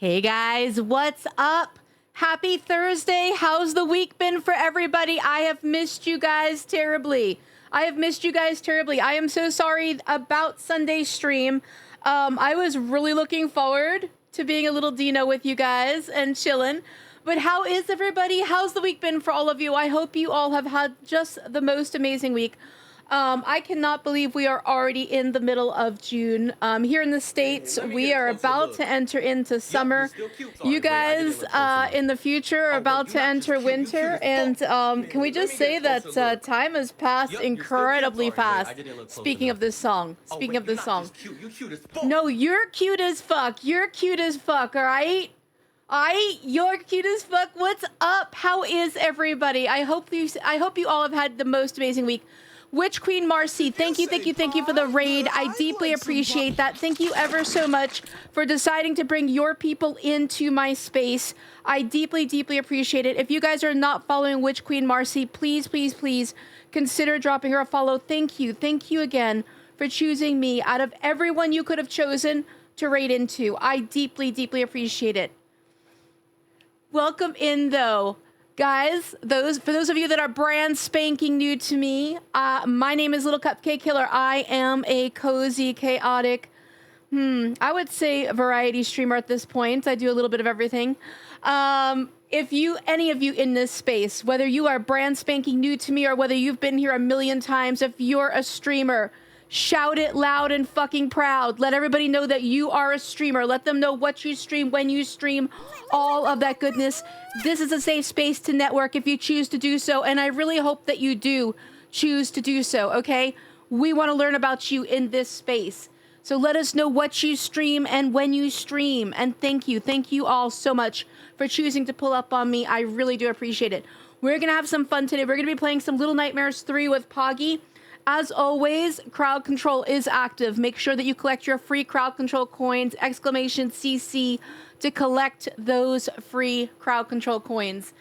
Hey guys, what's up? Happy Thursday. How's the week been for everybody? I have missed you guys terribly. I am so sorry about Sunday's stream. I was really looking forward to being a little Dino with you guys and chilling. But how is everybody? How's the week been for all of you? I hope you all have had just the most amazing week. I cannot believe we are already in the middle of June. Here in the States, we are about to enter into summer. You guys in the future are about to enter winter. And can we just say that time has passed incredibly fast. Speaking of this song. No, you're cute as fuck. You're cute as fuck, all right? You're cute as fuck. What's up? How is everybody? I hope you all have had the most amazing week. Witch Queen Marcy, thank you for the raid. I deeply appreciate that. Thank you ever so much for deciding to bring your people into my space. I deeply appreciate it. If you guys are not following Witch Queen Marcy, please consider dropping her a follow. Thank you again for choosing me out of everyone you could have chosen to raid into. I deeply appreciate it. Welcome in though. Guys, for those of you that are brand spanking new to me, my name is Little Cupcake Killer. I am a cozy, chaotic, I would say variety streamer at this point. I do a little bit of everything. Any of you in this space, whether you are brand spanking new to me or whether you've been here a million times, if you're a streamer, shout it loud and fucking proud. Let everybody know that you are a streamer. Let them know what you stream, when you stream, all of that goodness. This is a safe space to network if you choose to do so, and I really hope that you do choose to do so, okay? We want to learn about you in this space. So let us know what you stream and when you stream. And thank you all so much for choosing to pull up on me. I really do appreciate it. We're going to have some fun today. We're going to be playing some Little Nightmares 3 with Poggy. As always, crowd control is active. Make sure that you collect your free crowd control coins, !CC, to collect those free crowd control coins.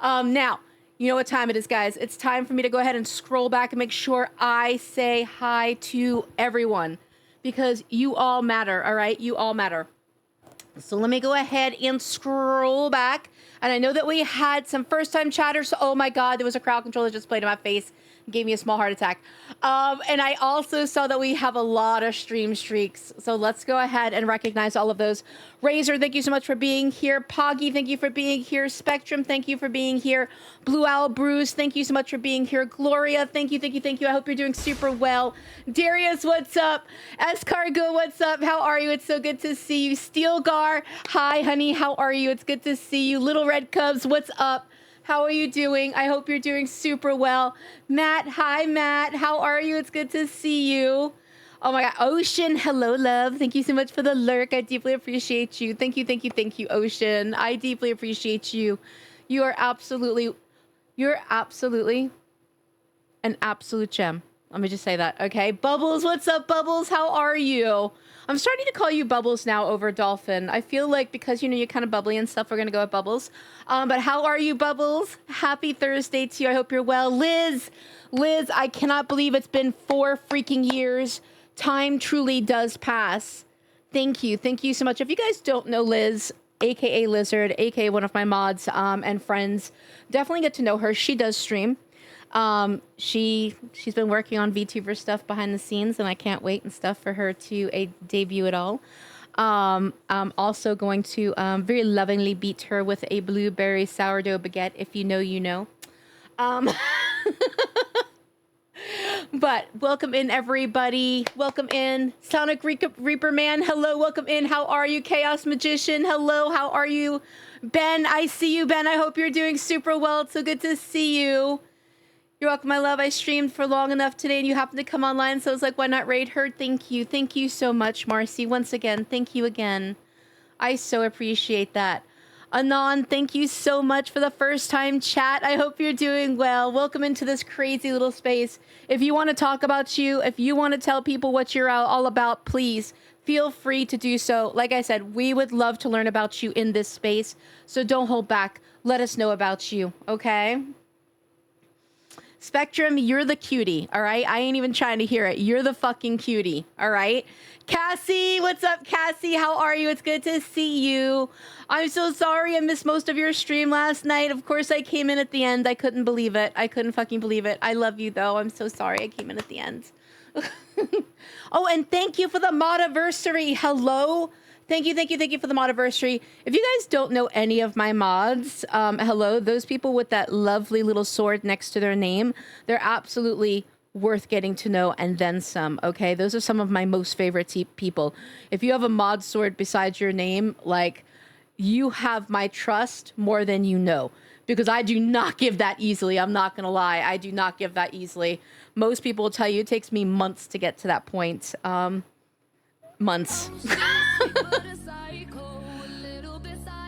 Now, you know what time it is, guys. It's time for me to go ahead and scroll back and make sure I say hi to everyone because you all matter, all right? You all matter. So let me go ahead and scroll back. And I know that we had some first-time chatters. So, oh my God, there was a crowd control that just played in my face. Gave me a small heart attack. And I also saw that we have a lot of stream streaks. So let's go ahead and recognize all of those. Razor, thank you so much for being here. Poggy, thank you for being here. Spectrum, thank you for being here. Blue Owl Bruce, thank you so much for being here. Gloria, thank you. I hope you're doing super well. Darius, what's up? Escargo, what's up? How are you? It's so good to see you. Steelgar, hi, honey. How are you? It's good to see you. Little Red Cubs, what's up? How are you doing? I hope you're doing super well. Matt, hi, Matt. How are you? It's good to see you. Oh my God. Ocean, hello, love. Thank you so much for the lurk. I deeply appreciate you. Thank you, Ocean. I deeply appreciate you. You're absolutely an absolute gem. Let me just say that, okay? Bubbles, what's up, Bubbles? How are you? I'm starting to call you Bubbles now over Dolphin. I feel like because, you're kind of bubbly and stuff, we're going to go with Bubbles. But how are you, Bubbles? Happy Thursday to you. I hope you're well. Liz, I cannot believe it's been 4 freaking years. Time truly does pass. Thank you so much. If you guys don't know Liz, aka Lizard, aka one of my mods and friends, definitely get to know her. She does stream. She's been working on VTuber stuff behind the scenes, and I can't wait and stuff for her to debut it all. I'm also going to very lovingly beat her with a blueberry sourdough baguette. If you know, you know. But welcome in, everybody. Welcome in, Sonic Reaper Man. Hello, welcome in. How are you, Chaos Magician? Hello, how are you, Ben? I see you, Ben. I hope you're doing super well. It's so good to see you. You're welcome, my love. I streamed for long enough today and you happened to come online, so I was like, why not raid her? Thank you. Thank you so much, Marcy. Once again, thank you again. I so appreciate that. Anon, thank you so much for the first time chat. I hope you're doing well. Welcome into this crazy little space. If you want to talk about you, if you want to tell people what you're all about, please feel free to do so. Like I said, we would love to learn about you in this space, so don't hold back. Let us know about you, okay? Spectrum, you're the cutie, all right? I ain't even trying to hear it. You're the fucking cutie, all right? Cassie, what's up, Cassie? How are you? It's good to see you. I'm so sorry I missed most of your stream last night. Of course, I came in at the end. I couldn't believe it. I couldn't fucking believe it. I love you, though. I'm so sorry I came in at the end. Oh, and thank you for the modiversary. Hello. Thank you for the modiversary. If you guys don't know any of my mods, hello, those people with that lovely little sword next to their name, they're absolutely worth getting to know and then some, okay? Those are some of my most favorite people. If you have a mod sword besides your name, like, you have my trust more than you know, because I do not give that easily. I'm not going to lie. I do not give that easily. Most people will tell you it takes me months to get to that point. Months.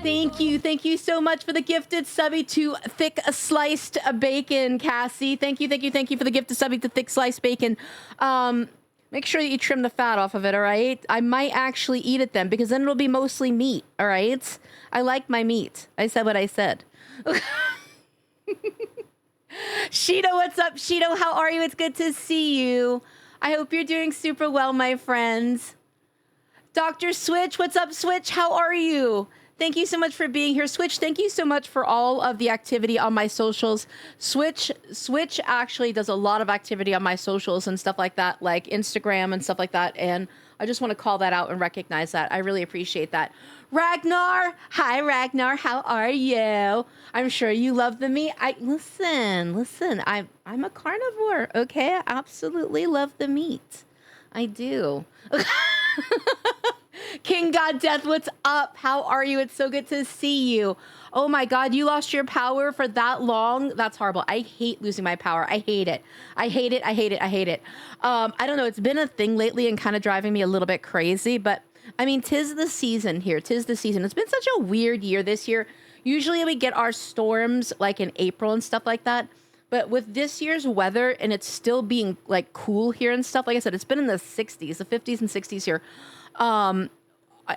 Thank you so much for the gifted subby to thick sliced bacon, Cassie. Thank you for the gifted subby to thick sliced bacon. Make sure that you trim the fat off of it, all right? I might actually eat it then, because then it'll be mostly meat, all right? I like my meat. I said what I said. Shido, what's up, Shido? How are you? It's good to see you. I hope you're doing super well, my friends. Dr. Switch, what's up, Switch? How are you? Thank you so much for being here. Switch, thank you so much for all of the activity on my socials. Switch actually does a lot of activity on my socials and stuff like that, like Instagram and stuff like that. And I just want to call that out and recognize that. I really appreciate that. Ragnar, hi Ragnar, how are you? I'm sure you love the meat. Listen, I'm a carnivore, okay? I absolutely love the meat. I do. King God Death, what's up? How are you? It's so good to see you. Oh my God, you lost your power for that long? That's horrible. I hate losing my power. I hate it. I don't know. It's been a thing lately and kind of driving me a little bit crazy, but I mean, 'tis the season here. 'Tis the season. It's been such a weird year this year. Usually we get our storms like in April and stuff like that. But with this year's weather and it's still being like cool here and stuff, like I said, it's been in the 60s, the 50s and 60s here.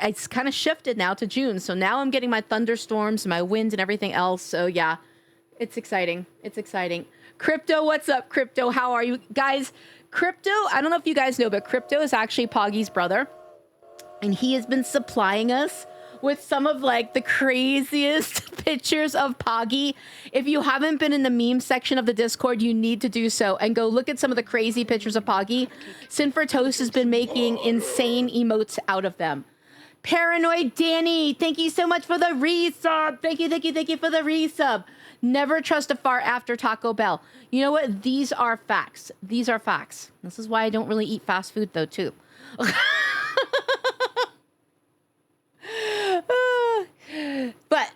It's kind of shifted now to June. So now I'm getting my thunderstorms, my wind and everything else. So yeah, it's exciting. It's exciting. Crypto, what's up, Crypto? How are you guys? Crypto, I don't know if you guys know, but Crypto is actually Poggy's brother. And he has been supplying us with some of like the craziest pictures of Poggy. If you haven't been in the meme section of the Discord, you need to do so and go look at some of the crazy pictures of Poggy. Sin for Toast has been making insane emotes out of them. Paranoid Danny, thank you so much for the resub. Thank you for the resub. Never trust a fart after Taco Bell. You know what? These are facts. These are facts. This is why I don't really eat fast food though, too. But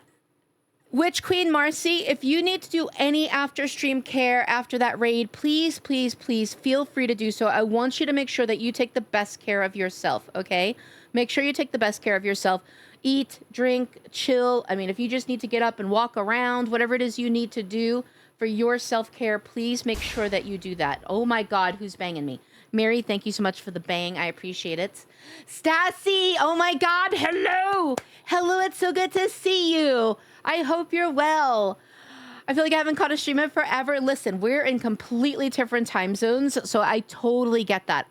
Witch Queen Marcy, if you need to do any after stream care after that raid, please feel free to do so. I want you to make sure that you take the best care of yourself, okay? Make sure you take the best care of yourself. Eat, drink, chill. I mean, if you just need to get up and walk around, whatever it is you need to do for your self-care, please make sure that you do that. Oh my God, who's banging me? Mary, thank you so much for the bang. I appreciate it. Stassi, oh my God, hello. Hello, it's so good to see you. I hope you're well. I feel like I haven't caught a stream in forever. Listen, we're in completely different time zones, so I totally get that.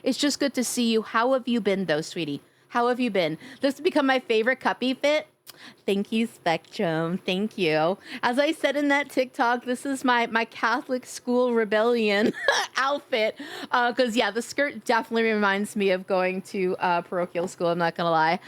It's just good to see you. How have you been, though, sweetie? How have you been? This has become my favorite cuppy fit. Thank you, Spectrum. Thank you. As I said in that TikTok, this is my Catholic school rebellion outfit. Because, yeah, the skirt definitely reminds me of going to parochial school. I'm not going to lie.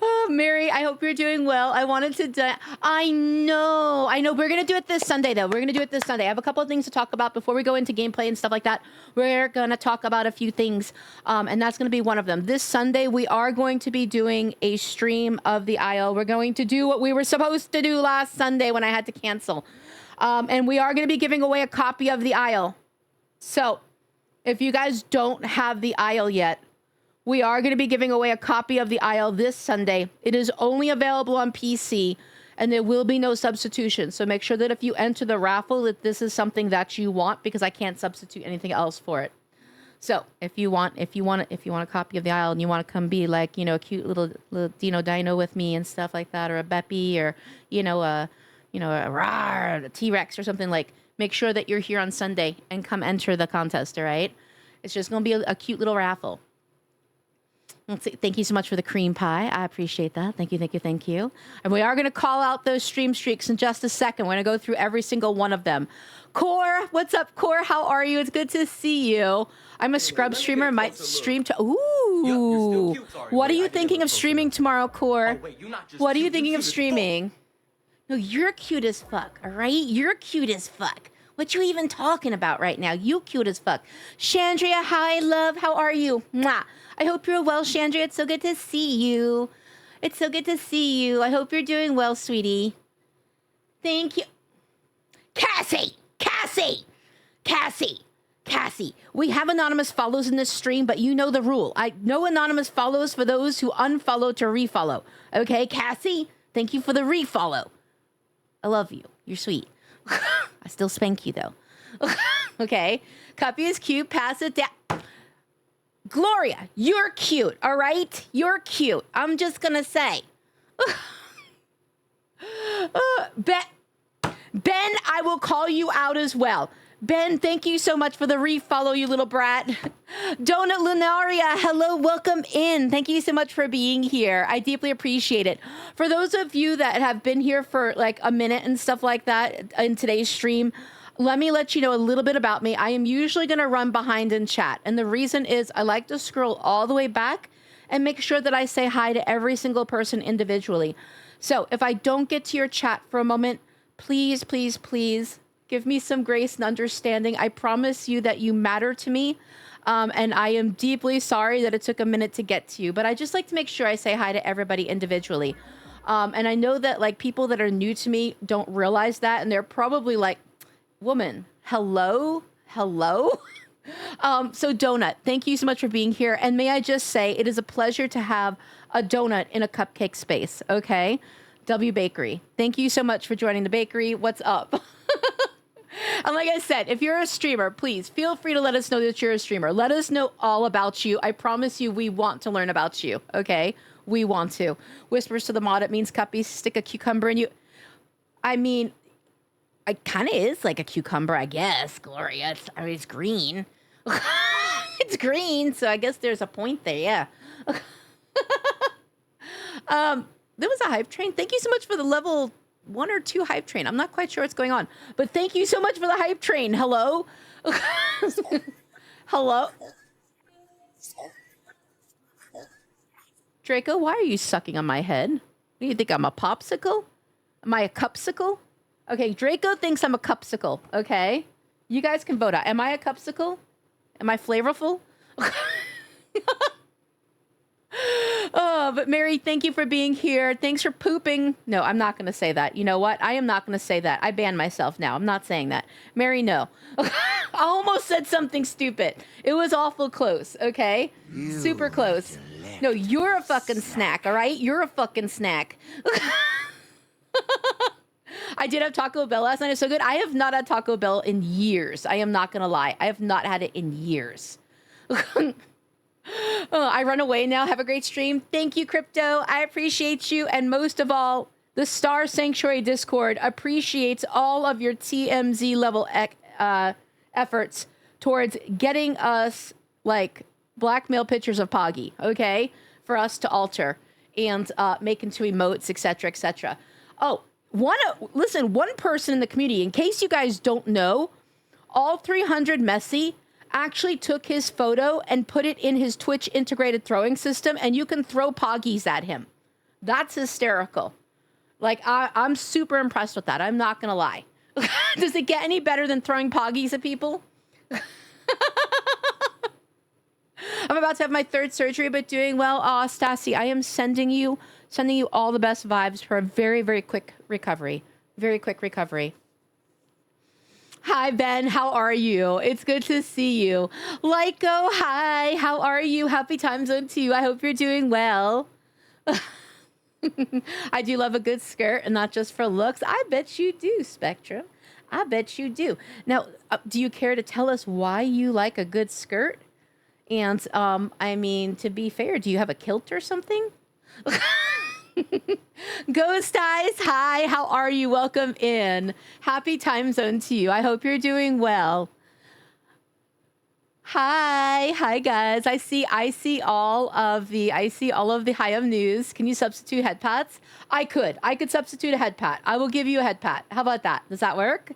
Oh, Mary, I hope you're doing well. I wanted to... I know. We're going to do it this Sunday, though. I have a couple of things to talk about before we go into gameplay and stuff like that. We're going to talk about a few things, and that's going to be one of them. This Sunday, we are going to be doing a stream of the Isle. We're going to do what we were supposed to do last Sunday when I had to cancel. And we are going to be giving away a copy of the Isle. So, if you guys don't have the Isle yet, we are going to be giving away a copy of the Isle this Sunday. It is only available on PC, and there will be no substitution. So make sure that if you enter the raffle, that this is something that you want, because I can't substitute anything else for it. So if you want a copy of the Isle and you want to come be like, a cute little Dino with me and stuff like that, or a Beppy, or a rawr, a T-Rex or something, like, make sure that you're here on Sunday and come enter the contest, all right? It's just going to be a cute little raffle. Let's see. Thank you so much for the cream pie. I appreciate that. Thank you, thank you, thank you. And we are going to call out those stream streaks in just a second. We're going to go through every single one of them. Core, what's up, Core? How are you? It's good to see you. I'm a scrub streamer. Might stream to. Ooh. What are you thinking of streaming tomorrow, Core? What are you thinking of streaming? No, you're cute as fuck, all right? You're cute as fuck. What you even talking about right now? You cute as fuck. Chandria, hi, love. How are you? Mwah. I hope you're well, Chandria. It's so good to see you. It's so good to see you. I hope you're doing well, sweetie. Thank you. Cassie! We have anonymous follows in this stream, but you know the rule. No anonymous follows for those who unfollow to refollow. Okay, Cassie? Thank you for the refollow. I love you. You're sweet. I still spank you, though. Okay. Cuppy is cute. Pass it down. Gloria, you're cute, all right? You're cute. I'm just going to say. Ben, I will call you out as well. Ben, thank you so much for the refollow, you little brat. Donut Lunaria, hello, welcome in. Thank you so much for being here. I deeply appreciate it. For those of you that have been here for like a minute and stuff like that in today's stream, let me let you know a little bit about me. I am usually going to run behind in chat. And the reason is I like to scroll all the way back and make sure that I say hi to every single person individually. So if I don't get to your chat for a moment, please, please, please give me some grace and understanding. I promise you that you matter to me. And I am deeply sorry that it took a minute to get to you. But I just like to make sure I say hi to everybody individually. And I know that like people that are new to me don't realize that. And they're probably like, woman, hello? So Donut, thank you so much for being here. And may I just say, it is a pleasure to have a donut in a cupcake space, okay? W Bakery, thank you so much for joining the bakery. What's up? And like I said, if you're a streamer, please feel free to let us know that you're a streamer. Let us know all about you. I promise you, we want to learn about you, okay? We want to. Whispers to the mod, it means Cuppy, stick a cucumber in you. I mean, it kind of is like a cucumber, I guess, Gloria. It's green. It's green, so I guess there's a point there, yeah. There was a hype train. Thank you so much for the level 1 or 2 hype train. I'm not quite sure what's going on, but thank you so much for the hype train. Hello? Hello? Draco, why are you sucking on my head? Do you think I'm a popsicle? Am I a cupsicle? Okay, Draco thinks I'm a cupsicle, okay? You guys can vote out. Am I a cupsicle? Am I flavorful? Oh, but Mary, thank you for being here. Thanks for pooping. No, I'm not going to say that. You know what? I am not going to say that. I ban myself now. I'm not saying that. Mary, no. I almost said something stupid. It was awful close, okay? Super close. No, you're a fucking snack, all right? You're a fucking snack. I did have Taco Bell last night. It's so good. I have not had Taco Bell in years. I am not going to lie. I have not had it in years. Oh, I run away now. Have a great stream. Thank you, Crypto. I appreciate you. And most of all, the Star Sanctuary Discord appreciates all of your TMZ level efforts towards getting us like blackmail pictures of Poggy, okay? For us to alter and make into emotes, etc., etc. Oh, one person in the community, in case you guys don't know, all 300 Messi actually took his photo and put it in his Twitch integrated throwing system, and you can throw Poggies at him. That's hysterical. Like, I'm super impressed with that. I'm not going to lie. Does it get any better than throwing Poggies at people? I'm about to have my 3rd surgery, but doing well. Stassi, I am sending you all the best vibes for a very, very quick recovery. Very quick recovery. Hi, Ben. How are you? It's good to see you. Lyco, hi. How are you? Happy time zone to you. I hope you're doing well. I do love a good skirt, and not just for looks. I bet you do, Spectrum. I bet you do. Now, do you care to tell us why you like a good skirt? And, I mean, to be fair, do you have a kilt or something? Ghost Eyes, hi, how are you? Welcome in. Happy time zone to you. I hope you're doing well. Hi guys. I see all of the Hayam news. Can you substitute head pats? I could substitute a head pat. I will give you a head pat. How about that? Does that work?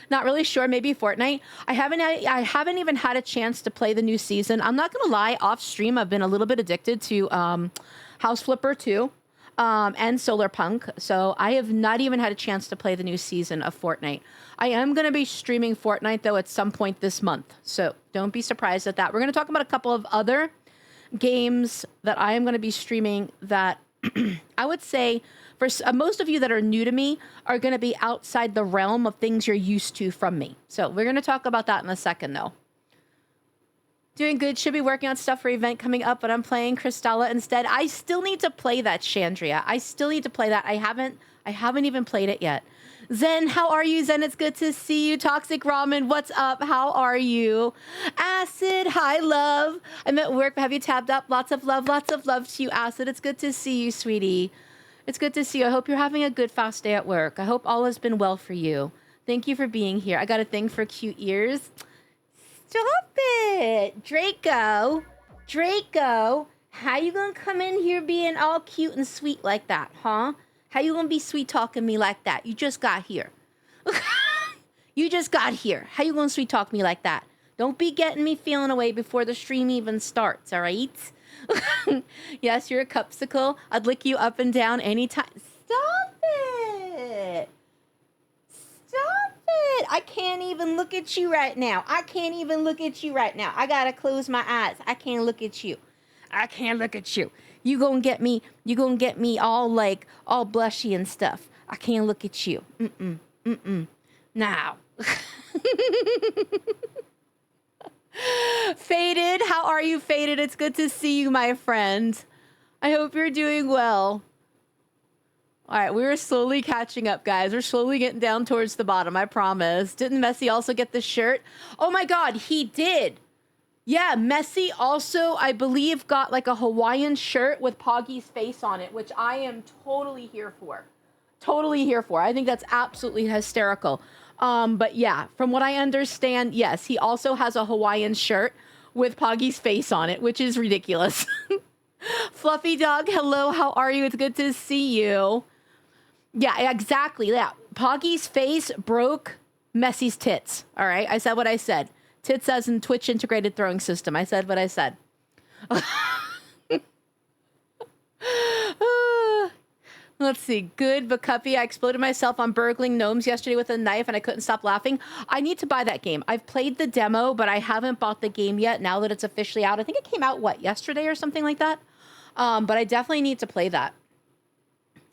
Not really sure. Maybe Fortnite. I haven't even had a chance to play the new season. I'm not gonna lie. Off stream, I've been a little bit addicted to House Flipper 2 and Solar Punk. So I have not even had a chance to play the new season of Fortnite. I am going to be streaming Fortnite, though, at some point this month. So don't be surprised at that. We're going to talk about a couple of other games that I am going to be streaming that I would say for most of you that are new to me are going to be outside the realm of things you're used to from me. So we're going to talk about that in a second, though. Doing good. Should be working on stuff for event coming up, but I'm playing Crystalla instead. I still need to play that, Chandria. I still need to play that. I haven't even played it yet. Zen, how are you? Zen, it's good to see you. Toxic Ramen, what's up? How are you? Acid, hi, love. I'm at work, but have you tabbed up? Lots of love to you, Acid. It's good to see you, sweetie. It's good to see you. I hope you're having a good, fast day at work. I hope all has been well for you. Thank you for being here. I got a thing for cute ears. Stop it. Draco, how you gonna come in here being all cute and sweet like that, huh? How you gonna be sweet talking me like that? You just got here. You just got here. How you gonna sweet talk me like that? Don't be getting me feeling away before the stream even starts, all right? Yes, you're a cupsicle. I'd lick you up and down anytime. Stop it. Stop it. I can't even look at you right now. I gotta close my eyes. I can't look at you. You gonna get me all blushy and stuff. I can't look at you. Now. Faded, how are you, Faded? It's good to see you, my friend. I hope you're doing well. All right, we're slowly catching up, guys. We're slowly getting down towards the bottom, I promise. Didn't Messi also get the shirt? Oh my God, he did. Yeah, Messi also, I believe, got like a Hawaiian shirt with Poggy's face on it, which I am totally here for. I think that's absolutely hysterical. But yeah, from what I understand, yes, he also has a Hawaiian shirt with Poggy's face on it, which is ridiculous. Fluffy dog, hello, how are you? It's good to see you. Yeah, exactly. Yeah, Poggy's face broke Messi's tits. All right, I said what I said. Tits as in Twitch integrated throwing system. I said what I said. Let's see. Good, but Cuppy, I exploded myself on burgling gnomes yesterday with a knife and I couldn't stop laughing. I need to buy that game. I've played the demo, but I haven't bought the game yet now that it's officially out. I think it came out, yesterday or something like that? But I definitely need to play that.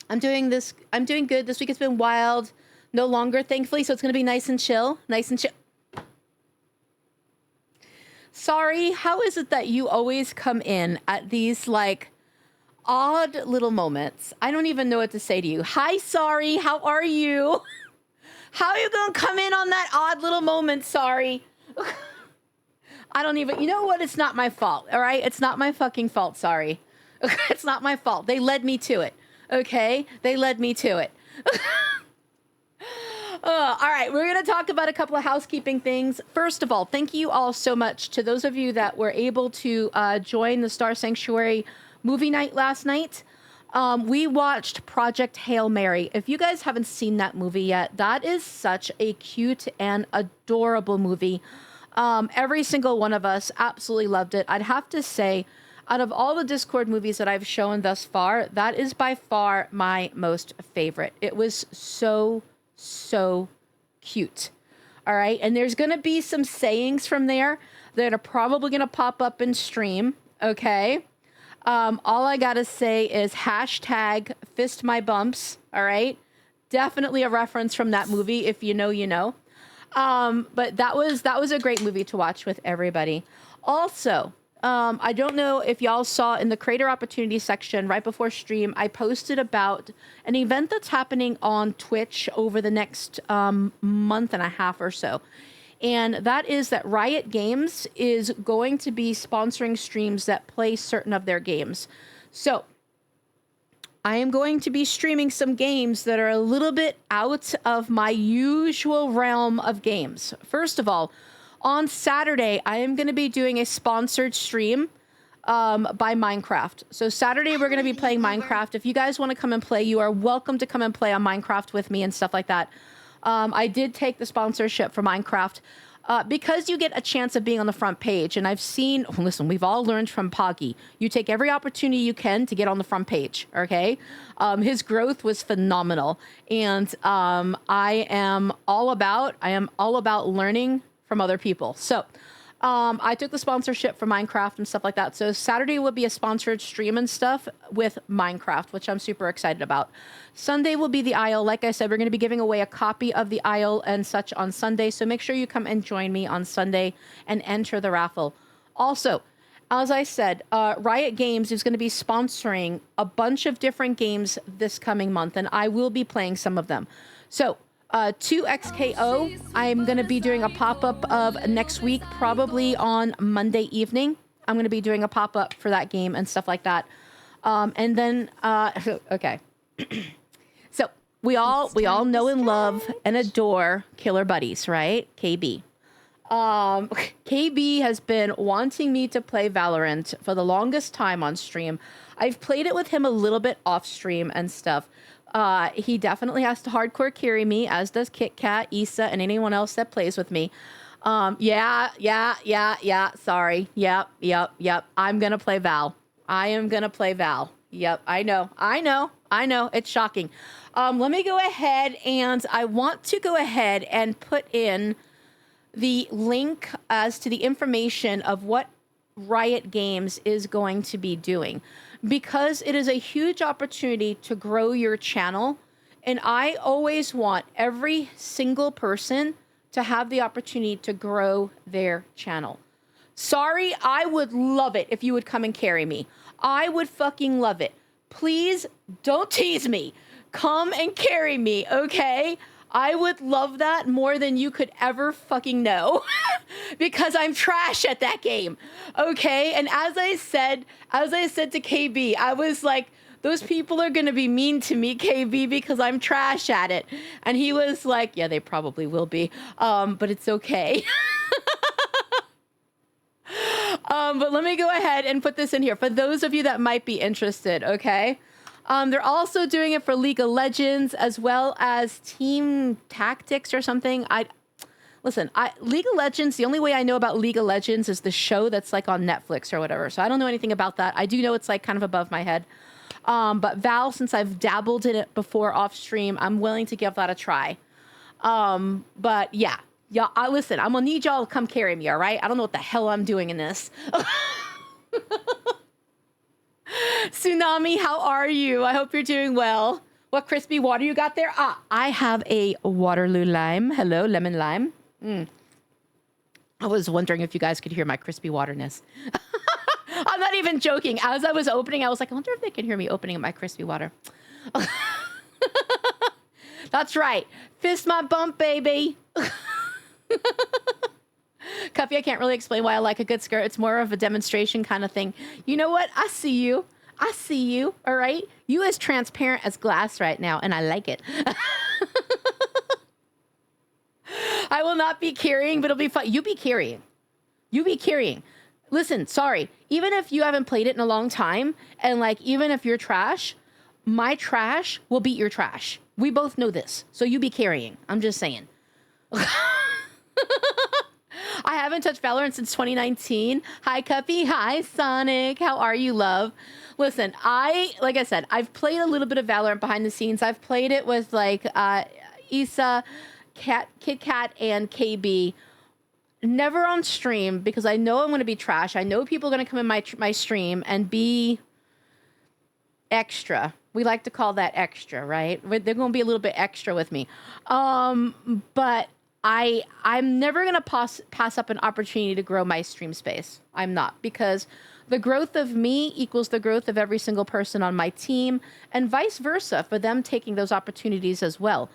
I'm doing good. This week has been wild. No longer, thankfully, so it's going to be nice and chill. Sorry, how is it that you always come in at these, odd little moments? I don't even know what to say to you. Hi, Sorry, how are you? How are you going to come in on that odd little moment, Sorry? I don't even, you know what? It's not my fault, all right? It's not my fucking fault, Sorry. It's not my fault. They led me to it, okay? They led me to it. All right, we're going to talk about a couple of housekeeping things. First of all, thank you all so much to those of you that were able to join the Star Sanctuary movie night last night. We watched Project Hail Mary. If you guys haven't seen that movie yet, that is such a cute and adorable movie. Every single one of us absolutely loved it. I'd have to say, out of all the Discord movies that I've shown thus far, that is by far my most favorite. It was so cute. All right. And there's going to be some sayings from there that are probably going to pop up in stream. Okay. All I got to say is hashtag fist my bumps. All right. Definitely a reference from that movie. If you know, you know. But that was a great movie to watch with everybody. Also, I don't know if y'all saw in the creator opportunity section right before stream, I posted about an event that's happening on Twitch over the next month and a half or so. And that is that Riot Games is going to be sponsoring streams that play certain of their games. So I am going to be streaming some games that are a little bit out of my usual realm of games. First of all, on Saturday, I am going to be doing a sponsored stream by Minecraft. So Saturday, we're going to be playing Minecraft. If you guys want to come and play, you are welcome to come and play on Minecraft with me and stuff like that. I did take the sponsorship for Minecraft because you get a chance of being on the front page. And I've seen, listen, we've all learned from Poggy. You take every opportunity you can to get on the front page, okay? His growth was phenomenal. And I am all about learning from other people. So I took the sponsorship for Minecraft and stuff like that. So Saturday will be a sponsored stream and stuff with Minecraft, which I'm super excited about. Sunday will be the Isle. Like I said, we're going to be giving away a copy of the Isle and such on Sunday. So make sure you come and join me on Sunday and enter the raffle. Also, as I said, Riot Games is going to be sponsoring a bunch of different games this coming month, and I will be playing some of them. So 2XKO, I'm going to be doing a pop-up of next week, probably on Monday evening. I'm going to be doing a pop-up for that game and stuff like that. And then, okay. So we all know and love and adore Killer Buddies, right? KB. KB has been wanting me to play Valorant for the longest time on stream. I've played it with him a little bit off stream and stuff. He definitely has to hardcore carry me, as does Kit Kat, Issa, and anyone else that plays with me. Yeah. Sorry. Yep. I'm gonna play Val. I am gonna play Val. Yep. I know. It's shocking. Let me go ahead, and I want to go ahead and put in the link as to the information of what Riot Games is going to be doing, because it is a huge opportunity to grow your channel. And I always want every single person to have the opportunity to grow their channel. Sorry, I would love it if you would come and carry me. I would fucking love it. Please don't tease me. Come and carry me, okay? I would love that more than you could ever fucking know because I'm trash at that game. Okay. And as I said to KB, I was like, those people are going to be mean to me, KB, because I'm trash at it. And he was like, yeah, they probably will be. But it's okay. But let me go ahead and put this in here for those of you that might be interested. Okay. They're also doing it for League of Legends as well as Team Tactics or something. League of Legends, the only way I know about League of Legends is the show that's like on Netflix or whatever. So I don't know anything about that. I do know it's like kind of above my head. But Val, since I've dabbled in it before off stream, I'm willing to give that a try. But yeah, listen, I'm gonna need y'all to come carry me, all right? I don't know what the hell I'm doing in this. Tsunami, how are you? I hope you're doing well. What crispy water you got there? I have a Waterloo lime. Hello, lemon lime. I was wondering if you guys could hear my crispy waterness. I'm not even joking. As I was opening, I was like, I wonder if they can hear me opening my crispy water. That's right. Fist my bump, baby. Cuffy, I can't really explain why I like a good skirt. It's more of a demonstration kind of thing. You know what? I see you. All right. You as transparent as glass right now, and I like it. I will not be carrying, but it'll be fun. You be carrying. Listen, sorry. Even if you haven't played it in a long time, and like, even if you're trash, my trash will beat your trash. We both know this. So you be carrying. I'm just saying. I haven't touched Valorant since 2019. Hi, Cuppy. Hi, Sonic. How are you, love? Listen, like I said, I've played a little bit of Valorant behind the scenes. I've played it with like Issa, Kit Kat, and KB. Never on stream because I know I'm going to be trash. I know people are going to come in my stream and be extra. We like to call that extra, right? They're going to be a little bit extra with me. But I'm never going to pass up an opportunity to grow my stream space. I'm not, because the growth of me equals the growth of every single person on my team, and vice versa for them taking those opportunities as well.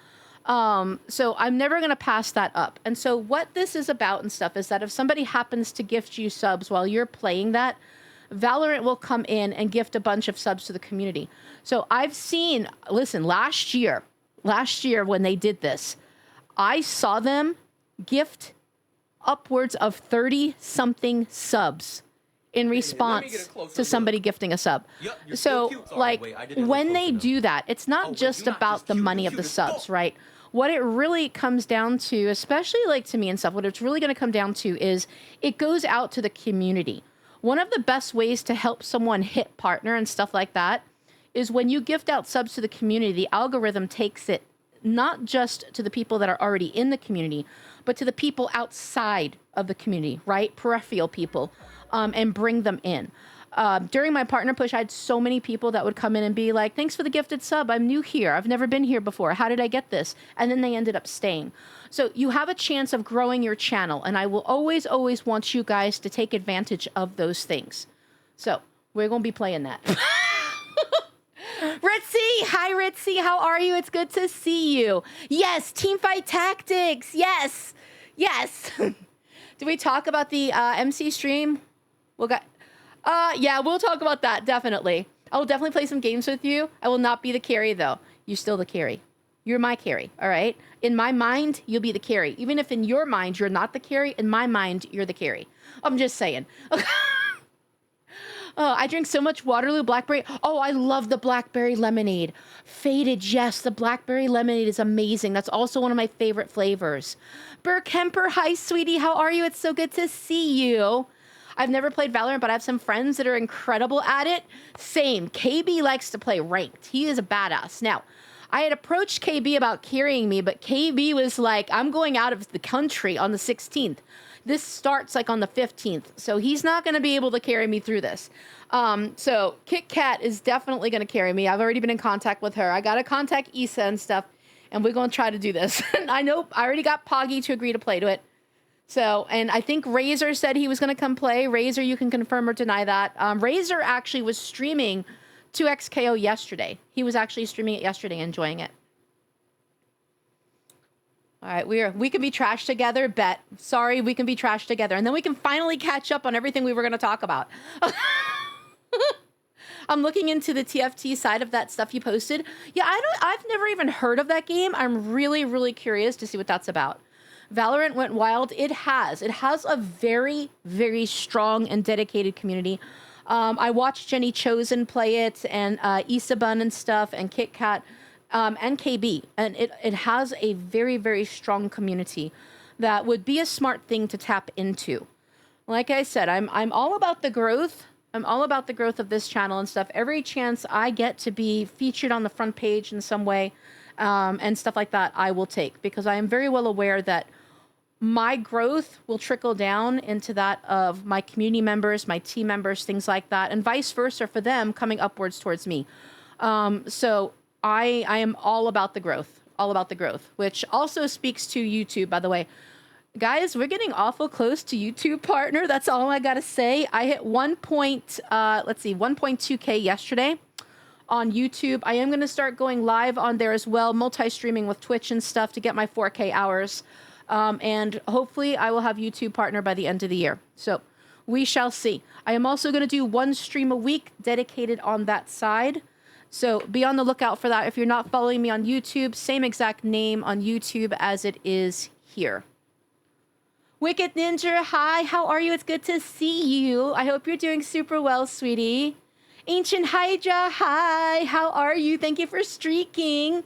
So I'm never going to pass that up. And so what this is about and stuff is that if somebody happens to gift you subs while you're playing that, Valorant will come in and gift a bunch of subs to the community. So I've seen, listen, last year when they did this, I saw them gift upwards of 30 something subs in response to somebody gifting a sub. Yep, so like when they do that, it's not just about the money of the subs, right? What it really comes down to, especially like to me and stuff, what it's really going to come down to is it goes out to the community. One of the best ways to help someone hit partner and stuff like that is when you gift out subs to the community, the algorithm takes it not just to the people that are already in the community, but to the people outside of the community, right? Peripheral people, and bring them in. During my partner push, I had so many people that would come in and be like, thanks for the gifted sub. I'm new here. I've never been here before. How did I get this? And then they ended up staying. So you have a chance of growing your channel. And I will always, always want you guys to take advantage of those things. So we're going to be playing that. Ritzy, hi Ritzy, how are you? It's good to see you. Yes, teamfight tactics. Yes, yes. Did we talk about the MC stream? Yeah, we'll talk about that, definitely. I will definitely play some games with you. I will not be the carry, though. You're still the carry. You're my carry, all right? In my mind, you'll be the carry. Even if in your mind you're not the carry, in my mind, you're the carry. I'm just saying. Oh, I drink so much Waterloo Blackberry. Oh, I love the Blackberry Lemonade. Faded, yes, the Blackberry Lemonade is amazing. That's also one of my favorite flavors. Burke Hemper, hi, sweetie. How are you? It's so good to see you. I've never played Valorant, but I have some friends that are incredible at it. Same. KB likes to play ranked. He is a badass. Now, I had approached KB about carrying me, but KB was like, I'm going out of the country on the 16th. This starts like on the 15th, so he's not going to be able to carry me through this. So Kit Kat is definitely going to carry me. I've already been in contact with her. I got to contact Issa and stuff, and we're going to try to do this. I know I already got Poggy to agree to play to it. So, and I think Razor said he was going to come play. Razor, you can confirm or deny that. Razor actually was streaming 2XKO yesterday. He was actually streaming it yesterday, enjoying it. All right, we can be trashed together, bet. Sorry, we can be trashed together. And then we can finally catch up on everything we were going to talk about. I'm looking into the TFT side of that stuff you posted. Yeah, I've never even heard of that game. I'm really, really curious to see what that's about. Valorant went wild. It has a very, very strong and dedicated community. I watched Jenny Chosen play it, and Isabun and stuff, and Kit Kat, and KB, and it has a very, very strong community that would be a smart thing to tap into. Like I said, I'm all about the growth. I'm all about the growth of this channel and stuff. Every chance I get to be featured on the front page in some way, and stuff like that, I will take, because I am very well aware that my growth will trickle down into that of my community members, my team members, things like that, and vice versa for them coming upwards towards me. So I am all about the growth, which also speaks to YouTube, by the way. Guys, we're getting awful close to YouTube partner. That's all I got to say. I hit 1.2K yesterday on YouTube. I am going to start going live on there as well, multi-streaming with Twitch and stuff to get my 4K hours. And hopefully I will have YouTube partner by the end of the year. So we shall see. I am also going to do one stream a week dedicated on that side. So be on the lookout for that. If you're not following me on YouTube, same exact name on YouTube as it is here. Wicked Ninja, hi, how are you? It's good to see you. I hope you're doing super well, sweetie. Ancient Hydra, hi, how are you? Thank you for streaking.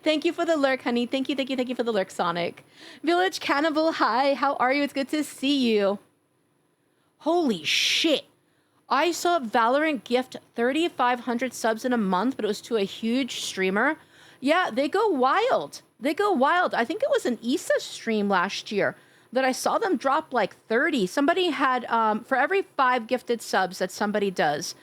Thank you for the lurk, honey. Thank you for the lurk, Sonic. Village Cannibal, hi, how are you? It's good to see you. Holy shit. I saw Valorant gift 3,500 subs in a month, but it was to a huge streamer. Yeah, they go wild. They go wild. I think it was an Issa stream last year that I saw them drop like 30. Somebody had, for every 5 gifted subs that somebody does,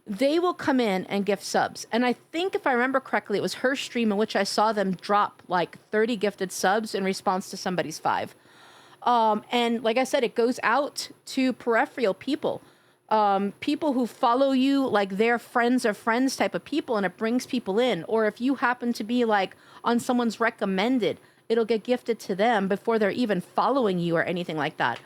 they will come in and gift subs. And I think if I remember correctly, it was her stream in which I saw them drop like 30 gifted subs in response to somebody's 5. And like I said, it goes out to peripheral people. People who follow you, like they're friends of friends type of people, and it brings people in. Or if you happen to be like on someone's recommended, it'll get gifted to them before they're even following you or anything like that.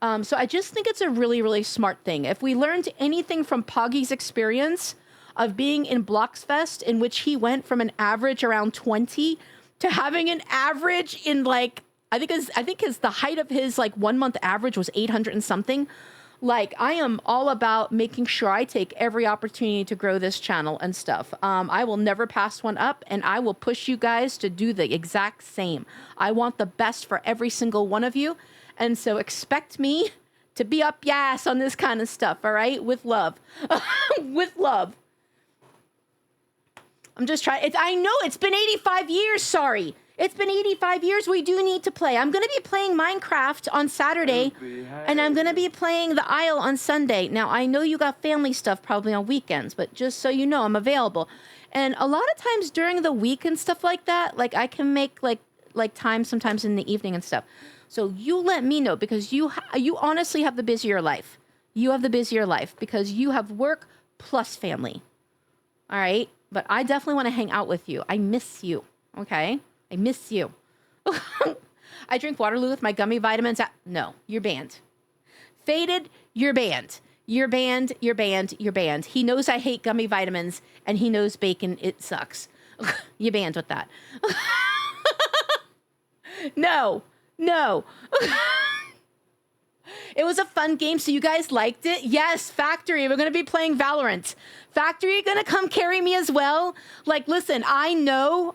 So I just think it's a really, really smart thing. If we learned anything from Poggy's experience of being in Bloxfest, in which he went from an average around 20 to having an average in like, I think the height of his like 1 month average was 800 and something. Like, I am all about making sure I take every opportunity to grow this channel and stuff. I will never pass one up, and I will push you guys to do the exact same. I want the best for every single one of you. And so expect me to be up your ass on this kind of stuff, all right? With love. With love. I'm just trying. I know it's been 85 years, sorry. It's been 85 years. We do need to play. I'm going to be playing Minecraft on Saturday, and I'm going to be playing the Isle on Sunday. Now, I know you got family stuff probably on weekends, but just so you know, I'm available. And a lot of times during the week and stuff like that, like I can make like time sometimes in the evening and stuff. So you let me know, because you honestly have the busier life. You have the busier life because you have work plus family. All right? But I definitely want to hang out with you. I miss you. Okay? I miss you. I drink Waterloo with my gummy vitamins. No, you're banned. Faded, you're banned. You're banned, you're banned, you're banned. He knows I hate gummy vitamins, and he knows bacon, it sucks. You're banned with that. No. It was a fun game, so you guys liked it? Yes, Factory. We're going to be playing Valorant. Factory, going to come carry me as well? Like, listen, I know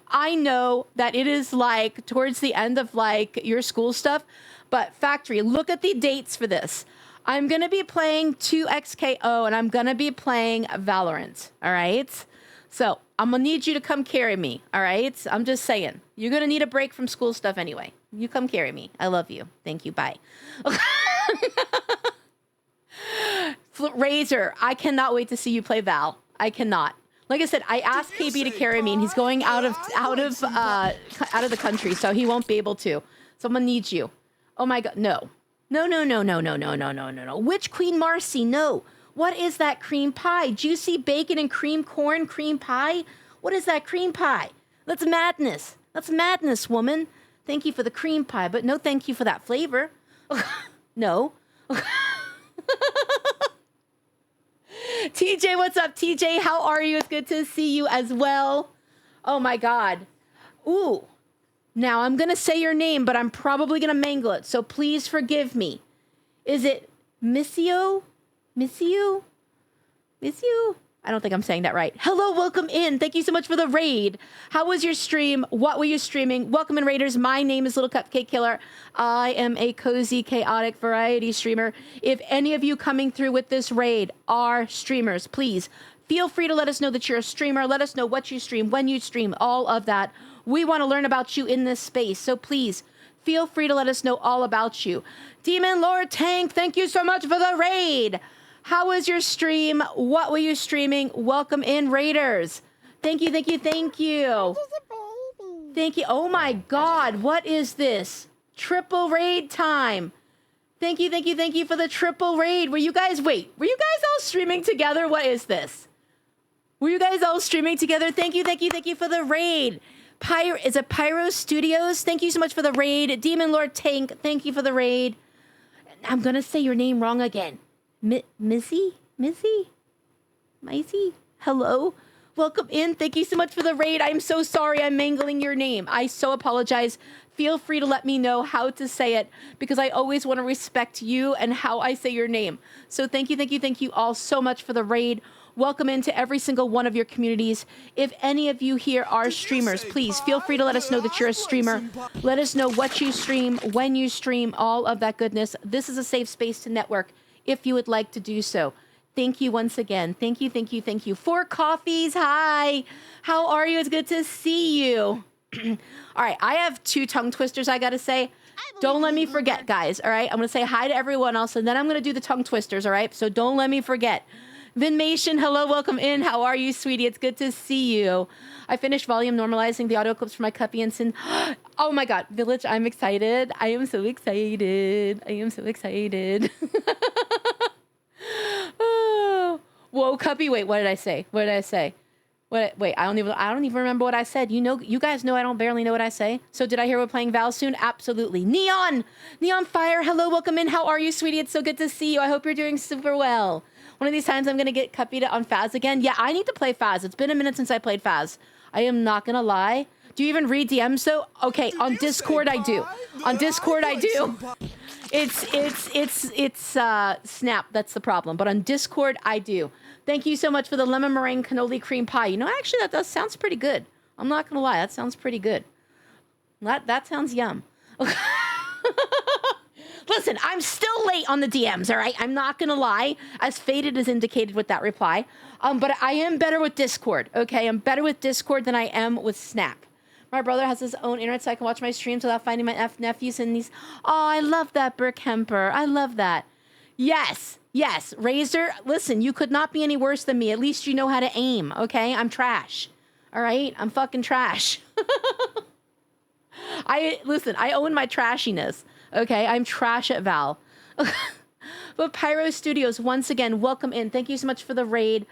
that it is like towards the end of like your school stuff, but Factory, look at the dates for this. I'm going to be playing 2XKO, and I'm going to be playing Valorant, all right? So I'm going to need you to come carry me, all right? I'm just saying. You're going to need a break from school stuff anyway. You come carry me. I love you. Thank you. Bye. Razor, I cannot wait to see you play Val. I cannot. Like I said, I asked KB to carry me, and he's going out of the country, so he won't be able to. So I'm going to need you. Oh my God. No. Which Queen Marcy? No. What is that cream pie? Juicy bacon and cream corn cream pie? What is that cream pie? That's madness. That's madness, woman. Thank you for the cream pie, but no thank you for that flavor. No. TJ, what's up, TJ? How are you? It's good to see you as well. Oh my God. Ooh. Now I'm going to say your name, but I'm probably going to mangle it, so please forgive me. Is it Missio? Missio? I don't think I'm saying that right. Hello, welcome in. Thank you so much for the raid. How was your stream? What were you streaming? Welcome in, Raiders. My name is Little Cupcake Killer. I am a cozy, chaotic variety streamer. If any of you coming through with this raid are streamers, please feel free to let us know that you're a streamer. Let us know what you stream, when you stream, all of that. We want to learn about you in this space, so please feel free to let us know all about you. Demon Lord Tank, thank you so much for the raid. How was your stream? What were you streaming? Welcome in, Raiders. Thank you. Thank you. Oh my God, what is this? Triple raid time. Thank you for the triple raid. Were you guys all streaming together? What is this? Were you guys all streaming together? Thank you for the raid. Is it Pyro Studios? Thank you so much for the raid. Demon Lord Tank, thank you for the raid. I'm gonna say your name wrong again. Missy? Hello? Welcome in. Thank you so much for the raid. I'm so sorry I'm mangling your name. I so apologize. Feel free to let me know how to say it, because I always want to respect you and how I say your name. So thank you all so much for the raid. Welcome into every single one of your communities. If any of you here are streamers, please feel free to let us know that you're a streamer. Let us know what you stream, when you stream, all of that goodness. This is a safe space to network if you would like to do so. Thank you once again. Thank you. 4 coffees. Hi. How are you? It's good to see you. All right. I have 2 tongue twisters I got to say. Don't let me forget, guys. All right. I'm going to say hi to everyone else, and then I'm going to do the tongue twisters. All right. So don't let me forget. Vinmation, hello, welcome in. How are you, sweetie? It's good to see you. I finished volume normalizing the audio clips for my Cuppy and Sin. Oh my God, Village, I'm excited. I am so excited. Oh. Whoa, Cuppy, wait, what did I say? Wait, I don't even remember what I said. You guys know I don't barely know what I say. So did I hear we're playing Val soon? Absolutely. Neon Fire. Hello, welcome in. How are you, sweetie? It's so good to see you. I hope you're doing super well. One of these times I'm going to get Cupida on Faz again. Yeah, I need to play Faz. It's been a minute since I played Faz. I am not going to lie. Do you even read DMs though? Okay, on Discord I do. On Discord I do. It's Snap, that's the problem. But on Discord I do. Thank you so much for the lemon meringue cannoli cream pie. You know, actually that sounds pretty good. I'm not going to lie, that sounds pretty good. That sounds yum. Listen, I'm still late on the DMs, all right? I'm not going to lie, as Faded is indicated with that reply. But I am better with Discord, okay? I'm better with Discord than I am with Snap. My brother has his own internet so I can watch my streams without finding my nephews and these. Oh, I love that, Burke Hemper. I love that. Yes. Razor, listen, you could not be any worse than me. At least you know how to aim, okay? I'm trash. All right? I'm fucking trash. I own my trashiness. Okay, I'm trash at Val. But Pyro Studios, once again, welcome in. Thank you so much for the raid.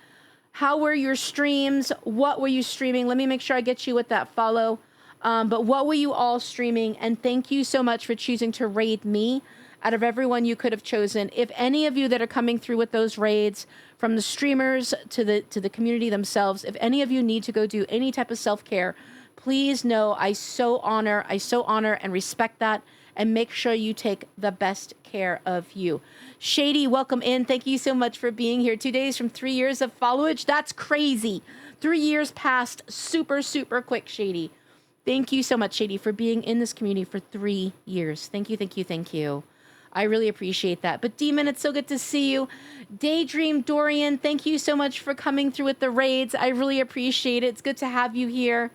How were your streams? What were you streaming? Let me make sure I get you with that follow. But what were you all streaming? And thank you so much for choosing to raid me out of everyone you could have chosen. If any of you that are coming through with those raids, from the streamers to the community themselves, if any of you need to go do any type of self-care, please know I so honor and respect that, and make sure you take the best care of you. Shady, welcome in. Thank you so much for being here. 2 days from 3 years of followage. That's crazy. 3 years passed super, super quick, Shady. Thank you so much, Shady, for being in this community for 3 years. Thank you. I really appreciate that. But Demon, it's so good to see you. Daydream Dorian, thank you so much for coming through with the raids. I really appreciate it. It's good to have you here.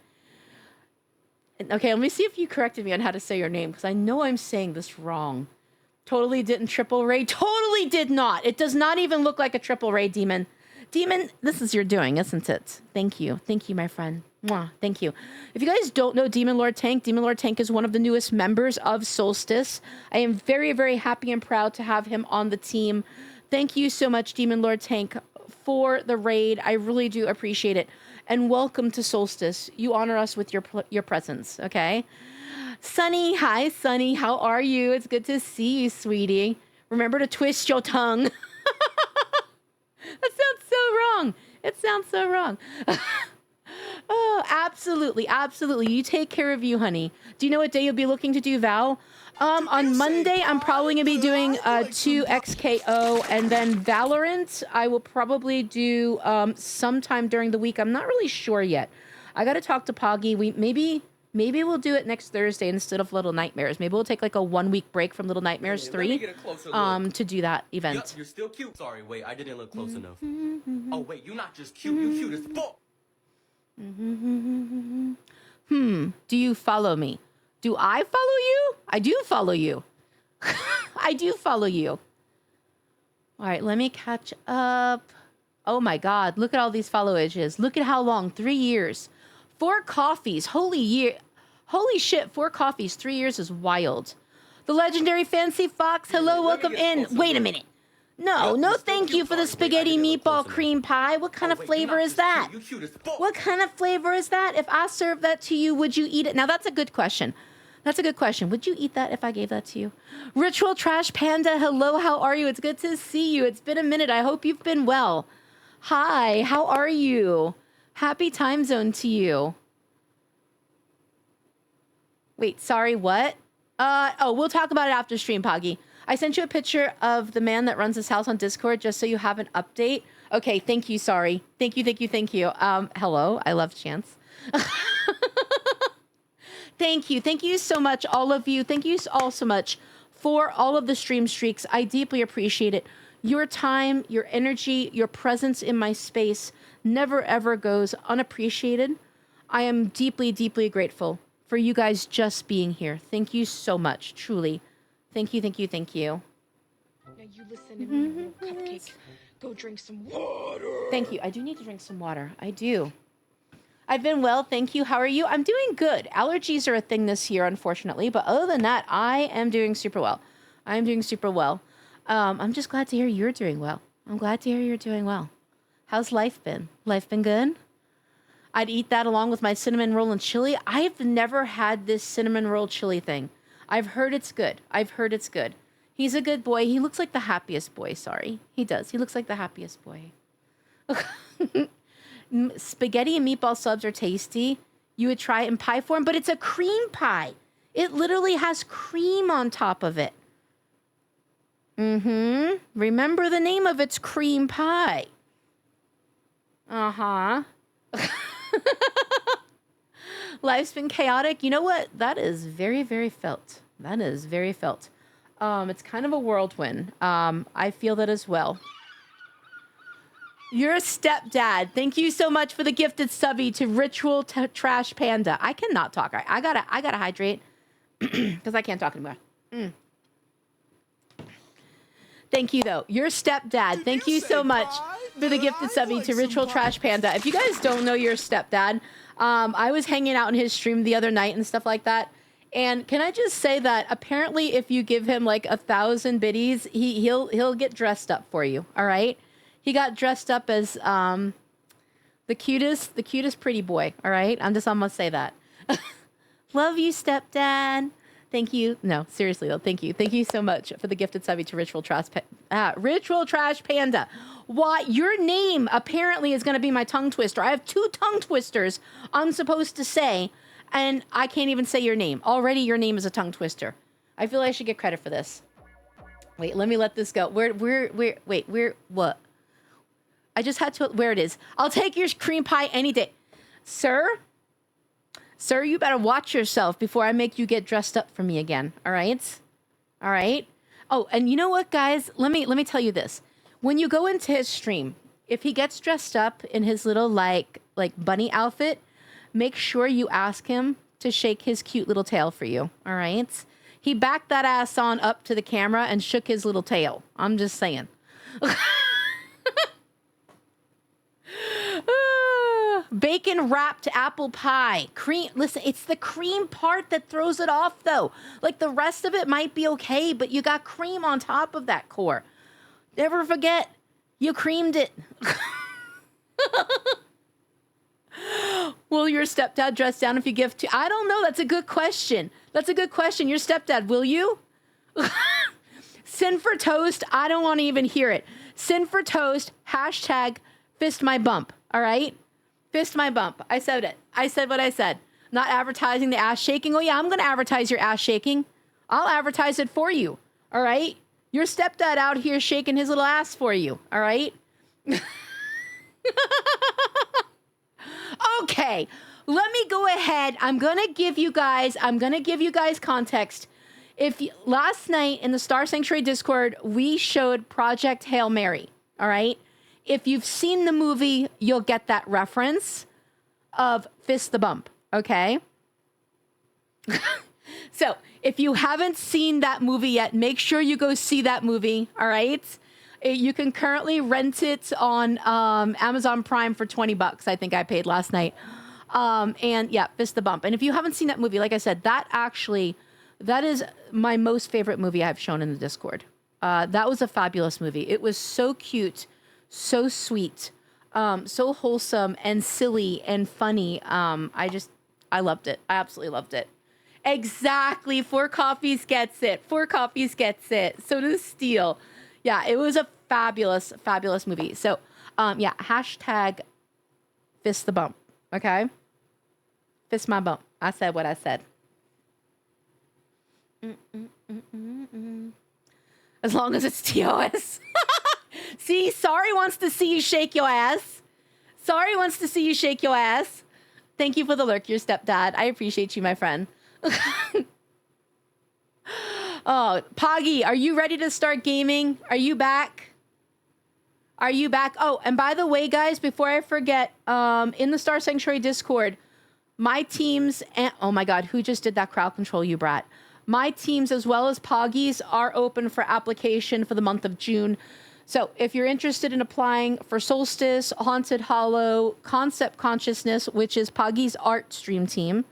Okay, let me see if you corrected me on how to say your name, because I know I'm saying this wrong. Totally didn't triple raid. Totally did not. It does not even look like a triple raid, Demon. Demon, this is your doing, isn't it? Thank you, my friend. Mwah, thank you. If you guys don't know Demon Lord Tank is one of the newest members of Solstice. I am very, very happy and proud to have him on the team. Thank you so much, Demon Lord Tank, for the raid. I really do appreciate it. And welcome to Solstice. You honor us with your presence, okay? Sunny, hi, Sunny. How are you? It's good to see you, sweetie. Remember to twist your tongue. That sounds so wrong. It sounds so wrong. Oh, absolutely. You take care of you, honey. Do you know what day you'll be looking to do, Val? On Monday, I'm probably going to be doing 2 XKO, and then Valorant, I will probably do sometime during the week. I'm not really sure yet. I got to talk to Poggy. Maybe we'll do it next Thursday instead of Little Nightmares. Maybe we'll take like a 1 week break from Little Nightmares 3 to do that event. Yep, you're still cute. Sorry, wait, I didn't look close enough. Oh, wait, you're not just cute, you cute as fuck. Do you follow me? Do I follow you? I do follow you. I do follow you. All right, let me catch up. Oh my God, look at all these followages. Look at how long, 3 years. 4 coffees, holy shit, 4 coffees, 3 years is wild. The legendary Fancy Fox, hello, welcome in. Wait a minute. No, thank you for the spaghetti meatball cream pie. What kind of flavor is that? What kind of flavor is that? If I serve that to you, would you eat it? Now, that's a good question. Would you eat that if I gave that to you? Ritual Trash Panda, hello, how are you? It's good to see you. It's been a minute. I hope you've been well. Hi, how are you? Happy time zone to you. Wait, sorry, what? We'll talk about it after stream, Poggy. I sent you a picture of the man that runs his house on Discord just so you have an update. Okay, thank you, sorry. Thank you. Hello, I love Chance. Thank you so much, all of you. Thank you all so much for all of the stream streaks. I deeply appreciate it. Your time, your energy, your presence in my space never ever goes unappreciated. I am deeply, deeply grateful for you guys just being here. Thank you so much, truly. Thank you. Now you listen to me, little cupcake. Go drink some water. Thank you. I do need to drink some water. I do. I've been well, thank you. How are you? I'm doing good. Allergies are a thing this year, unfortunately, but other than that, I am doing super well. I'm just glad to hear you're doing well. How's life been? Life been good? I'd eat that along with my cinnamon roll and chili. I've never had this cinnamon roll chili thing. I've heard it's good. I've heard it's good. He's a good boy. He looks like the happiest boy. Sorry. He does. He looks like the happiest boy. Spaghetti and meatball subs are tasty. You would try it in pie form, but it's a cream pie. It literally has cream on top of it. Mm-hmm. Remember the name of its cream pie. Uh-huh. Life's been chaotic. You know what? That is very, very felt. That is very felt. It's kind of a whirlwind. I feel that as well. You're a stepdad. Thank you so much for the gifted subby to Ritual Trash Panda. I cannot talk. I gotta hydrate because I can't talk anymore. Thank you, though. Your stepdad. Thank you so much for the gifted subby to Ritual Trash Panda. If you guys don't know your stepdad, I was hanging out in his stream the other night and stuff like that. And can I just say that apparently if you give him like 1,000 biddies, he'll get dressed up for you. All right. He got dressed up as the cutest pretty boy. All right. I'm gonna say that. Love you, stepdad. Thank you. No, seriously though. Thank you. Thank you so much for the gifted subby to Ritual Trash Panda. Why your name apparently is going to be my tongue twister. I have 2 tongue twisters I'm supposed to say, and I can't even say your name. Already your name is a tongue twister. I feel I should get credit for this. Wait, let me let this go. Where, what? I just had to, where it is. I'll take your cream pie any day. Sir, you better watch yourself before I make you get dressed up for me again. All right? All right? Oh, and you know what, guys? Let me tell you this. When you go into his stream, if he gets dressed up in his little like bunny outfit, make sure you ask him to shake his cute little tail for you. All right? He backed that ass on up to the camera and shook his little tail. I'm just saying. Bacon wrapped apple pie. Cream. Listen, it's the cream part that throws it off, though. Like the rest of it might be okay, but you got cream on top of that core. Never forget, you creamed it. Will your stepdad dress down if you give to? I don't know. That's a good question. That's a good question. Your stepdad, will you? Sin for toast. I don't want to even hear it. Sin for toast. Hashtag fist my bump. All right. Fist my bump. I said it. I said what I said. Not advertising the ass shaking. Oh, yeah, I'm going to advertise your ass shaking. I'll advertise it for you. All right? Your stepdad out here shaking his little ass for you. All right? Okay. Let me go ahead. I'm going to give you guys context. Last night in the Star Sanctuary Discord, we showed Project Hail Mary. All right? If you've seen the movie, you'll get that reference of fist the bump, okay? So, if you haven't seen that movie yet, make sure you go see that movie, all right? You can currently rent it on Amazon Prime for $20, I think I paid last night. And yeah, fist the bump. And if you haven't seen that movie, like I said, that is my most favorite movie I've shown in the Discord. That was a fabulous movie. It was so cute. So sweet, so wholesome and silly and funny. I loved it. I absolutely loved it. Exactly. 4 coffees gets it. 4 coffees gets it. So does Steel. Yeah, it was a fabulous, fabulous movie. So, yeah, hashtag fist the bump. Okay. Fist my bump. I said what I said. As long as it's TOS. See, Sorry wants to see you shake your ass. Sorry wants to see you shake your ass. Thank you for the lurk, your stepdad. I appreciate you, my friend. Oh, Poggy, are you ready to start gaming? Are you back? Are you back? Oh, and by the way, guys, before I forget, in the Star Sanctuary Discord, my teams, and oh my God, who just did that crowd control, you brat? My teams, as well as Poggy's, are open for application for the month of June. So if you're interested in applying for Solstice, Haunted Hollow, Concept Consciousness, which is Poggy's art stream team,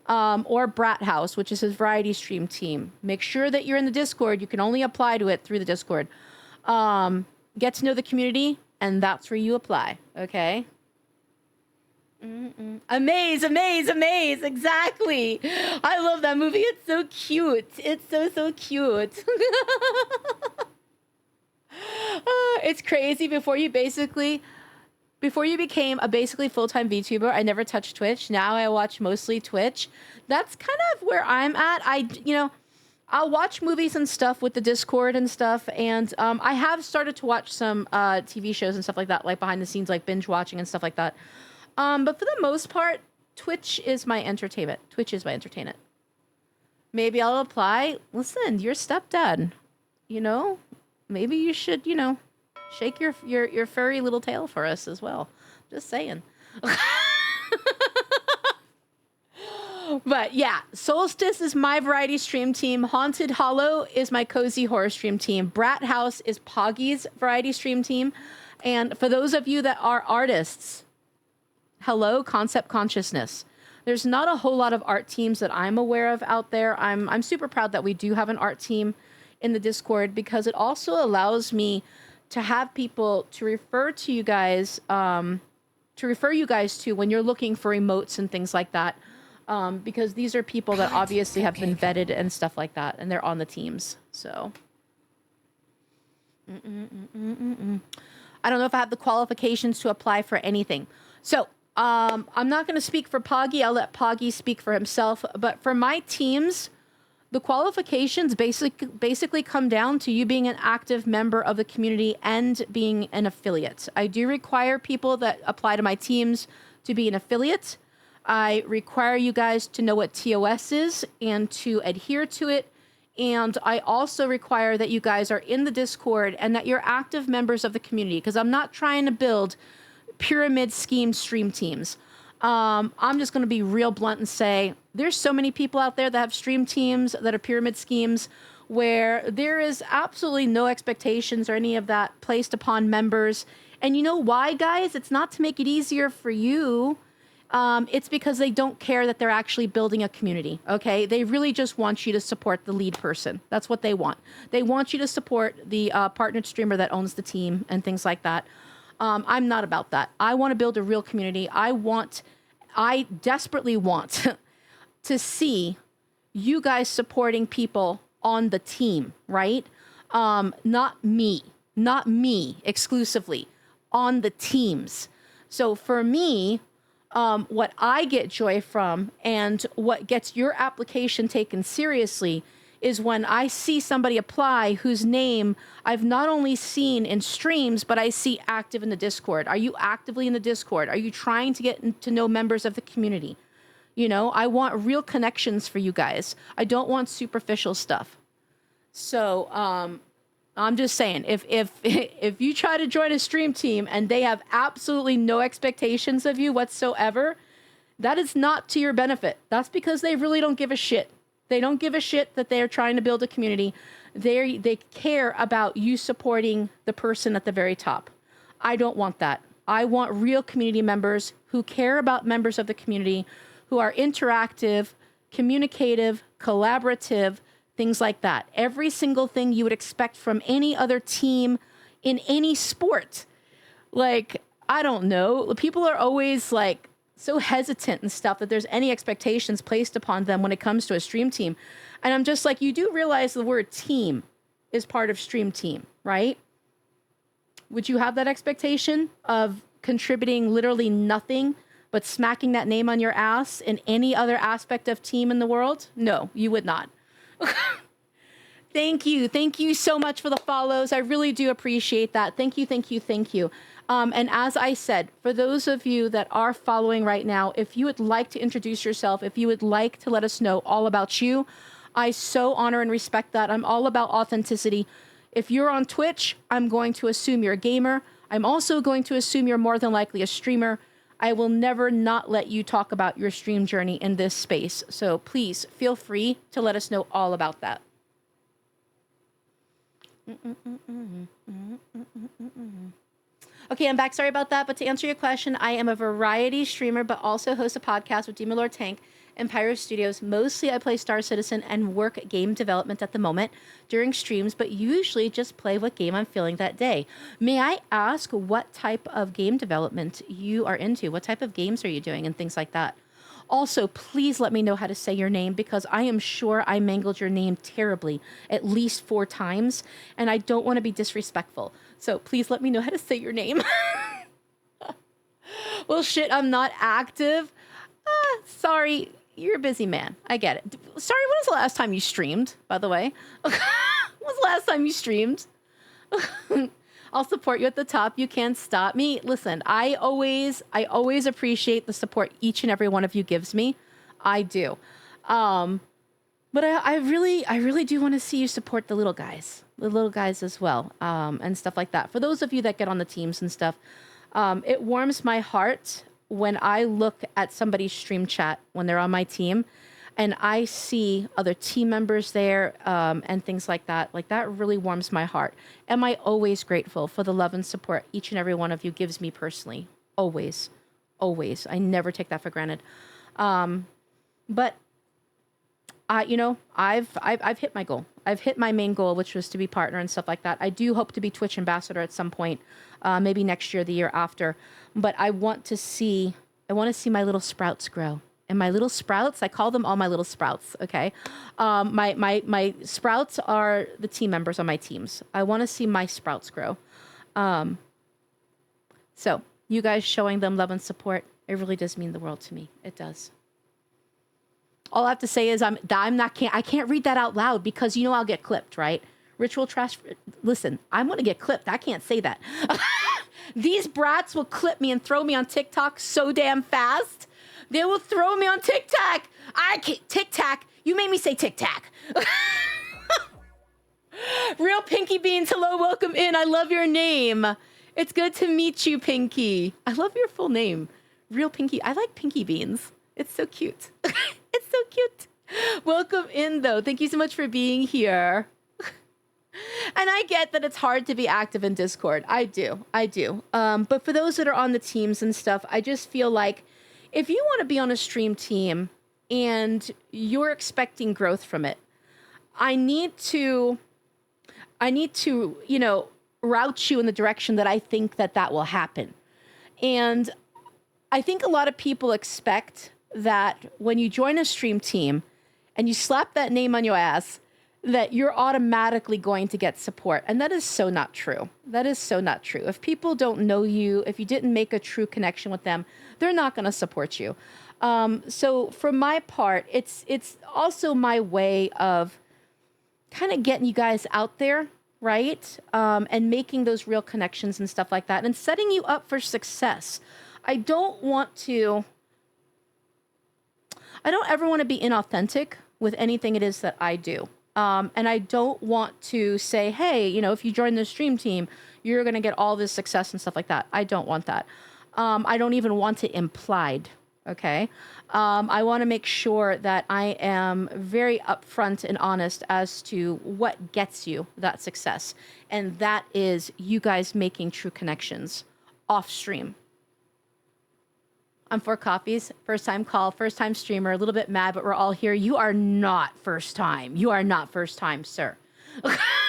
or Brat House, which is his variety stream team, make sure that you're in the Discord. You can only apply to it through the Discord. Get to know the community, and that's where you apply, okay? Amaze, amaze, amaze. Exactly. I love that movie. It's so cute. It's so, so cute. It's crazy. Before you became a basically full-time VTuber, I never touched Twitch. Now I watch mostly Twitch. That's kind of where I'm at. I'll watch movies and stuff with the Discord and stuff. And I have started to watch some TV shows and stuff like that, like behind the scenes, like binge watching and stuff like that. But for the most part, Twitch is my entertainment. Maybe I'll apply. Listen, your stepdad, maybe you should, shake your furry little tail for us as well. Just saying. But yeah, Solstice is my variety stream team. Haunted Hollow is my cozy horror stream team. Brat House is Poggy's variety stream team. And for those of you that are artists, hello, Concept Consciousness. There's not a whole lot of art teams that I'm aware of out there. I'm super proud that we do have an art team in the Discord because it also allows me to have people to refer you guys to when you're looking for emotes and things like that. Because these are people that obviously have been vetted and stuff like that, and they're on the teams. So, I don't know if I have the qualifications to apply for anything. So, I'm not going to speak for Poggy. I'll let Poggy speak for himself. But for my teams, the qualifications basically come down to you being an active member of the community and being an affiliate. I do require people that apply to my teams to be an affiliate. I require you guys to know what TOS is and to adhere to it. And I also require that you guys are in the Discord and that you're active members of the community, because I'm not trying to build pyramid scheme stream teams. I'm just going to be real blunt and say there's so many people out there that have stream teams that are pyramid schemes where there is absolutely no expectations or any of that placed upon members. And you know why, guys? It's not to make it easier for you. It's because they don't care that they're actually building a community, okay? They really just want you to support the lead person. That's what they want. They want you to support the partnered streamer that owns the team and things like that. I'm not about that. I want to build a real community. I desperately want to see you guys supporting people on the team, right? Not me exclusively, on the teams. So for me, what I get joy from and what gets your application taken seriously is when I see somebody apply whose name I've not only seen in streams, but I see active in the Discord. Are you actively in the Discord? Are you trying to get to know members of the community? I want real connections for you guys. I don't want superficial stuff. So, I'm just saying, if you try to join a stream team and they have absolutely no expectations of you whatsoever, that is not to your benefit. That's because they really don't give a shit. They don't give a shit that they are trying to build a community. They care about you supporting the person at the very top. I don't want that. I want real community members who care about members of the community, who are interactive, communicative, collaborative, things like that. Every single thing you would expect from any other team in any sport. Like, I don't know. People are always like so hesitant and stuff that there's any expectations placed upon them when it comes to a stream team. And I'm just like, you do realize the word team is part of stream team, right? Would you have that expectation of contributing literally nothing but smacking that name on your ass in any other aspect of team in the world? No, you would not. Thank you. Thank you so much for the follows. I really do appreciate that. Thank you, thank you, thank you. And as I said, for those of you that are following right now, if you would like to introduce yourself, if you would like to let us know all about you, I so honor and respect that. I'm all about authenticity. If you're on Twitch, I'm going to assume you're a gamer. I'm also going to assume you're more than likely a streamer. I will never not let you talk about your stream journey in this space. So please feel free to let us know all about that. Okay, I'm back. Sorry about that. But to answer your question, I am a variety streamer, but also host a podcast with Demon Lord Tank and Pyro Studios. Mostly I play Star Citizen and work game development at the moment during streams, but usually just play what game I'm feeling that day. May I ask what type of game development you are into? What type of games are you doing and things like that? Also, please let me know how to say your name because I am sure I mangled your name terribly at least 4 times, and I don't want to be disrespectful. So please let me know how to say your name. Well, shit, I'm not active. Sorry, you're a busy man. I get it. Sorry, when was the last time you streamed, by the way? When was the last time you streamed? I'll support you at the top. You can't stop me. Listen, I always appreciate the support each and every one of you gives me. I do. But I really do want to see you support the little guys as well, and stuff like that. For those of you that get on the teams and stuff, it warms my heart when I look at somebody's stream chat when they're on my team and I see other team members there, and things like that. Like, that really warms my heart. Am I always grateful for the love and support each and every one of you gives me personally? Always. Always. I never take that for granted. But you know, I've hit my goal. I've hit my main goal, which was to be partner and stuff like that. I do hope to be Twitch ambassador at some point, maybe next year, the year after. But I want to see my little sprouts grow. And my little sprouts, I call them all my little sprouts. Okay, my sprouts are the team members on my teams. I want to see my sprouts grow. So you guys showing them love and support, it really does mean the world to me. It does. All I have to say is I can't read that out loud because, you know, I'll get clipped, right? Ritual trash. Listen, I'm going to get clipped. I can't say that. These brats will clip me and throw me on TikTok so damn fast. They will throw me on TikTok. I can't. TikTok. You made me say TikTok. Real Pinky Beans. Hello, welcome in. I love your name. It's good to meet you, Pinky. I love your full name. Real Pinky. I like Pinky Beans. It's so cute. It's so cute. Welcome in, though. Thank you so much for being here. And I get that it's hard to be active in Discord. I do. But for those that are on the teams and stuff, I just feel like if you want to be on a stream team and you're expecting growth from it, I need to, you know, route you in the direction that I think that will happen. And I think a lot of people expect that when you join a stream team and you slap that name on your ass, that you're automatically going to get support. And that is so not true. That is so not true. If people don't know you, if you didn't make a true connection with them, they're not going to support you. So for my part, it's also my way of kind of getting you guys out there, right? And making those real connections and stuff like that and setting you up for success. I don't ever want to be inauthentic with anything it is that I do. And I don't want to say, hey, you know, if you join the stream team, you're going to get all this success and stuff like that. I don't want that. I don't even want it implied. Okay. I want to make sure that I am very upfront and honest as to what gets you that success. And that is you guys making true connections off stream. I'm 4 coffees, first time call, first time streamer, a little bit mad, but we're all here. You are not first time. You are not first time, sir.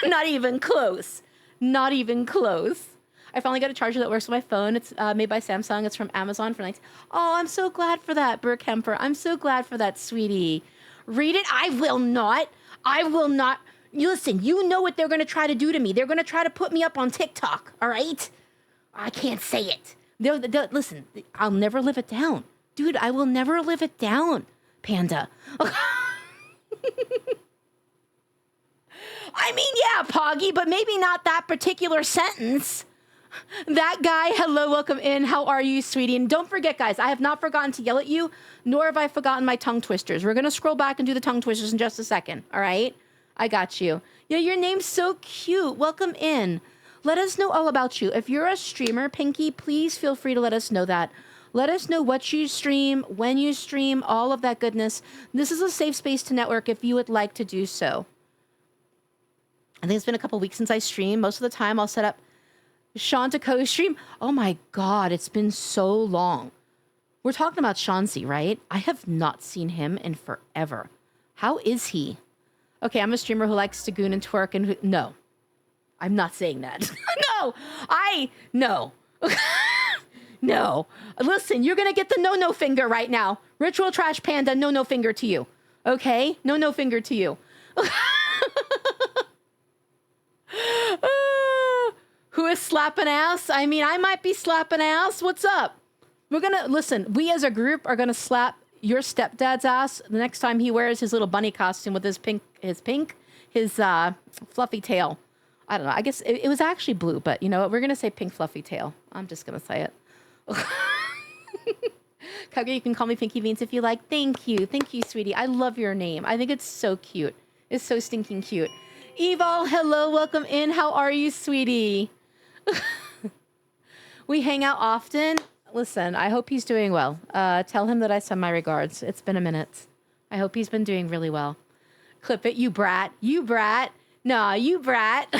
Not even close. Not even close. I finally got a charger that works with my phone. It's made by Samsung. It's from Amazon for nights. Oh, I'm so glad for that, Burke Hemper. I'm so glad for that, sweetie. Read it? I will not. I will not. Listen, you know what they're going to try to do to me. They're going to try to put me up on TikTok, all right? I can't say it. Listen, I'll never live it down. Dude, I will never live it down, Panda. I mean, yeah, Poggy, but maybe not that particular sentence. That guy, hello, welcome in. How are you, sweetie? And don't forget, guys, I have not forgotten to yell at you, nor have I forgotten my tongue twisters. We're going to scroll back and do the tongue twisters in just a second, all right? I got you. Yeah, your name's so cute. Welcome in. Let us know all about you. If you're a streamer, Pinky, please feel free to let us know that. Let us know what you stream, when you stream, all of that goodness. This is a safe space to network if you would like to do so. I think it's been a couple weeks since I streamed. Most of the time I'll set up Sean to co-stream. Oh my God, it's been so long. We're talking about Chauncey, right? I have not seen him in forever. How is he? Okay, I'm a streamer who likes to goon and twerk and no, I'm not saying that. No. No. Listen, you're going to get the no finger right now. Ritual Trash Panda, no finger to you. Okay? No finger to you. Who is slapping ass? I mean, I might be slapping ass. What's up? We're going to, listen, we as a group are going to slap your stepdad's ass the next time he wears his little bunny costume with his fluffy tail. I don't know. I guess it was actually blue, but you know what? We're going to say pink fluffy tail. I'm just going to say it. Kage, you can call me Pinky Beans if you like. Thank you. Thank you, sweetie. I love your name. I think it's so cute. It's so stinking cute. Evol, hello. Welcome in. How are you, sweetie? We hang out often. Listen, I hope he's doing well. Tell him that I send my regards. It's been a minute. I hope he's been doing really well. Clip it, you brat. You brat. Nah, you brat.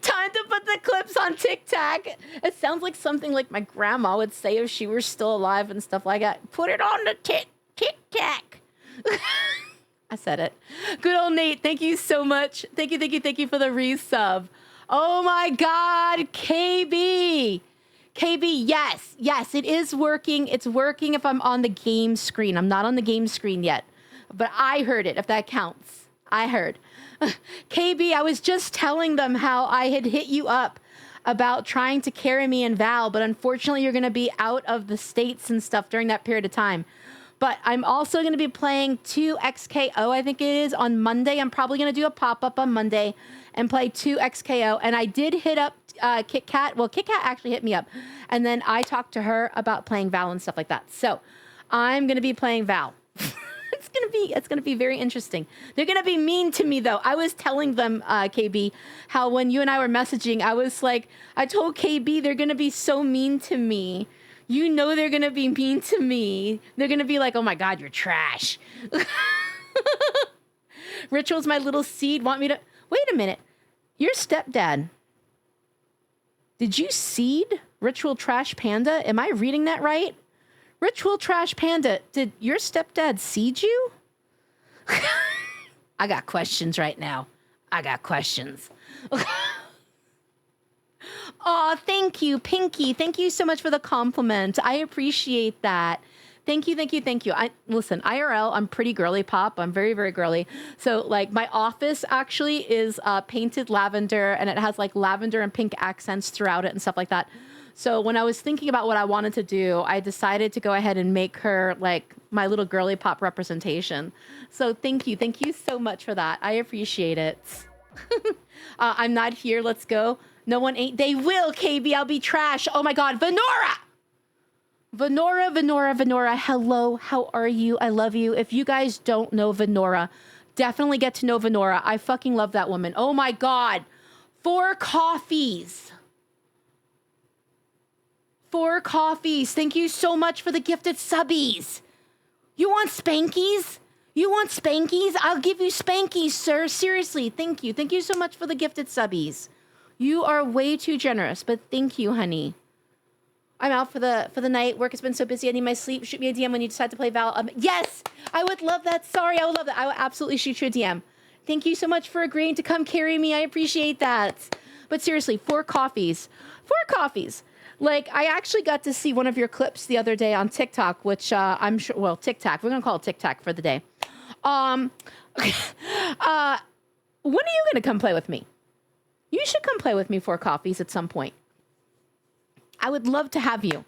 Time to put the clips on TikTok. It sounds like something like my grandma would say if she were still alive and stuff like that. Put it on the TikTok. I said it. Good old Nate. Thank you so much. Thank you for the resub. Oh my God, KB. KB, yes, it is working. It's working if I'm on the game screen. I'm not on the game screen yet, but I heard it, if that counts. I heard. KB, I was just telling them how I had hit you up about trying to carry me in Val, but unfortunately you're going to be out of the States and stuff during that period of time. But I'm also going to be playing 2XKO, I think it is, on Monday. I'm probably going to do a pop-up on Monday and play 2XKO. And I did hit up Kit Kat. Well, Kit Kat actually hit me up. And then I talked to her about playing Val and stuff like that. So I'm going to be playing Val. It's gonna be very interesting. They're gonna be mean to me though. I was telling them, KB, how when you and I were messaging, I was like, I told KB they're gonna be so mean to me. You know they're gonna be mean to me. They're gonna be like, oh my God, you're trash. Ritual's my little seed. Want me to wait a minute? Your stepdad. Did you seed Ritual Trash Panda? Am I reading that right? Ritual Trash Panda, did your stepdad seed you? I got questions right now. I got questions. Oh, thank you, Pinky. Thank you so much for the compliment. I appreciate that. Thank you. Listen, IRL, I'm pretty girly pop. I'm very, very girly. So like my office actually is painted lavender and it has like lavender and pink accents throughout it and stuff like that. So when I was thinking about what I wanted to do, I decided to go ahead and make her like my little girly pop representation. So thank you so much for that. I appreciate it. I'm not here. Let's go. No one ain't. They will, KB. I'll be trash. Oh my God. Venora. Hello. How are you? I love you. If you guys don't know Venora, definitely get to know Venora. I fucking love that woman. Oh my God. 4 coffees. 4 coffees. Thank you so much for the gifted subbies. You want spankies? I'll give you spankies, sir. Seriously, thank you. Thank you so much for the gifted subbies. You are way too generous, but thank you, honey. I'm out for the night. Work has been so busy. I need my sleep. Shoot me a DM when you decide to play Val. Yes, I would love that. Sorry, I would love that. I will absolutely shoot you a DM. Thank you so much for agreeing to come carry me. I appreciate that. But seriously, 4 coffees. 4 coffees. Like, I actually got to see one of your clips the other day on TikTok, which I'm sure, well, TikTok. We're going to call it TikTok for the day. When are you going to come play with me? You should come play with me 4 coffees at some point. I would love to have you.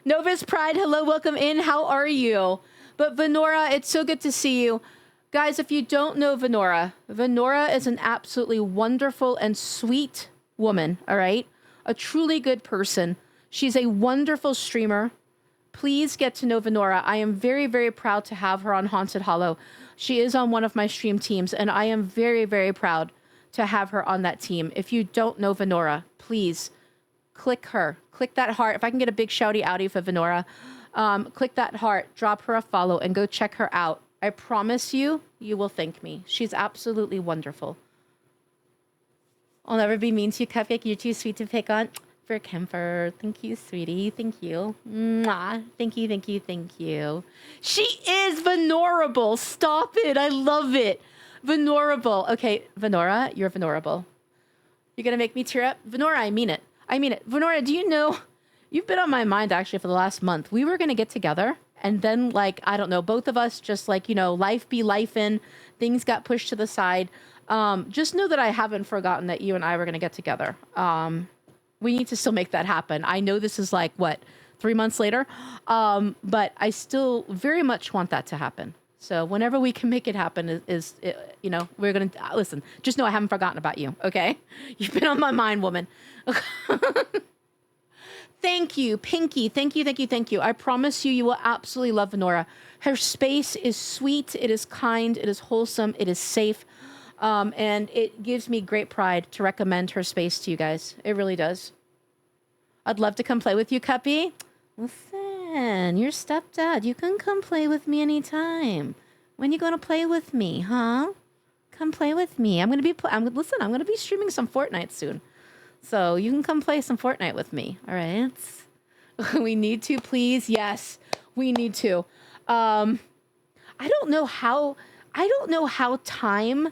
Nova's Pride, hello, welcome in. How are you? But Venora, it's so good to see you. Guys, if you don't know Venora is an absolutely wonderful and sweet woman, all right? A truly good person. She's a wonderful streamer. Please get to know Venora. I am very, very proud to have her on Haunted Hollow. She is on one of my stream teams, and I am very, very proud to have her on that team. If you don't know Venora, please click her. Click that heart. If I can get a big shouty outie for Venora, click that heart, drop her a follow, and go check her out. I promise you, you will thank me. She's absolutely wonderful. I'll never be mean to you, Cupcake. You're too sweet to pick on. For Kemper. Thank you, sweetie. Thank you. Mwah. Thank you, thank you, thank you. She is vulnerable. Stop it. I love it. Vulnerable. Okay, Venora, you're vulnerable. You're going to make me tear up? Venora, I mean it. I mean it. Venora, do you know, you've been on my mind actually for the last month. We were going to get together and then like, I don't know, both of us just like, you know, life be life-in. Things got pushed to the side. Just know that I haven't forgotten that you and I were going to get together. We need to still make that happen. I know this is like, what, 3 months later? But I still very much want that to happen. So whenever we can make it happen you know, we're going to, listen, just know I haven't forgotten about you, okay? You've been on my mind, woman. Thank you, Pinky. Thank you, thank you, thank you. I promise you, you will absolutely love Venora. Her space is sweet. It is kind. It is wholesome. It is safe. And it gives me great pride to recommend her space to you guys. It really does. I'd love to come play with you, Cuppy. Listen, your stepdad. You can come play with me anytime. When you going to play with me, huh? Come play with me. I'm going to be, listen, I'm going to be streaming some Fortnite soon. So you can come play some Fortnite with me. All right. We need to, please. Yes, we need to. I don't know how time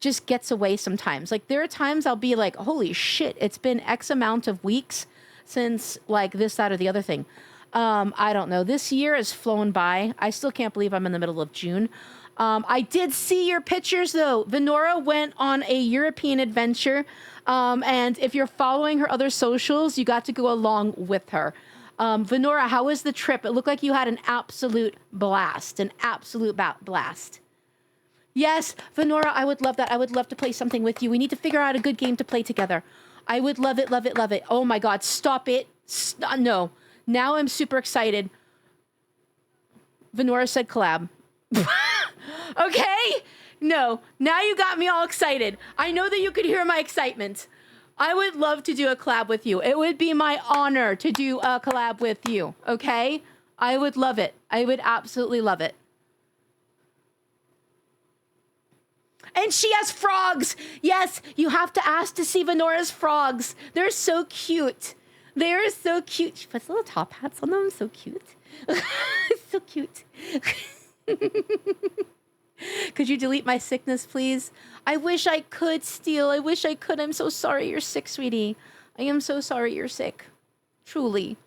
just gets away sometimes. Like there are times I'll be like, holy shit, it's been X amount of weeks since like this, that, or the other thing. I don't know. This year has flown by. I still can't believe I'm in the middle of June. I did see your pictures though. Venora went on a European adventure. And if you're following her other socials, you got to go along with her. Venora, how was the trip? It looked like you had an absolute blast, blast. Yes, Venora, I would love that. I would love to play something with you. We need to figure out a good game to play together. I would love it, love it, love it. Oh my God, stop it. No. Now I'm super excited. Venora said collab. Okay? No. Now you got me all excited. I know that you could hear my excitement. I would love to do a collab with you. It would be my honor to do a collab with you. Okay? I would love it. I would absolutely love it. And she has frogs. Yes, you have to ask to see Venora's frogs. They're so cute. They're so cute. She puts little top hats on them. So cute. So cute. Could you delete my sickness, please? I wish I could, Steele. I wish I could. I'm so sorry you're sick, sweetie. I am so sorry you're sick. Truly.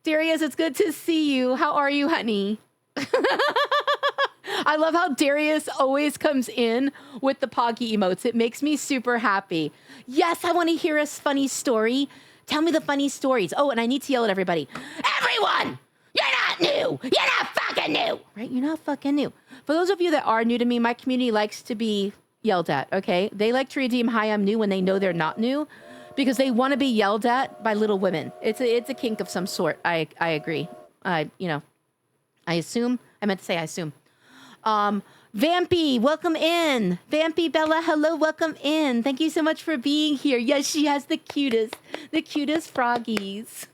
Darius, it's good to see you. How are you, honey? I love how Darius always comes in with the Poggy emotes. It makes me super happy. Yes, I want to hear a funny story. Tell me the funny stories. Oh, and I need to yell at everybody. Everyone! You're not new! You're not fucking new! Right? You're not fucking new. For those of you that are new to me, my community likes to be yelled at, okay? They like to redeem hi, I'm new when they know they're not new because they want to be yelled at by little women. It's a kink of some sort. I agree. I assume. I meant to say I assume. Vampy, welcome in. Vampy Bella, hello, welcome in. Thank you so much for being here. Yes, she has the cutest froggies.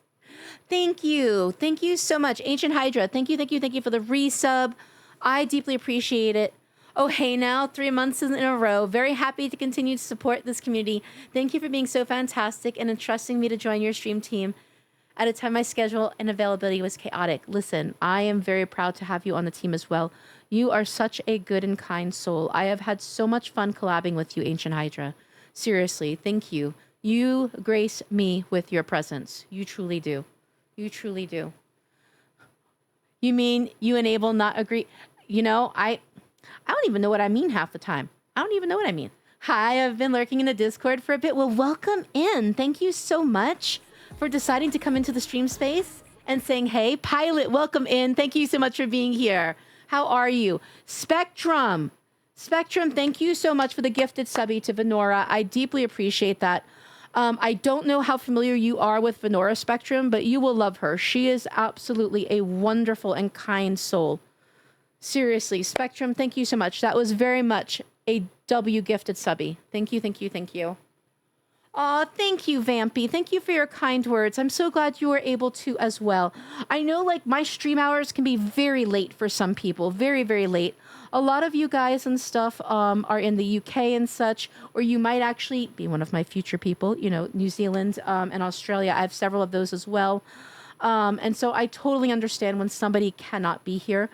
Thank you. Thank you so much. Ancient Hydra, thank you for the resub. I deeply appreciate it. Oh, hey now, 3 months in a row. Very happy to continue to support this community. Thank you for being so fantastic and entrusting me to join your stream team at a time my schedule and availability was chaotic. Listen, I am very proud to have you on the team as well. You are such a good and kind soul. I have had so much fun collabing with you, Ancient Hydra. Seriously, thank you. You grace me with your presence. You truly do. You truly do. You mean you enable not agree? You know, I don't even know what I mean half the time. I don't even know what I mean. Hi, I've been lurking in the Discord for a bit. Well, welcome in. Thank you so much for deciding to come into the stream space and saying, hey, Pilot, welcome in. Thank you so much for being here. How are you? Spectrum, thank you so much for the gifted subby to Venora. I deeply appreciate that. I don't know how familiar you are with Venora, Spectrum, but you will love her. She is absolutely a wonderful and kind soul. Seriously, Spectrum, thank you so much. That was very much a W gifted subby. Thank you. Aw, thank you, Vampy. Thank you for your kind words. I'm so glad you were able to as well. I know, like, my stream hours can be very late for some people. Very, very late. A lot of you guys and stuff are in the UK and such, or you might actually be one of my future people, you know, New Zealand and Australia. I have several of those as well. And so I totally understand when somebody cannot be here.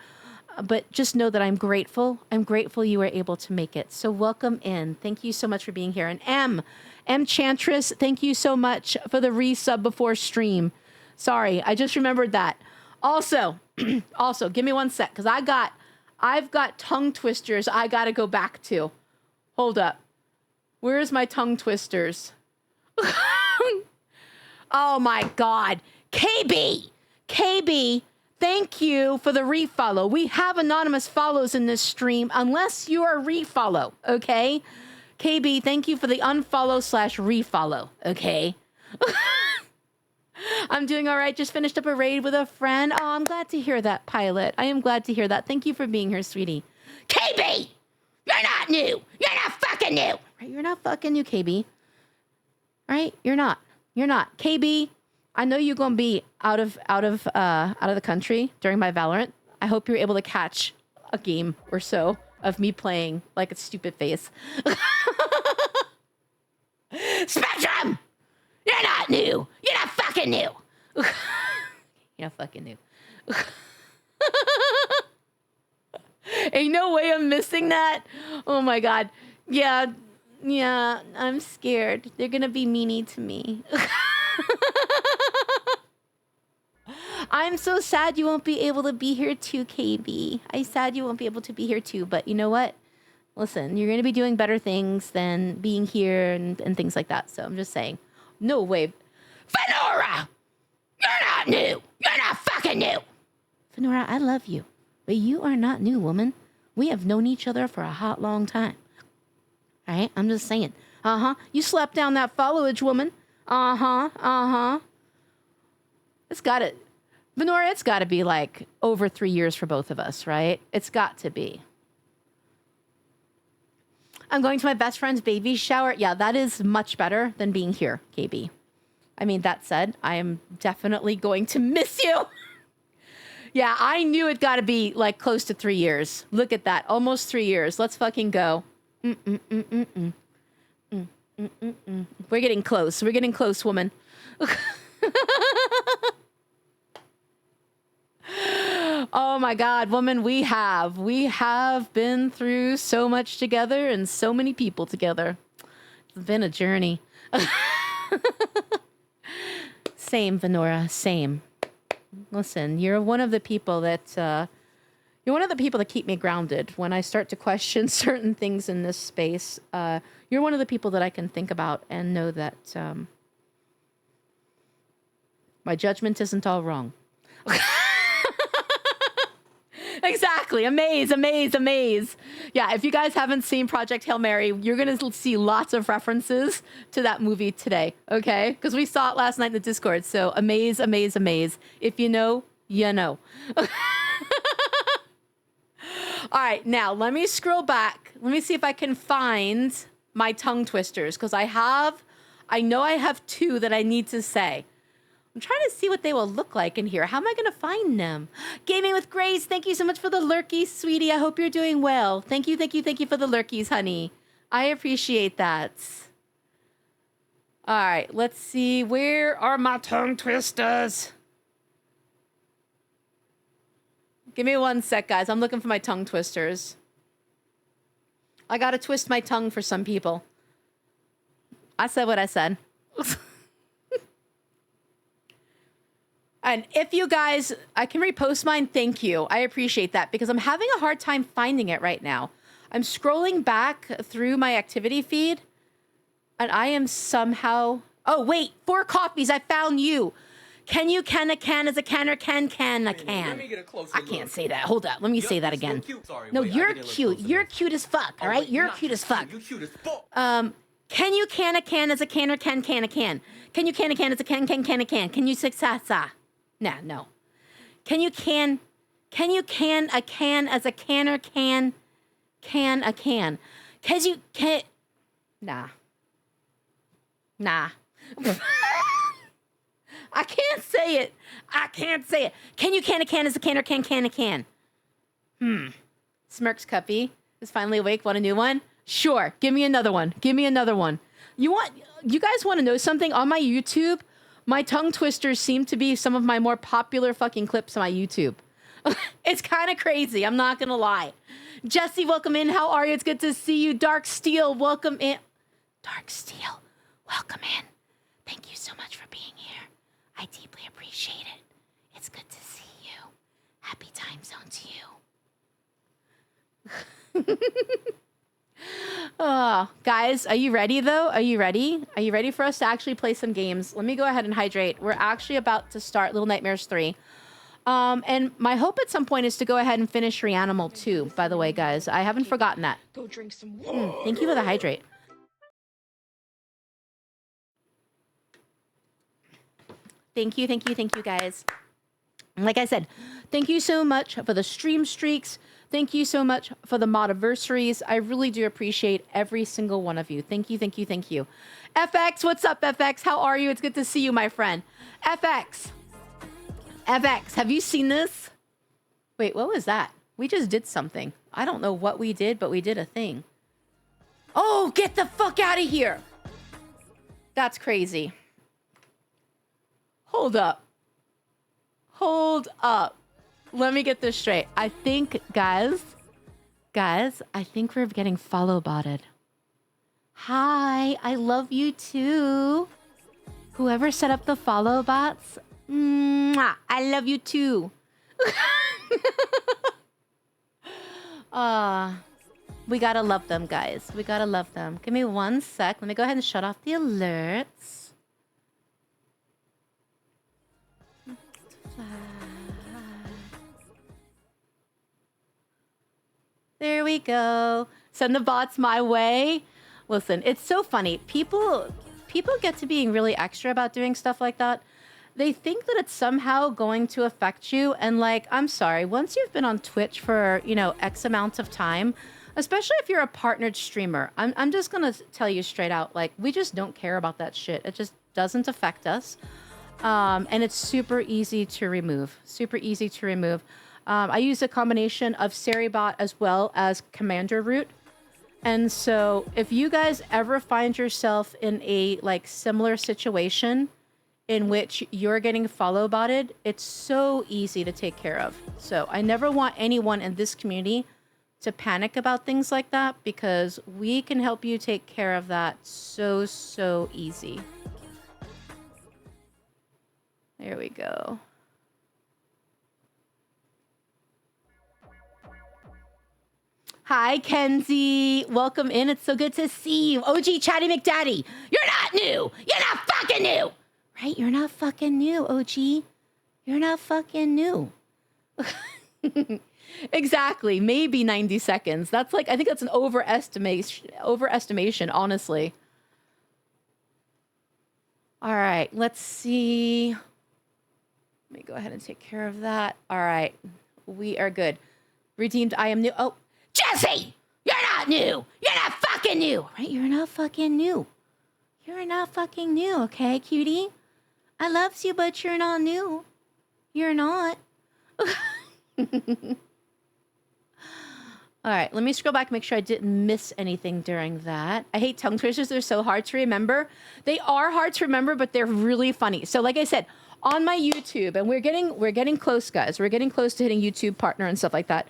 But just know that I'm grateful. I'm grateful you were able to make it. So welcome in. Thank you so much for being here. And M Chantress, thank you so much for the resub before stream. Sorry, I just remembered that. Also, give me one sec, because I've got tongue twisters I got to go back to. Hold up. Where's my tongue twisters? Oh my God. KB, thank you for the refollow. We have anonymous follows in this stream, unless you're a refollow, okay? KB, thank you for the unfollow/refollow, okay? I'm doing all right. Just finished up a raid with a friend. Oh, I'm glad to hear that, Pilot. I am glad to hear that. Thank you for being here, sweetie. KB, you're not new. You're not fucking new. Right? You're not fucking new, KB. Right? You're not. You're not. KB, I know you're gonna be out of the country during my Valorant. I hope you're able to catch a game or so of me playing like a stupid face. Spectrum! You're not new! You're not fucking new! You're not fucking new. Ain't no way I'm missing that. Oh my God. Yeah, I'm scared. They're gonna be meanie to me. I'm so sad you won't be able to be here too, KB. I'm sad you won't be able to be here too, but you know what? Listen, you're going to be doing better things than being here and things like that. So I'm just saying, no way. Fenora! You're not new! You're not fucking new! Fenora, I love you, but you are not new, woman. We have known each other for a hot long time. All right? I'm just saying. You slapped down that followage, woman. It's got to... Venora, it's got to be like over 3 years for both of us, right? It's got to be. I'm going to my best friend's baby shower. Yeah, that is much better than being here, KB. I mean, that said, I am definitely going to miss you. Yeah, I knew it got to be like close to 3 years. Look at that. Almost 3 years. Let's fucking go. We're getting close. We're getting close, woman. Oh my God, woman, we have been through so much together and so many people together. It's been a journey. Same, Venora, same. Listen, you're one of the people that keep me grounded when I start to question certain things in this space. You're one of the people that I can think about and know that my judgment isn't all wrong. Exactly. Amaze. Yeah, if you guys haven't seen Project Hail Mary, you're going to see lots of references to that movie today, okay? Because we saw it last night in the Discord. So amaze. If you know, you know. All right, now let me scroll back. Let me see if I can find my tongue twisters, because I know I have two that I need to say. I'm trying to see what they will look like in here. How am I going to find them? Gaming with Grace, thank you so much for the lurkies, sweetie. I hope you're doing well. Thank you for the lurkies, honey. I appreciate that. All right, let's see. Where are my tongue twisters? Give me one sec, guys. I'm looking for my tongue twisters. I got to twist my tongue for some people. I said what I said. And if you guys, I can repost mine, thank you. I appreciate that because I'm having a hard time finding it right now. I'm scrolling back through my activity feed and I am somehow... Oh, wait, 4 coffees. I found you. Can you can a can as a can or can a can? Let me get a closer I can't say that. Hold up. Let me say that again. Sorry, no, wait, you're cute. You're cute as fuck, all right? You're cute as fuck. You cute as fuck. Can you can a can as a can or can a can? Can you can a can as a can a can? Can you successa? No. Can you can a can as a can or can a can? Cause you can... Nah. Nah. I can't say it. I can't say it. Can you can a can as a can or can a can? Smirks Cuppy is finally awake. Want a new one? Sure. Give me another one. Give me another one. You guys want to know something? On my YouTube, my tongue twisters seem to be some of my more popular fucking clips on my YouTube. It's kind of crazy. I'm not going to lie. Jesse, welcome in. How are you? It's good to see you. Dark Steel, welcome in. Dark Steel, welcome in. Thank you so much for being here. I deeply appreciate it. It's good to see you. Happy time zone to you. Oh, guys, are you ready though? Are you ready? Are you ready for us to actually play some games? Let me go ahead and hydrate. We're actually about to start Little Nightmares 3. And my hope at some point is to go ahead and finish Reanimal 2, by the way, guys. I haven't forgotten that. Go drink some water. Thank you for the hydrate. Thank you, guys. Like I said, thank you so much for the stream streaks. Thank you so much for the modiversaries. I really do appreciate every single one of you. Thank you. FX, what's up, FX? How are you? It's good to see you, my friend. FX, have you seen this? Wait, what was that? We just did something. I don't know what we did, but we did a thing. Oh, get the fuck out of here. That's crazy. Hold up. Let me get this straight. I think, guys, I think we're getting follow botted. Hi, I love you too. Whoever set up the follow bots, mwah, I love you too. We gotta love them, guys. We gotta love them. Give me 1 sec. Let me go ahead and shut off the alerts. There we go. Send the bots my way. Listen, it's so funny. People get to being really extra about doing stuff like that. They think that it's somehow going to affect you. And like, I'm sorry, once you've been on Twitch for, X amount of time, especially if you're a partnered streamer, I'm just going to tell you straight out, like, we just don't care about that shit. It just doesn't affect us. And it's super easy to remove. I use a combination of Seribot as well as Commander Root. And so if you guys ever find yourself in a similar situation in which you're getting follow botted, it's so easy to take care of. So I never want anyone in this community to panic about things like that, because we can help you take care of that so easy. There we go. Hi, Kenzie. Welcome in. It's so good to see you. OG Chatty McDaddy. You're not new. You're not fucking new. Right? You're not fucking new, OG. You're not fucking new. Exactly. Maybe 90 seconds. That's I think that's an overestimation, honestly. All right. Let's see. Let me go ahead and take care of that. All right. We are good. Redeemed. I am new. Oh. Jesse, you're not new. You're not fucking new. Right? You're not fucking new. You're not fucking new, okay, cutie? I loves you, but you're not new. You're not. All right, let me scroll back and make sure I didn't miss anything during that. I hate tongue twisters. They're so hard to remember. They are hard to remember, but they're really funny. So like I said, on my YouTube, and we're getting close, guys. We're getting close to hitting YouTube partner and stuff like that.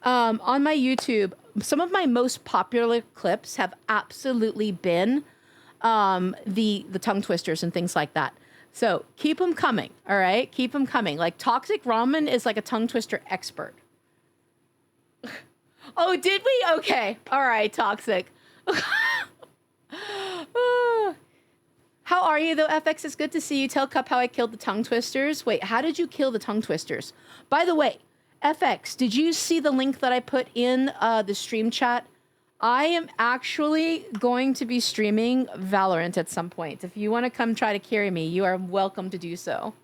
On my YouTube, some of my most popular clips have absolutely been the tongue twisters and things like that. So keep them coming, all right? Keep them coming. Like Toxic Ramen is like a tongue twister expert. Oh, did we? Okay. All right, Toxic. How are you, though, FX? It's good to see you. Tell Cup how I killed the tongue twisters. Wait, how did you kill the tongue twisters? By the way, FX, did you see the link that I put in the stream chat? I am actually going to be streaming Valorant at some point. If you want to come try to carry me, you are welcome to do so.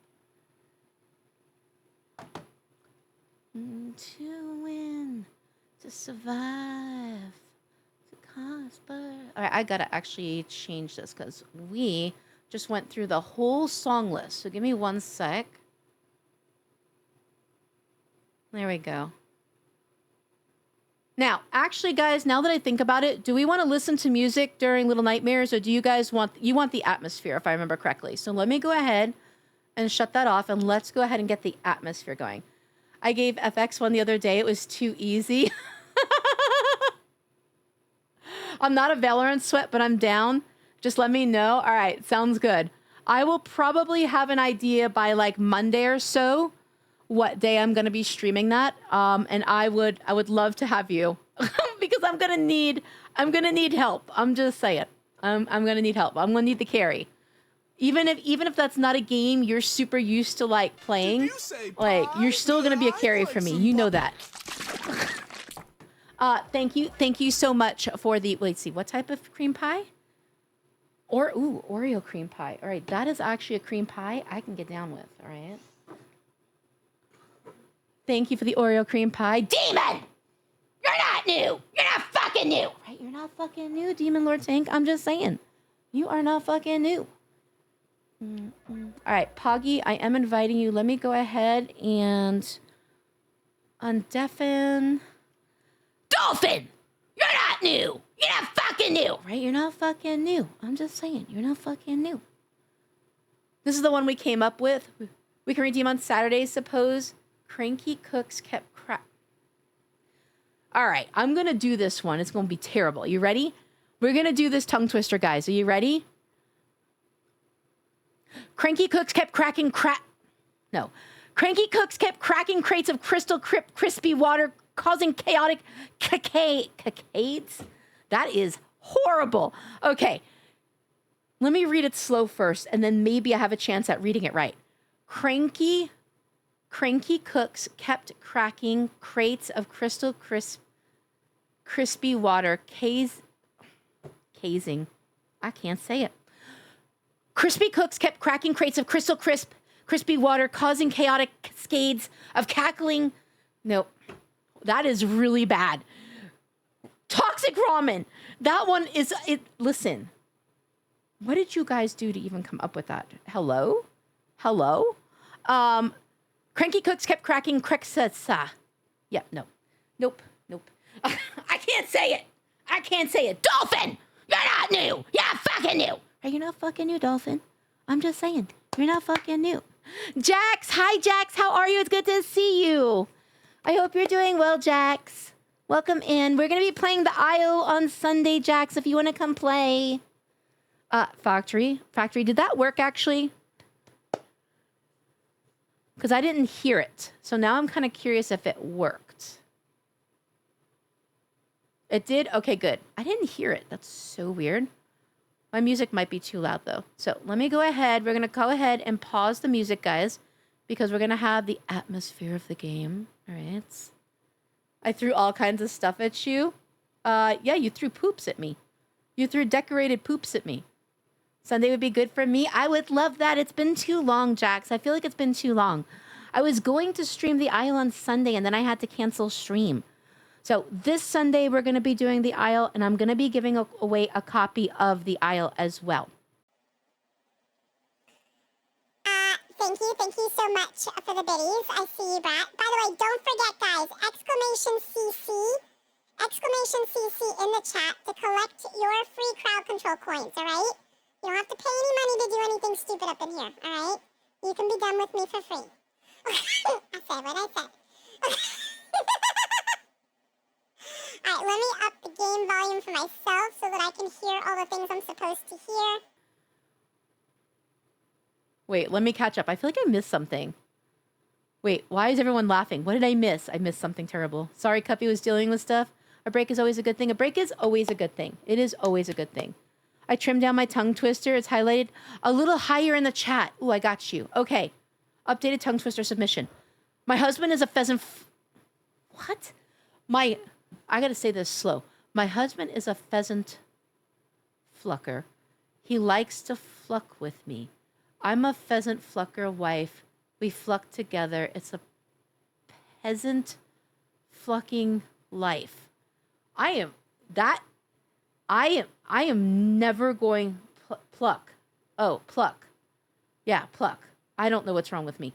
To win, to survive, to All right, I gotta actually change this because we just went through the whole song list. So give me 1 sec. There we go. Now, actually, guys, now that I think about it, do we want to listen to music during Little Nightmares, or do you guys want the atmosphere, if I remember correctly? So let me go ahead and shut that off, and let's go ahead and get the atmosphere going. I gave FX one the other day. It was too easy. I'm not a Valorant sweat, but I'm down. Just let me know. All right, sounds good. I will probably have an idea by like Monday or so what day I'm going to be streaming that. And I would love to have you because I'm going to need help. I'm just saying. I'm going to need help. I'm going to need the carry. Even if that's not a game you're super used to like playing, like you're still going to be a carry for me. You know that. Thank you so much for the, let's see, what type of cream pie? Oreo cream pie. All right, that is actually a cream pie I can get down with, all right? Thank you for the Oreo cream pie. Demon! You're not new! You're not fucking new! Right, you're not fucking new, Demon Lord Tank. I'm just saying. You are not fucking new. All right, Poggy, I am inviting you. Let me go ahead and undeafen. Dolphin! You're not new! You're not fucking new! Right, you're not fucking new. I'm just saying, you're not fucking new. This is the one we came up with. We can redeem on Saturdays, suppose. Cranky Cooks kept crap. All right, I'm going to do this one. It's going to be terrible. You ready? We're going to do this tongue twister, guys. Are you ready? Cranky Cooks kept cracking Cranky Cooks kept cracking crates of crystal crispy water, causing chaotic cascades. That is horrible. Okay, let me read it slow first, and then maybe I have a chance at reading it right. Cranky Cooks kept cracking crates of crystal crispy water, casing. I can't say it. Crispy Cooks kept cracking crates of crispy water, causing chaotic cascades of cackling. Nope. That is really bad. Toxic ramen. That one is it. Listen, what did you guys do to even come up with that? Hello? Cranky Cooks kept cracking crexasa. Yeah, no. Nope. I can't say it. Dolphin! You're not new! You're not fucking new! Are you not fucking new, Dolphin? I'm just saying. You're not fucking new. Jax! Hi, Jax! How are you? It's good to see you. I hope you're doing well, Jax. Welcome in. We're going to be playing the Isle on Sunday, Jax, if you want to come play. Factory, did that work, actually? Because I didn't hear it. So now I'm kind of curious if it worked. It did? Okay, good. I didn't hear it. That's so weird. My music might be too loud, though. So let me go ahead. We're going to go ahead and pause the music, guys, because we're going to have the atmosphere of the game. All right. I threw all kinds of stuff at you. Yeah, you threw poops at me. You threw decorated poops at me. Sunday would be good for me. I would love that. It's been too long, Jax. I feel like it's been too long. I was going to stream the Isle on Sunday, and then I had to cancel stream. So this Sunday, we're going to be doing the Isle, and I'm going to be giving away a copy of the Isle as well. Thank you so much for the biddies. I see you, Brat. By the way, don't forget, guys, exclamation CC in the chat to collect your free crowd control coins, all right? You don't have to pay any money to do anything stupid up in here, all right? You can be done with me for free. I said what I said. All right, let me up the game volume for myself so that I can hear all the things I'm supposed to hear. Wait, let me catch up. I feel like I missed something. Wait, why is everyone laughing? What did I miss? I missed something terrible. Sorry, Cuppy was dealing with stuff. A break is always a good thing. A break is always a good thing. It is always a good thing. I trimmed down my tongue twister. It's highlighted a little higher in the chat. Ooh, I got you. Okay. Updated tongue twister submission. My husband is a pheasant. What? I got to say this slow. My husband is a pheasant flucker. He likes to fluck with me. I'm a pheasant flucker wife. We fluck together. It's a peasant flucking life. I am never going pluck. Oh, pluck. Yeah, pluck. I don't know what's wrong with me.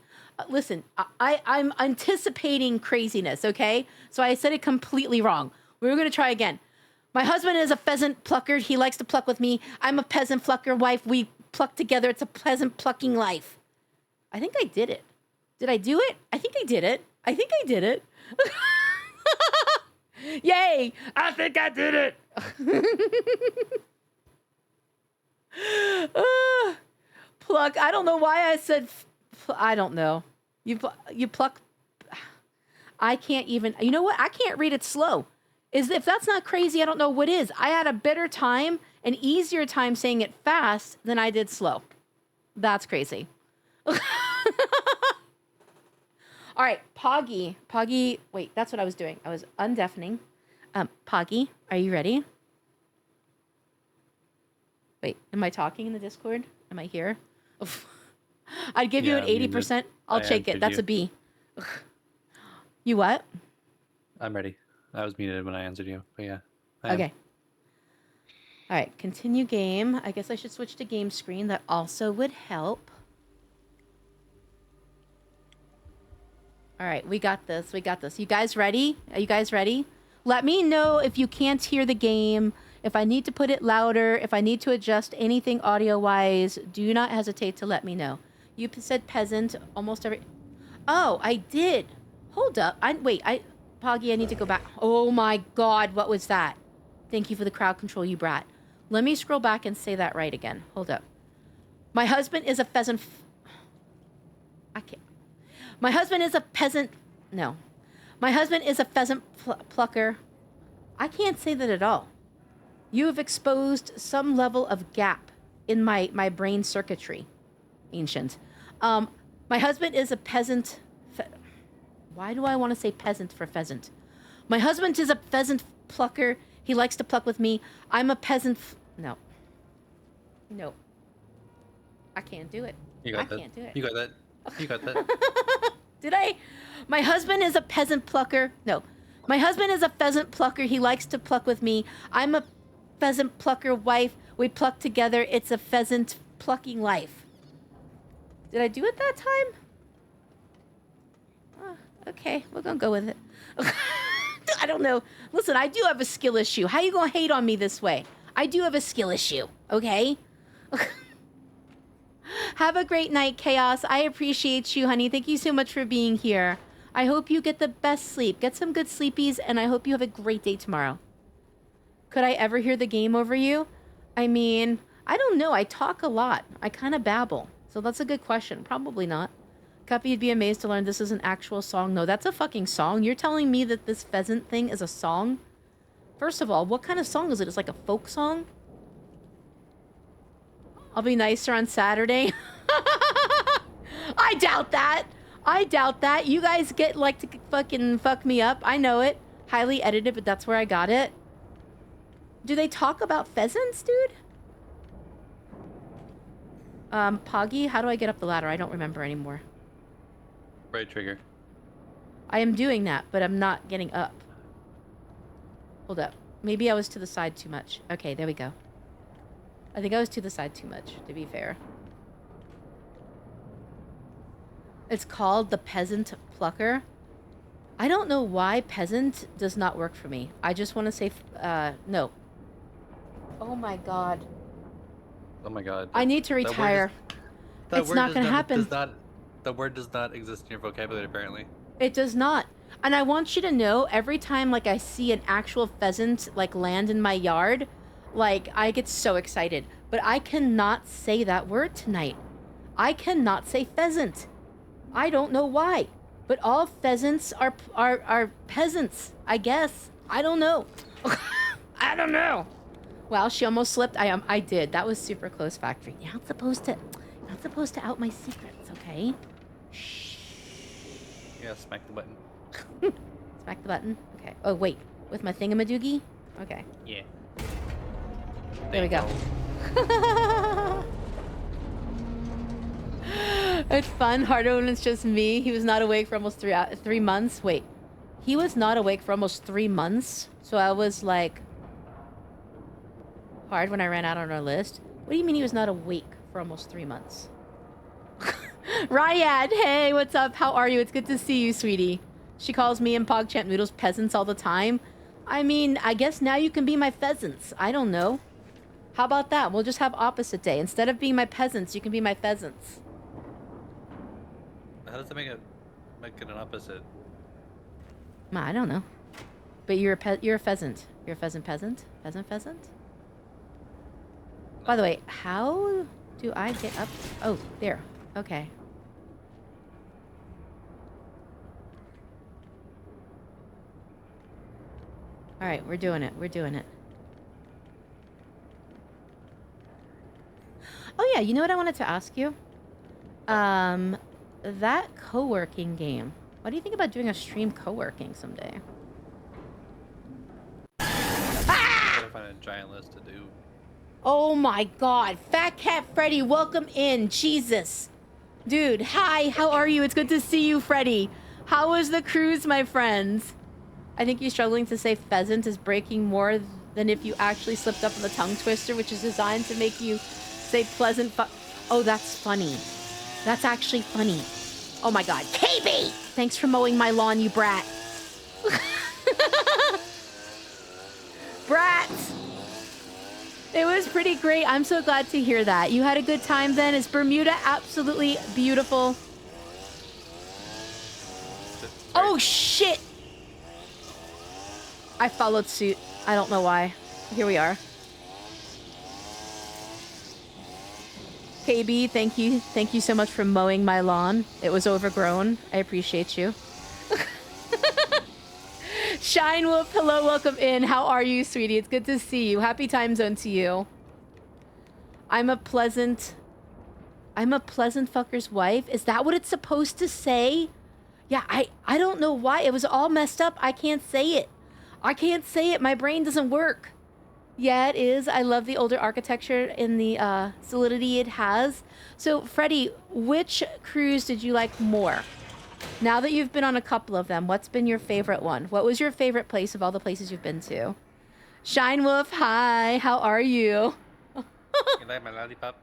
Listen, I'm anticipating craziness, okay? So I said it completely wrong. We're going to try again. My husband is a pheasant plucker. He likes to pluck with me. I'm a peasant plucker wife. We pluck together. It's a pleasant plucking life. I think I did it. Did I do it? I think I did it. I think I did it. Yay! I think I did it. Pluck. I don't know why I said. I don't know. You pluck. I can't even. You know what? I can't read it slow. If that's not crazy, I don't know what is. I had a better time, an easier time saying it fast than I did slow. That's crazy. All right, Poggy. Poggy. Wait, that's what I was doing. I was undeafening. Poggy, are you ready? Wait, am I talking in the Discord? Am I here? I'd give you an 80%. I'll take it. That's a B. You what? I'm ready. I was muted when I answered you, but yeah. Okay. All right, continue game. I guess I should switch to game screen. That also would help. All right, we got this. We got this. You guys ready? Are you guys ready? Let me know if you can't hear the game. If I need to put it louder, if I need to adjust anything audio-wise, do not hesitate to let me know. You said peasant almost every... Oh, I did. Hold up. Poggy, I need to go back. Oh my God, what was that? Thank you for the crowd control, you brat. Let me scroll back and say that right again. Hold up. My husband is a pheasant... I can't... My husband is a peasant... No. My husband is a pheasant plucker. I can't say that at all. You have exposed some level of gap in my brain circuitry, ancient. My husband is a peasant... Why do I want to say peasant for pheasant? My husband is a pheasant plucker. He likes to pluck with me. I'm a peasant... No. No. I can't do it. You got that. I can't do it. You got that. You got that. Did I? My husband is a peasant plucker. No. My husband is a pheasant plucker. He likes to pluck with me. I'm a pheasant plucker wife. We pluck together. It's a pheasant plucking life. Did I do it that time? Okay, we're gonna go with it. I don't know. Listen, I do have a skill issue. How you gonna hate on me this way? I do have a skill issue, okay? Have a great night, Chaos. I appreciate you, honey. Thank you so much for being here. I hope you get the best sleep. Get some good sleepies, and I hope you have a great day tomorrow. Could I ever hear the game over you? I mean, I don't know. I talk a lot. I kind of babble. So that's a good question. Probably not. Cuppy, you'd be amazed to learn this is an actual song. No, that's a fucking song. You're telling me that this pheasant thing is a song? First of all, what kind of song is it? It's like a folk song? I'll be nicer on Saturday. I doubt that. I doubt that. You guys like to fucking fuck me up. I know it. Highly edited, but that's where I got it. Do they talk about pheasants, dude? Poggy, how do I get up the ladder? I don't remember anymore. Right trigger. I am doing that, but I'm not getting up. Hold up. Maybe I was to the side too much. Okay, there we go. I think I was to the side too much, to be fair. It's called the Peasant Plucker. I don't know why peasant does not work for me. I just want to say, no. Oh my God. Oh my God. I need to retire. It's not going to happen. The word does not exist in your vocabulary, apparently. It does not. And I want you to know, every time, like, I see an actual pheasant, like, land in my yard, like, I get so excited. But I cannot say that word tonight. I cannot say pheasant. I don't know why. But all pheasants are peasants, I guess. I don't know. I don't know. Well, she almost slipped. I did. That was super close, Factory. You're not supposed to out my secrets, okay? Shh. Yeah, smack the button. Smack the button? Okay. Oh, wait. With my thingamadoogie? Okay. Yeah. There we go. It's fun. Harder when it's just me. He was not awake for almost 3 months. Wait. He was not awake for almost 3 months. So I was like... hard when I ran out on our list. What do you mean he was not awake for almost 3 months? Ryad, hey, what's up? How are you? It's good to see you, sweetie. She calls me and PogChamp Noodles peasants all the time. I mean, I guess now you can be my pheasants. I don't know. How about that? We'll just have opposite day. Instead of being my peasants, you can be my pheasants. How does that make it an opposite? I don't know. But you're a pheasant. You're a pheasant peasant? Pheasant? By the way, how do I get up? Oh, there. Okay. All right, we're doing it. Oh yeah, you know what I wanted to ask you? That co-working game. What do you think about doing a stream co-working someday? I gotta find a giant list to do. Oh my god. Fat Cat Freddy, welcome in. Jesus. Dude, hi, how are you? It's good to see you, Freddy. How was the cruise, my friends? I think you struggling to say pheasant is breaking more than if you actually slipped up on the tongue twister, which is designed to make you say pleasant Oh, that's funny. That's actually funny. Oh my god. KB! Thanks for mowing my lawn, you brat. Brat! It was pretty great. I'm so glad to hear that. You had a good time then. Is Bermuda absolutely beautiful? Oh, shit! I followed suit. I don't know why. Here we are. KB, thank you. Thank you so much for mowing my lawn. It was overgrown. I appreciate you. Shine Wolf, hello, welcome in. How are you, sweetie? It's good to see you. Happy time zone to you. I'm a pleasant fucker's wife. Is that what it's supposed to say? Yeah, I don't know why. It was all messed up. I can't say it. My brain doesn't work. Yeah, it is. I love the older architecture in the solidity it has. So, Freddy, which cruise did you like more? Now that you've been on a couple of them, what's been your favorite one? What was your favorite place of all the places you've been to? Shine Wolf, hi. How are you? You like my lollipop?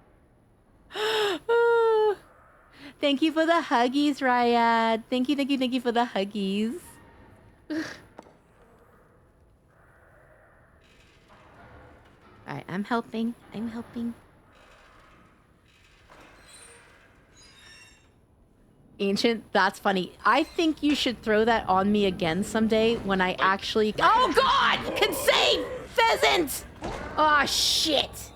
Thank you for the huggies, Ryad. Thank you for the huggies. Alright, I'm helping. Ancient, that's funny. I think you should throw that on me again someday when I actually... Oh, God! Can save! Pheasant! Oh, shit!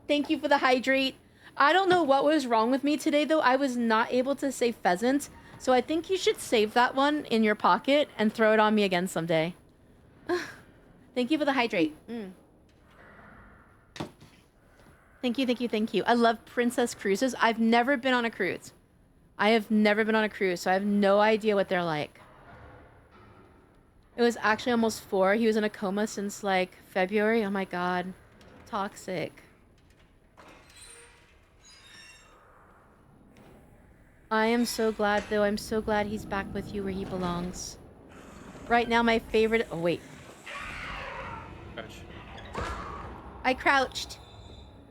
Thank you for the hydrate. I don't know what was wrong with me today, though. I was not able to say pheasant. So I think you should save that one in your pocket and throw it on me again someday. Thank you for the hydrate. Thank you. I love Princess Cruises. I've never been on a cruise. I have never been on a cruise, so I have no idea what they're like. It was actually almost 4. He was in a coma since, like, February. Oh my god. Toxic. I am so glad, though. I'm so glad he's back with you where he belongs. Right now, my favorite... Oh, wait. Crouch. I crouched.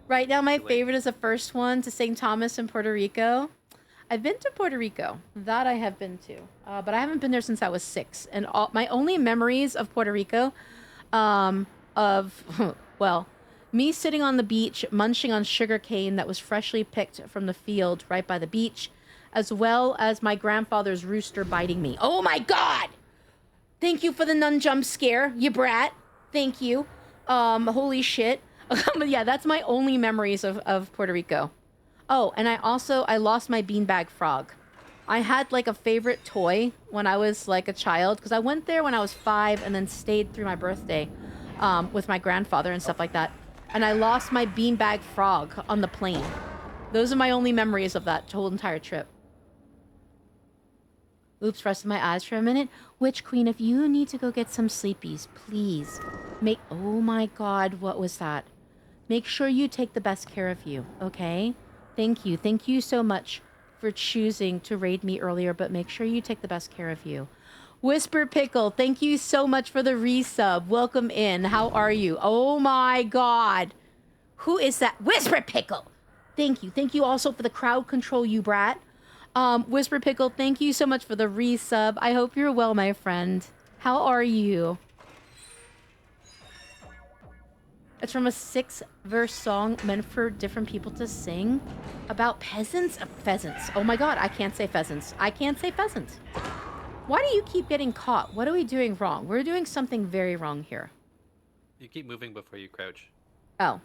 Right now, my favorite is the first one to St. Thomas in Puerto Rico. I've been to Puerto Rico. That I have been to. But I haven't been there since I was 6. And my only memories of Puerto Rico, well, me sitting on the beach, munching on sugar cane that was freshly picked from the field right by the beach, as well as my grandfather's rooster biting me. Oh my god! Thank you for the nun jump scare, you brat. Thank you. Holy shit. But yeah, that's my only memories of Puerto Rico. Oh, and I lost my beanbag frog. I had like a favorite toy when I was like a child, because I went there when I was 5 and then stayed through my birthday with my grandfather and stuff like that. And I lost my beanbag frog on the plane. Those are my only memories of that whole entire trip. Oops, rested my eyes for a minute. Witch Queen, if you need to go get some sleepies, please make... Oh my god, what was that? Make sure you take the best care of you, okay? Thank you. Thank you so much for choosing to raid me earlier, but make sure you take the best care of you. Whisper Pickle, thank you so much for the resub. Welcome in. How are you? Oh my god. Who is that? Whisper Pickle. Thank you. Thank you also for the crowd control, you brat. Whisper Pickle, thank you so much for the resub. I hope you're well, my friend. How are you? It's from a 6-verse song meant for different people to sing about peasants. Pheasants. Oh my god, I can't say pheasants. I can't say pheasants. Why do you keep getting caught? What are we doing wrong? We're doing something very wrong here. You keep moving before you crouch. Oh.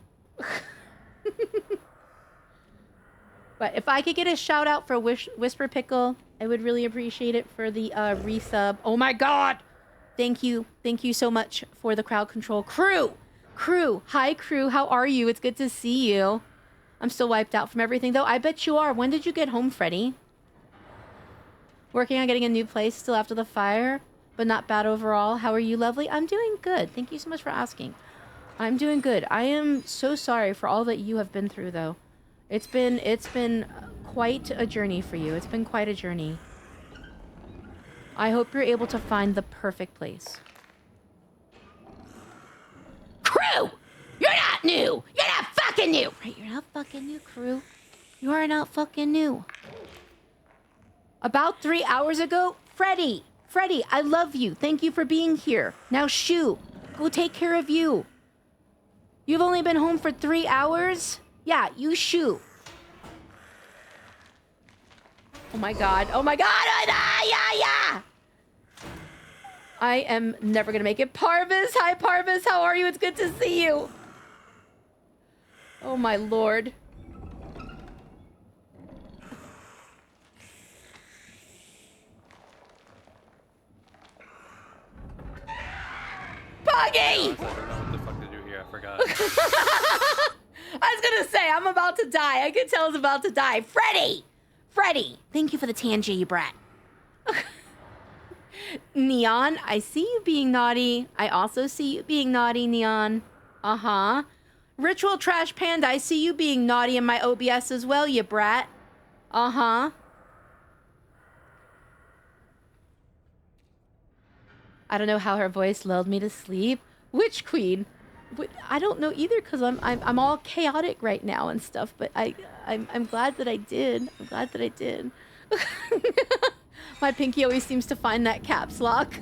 But if I could get a shout out for Whisper Pickle, I would really appreciate it for the resub. Oh my god! Thank you. Thank you so much for the crowd control. Crew! Crew! Hi, crew. How are you? It's good to see you. I'm still wiped out from everything, though. I bet you are. When did you get home, Freddy? Working on getting a new place still after the fire, but not bad overall. How are you, lovely? I'm doing good. Thank you so much for asking. I'm doing good. I am so sorry for all that you have been through, though. It's been quite a journey for you. It's been quite a journey. I hope you're able to find the perfect place. Crew! You're not new! You're not fucking new! Right, you're not fucking new, crew. You are not fucking new. About 3 hours ago, Freddy, I love you. Thank you for being here. Now, Shoo, go take care of you. You've only been home for 3 hours? Yeah, you Shoo. Oh my god. Oh my god. Yeah. I am never gonna make it. Parvis, hi Parvis. How are you? It's good to see you. Oh my lord. Puggy! I don't know what the fuck to do here. I forgot. I was gonna say, I'm about to die. I can tell it's about to die. Freddy! Thank you for the TNG, you brat. Neon, I see you being naughty. I also see you being naughty, Neon. Uh-huh. Ritual Trash Panda, I see you being naughty in my OBS as well, you brat. Uh-huh. I don't know how her voice lulled me to sleep. Witch Queen? I don't know either, because I'm all chaotic right now and stuff, but I'm glad that I did. I'm glad that I did. My pinky always seems to find that caps lock.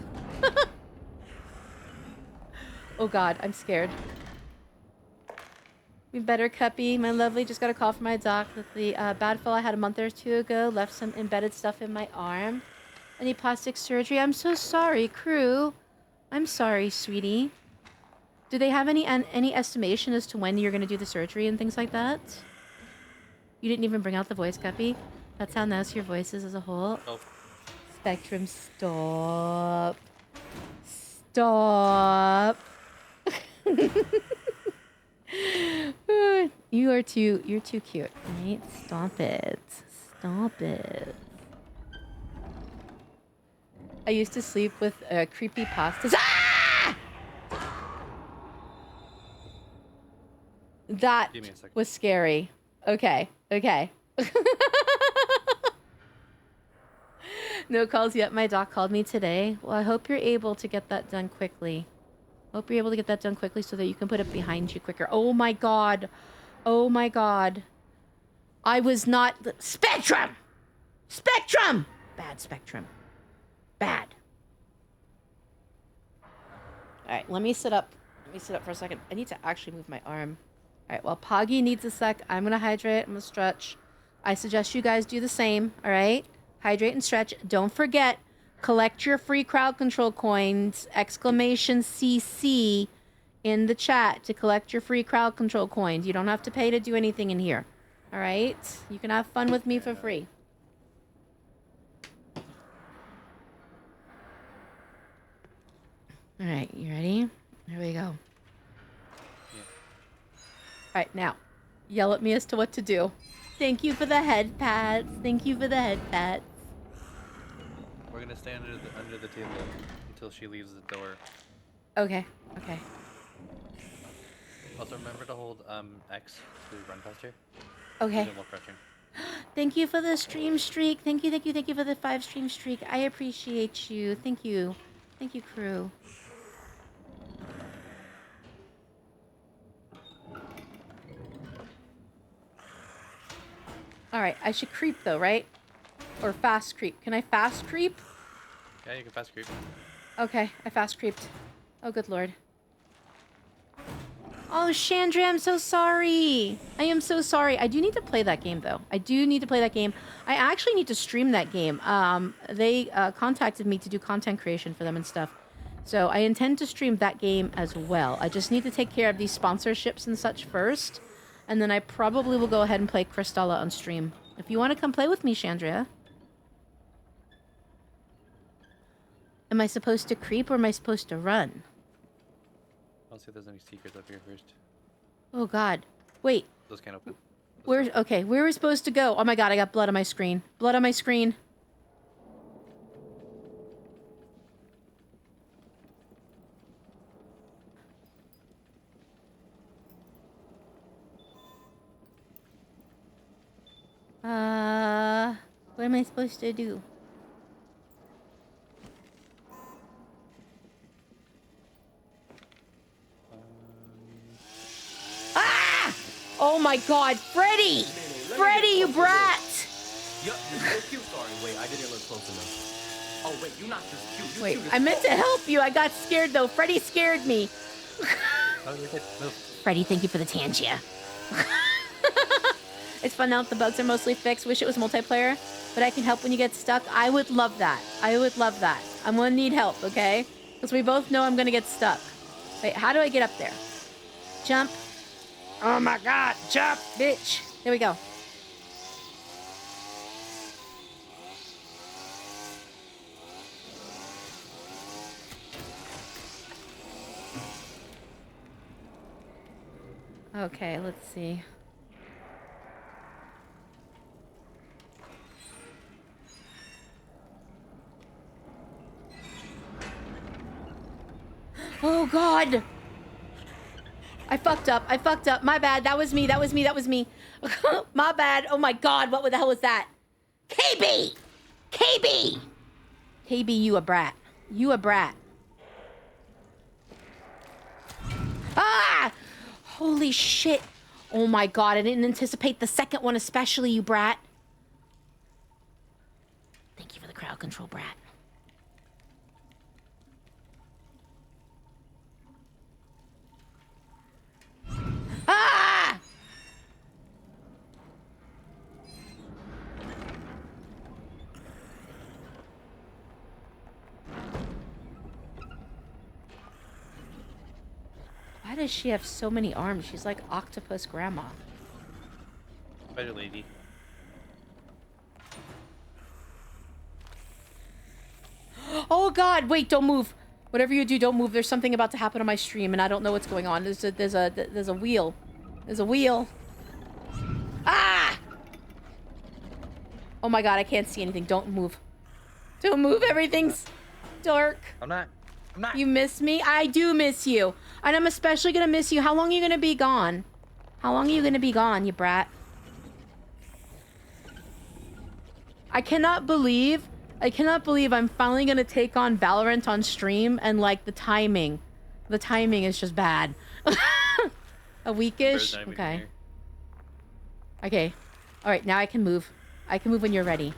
Oh god, I'm scared. You better, Cuppy, my lovely. Just got a call from my doc that the bad fall I had a month or two ago left some embedded stuff in my arm. I need plastic surgery. I'm so sorry, crew. I'm sorry, sweetie. Do they have any estimation as to when you're going to do the surgery and things like that? You didn't even bring out the voice, Cuppy. That's how nice your voice is as a whole. Oh. Spectrum, stop. Stop. You're too cute, right? Stop it. Stop it. I used to sleep with creepy pastas. Ah! That Give me a second. was scary. Okay. No calls yet. My doc called me today. Well, I hope you're able to get that done quickly. Hope you're able to get that done quickly so that you can put it behind you quicker. Oh my god. Oh my god. I was not... Spectrum! Spectrum! Bad Spectrum. Bad. Alright, let me sit up. Let me sit up for a second. I need to actually move my arm. Alright, well, Poggy needs a sec. I'm gonna hydrate. I'm gonna stretch. I suggest you guys do the same, alright? Hydrate and stretch. Don't forget, collect your free crowd control coins, exclamation CC in the chat to collect your free crowd control coins. You don't have to pay to do anything in here. Alright? You can have fun with me for free. Alright, you ready? Here we go. Yeah. Alright, now, yell at me as to what to do. Thank you for the head pats. Thank you for the head pats. We're gonna stay under the table until she leaves the door. Okay. Also remember to hold X to run past her. Okay. Then we'll crouching. Thank you for the stream streak. Thank you for the 5 stream streak. I appreciate you. Thank you. Thank you, crew. Alright, I should creep though, right? Or fast creep. Can I fast creep? Yeah, you can fast creep. Okay, I fast creeped. Oh, good lord. Oh, Chandra, I'm so sorry. I am so sorry. I do need to play that game, though. I do need to play that game. I actually need to stream that game. They contacted me to do content creation for them and stuff. So I intend to stream that game as well. I just need to take care of these sponsorships and such first. And then I probably will go ahead and play Crystalla on stream. If you want to come play with me, Chandra. Am I supposed to creep or am I supposed to run? I'll see if there's any secrets up here first. Oh god. Wait. Those can't open. Where? Okay, where are we supposed to go? Oh my god, I got blood on my screen. Blood on my screen. What am I supposed to do? Ah! Oh my god, Freddy! Freddy, you brat! Yup, you're so cute. Sorry, wait, I didn't look close enough. Oh, wait, you're not just cute. You're Wait, cute as I meant to fuck. help you. I got scared though. Freddy scared me. Oh, you're good. Move. Freddy, thank you for the tangia. It's fun now that the bugs are mostly fixed. Wish it was multiplayer, but I can help when you get stuck. I would love that. I would love that. I'm gonna need help, okay? Because we both know I'm gonna get stuck. Wait, how do I get up there? Jump. Oh my god, jump, bitch. There we go. Okay, let's see. Oh god! I fucked up. I fucked up. My bad. That was me. That was me. That was me. My bad. Oh my god, what the hell was that? KB! KB! KB, you a brat. You a brat. Ah! Holy shit. Oh my god, I didn't anticipate the second one especially, you brat. Thank you for the crowd control, brat. Ah! Why does she have so many arms? She's like octopus grandma. Spider lady. Oh god, wait, don't move. Whatever you do, don't move. There's something about to happen on my stream and I don't know what's going on. There's a wheel. There's a wheel. Ah! Oh my god, I can't see anything. Don't move. Don't move. Everything's dark. I'm not. You miss me? I do miss you. And I'm especially gonna miss you. How long are you gonna be gone? How long are you gonna be gone, you brat? I cannot believe I'm finally gonna take on Valorant on stream and like the timing is just bad. A weekish? Bird's not even Okay. here. Okay. Alright, now I can move. I can move when you're ready.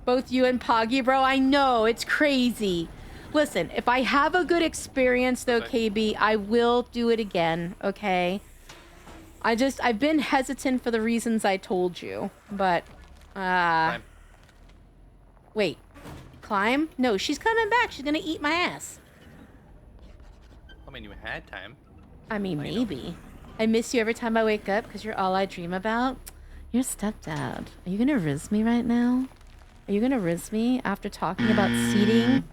Both you and Poggy, bro, I know, it's crazy. Listen, if I have a good experience though, Okay. KB, I will do it again, okay? I've been hesitant for the reasons I told you, but, Climb. wait. Climb? No, she's coming back. She's gonna eat my ass. I mean, you had time. I mean, I know. maybe. I miss you every time I wake up because you're all I dream about. Your stepdad. Are you gonna riz me right now? Are you gonna riz me after talking about seeding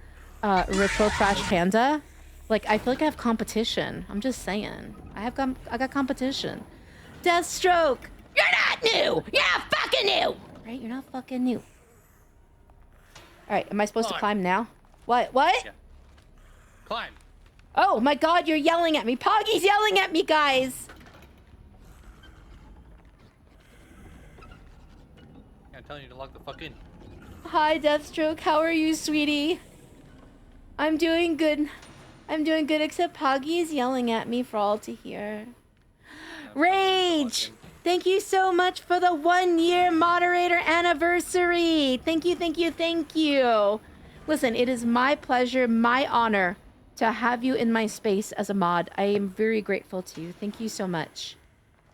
Ritual Trash Panda? Like, I feel like I have competition. I'm just saying. I got competition. Deathstroke! You're not new! You're not fucking new! Right? You're not fucking new. Alright, am I supposed to climb now? What? What? Yeah. Climb. Oh my god, you're yelling at me. Poggy's yelling at me, guys. telling you to log the fuck in. Hi, Deathstroke. How are you, sweetie? I'm doing good. I'm doing good, except Poggy is yelling at me for all to hear. Rage! Thank you so much for the 1-year moderator anniversary. Thank you, thank you, thank you. Listen, it is my pleasure, my honor to have you in my space as a mod. I am very grateful to you. Thank you so much.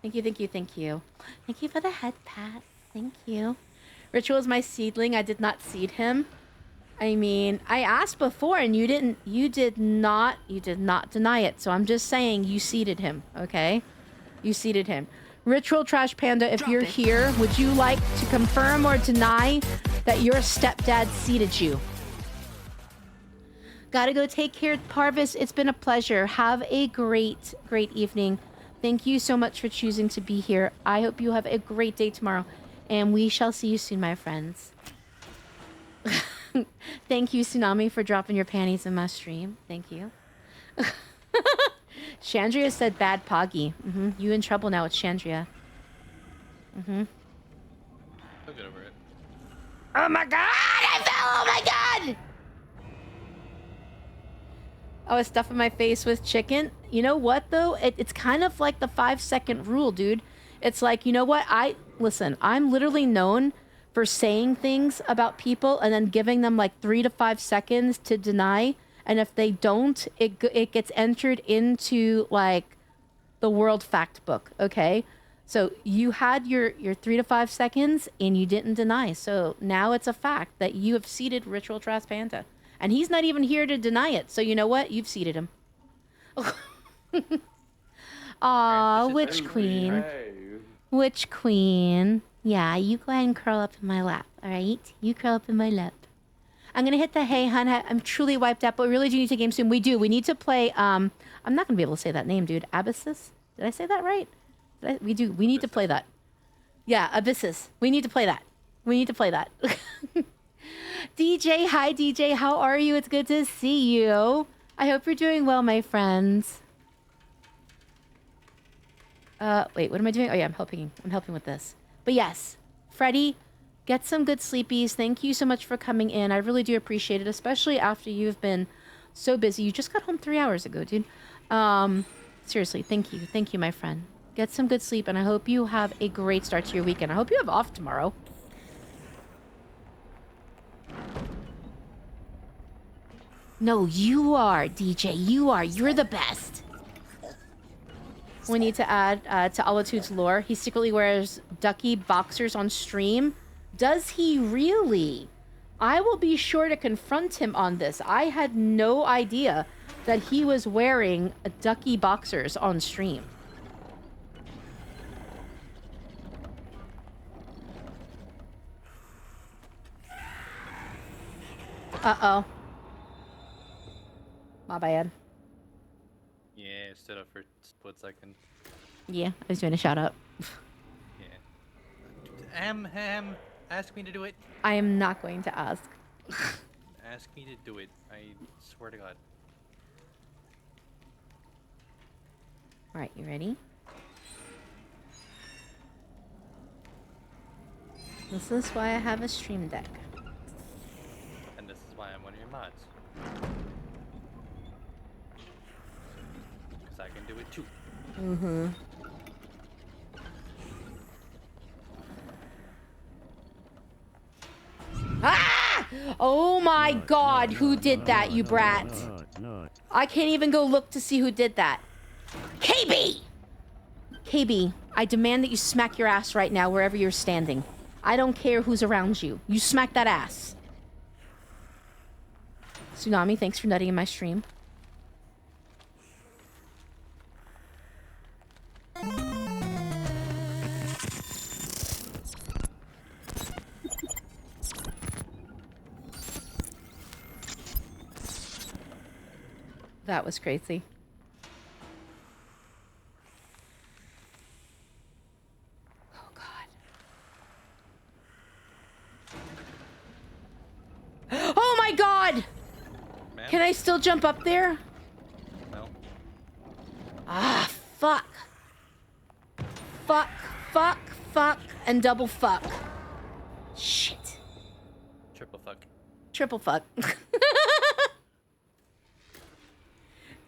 Thank you, thank you, thank you. Thank you for the head pat. Thank you. Ritual is my seedling. I did not seed him. I mean, I asked before and you did not deny it. So I'm just saying you seeded him, okay? You seeded him. Ritual Trash Panda, if you're here, would you like to confirm or deny that your stepdad seeded you? Gotta go take care, Parvis. It's been a pleasure. Have a great, great evening. Thank you so much for choosing to be here. I hope you have a great day tomorrow. And we shall see you soon, my friends. Thank you, Tsunami, for dropping your panties in my stream. Thank you. Chandria said bad Poggy. You in trouble now with Chandria. I'll get over it. Oh my god! I fell! Oh my god! I was stuffing my face with chicken. You know what, though? It's kind of like the 5-second rule, dude. It's like, you know what? Listen, I'm literally known for saying things about people and then giving them like 3 to 5 seconds to deny. And if they don't, it gets entered into like the world fact book, okay? So you had your 3 to 5 seconds and you didn't deny. So now it's a fact that you have seated Ritual Trash Panda. And he's not even here to deny it. So you know what? You've seated him. Aw, Witch Queen. Witch Queen. Yeah, you go ahead and curl up in my lap, alright? You curl up in my lap. I'm gonna hit the hey, hun. I'm truly wiped out, but we really do need to game soon. We do. We need to play, I'm not gonna be able to say that name, dude. Abyssus? Did I say that right? We do. We need to play that. Yeah, Abyssus. We need to play that. We need to play that. DJ, hi DJ. How are you? It's good to see you. I hope you're doing well, my friends. Wait, what am I doing? Oh yeah, I'm helping with this. But yes, Freddie, get some good sleepies. Thank you so much for coming in. I really do appreciate it, especially after you've been so busy. You just got home 3 hours ago, dude. Seriously, thank you. Thank you, my friend. Get some good sleep, and I hope you have a great start to your weekend. I hope you have off tomorrow. No, you are, DJ. You are. You're the best. We need to add to Alitude's lore. He secretly wears ducky boxers on stream. Does he really? I will be sure to confront him on this. I had no idea that he was wearing ducky boxers on stream. Uh-oh. My bad. Yeah, stood up for a split second. Yeah, I was doing a shout out. Yeah. Ask me to do it. I am not going to ask. Ask me to do it. I swear to God. Alright, you ready? This is why I have a stream deck. And this is why I'm one of your mods. Because I can do it too. Mm-hmm. Ah! Oh my god, who did that, you brat? I can't even go look to see who did that. KB! KB, I demand that you smack your ass right now wherever you're standing. I don't care who's around you. You smack that ass. Tsunami, thanks for nutting in my stream. That was crazy. Oh, God. Oh, my God! Man? Can I still jump up there? No. Ah, fuck. Fuck, fuck, fuck, and double fuck. Shit. Triple fuck. Triple fuck.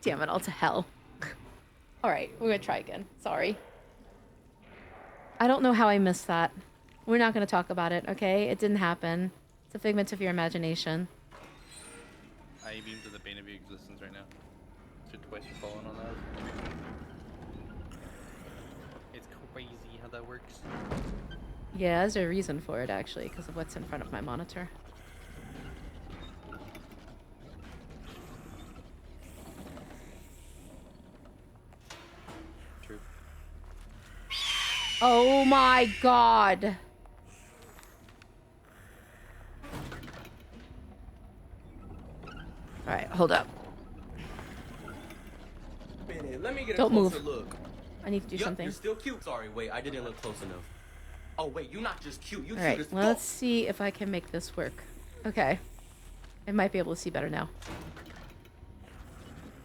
Damn it all to hell. Alright, we're gonna try again. Sorry. I don't know how I missed that. We're not gonna talk about it, okay? It didn't happen. It's a figment of your imagination. I beam to the bane of your existence right now. So twice you're falling on that. It's crazy how that works. Yeah, there's a reason for it, actually, because of what's in front of my monitor. True. Oh my god! Alright, hold up. Man, let me get a Don't closer move. look. I need to do Yup, something. you're still cute. Sorry, wait, I didn't look close enough. Oh wait, you're not just cute. You cute Alright, as well, fuck. let's see if I can make this work. Okay. I might be able to see better now.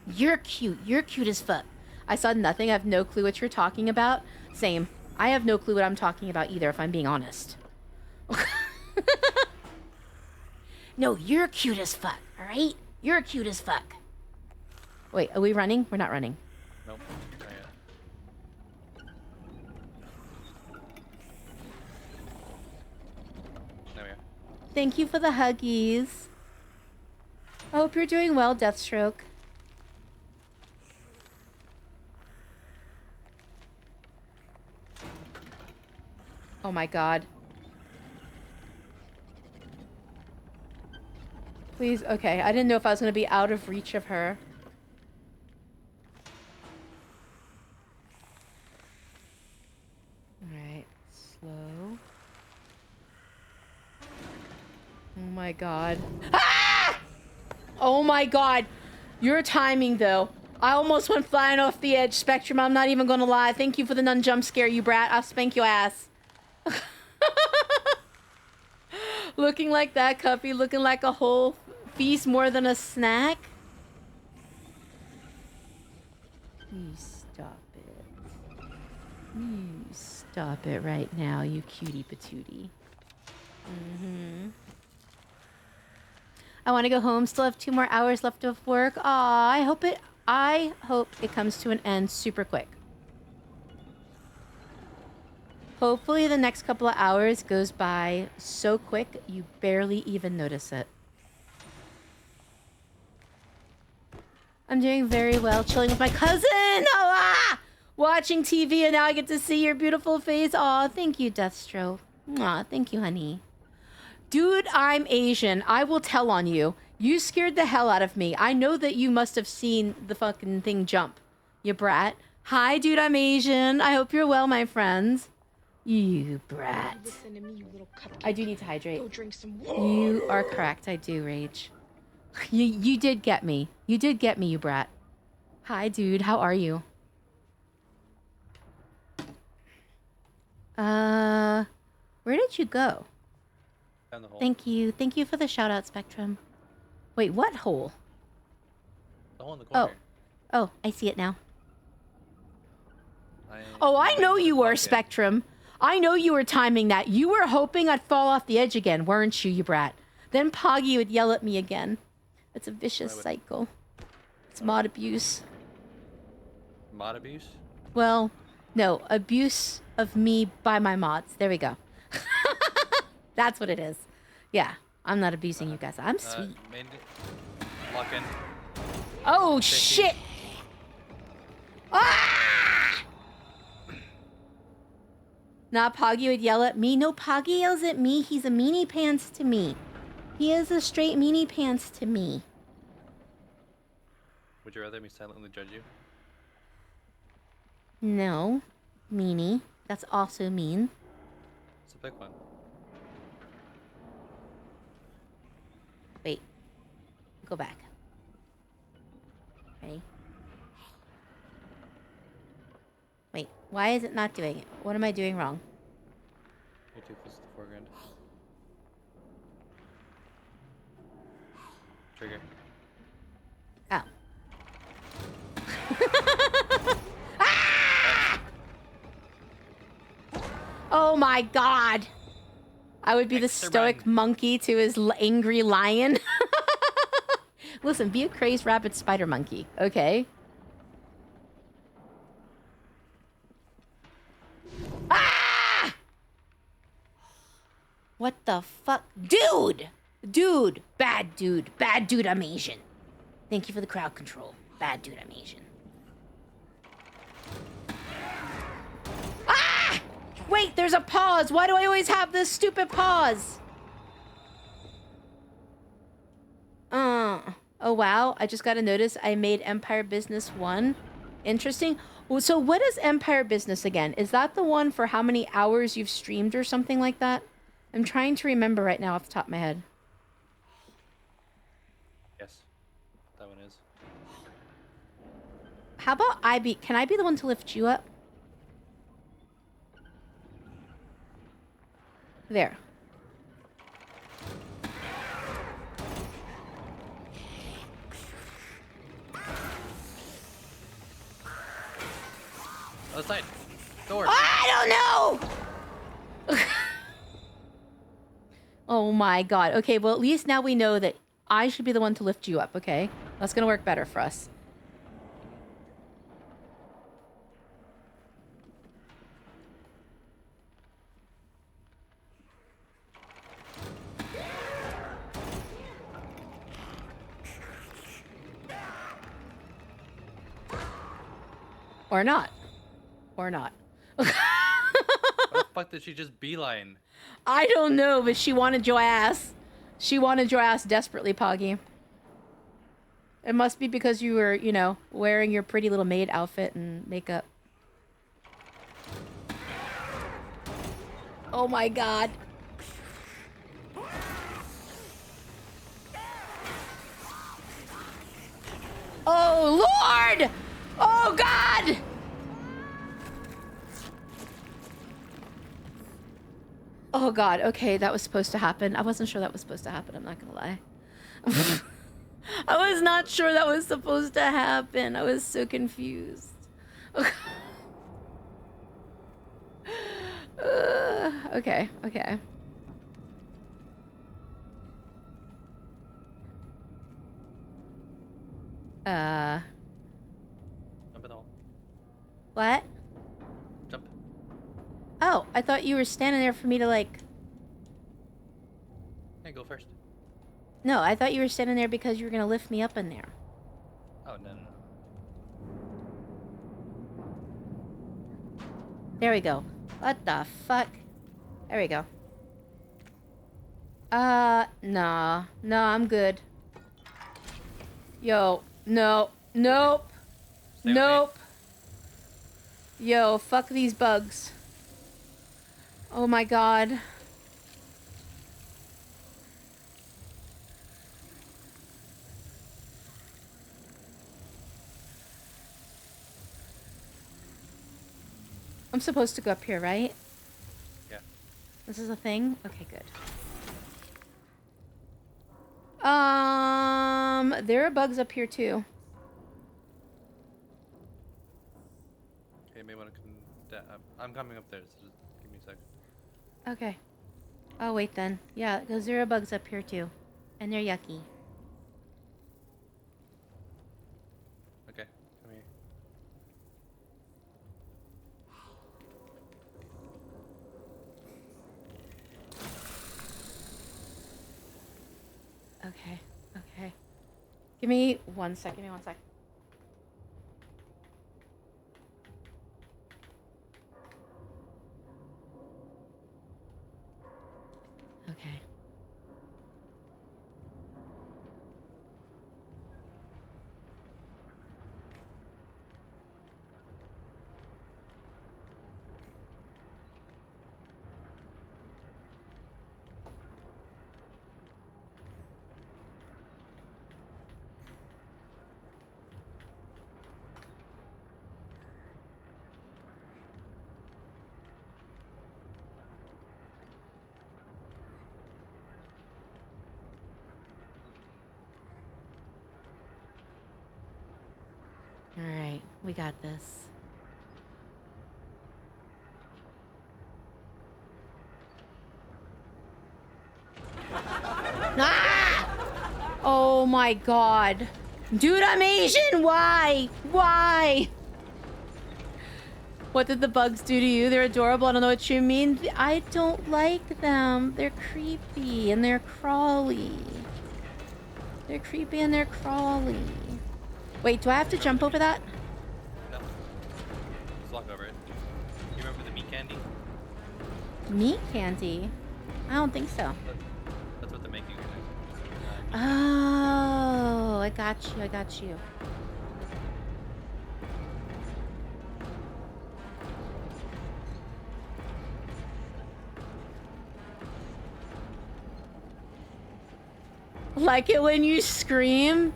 You're cute. You're cute as fuck. I saw nothing. I have no clue what you're talking about. Same. I have no clue what I'm talking about either, if I'm being honest. No, you're cute as fuck, alright? You're cute as fuck. Wait, are we running? We're not running. Nope. Not yet. There we are. Thank you for the huggies. I hope you're doing well, Deathstroke. Oh my god. Please, okay. I didn't know if I was going to be out of reach of her. Alright, slow. Oh my god. Ah! Oh my god. Your timing, though. I almost went flying off the edge, Spectrum. I'm not even gonna lie. Thank you for the non-jump scare, you brat. I'll spank your ass. Looking like that, Cuppy. Looking like a whole feast more than a snack. You stop it. You stop it right now, you cutie patootie. Mm-hmm. I want to go home. Still have 2 more hours left of work. Aw, I hope it comes to an end super quick. Hopefully the next couple of hours goes by so quick you barely even notice it. I'm doing very well, chilling with my cousin. Oh, ah! Watching TV, and now I get to see your beautiful face. Aw, thank you, Deathstroke. Aw, thank you, honey. Dude, I'm Asian. I will tell on you. You scared the hell out of me. I know that you must have seen the fucking thing jump, you brat. Hi, dude, I'm Asian. I hope you're well, my friends. You brat. Listen to me, you little cupcake. I do need to hydrate. Go drink some You are correct. I do, Rage. You did get me. You did get me, you brat. Hi, dude. How are you? Where did you go? Down the hole. Thank you. Thank you for the shout out, Spectrum. Wait, what hole? The hole in the corner. Oh, I see it now. I I know you were, walked in. Spectrum. I know you were timing that. You were hoping I'd fall off the edge again, weren't you brat? Then Poggy would yell at me again. It's a vicious cycle. It's mod abuse. Mod abuse? Well, no, abuse of me by my mods. There we go. That's what it is. Yeah, I'm not abusing you guys. I'm sweet. Lock in. Oh, shit! Ah! Not Poggy would yell at me. No, Poggy yells at me. He's a meanie pants to me. He is a straight meanie pants to me. Would you rather me silently judge you? No, meanie. That's also mean. So pick one. Wait. Go back. Ready? Wait, why is it not doing it? What am I doing wrong? You're too close to the foreground. Trigger. Oh. Ah! Oh my god! I would be the Extra stoic run. monkey to his angry lion. Listen, be a crazed rabbit spider monkey, okay? Ah! What the fuck? Dude! Dude! Bad dude. Bad dude, I'm Asian. Thank you for the crowd control. Bad dude, I'm Asian. Ah! Wait, there's a pause. Why do I always have this stupid pause? Oh wow, I just got a notice I made Empire Business 1. Interesting. Well, so what is Empire Business again? Is that the one for how many hours you've streamed or something like that? I'm trying to remember right now off the top of my head. Yes, that one is. How about can I be the one to lift you up? There. Other side. Door. I don't know! Oh my god. Okay, well at least now we know that I should be the one to lift you up, okay? That's gonna work better for us. Or not. Or not. What the fuck did she just beeline? I don't know, but she wanted your ass. She wanted your ass desperately, Poggy. It must be because you were, you know, wearing your pretty little maid outfit and makeup. Oh my god. Oh Lord! Oh God! Oh God, okay, that was supposed to happen. I wasn't sure that was supposed to happen, I'm not gonna lie. I was not sure that was supposed to happen. I was so confused. Okay, okay. Jump in the hole. What? Jump. Oh, I thought you were standing there for me to like... Hey, go first. No, I thought you were standing there because you were gonna lift me up in there. Oh, no, no, no. There we go. What the fuck? There we go. Nah. No, I'm good. Yo, no. Nope. Stay with me. Nope. Yo, fuck these bugs. Oh my god. I'm supposed to go up here, right? Yeah. This is a thing? Okay, good. There are bugs up here too. Okay, maybe want to come. I'm coming up there, so just give me a second. Okay. Oh, wait then. Yeah, because there are bugs up here too. And they're yucky. Okay, come here. Okay, okay. Give me 1 sec, give me 1 sec. Okay. All right, we got this. Ah! Oh my god. Dude, I'm Asian! Why? Why? What did the bugs do to you? They're adorable. I don't know what you mean. I don't like them. They're creepy and they're crawly. They're creepy and they're crawly. Wait, do I have to jump over that? No. Just walk over it. You remember the meat candy? Meat candy? I don't think so. That's what they're making right now. Oh, I got you. I got you. Like it when you scream?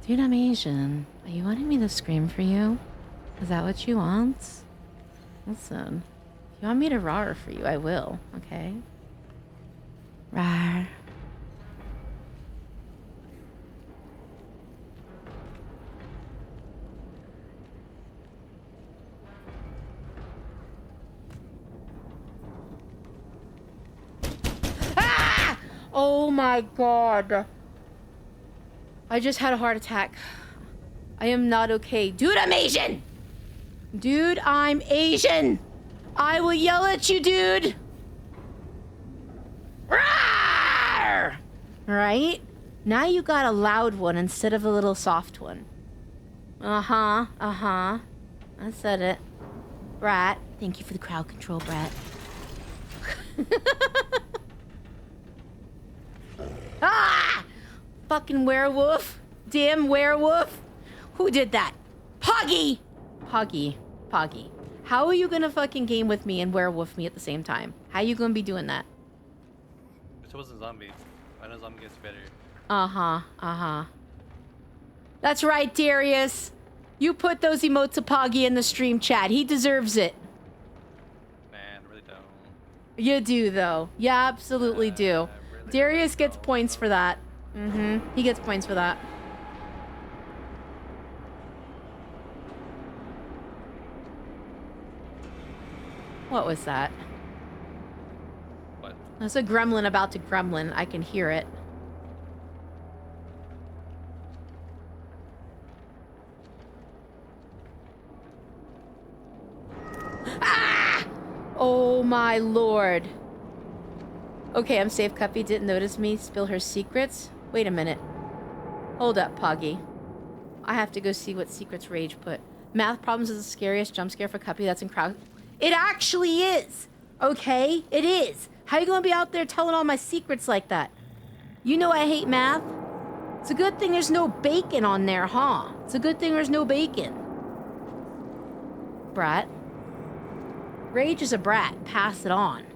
Dude, I'm Asian. Are you wanting me to scream for you? Is that what you want? Listen, if you want me to roar for you, I will, okay? Roar. Ah! Oh my god. I just had a heart attack. I am not okay. Dude, I'm Asian! Dude, I'm Asian! I will yell at you, dude! Roar! Right? Now you got a loud one instead of a little soft one. Uh-huh, uh-huh. I said it. Brat. Thank you for the crowd control, Brat. Ah! Fucking werewolf. Damn werewolf. Who did that? Poggy! Poggy. How are you gonna fucking game with me and werewolf me at the same time? How you gonna be doing that? It wasn't zombie. I know zombie gets better. Uh-huh. That's right, Darius. You put those emotes of Poggy in the stream chat. He deserves it. Man, I really don't. You do, though. You absolutely do. Really, Darius really gets don't. points for that. Mm-hmm. He gets points for that. What was that? What? That's a gremlin about to gremlin. I can hear it. Ah! Oh my lord. Okay, I'm safe. Cuppy didn't notice me spill her secrets. Wait a minute. Hold up, Poggy. I have to go see what secrets Rage put. Math problems is the scariest jump scare for Cuppy. That's in crowd. It actually is. Okay, it is. How you gonna be out there telling all my secrets like that? You know I hate math. It's a good thing there's no bacon on there, huh? It's a good thing there's no bacon. Brat. Rage is a brat. Pass it on.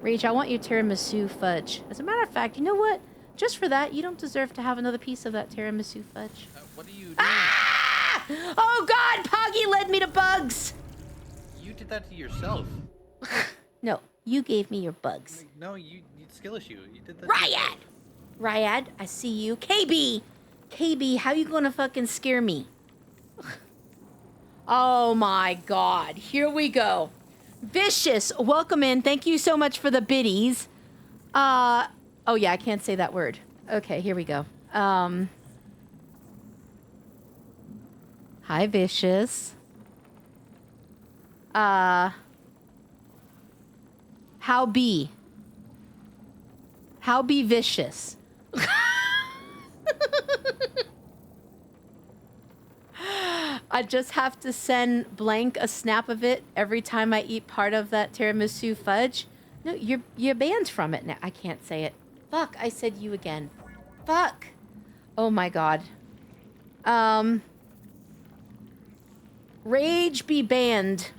Rage, I want your tiramisu fudge. As a matter of fact, you know what? Just for that, you don't deserve to have another piece of that tiramisu fudge. What are you doing? Ah! Oh god, Poggy led me to bugs! You did that to yourself. No, you gave me your bugs. No, you skill issue. You did that. Ryad! Ryad, I see you. KB, how you gonna fucking scare me? Oh my god, here we go. Vicious, welcome in. Thank you so much for the biddies. Oh yeah, I can't say that word. Okay, here we go. Hi, Vicious. How be? How be vicious? I just have to send blank a snap of it every time I eat part of that tiramisu fudge. No, you're banned from it now. I can't say it. Fuck, I said you again. Fuck. Oh my god. Rage be banned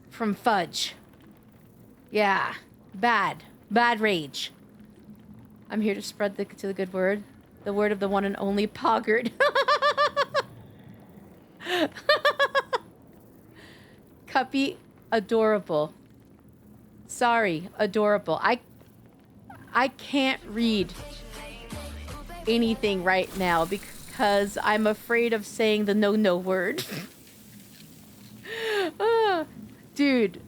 from fudge. Yeah. Bad rage. I'm here to spread the good word. The word of the one and only Poggard. Cuppy, adorable. Sorry, adorable. I can't read anything right now because I'm afraid of saying the no word. Dude,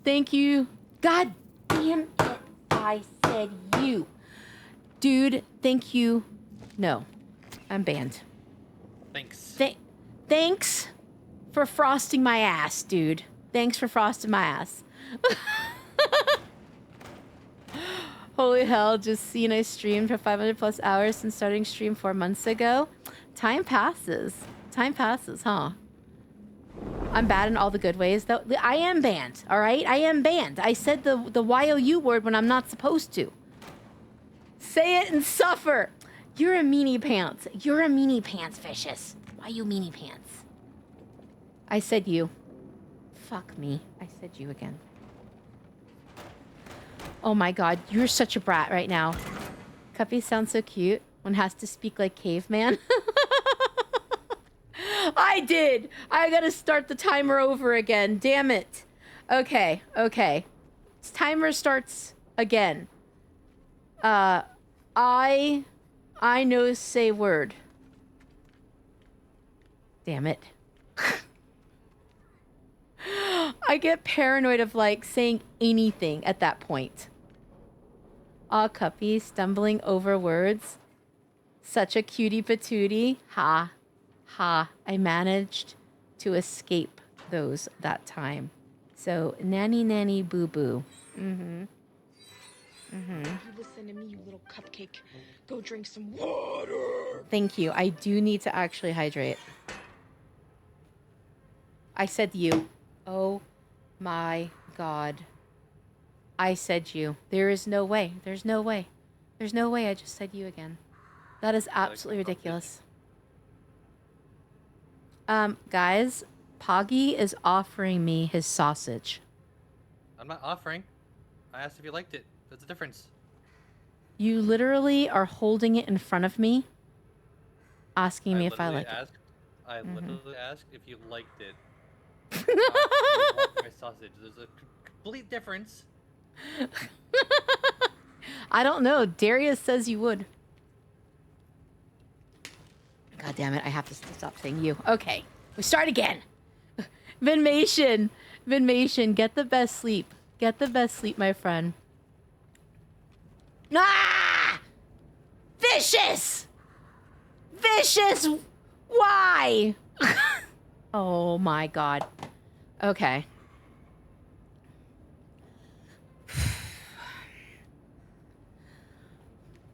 thank you. God damn it, I said you. Dude, thank you. No, I'm banned. Thanks. Thanks for frosting my ass, dude. Thanks for frosting my ass. Holy hell, just seen I streamed for 500 plus hours since starting stream 4 months ago. Time passes. Time passes, huh? I'm bad in all the good ways, though. I am banned, all right? I am banned. I said the YOU word when I'm not supposed to. Say it and suffer. You're a meanie pants. You're a meanie pants, Vicious. Why you meanie pants? I said you. Fuck me. I said you again. Oh my god, you're such a brat right now. Cuppy sounds so cute. One has to speak like caveman. I did! I gotta start the timer over again. Damn it. Okay, okay. This timer starts again. I know say word. Damn it. I get paranoid of like saying anything at that point. Aw, Cuppy, stumbling over words. Such a cutie patootie. Ha. Ha. I managed to escape those that time. So, nanny nanny boo boo. Mm-hmm. Mm-hmm. You listen to me, you little cupcake. Go drink some water. Thank you. I do need to actually hydrate. I said you. Oh my god. I said you. There is no way. There's no way. There's no way I just said you again. That is absolutely ridiculous. Guys, Poggy is offering me his sausage. I'm not offering. I asked if you liked it. There's a difference. You literally are holding it in front of me, asking me if I like it. I literally asked if you liked it. Not if you want my sausage. There's a complete difference. I don't know. Darius says you would. God damn it. I have to stop saying you. Okay. We start again. Vinmation. Vinmation. Get the best sleep. Get the best sleep, my friend. Ah! Vicious! Vicious! Why? Oh my god. Okay.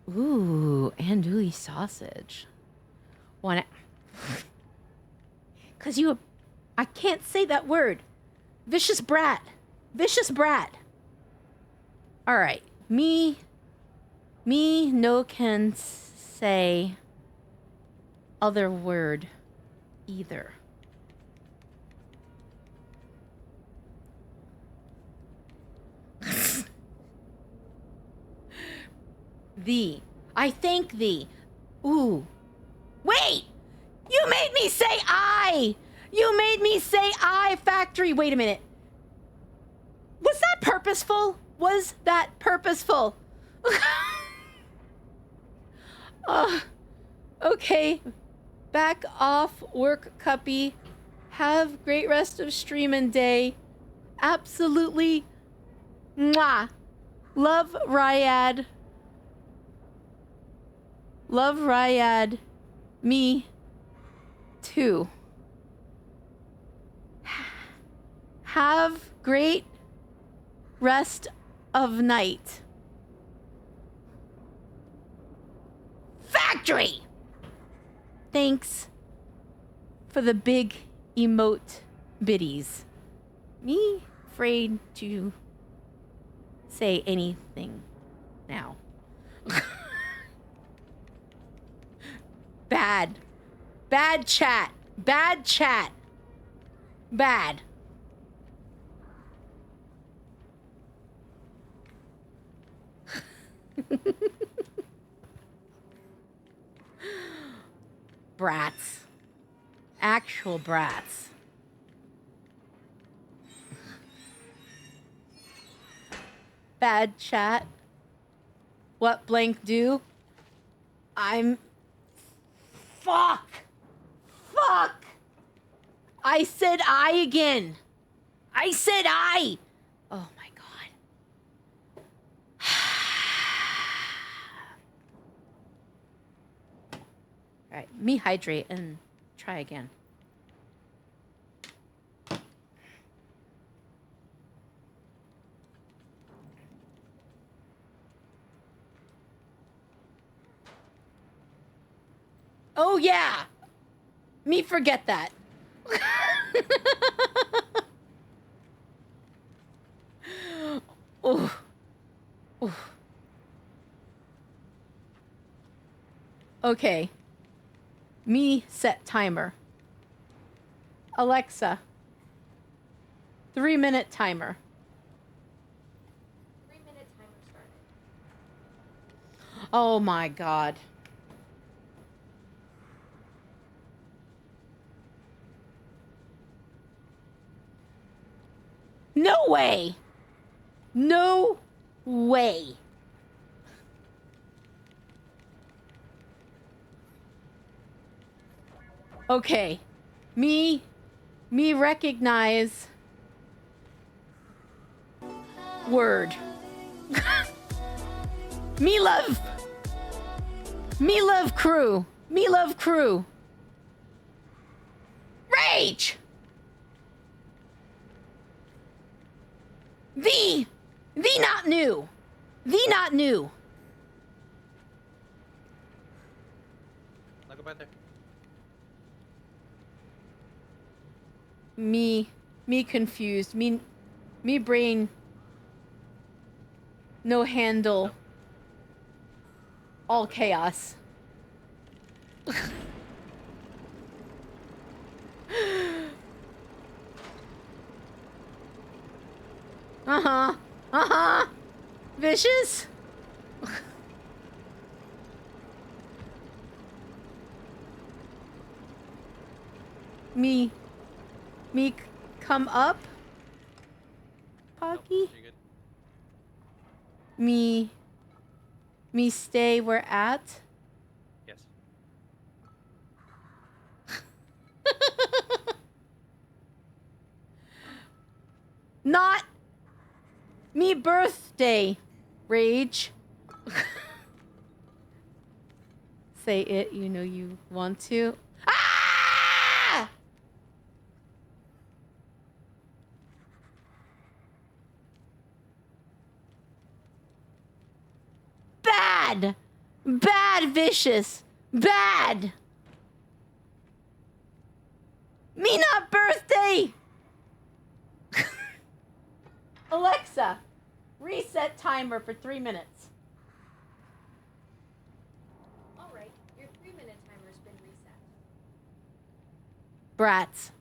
Ooh, andouille sausage. Want it? Cause you, I can't say that word. Vicious brat. Vicious brat. All right, me no can say other word either. Thee. I thank thee. Ooh. Wait! You made me say I! You made me say I, factory. Wait a minute. Was that purposeful? Was that purposeful? Okay. Back off, work, Cuppy. Have great rest of stream and day. Absolutely. Mwah. Love, Ryad. Love, Ryad. Me. Too. Have great rest of night. Factory! Thanks for the big emote biddies. Me afraid to say anything now. Bad. Bad chat. Bad chat. Bad. Brats. Actual brats. Bad chat. What blank do? I'm... Fuck! Fuck! I said I again. I said I! Oh my god. All right, me hydrate and try again. Oh yeah, me forget that. Oh, oh. Okay. Me set timer. Alexa. 3-minute timer. 3-minute timer started. Oh my god. No way. No way. Okay. Me recognize word. Me love crew. Me love crew. Rage. The not new. The not new. I'll go back there. Me confused. Me brain no handle. No. All chaos. Uh-huh. Uh-huh. Vicious? me come up? Nope, Pocky? you're good. Me stay where at? Yes. Not me birthday. Rage. Say it, you know you want to. Ah! Bad! Bad, Vicious! Bad! Me not birthday! Alexa, reset timer for 3 minutes. All right, your 3-minute timer's been reset. Brats.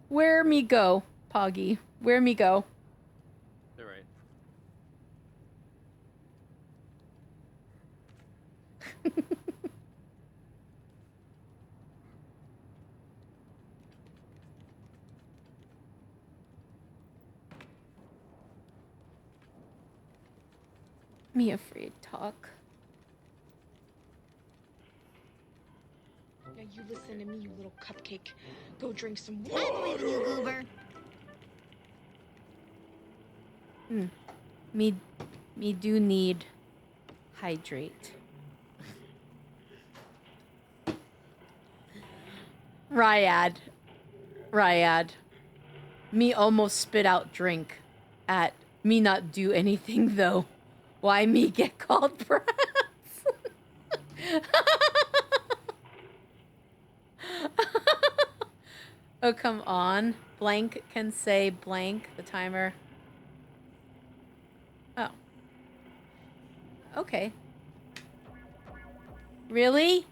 Where me go, Poggy? Where me go? You're right. Me afraid talk. Now you listen to me, you little cupcake. Go drink some water. Me do need hydrate. Ryad. Me almost spit out drink at me not do anything though. Why me get called brats? Oh, come on. Blank can say blank, the timer. Oh. Okay. Really?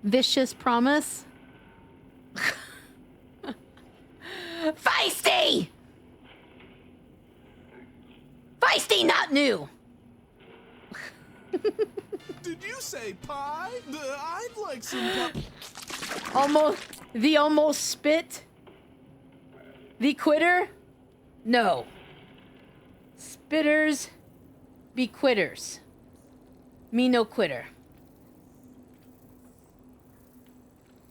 Vicious promise? Feisty! Feisty, not new! Did you say pie? I'd like some pie. Almost spit? The quitter? No. Spitters be quitters. Me no quitter.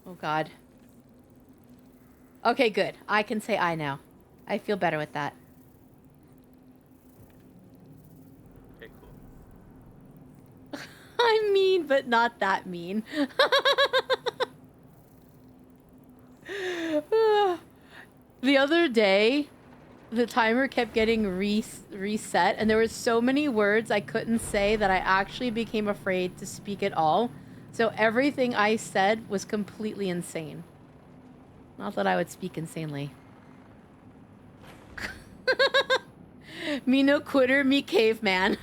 Oh god. Okay, good. I can say I now. I feel better with that. mean, but not that mean. The other day, the timer kept getting reset, and there were so many words I couldn't say that I actually became afraid to speak at all. So everything I said was completely insane. Not that I would speak insanely. Me no quitter, me caveman.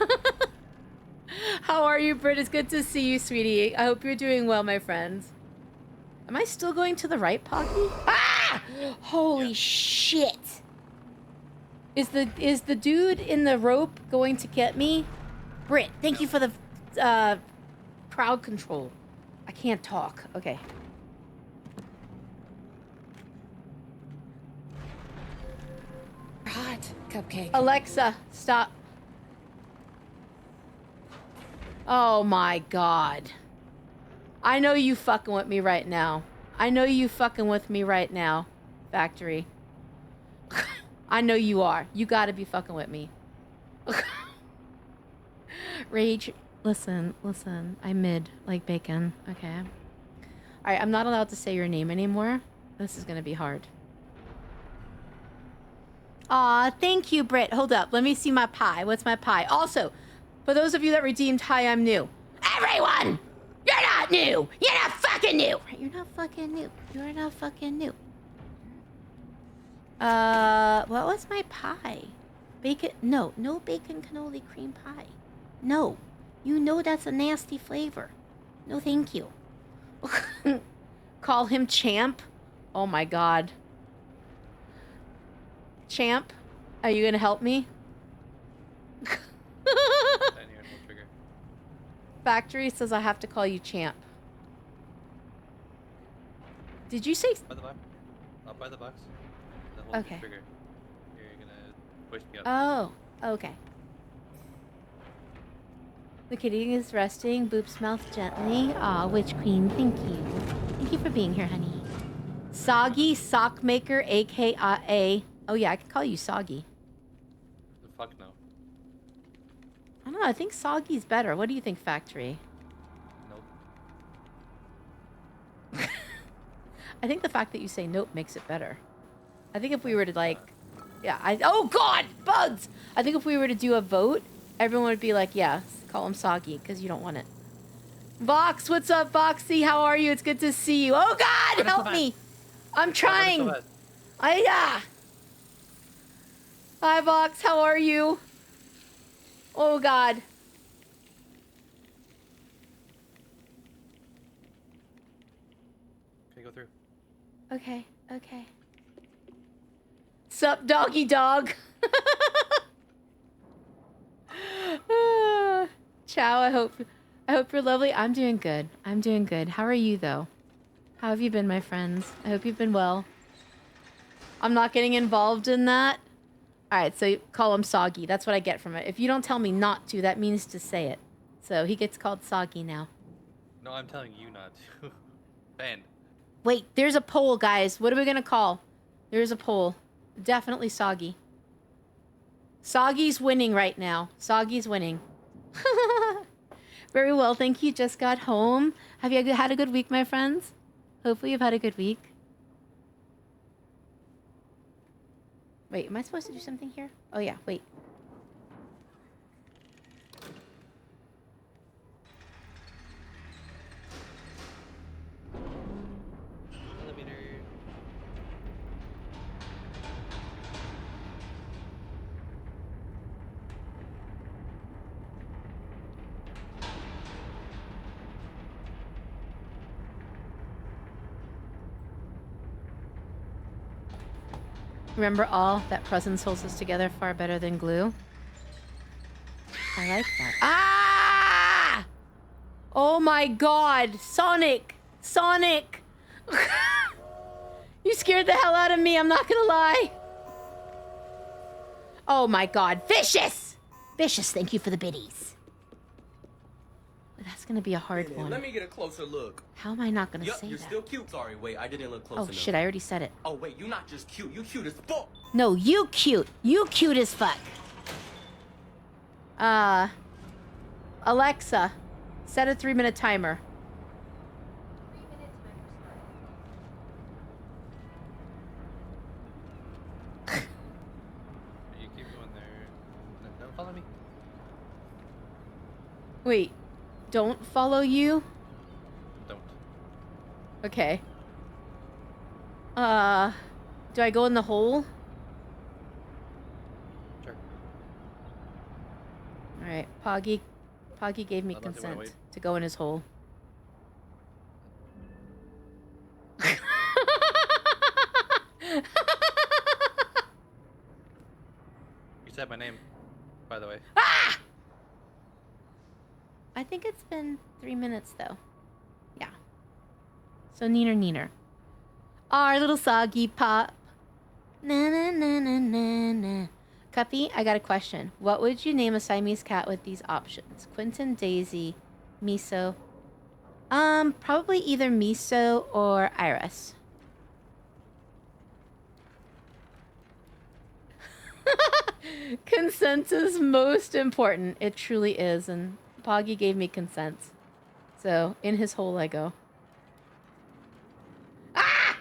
How are you, Britt? It's good to see you, sweetie. I hope you're doing well, my friends. Am I still going to the right, Pocky? Ah! Holy shit. Is the dude in the rope going to get me? Britt, thank you for the crowd control. I can't talk. Okay. Hot cupcake. Alexa, stop. Oh my god. I know you fucking with me right now. I know you fucking with me right now, Factory. I know you are. You gotta be fucking with me. Rage. Listen. I'm mid, like bacon. Okay. Alright, I'm not allowed to say your name anymore. This is gonna be hard. Aw, thank you, Britt. Hold up. Let me see my pie. What's my pie? Also, for those of you that redeemed Hi, I'm new. Everyone! You're not new! You're not fucking new! You're not fucking new. You're not fucking new. What was my pie? Bacon? No bacon cannoli cream pie. No. You know that's a nasty flavor. No, thank you. Call him Champ? Oh my god. Champ, are you gonna help me? Factory says I have to call you Champ. Did you say? By the box. Up by the box. The whole Okay. trigger. You're gonna push me up. Oh, okay. The kitty is resting. Boop's mouth gently. Aw, witch queen, thank you. Thank you for being here, honey. Soggy sock maker, aka. Oh yeah, I can call you Soggy. Fuck no. I don't know. I think Soggy's better. What do you think, Factory? Nope. I think the fact that you say nope makes it better. I think if we were to like, yeah, oh god, bugs! I think if we were to do a vote, everyone would be like, yeah, call him Soggy, because you don't want it. Vox, what's up, Voxy? How are you? It's good to see you. Oh god, help me! I'm trying! Hi, Vox, how are you? Oh god. Okay, go through. Okay. Sup, doggy dog? Ciao, I hope you're lovely. I'm doing good. How are you, though? How have you been, my friends? I hope you've been well. I'm not getting involved in that. Alright, so call him Soggy. That's what I get from it. If you don't tell me not to, that means to say it. So he gets called Soggy now. No, I'm telling you not to. Banned. Wait, there's a poll, guys. What are we gonna call? There's a poll. Definitely Soggy. Soggy's winning right now. Soggy's winning. Very well, thank you. Just got home. Have you had a good week, my friends? Hopefully you've had a good week. Wait, am I supposed to do something here? Oh yeah, wait. Elevator. Remember all that presence holds us together far better than glue. I like that. Ah! Oh my god, Sonic! You scared the hell out of me, I'm not gonna lie. Oh my god, Vicious! Vicious, thank you for the biddies. That's gonna be a hard one. Let me get a closer look. How am I not gonna Yup, say you're that? still cute. Sorry, wait, I didn't look close Oh enough. shit, I already said it. Oh wait, you're not just cute. You cute as fuck. No, you cute. You cute as fuck. Alexa, Set a 3-minute timer. 3-minute timer started. You keep going there. No, don't follow me. Wait, don't follow you? Don't. Okay. Do I go in the hole? Sure. Alright, Poggy gave me I'd like to consent wait. to go in his hole. You said my name, by the way. I think it's been 3 minutes though. Yeah. So neener. Our little soggy pop. Na na na na na na. Cuppy, I got a question. What would you name a Siamese cat with these options? Quentin, Daisy, Miso. Probably either Miso or Iris. Consent is most important. It truly is, and Poggy gave me consent. So, in his hole I go. Ah!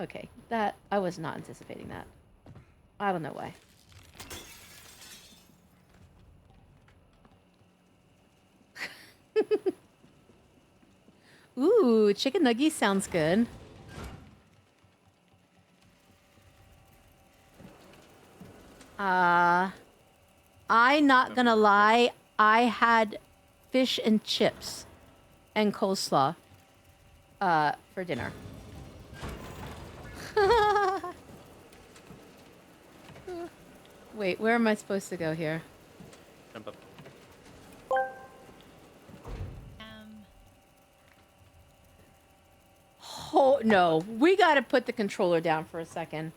Okay, that... I was not anticipating that. I don't know why. Ooh, chicken nuggies sounds good. I'm not gonna lie, I had fish and chips and coleslaw for dinner. Wait, where am I supposed to go here? Jump up. Oh, no. We gotta put the controller down for a second.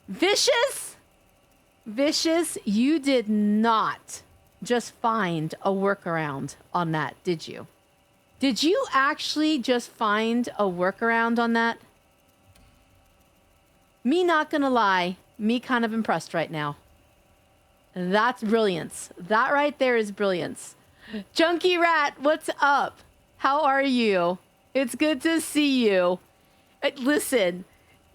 Vicious? Vicious, you did not just find a workaround on that, did you? Did you actually just find a workaround on that? Me not gonna lie, me kind of impressed right now. That's brilliance. That right there is brilliance. Junkie Rat, what's up? How are you? It's good to see you. Listen,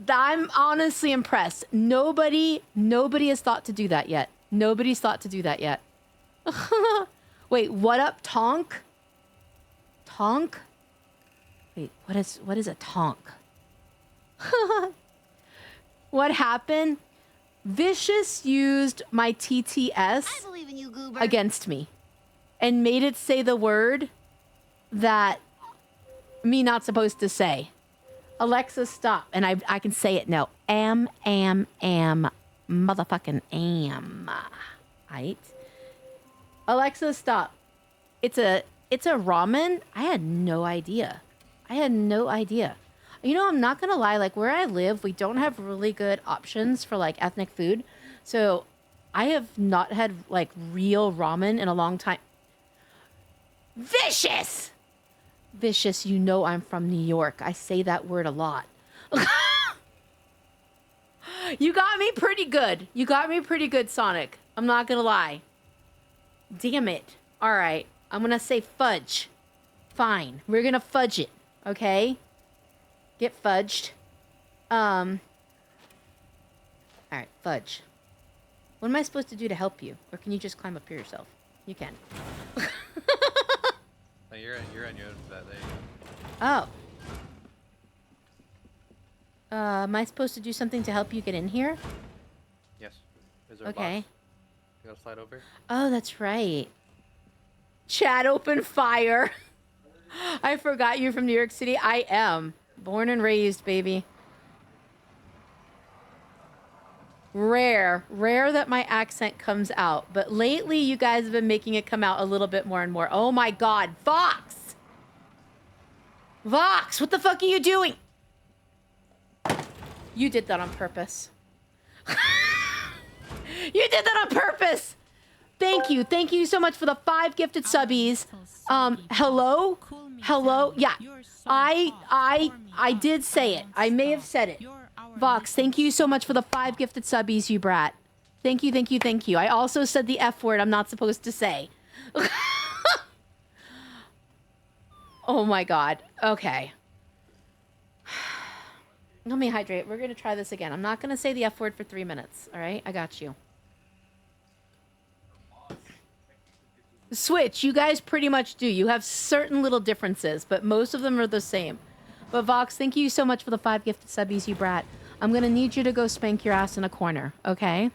I'm honestly impressed. Nobody has thought to do that yet. Nobody's thought to do that yet. Wait, what up, Tonk? Tonk? Wait, what is a tonk? What happened? Vicious used my TTS against me and made it say the word that me not supposed to say. Alexa, stop. And I can say it now. Motherfucking am. Right? Alexa, stop. It's a ramen? I had no idea. You know, I'm not gonna lie, like where I live, we don't have really good options for like ethnic food. So I have not had like real ramen in a long time. Vicious! Vicious, you know I'm from New York. I say that word a lot. You got me pretty good. You got me pretty good, Sonic. I'm not gonna lie. Damn it. All right. I'm gonna say fudge. Fine. We're gonna fudge it. Okay? Get fudged. All right, fudge. What am I supposed to do to help you? Or can you just climb up here yourself? You can. No, you're on your own for that day. Oh. Am I supposed to do something to help you get in here? Yes. Is there a Okay. box? You gotta slide over. Oh, that's right. Chat open fire. I forgot you're from New York City. I am. Born and raised, baby. Rare that my accent comes out. But lately, you guys have been making it come out a little bit more and more. Oh my god. Vox! Vox, what the fuck are you doing? You did that on purpose. You did that on purpose! Thank you. Thank you so much for the 5 gifted subbies. Hello? Hello? Yeah. I did say it. I may have said it. Vox, thank you so much for the 5 gifted subbies, you brat. Thank you. I also said the F word I'm not supposed to say. Oh my god. Okay. Let me hydrate. We're gonna try this again. I'm not gonna say the F word for 3 minutes. All right, I got you. Switch, you guys pretty much do. You have certain little differences, but most of them are the same. But Vox, thank you so much for the 5 gifted subbies, you brat. I'm gonna need you to go spank your ass in a corner, okay?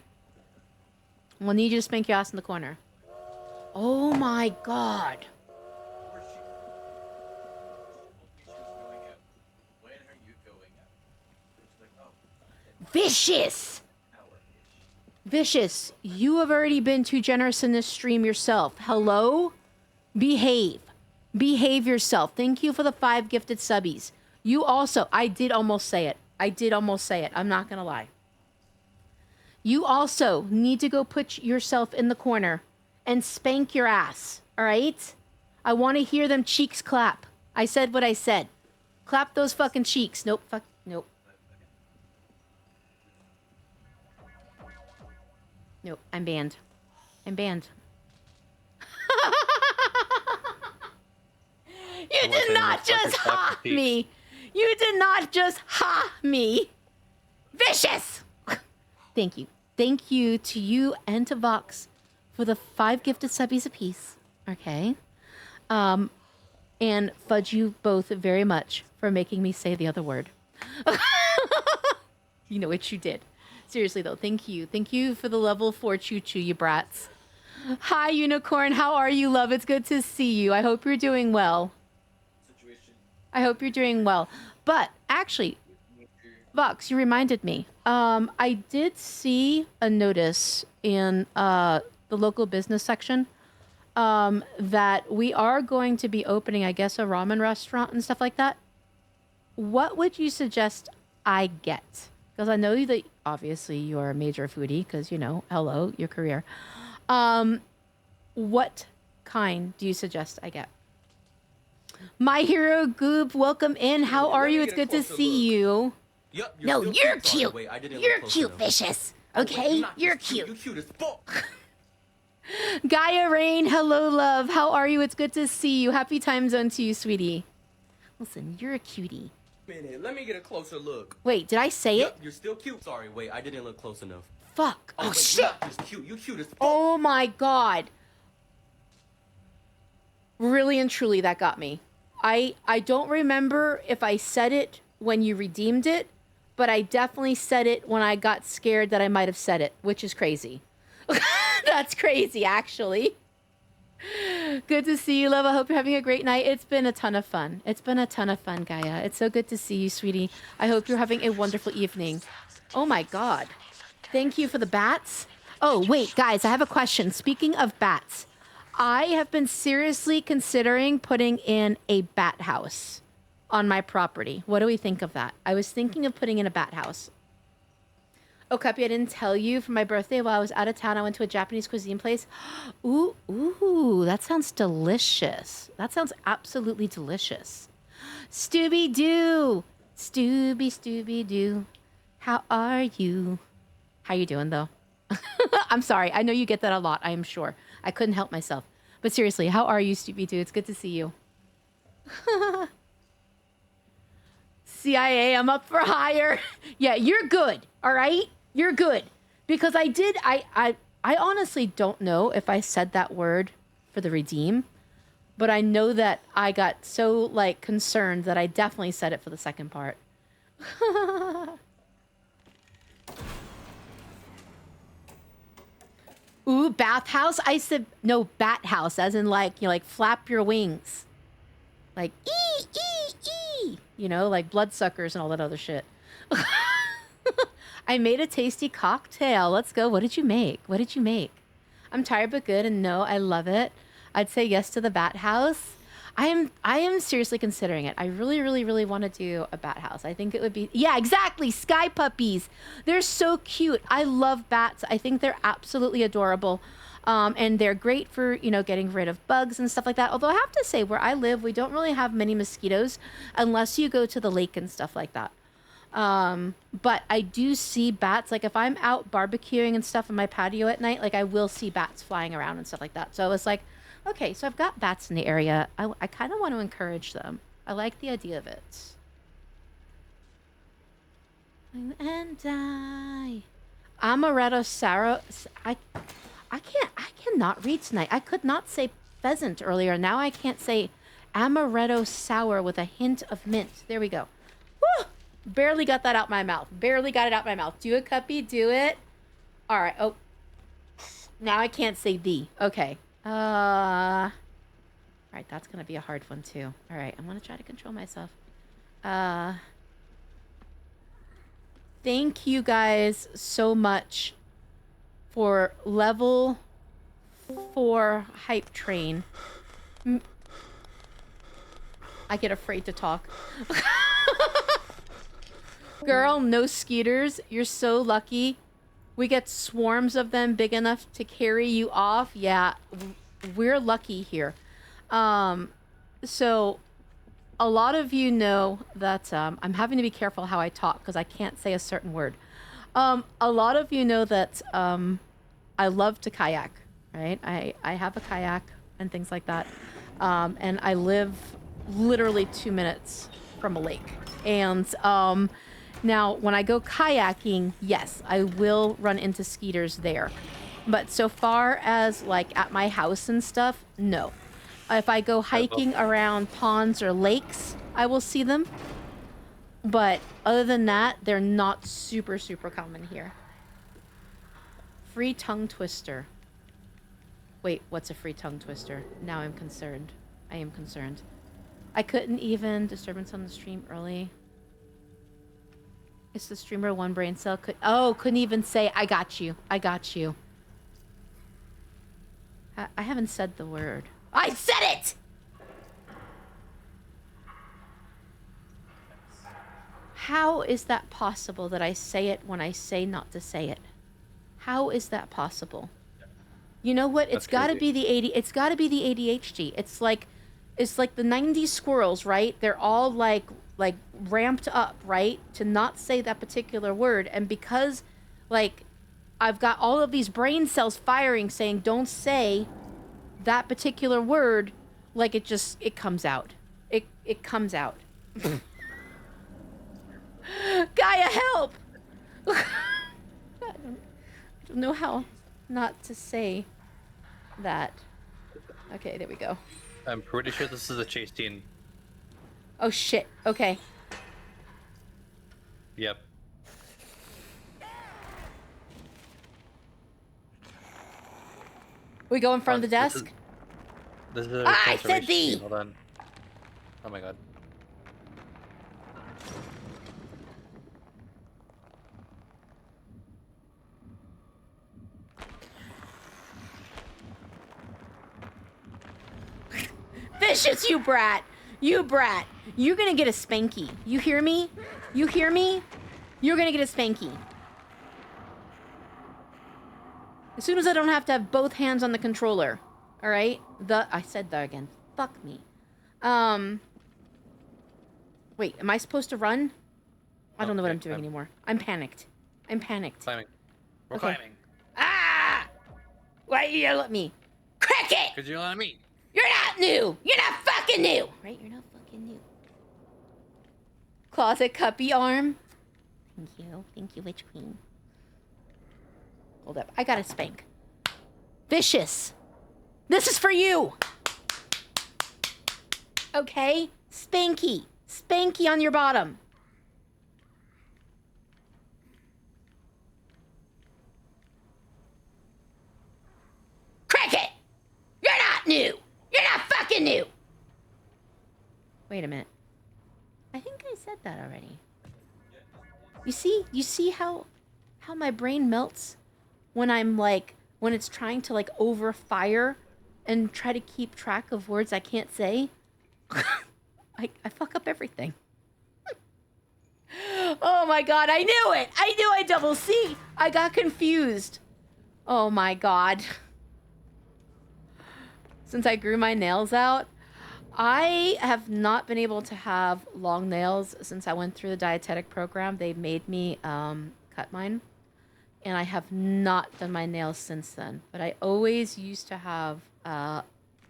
We'll need you to spank your ass in the corner. Oh my god. Vicious! Vicious, you have already been too generous in this stream yourself. Hello? Behave. Behave yourself. Thank you for the 5 gifted subbies. You also, I did almost say it. I'm not gonna lie. You also need to go put yourself in the corner and spank your ass, all right? I want to hear them cheeks clap. I said what I said. Clap those fucking cheeks. Nope, nope. Nope, I'm banned. I'm banned. You did not just ha me. You did not just ha me. Vicious! Thank you. Thank you to you and to Vox for the 5 gifted subbies apiece. Okay. And fudge you both very much for making me say the other word. You know what you did. Seriously though, thank you. Thank you for the level 4 choo-choo, you brats. Hi, Unicorn. How are you, love? It's good to see you. I hope you're doing well. I hope you're doing well. But actually, Vox, you reminded me. I did see a notice in the local business section that we are going to be opening, I guess, a ramen restaurant and stuff like that. What would you suggest I get? Because I know that obviously you're a major foodie because, you know, hello, your career. What kind do you suggest I get? My hero Goob, welcome in. How are you? It's good to see you. Yep, No, you're cute. Wait, I didn't You're look close cute, enough. Vicious. Oh, wait, Okay? not You're just cute. cute. You cute as fuck. Gaia Rain, hello, love. How are you? It's good to see you. Happy time zone to you, sweetie. Listen, you're a cutie. Minute, let me get a closer look. Wait, did I say Yep, it? you're still cute. Sorry, wait, I didn't look close enough. Fuck. Oh, wait, shit. You're not just cute. You cute as fuck. Oh my god. Really and truly, that got me. I don't remember if I said it when you redeemed it, but I definitely said it when I got scared that I might have said it, which is crazy. That's crazy, actually. Good to see you, love. I hope you're having a great night. It's been a ton of fun. It's been a ton of fun, Gaia. It's so good to see you, sweetie. I hope you're having a wonderful evening. Oh my god. Thank you for the bats. Oh, wait, guys, I have a question. Speaking of bats, I have been seriously considering putting in a bat house on my property. What do we think of that? I was thinking of putting in a bat house. Oh, Cuppy, I didn't tell you. For my birthday, while I was out of town, I went to a Japanese cuisine place. Ooh, that sounds delicious. That sounds absolutely delicious. Stooby-Doo. Stooby-Doo. How are you? How you doing, though? I'm sorry. I know you get that a lot, I am sure. I couldn't help myself. But seriously, how are you, Stooby-Doo? It's good to see you. CIA, I'm up for hire. Yeah, you're good, all right? You're good. Because I honestly don't know if I said that word for the redeem, but I know that I got so, like, concerned that I definitely said it for the second part. Ooh, bathhouse? I said, no, bat house, as in, like, you know, like, flap your wings. Like, ee. You know, like bloodsuckers and all that other shit. I made a tasty cocktail. Let's go. What did you make? What did you make? I'm tired but good, and no, I love it. I'd say yes to the bat house. I am seriously considering it. I really want to do a bat house. I think it would be, yeah, exactly. Sky puppies. They're so cute. I love bats. I think they're absolutely adorable. And they're great for, you know, getting rid of bugs and stuff like that. Although I have to say, where I live, we don't really have many mosquitoes unless you go to the lake and stuff like that. But I do see bats. Like, if I'm out barbecuing and stuff in my patio at night, like, I will see bats flying around and stuff like that. So it's like, Okay, so I've got bats in the area. I kind of want to encourage them. I like the idea of it. And I... Amaretto Sarah... I cannot read tonight. I could not say pheasant earlier. Now I can't say amaretto sour with a hint of mint. There we go. Woo! Barely got that out my mouth. Barely got it out my mouth. Do it, Cuppy. Do it. All right. Oh. Now I can't say the. Okay. All right. That's going to be a hard one, too. All right. I'm going to try to control myself. Thank you guys so much for level 4 hype train. I get afraid to talk. Girl, no skeeters. You're so lucky. We get swarms of them big enough to carry you off. Yeah, we're lucky here. So a lot of you know that I'm having to be careful how I talk because I can't say a certain word. A lot of you know that I love to kayak, right? I have a kayak and things like that. And I live literally 2 minutes from a lake. And now when I go kayaking, yes, I will run into skeeters there. But so far as like at my house and stuff, no. If I go hiking around ponds or lakes, I will see them. But other than that, they're not super, super common here. Free tongue twister. Wait, what's a free tongue twister? Now I'm concerned. I am concerned. I couldn't even disturbance on the stream early. It's the streamer one brain cell. Couldn't even say, I got you. I got you. I haven't said the word. I said it! How is that possible that I say it when I say not to say it? How is that possible? You know what? It's got to be the It's got to be the ADHD. It's like the 90s squirrels, right? They're all like ramped up, right, to not say that particular word, and because like I've got all of these brain cells firing saying don't say that particular word, like it comes out. It comes out. Gaia, help! I don't know how not to say that. Okay, there we go. I'm pretty sure this is a chase scene. Oh shit. Okay. Yep. We go in front of the desk? This is a I said conservation thee! scene. Hold on. Oh my god. Vicious, you brat! You brat! You're gonna get a spanky. You hear me? You hear me? You're gonna get a spanky. As soon as I don't have to have both hands on the controller. Alright? I said that again. Fuck me. Wait, am I supposed to run? I don't know what I'm doing anymore. I'm panicked. I'm panicked. Climbing. We're Okay. climbing. Ah! Why you yell at me? Cricket! Because you're on me. You're not new! You're not fucking new! Right? You're not fucking new. Closet cuppy arm. Thank you. Thank you, Witch Queen. Hold up. I got a spank. Vicious. This is for you! Okay? Spanky. Spanky on your bottom. Cricket! You're not new! You're not fucking new! Wait a minute. I think I said that already. You see how my brain melts when I'm like, when it's trying to like overfire and try to keep track of words I can't say? I fuck up everything. Oh my god, I knew it! I knew I double C! I got confused. Oh my god. Since I grew my nails out, I have not been able to have long nails since I went through the dietetic program. They made me cut mine. And I have not done my nails since then. But I always used to have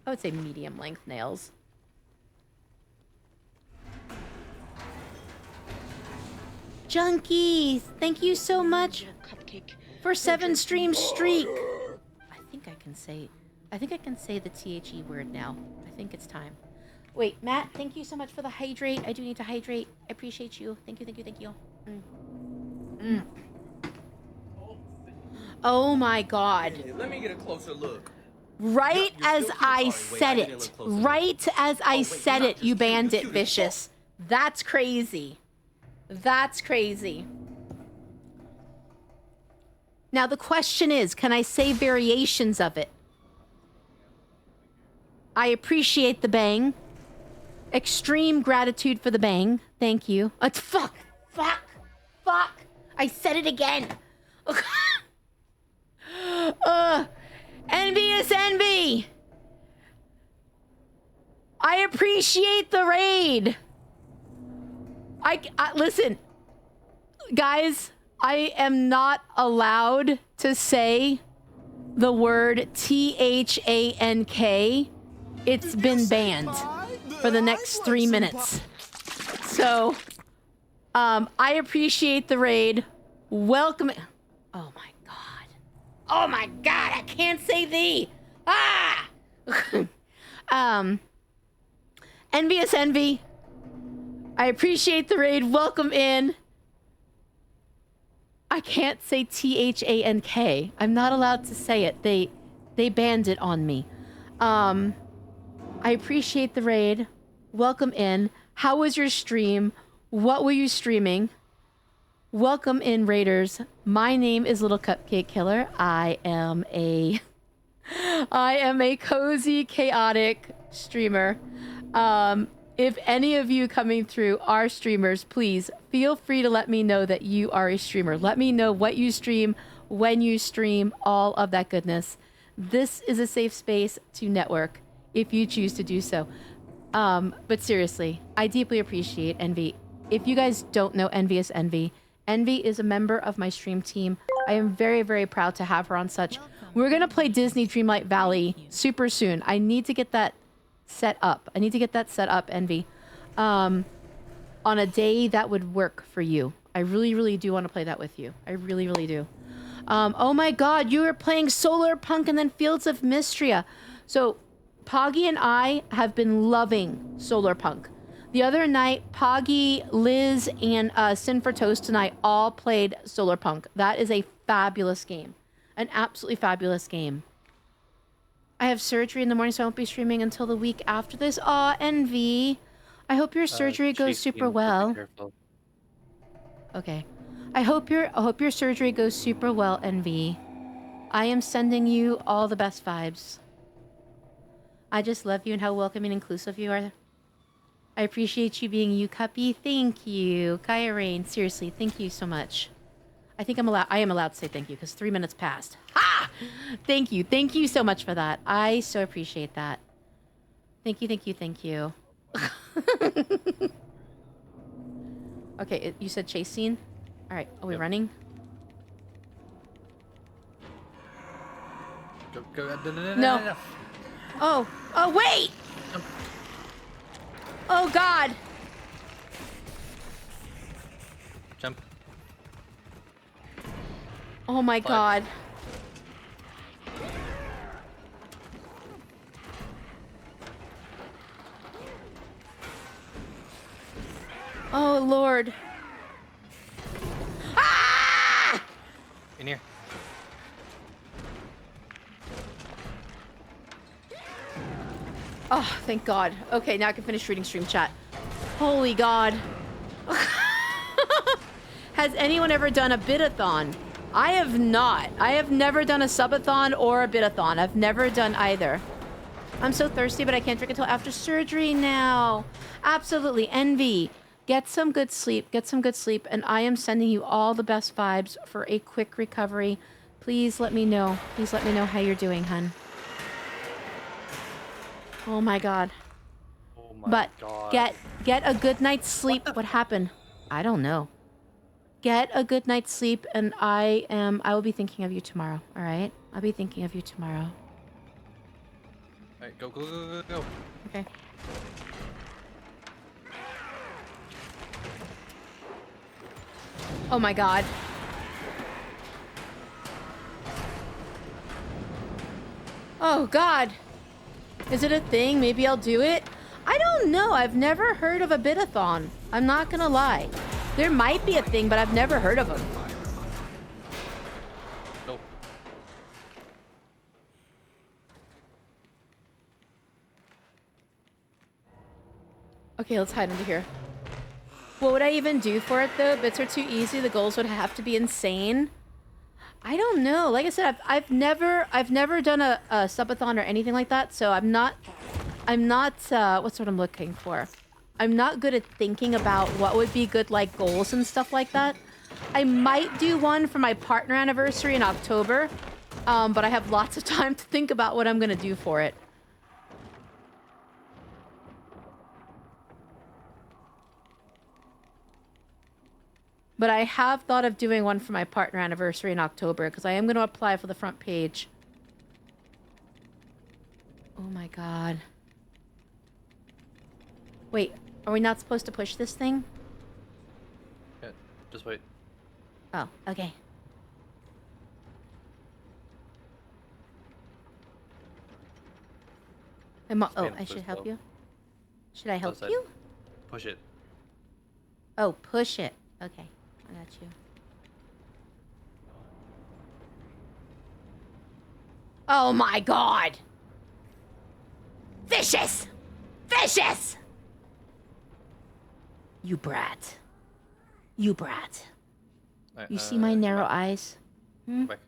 I would say medium length nails. Junkies, thank you so much Cupcake. for 7 stream streak. I think I can say the THE word now. I think it's time. Wait, Matt, thank you so much for the hydrate. I do need to hydrate. I appreciate you. Thank you, thank you, thank you. Oh my god. Hey, let me get a closer look. Right You're as still cute. I Sorry, wait, said I didn't it. look close enough. Right as I wait, said you're it, not you just cute, banned you're it, cute as Vicious. That's crazy. That's crazy. Now the question is, can I say variations of it? I appreciate the bang. Extreme gratitude for the bang. Thank you. Fuck. I said it again. Envious envy. I appreciate the raid. I listen, guys. I am not allowed to say the word THANK. It's been banned for the next 3 minutes. So, I appreciate the raid. Welcome. Oh my god. Oh my god, I can't say thee. Ah! Envious envy. I appreciate the raid. Welcome in. I can't say THANK. I'm not allowed to say it. They banned it on me. I appreciate the raid. Welcome in. How was your stream? What were you streaming? Welcome in, raiders. My name is Little Cupcake Killer. I am a cozy, chaotic streamer. If any of you coming through are streamers, please feel free to let me know that you are a streamer. Let me know what you stream, when you stream, all of that goodness. This is a safe space to network if you choose to do so. But seriously, I deeply appreciate Envy. If you guys don't know Envious Envy, Envy is a member of my stream team. I am very, very proud to have her on such. We're going to play Disney Dreamlight Valley super soon. I need to get that set up. Envy. On a day that would work for you. I really, really do want to play that with you. I really, really do. Oh my god, you were playing Solar Punk and then Fields of Mystria. So, Poggy and I have been loving Solar Punk. The other night, Poggy, Liz, and Sin for Toast and I all played Solar Punk. That is a fabulous game. An absolutely fabulous game. I have surgery in the morning, so I won't be streaming until the week after this. Aw, Envy. I hope your surgery goes super well. Okay. I hope your surgery goes super well, Envy. I am sending you all the best vibes. I just love you and how welcoming and inclusive you are. I appreciate you being you, Cuppy. Thank you. Kaya Rain, seriously, thank you so much. I am allowed to say thank you because 3 minutes passed. Ha! Thank you. Thank you so much for that. I so appreciate that. Thank you, thank you, thank you. Okay, you said chase scene? All right, are we running? No. Oh, wait! Oh, God. Jump. Oh, my God. Oh, Lord. Ah! In here. Oh, thank God. Okay, now I can finish reading stream chat. Holy God. Has anyone ever done a bit-a-thon? I have not. I have never done a subathon or a bit-a-thon. I've never done either. I'm so thirsty, but I can't drink until after surgery now. Absolutely. Envy. Get some good sleep. Get some good sleep. And I am sending you all the best vibes for a quick recovery. Please let me know. Please let me know how you're doing, hun. Oh my God. Oh my But god. get a good night's sleep. What happened? I don't know. Get a good night's sleep, and I will be thinking of you tomorrow. All right? I'll be thinking of you tomorrow. Alright, go, go, go, go, go. Okay. Oh my god. Oh god. Is it a thing? Maybe I'll do it? I don't know. I've never heard of a bit-a-thon. I'm not gonna lie. There might be a thing, but I've never heard of them. Go. Okay, let's hide under here. What would I even do for it though? Bits are too easy. The goals would have to be insane. I don't know. Like I said, I've never done a subathon or anything like that, so I'm not what's what I'm looking for. I'm not good at thinking about what would be good like goals and stuff like that. I might do one for my partner anniversary in October, but I have lots of time to think about what I'm gonna do for it. But I have thought of doing one for my partner anniversary in October because I am going to apply for the front page. Oh my god. Wait, are we not supposed to push this thing? Yeah, just wait. Oh, okay. Oh, I should help you? Should I help you? Push it. Oh, push it. Okay, I got you. Oh my god! Vicious! Vicious! You brat. You brat. You see my narrow eyes? Hmm? Back.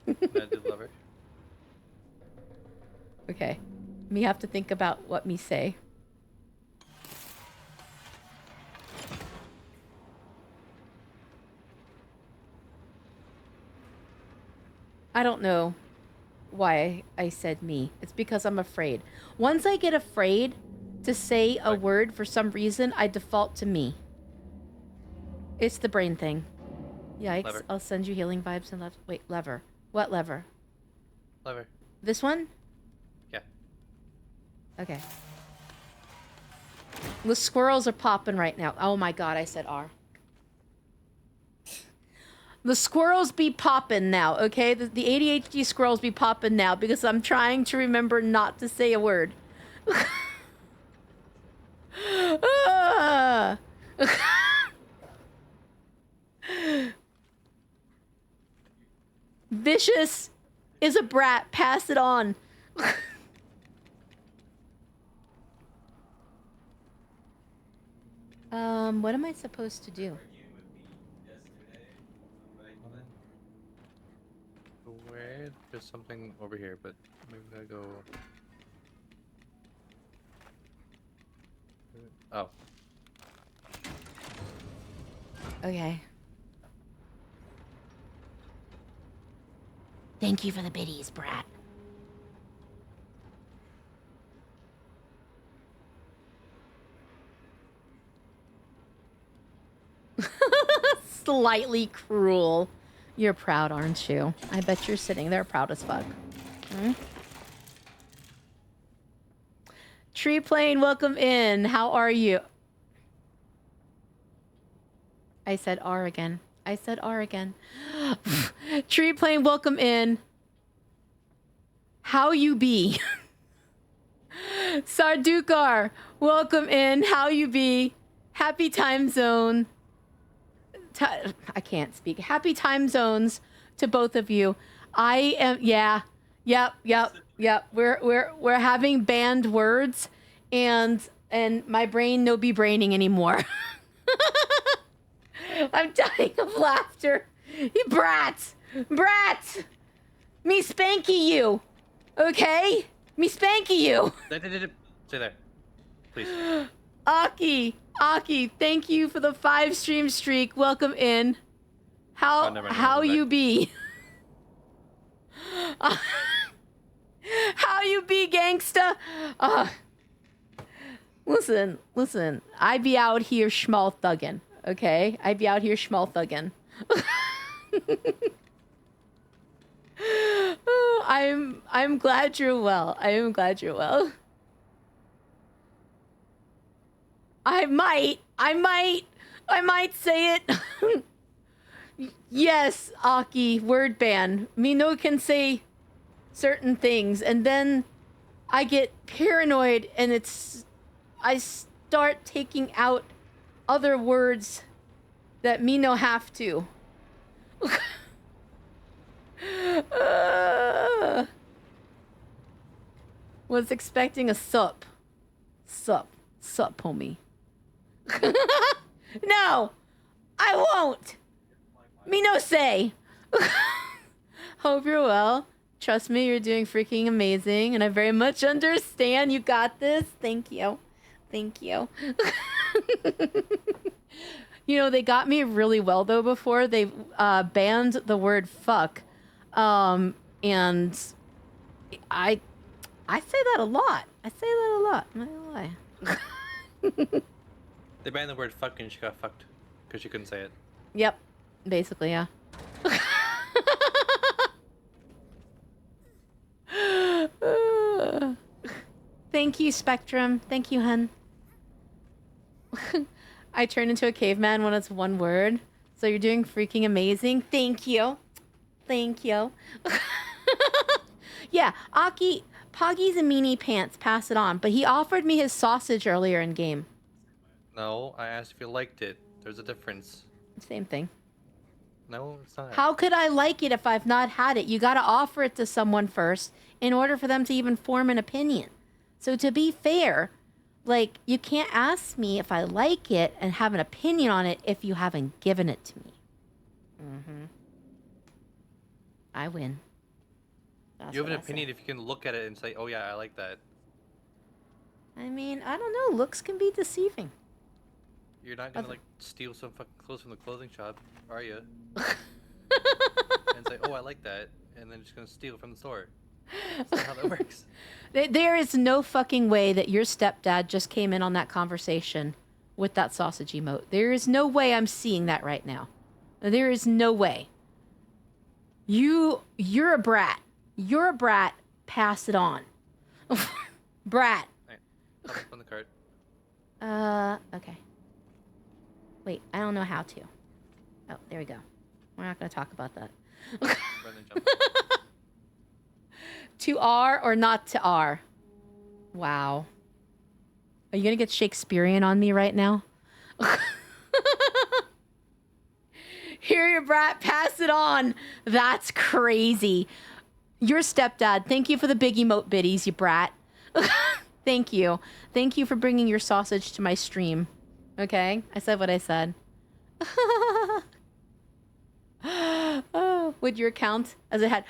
Do the lever. Okay. Me have to think about what me say. I don't know why I said me. It's because I'm afraid. Once I get afraid to say a word for some reason, I default to me. It's the brain thing. Yikes. Lever. I'll send you healing vibes and left. Wait, lever. What lever? Lever. This one? Yeah. Okay. The squirrels are popping right now. Oh my god, I said R. The squirrels be popping now, okay? The ADHD squirrels be popping now because I'm trying to remember not to say a word. Ah. Vicious is a brat. Pass it on. What am I supposed to do? Where? There's something over here, but maybe I go. Oh. Okay. Thank you for the biddies, brat. Slightly cruel. You're proud, aren't you? I bet you're sitting there proud as fuck. Hmm? Tree Plane, welcome in. How are you? I said R again. I said R again. Tree Plane, welcome in. How you be? Sardukar, welcome in. How you be? Happy time zone. I can't speak. Happy time zones to both of you. I am, yeah. Yep. We're having banned words and my brain no be braining anymore. I'm dying of laughter. You brat! Me spanky you. Okay? Me spanky you. Stay there. Please. Aki, thank you for the 5 stream streak. Welcome in. How you be? How you be, gangsta? Listen. I be out here schmal thuggin', okay? I be out here schmal thuggin'. I'm glad you're well. I am glad you're well. I might say it. Yes, Aki, word ban. Mino can say certain things, and then I get paranoid, and I start taking out other words that Mino have to. Was expecting a sup, homie. No, I won't. Me no say. Hope you're well. Trust me, you're doing freaking amazing, and I very much understand. You got this. Thank you. Thank you. You know, they got me really well, though, before. They banned the word fuck. And I say that a lot. I'm not gonna lie. They banned the word fuck and she got fucked because she couldn't say it. Yep. Basically, yeah. Thank you, Spectrum. Thank you, hun. I turn into a caveman when it's one word. So you're doing freaking amazing. Thank you. Thank you. Yeah, Aki, Poggies and meanie pants, pass it on. But he offered me his sausage earlier in game. No, I asked if you liked it. There's a difference. Same thing. No, it's not. How could I like it if I've not had it? You gotta offer it to someone first in order for them to even form an opinion. So to be fair, like, you can't ask me if I like it and have an opinion on it if you haven't given it to me. Mm-hmm. I win. That's You have an what I say. opinion if you can look at it and say, oh yeah, I like that. I mean, I don't know. Looks can be deceiving. You're not gonna, like, steal some fucking clothes from the clothing shop, are you? And say, oh, I like that, and then just gonna steal from the store. That's not how that works. There is no fucking way that your stepdad just came in on that conversation with that sausage emote. There is no way I'm seeing that right now. There is no way. You're a brat. You're a brat. Pass it on. Brat. Alright, hop up on the cart. Okay. Wait, I don't know how to. Oh, there we go. We're not going to talk about that. Run and jump. To R or not to R? Wow. Are you going to get Shakespearean on me right now? Here, your brat, pass it on. That's crazy. Your stepdad, thank you for the big emote biddies, you brat. Thank you. Thank you for bringing your sausage to my stream. Okay? I said what I said. Oh, would your account as it had...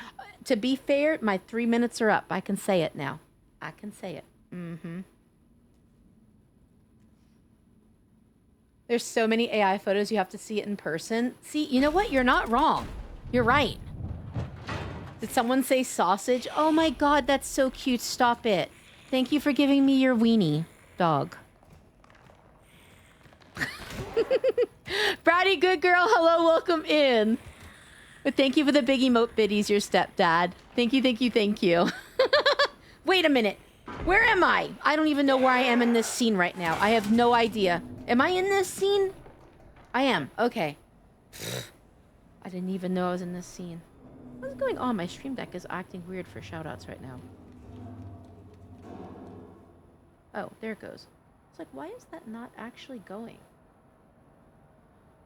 To be fair, my 3 minutes are up. I can say it now. I can say it. Mm-hmm. There's so many AI photos, you have to see it in person. See, you know what? You're not wrong. You're right. Did someone say sausage? Oh my god, that's so cute. Stop it. Thank you for giving me your weenie, dog. Bratty, good girl. Hello, welcome in. But thank you for the big emote biddies, your stepdad. Thank you, thank you, thank you. Wait a minute. Where am I? I don't even know where I am in this scene right now. I have no idea. Am I in this scene? I am. Okay. I didn't even know I was in this scene. What's going on? My stream deck is acting weird for shoutouts right now. Oh, there it goes. It's like, why is that not actually going?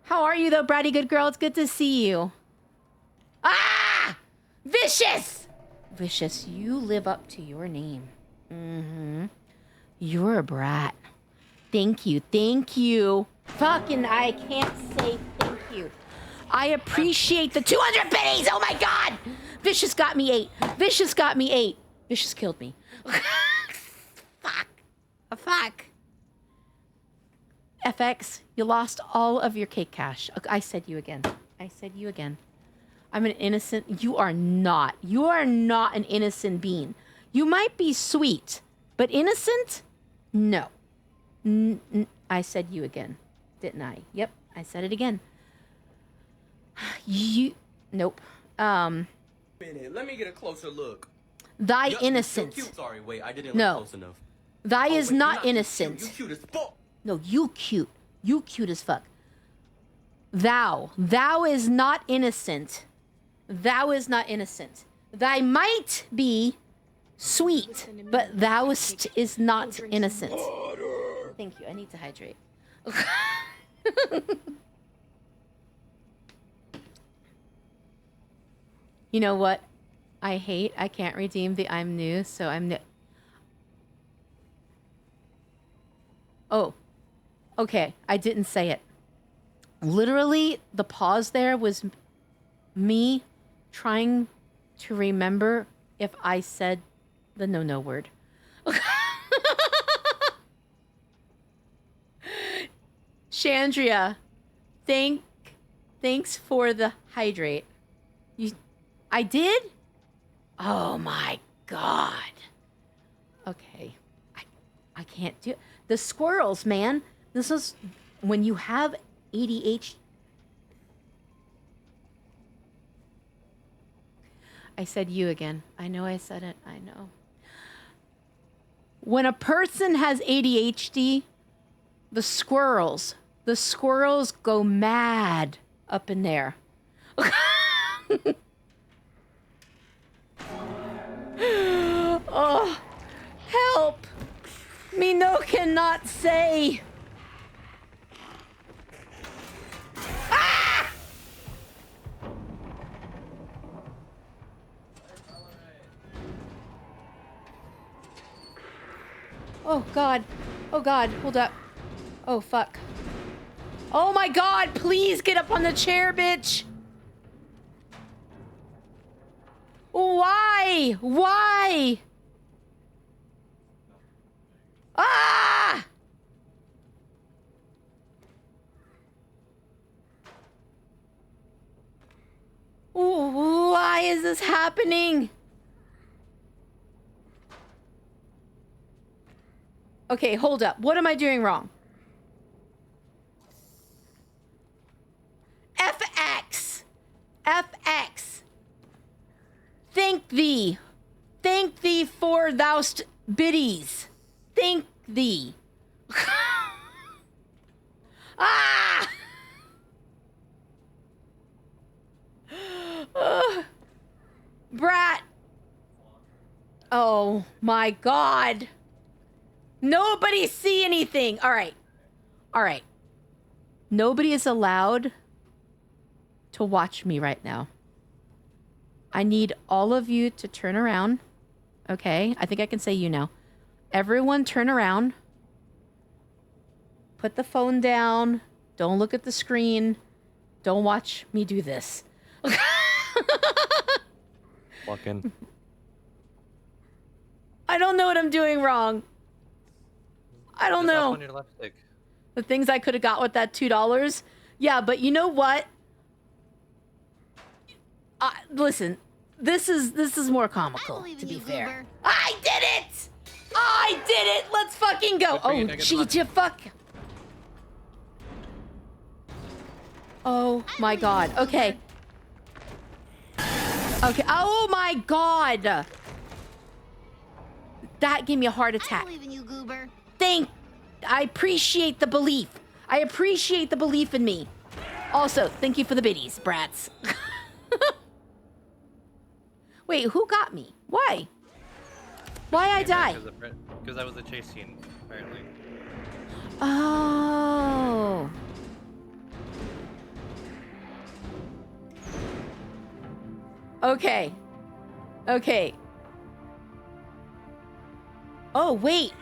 How are you, though, Bratty good girl? It's good to see you. Ah! Vicious! Vicious, you live up to your name. Mm-hmm. You're a brat. Thank you, thank you. Fucking, I can't say thank you. I appreciate the 200 biddies! Oh my god! Vicious got me 8. Vicious got me 8. Vicious killed me. Fuck. Fuck. FX, you lost all of your cake cash. I said you again. I said you again. I'm an innocent... You are not. You are not an innocent being. You might be sweet, but innocent? No. I said you again, didn't I? Yep, I said it again. You... Nope. Minute, let me get a closer look. Thy Yup, you innocence. cute. Sorry, wait, I didn't No. look close enough. Thy Oh, is wait, you're not just cute. innocent. You cute as fuck. No, you cute. You cute as fuck. Thou. Thou is not innocent. Thou is not innocent. Thy might be sweet, but thou is not innocent. Thank you. I need to hydrate. You know what? I hate. I can't redeem the I'm new, so I'm new. Oh. Okay, I didn't say it. Literally, the pause there was me trying to remember if I said the no word. Chandria, thanks for the hydrate. I did? Oh my god. Okay. I can't do it. The squirrels, man. This is when you have ADHD. I said you again. I know I said it. I know. When a person has ADHD, the squirrels go mad up in there. Oh, help! Me no cannot say. Ah! Oh god. Oh god, hold up. Oh fuck. Oh my god, please get up on the chair, bitch! Why? Why? Ah! Why is this happening? Okay, hold up. What am I doing wrong? FX. FX. Thank thee. Thank thee for thou'st biddies. Thank thee. Ah! Brat. Oh my god. Nobody see anything. All right. All right. Nobody is allowed to watch me right now. I need all of you to turn around. Okay? I think I can say you now. Everyone turn around. Put the phone down. Don't look at the screen. Don't watch me do this. Walk in. I don't know what I'm doing wrong. I don't Just know. up on your left stick. The things I could have got with that $2. Yeah, but you know what? Listen, this is more comical, to be fair. Goober. I did it! I did it! Let's fucking go! Good for you, Oh, Negative gee, Left. you fuck. Oh my god. Okay. Okay. Oh my god! That gave me a heart I attack. believe in you, Goober. I appreciate the belief. I appreciate the belief in me. Also, thank you for the biddies, brats. Wait, who got me? Why? Why I die? Because that was a chase scene, apparently. Oh. Okay. Okay. Oh, wait.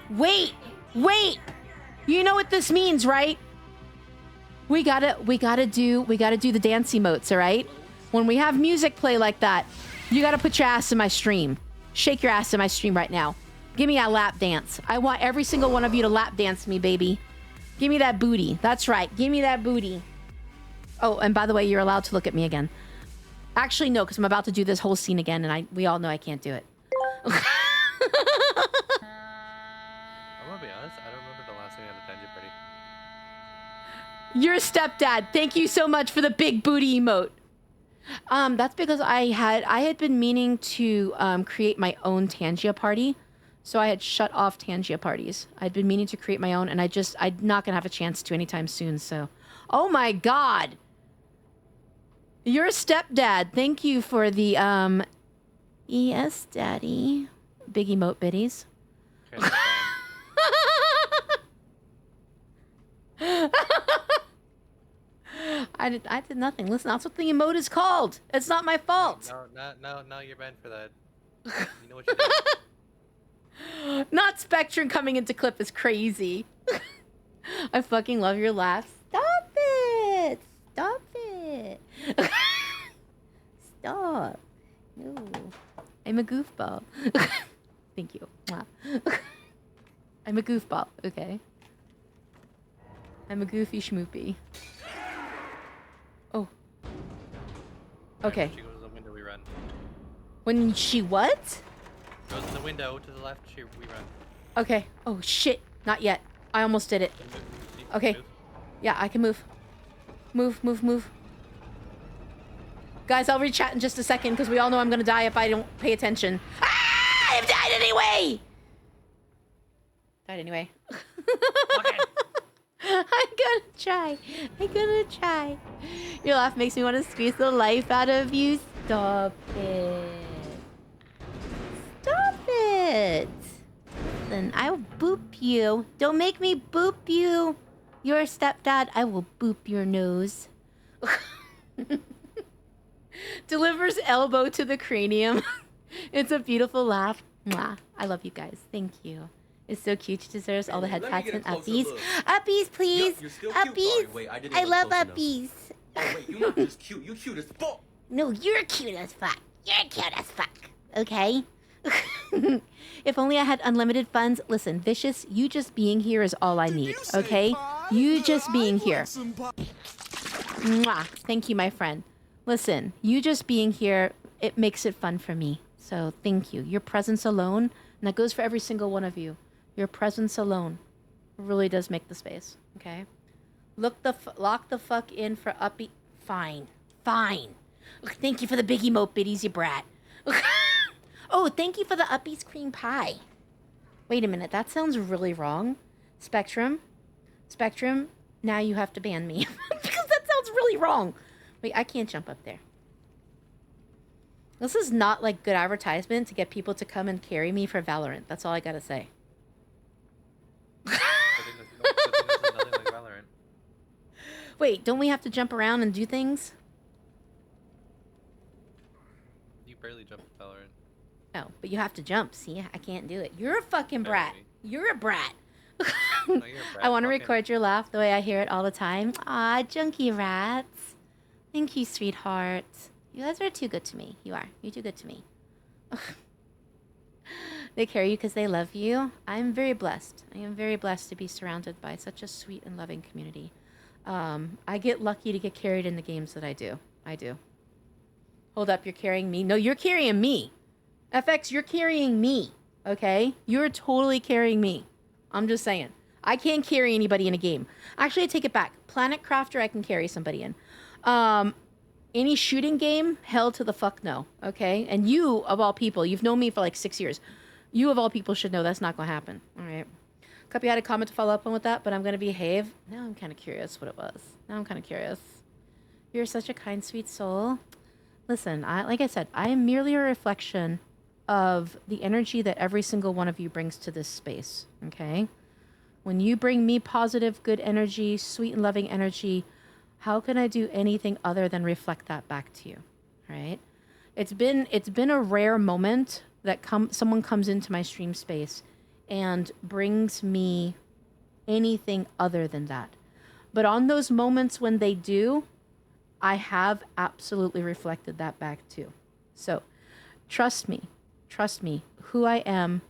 You know what this means, right? We gotta do the dance emotes, all right? When we have music play like that, you gotta put your ass in my stream. Shake your ass in my stream right now. Give me a lap dance. I want every single one of you to lap dance me, baby. Give me that booty. That's right. Give me that booty. Oh, and by the way, you're allowed to look at me again. Actually, no, because I'm about to do this whole scene again, and we all know I can't do it. I'm gonna be honest, I don't remember the last time I had a tangent party. Your stepdad. Thank you so much for the big booty emote. That's because I had been meaning to create my own Tangia party. So I had shut off Tangia parties. I'd been meaning to create my own, and I'm not gonna have a chance to anytime soon, so. Oh my god! You're a stepdad. Thank you for the, yes, daddy. Big emote biddies. Okay, I did nothing. Listen, that's what the emote is called. It's not my fault. No, you're banned for that. You know what you did. Not Spectrum coming into clip is crazy. I fucking love your laugh. Stop it! Stop it! Stop. No. I'm a goofball. Thank you. Mwah. I'm a goofball, okay? I'm a goofy schmoopy. Oh. Okay. She goes to the window, we run. When she what? Goes to the window to the left, we run. Okay. Oh shit. Not yet. I almost did it. Okay. Yeah, I can move. Move. Guys, I'll re-chat in just a second because we all know I'm gonna die if I don't pay attention. Ah! I've died anyway! Died anyway. I'm gonna try. Your laugh makes me want to squeeze the life out of you. Stop it. Stop it. Then I'll boop you. Don't make me boop you. You're a stepdad. I will boop your nose. Delivers elbow to the cranium. It's a beautiful laugh. Mwah. I love you guys. Thank you. It's so cute. She deserves all the head pats and uppies. Uppies, please. You're still cute. Uppies. Sorry, wait, I didn't I look love close enough. uppies. Oh wait, you're not just cute. You cute as fuck. No, you're cute as fuck. You're cute as fuck. Okay? If only I had unlimited funds. Listen, Vicious, you just being here is all I need. Okay? You just being here. Mwah. Thank you, my friend. Listen, you just being here, it makes it fun for me. So thank you. Your presence alone, and that goes for every single one of you. Your presence alone really does make the space. Okay? Lock the fuck in for uppy. Fine. Ugh, thank you for the big emote biddies, you brat. Oh, thank you for the uppies cream pie. Wait a minute, that sounds really wrong. Spectrum, now you have to ban me. Because that sounds really wrong. Wait, I can't jump up there. This is not like good advertisement to get people to come and carry me for Valorant. That's all I gotta say. Nothing like Valorant. Wait, don't we have to jump around and do things? You barely jump with Valorant. Oh, but you have to jump. See, I can't do it. You're a fucking brat. Barely. You're a brat. No, you're a brat. I want to Fucking- record your laugh the way I hear it all the time. Aw, junkie rats. Thank you, sweetheart. You guys are too good to me. You are. You're too good to me. They carry you because they love you. I'm very blessed. I am very blessed to be surrounded by such a sweet and loving community. I get lucky to get carried in the games that I do. I do. Hold up, you're carrying me? No, you're carrying me. FX, you're carrying me. Okay? You're totally carrying me. I'm just saying. I can't carry anybody in a game. Actually, I take it back. Planet Crafter, I can carry somebody in. Any shooting game, hell to the fuck no. Okay? And you, of all people, you've known me for like 6 years. You, of all people, should know that's not going to happen. All right. Cuppy had a comment to follow up on with that, but I'm going to behave. Now I'm kind of curious what it was. Now I'm kind of curious. You're such a kind, sweet soul. Listen, like I said, I am merely a reflection of the energy that every single one of you brings to this space, okay? When you bring me positive, good energy, sweet and loving energy, how can I do anything other than reflect that back to you, right? It's been a rare moment that someone comes into my stream space and brings me anything other than that. But on those moments when they do, I have absolutely reflected that back too. So trust me, who I am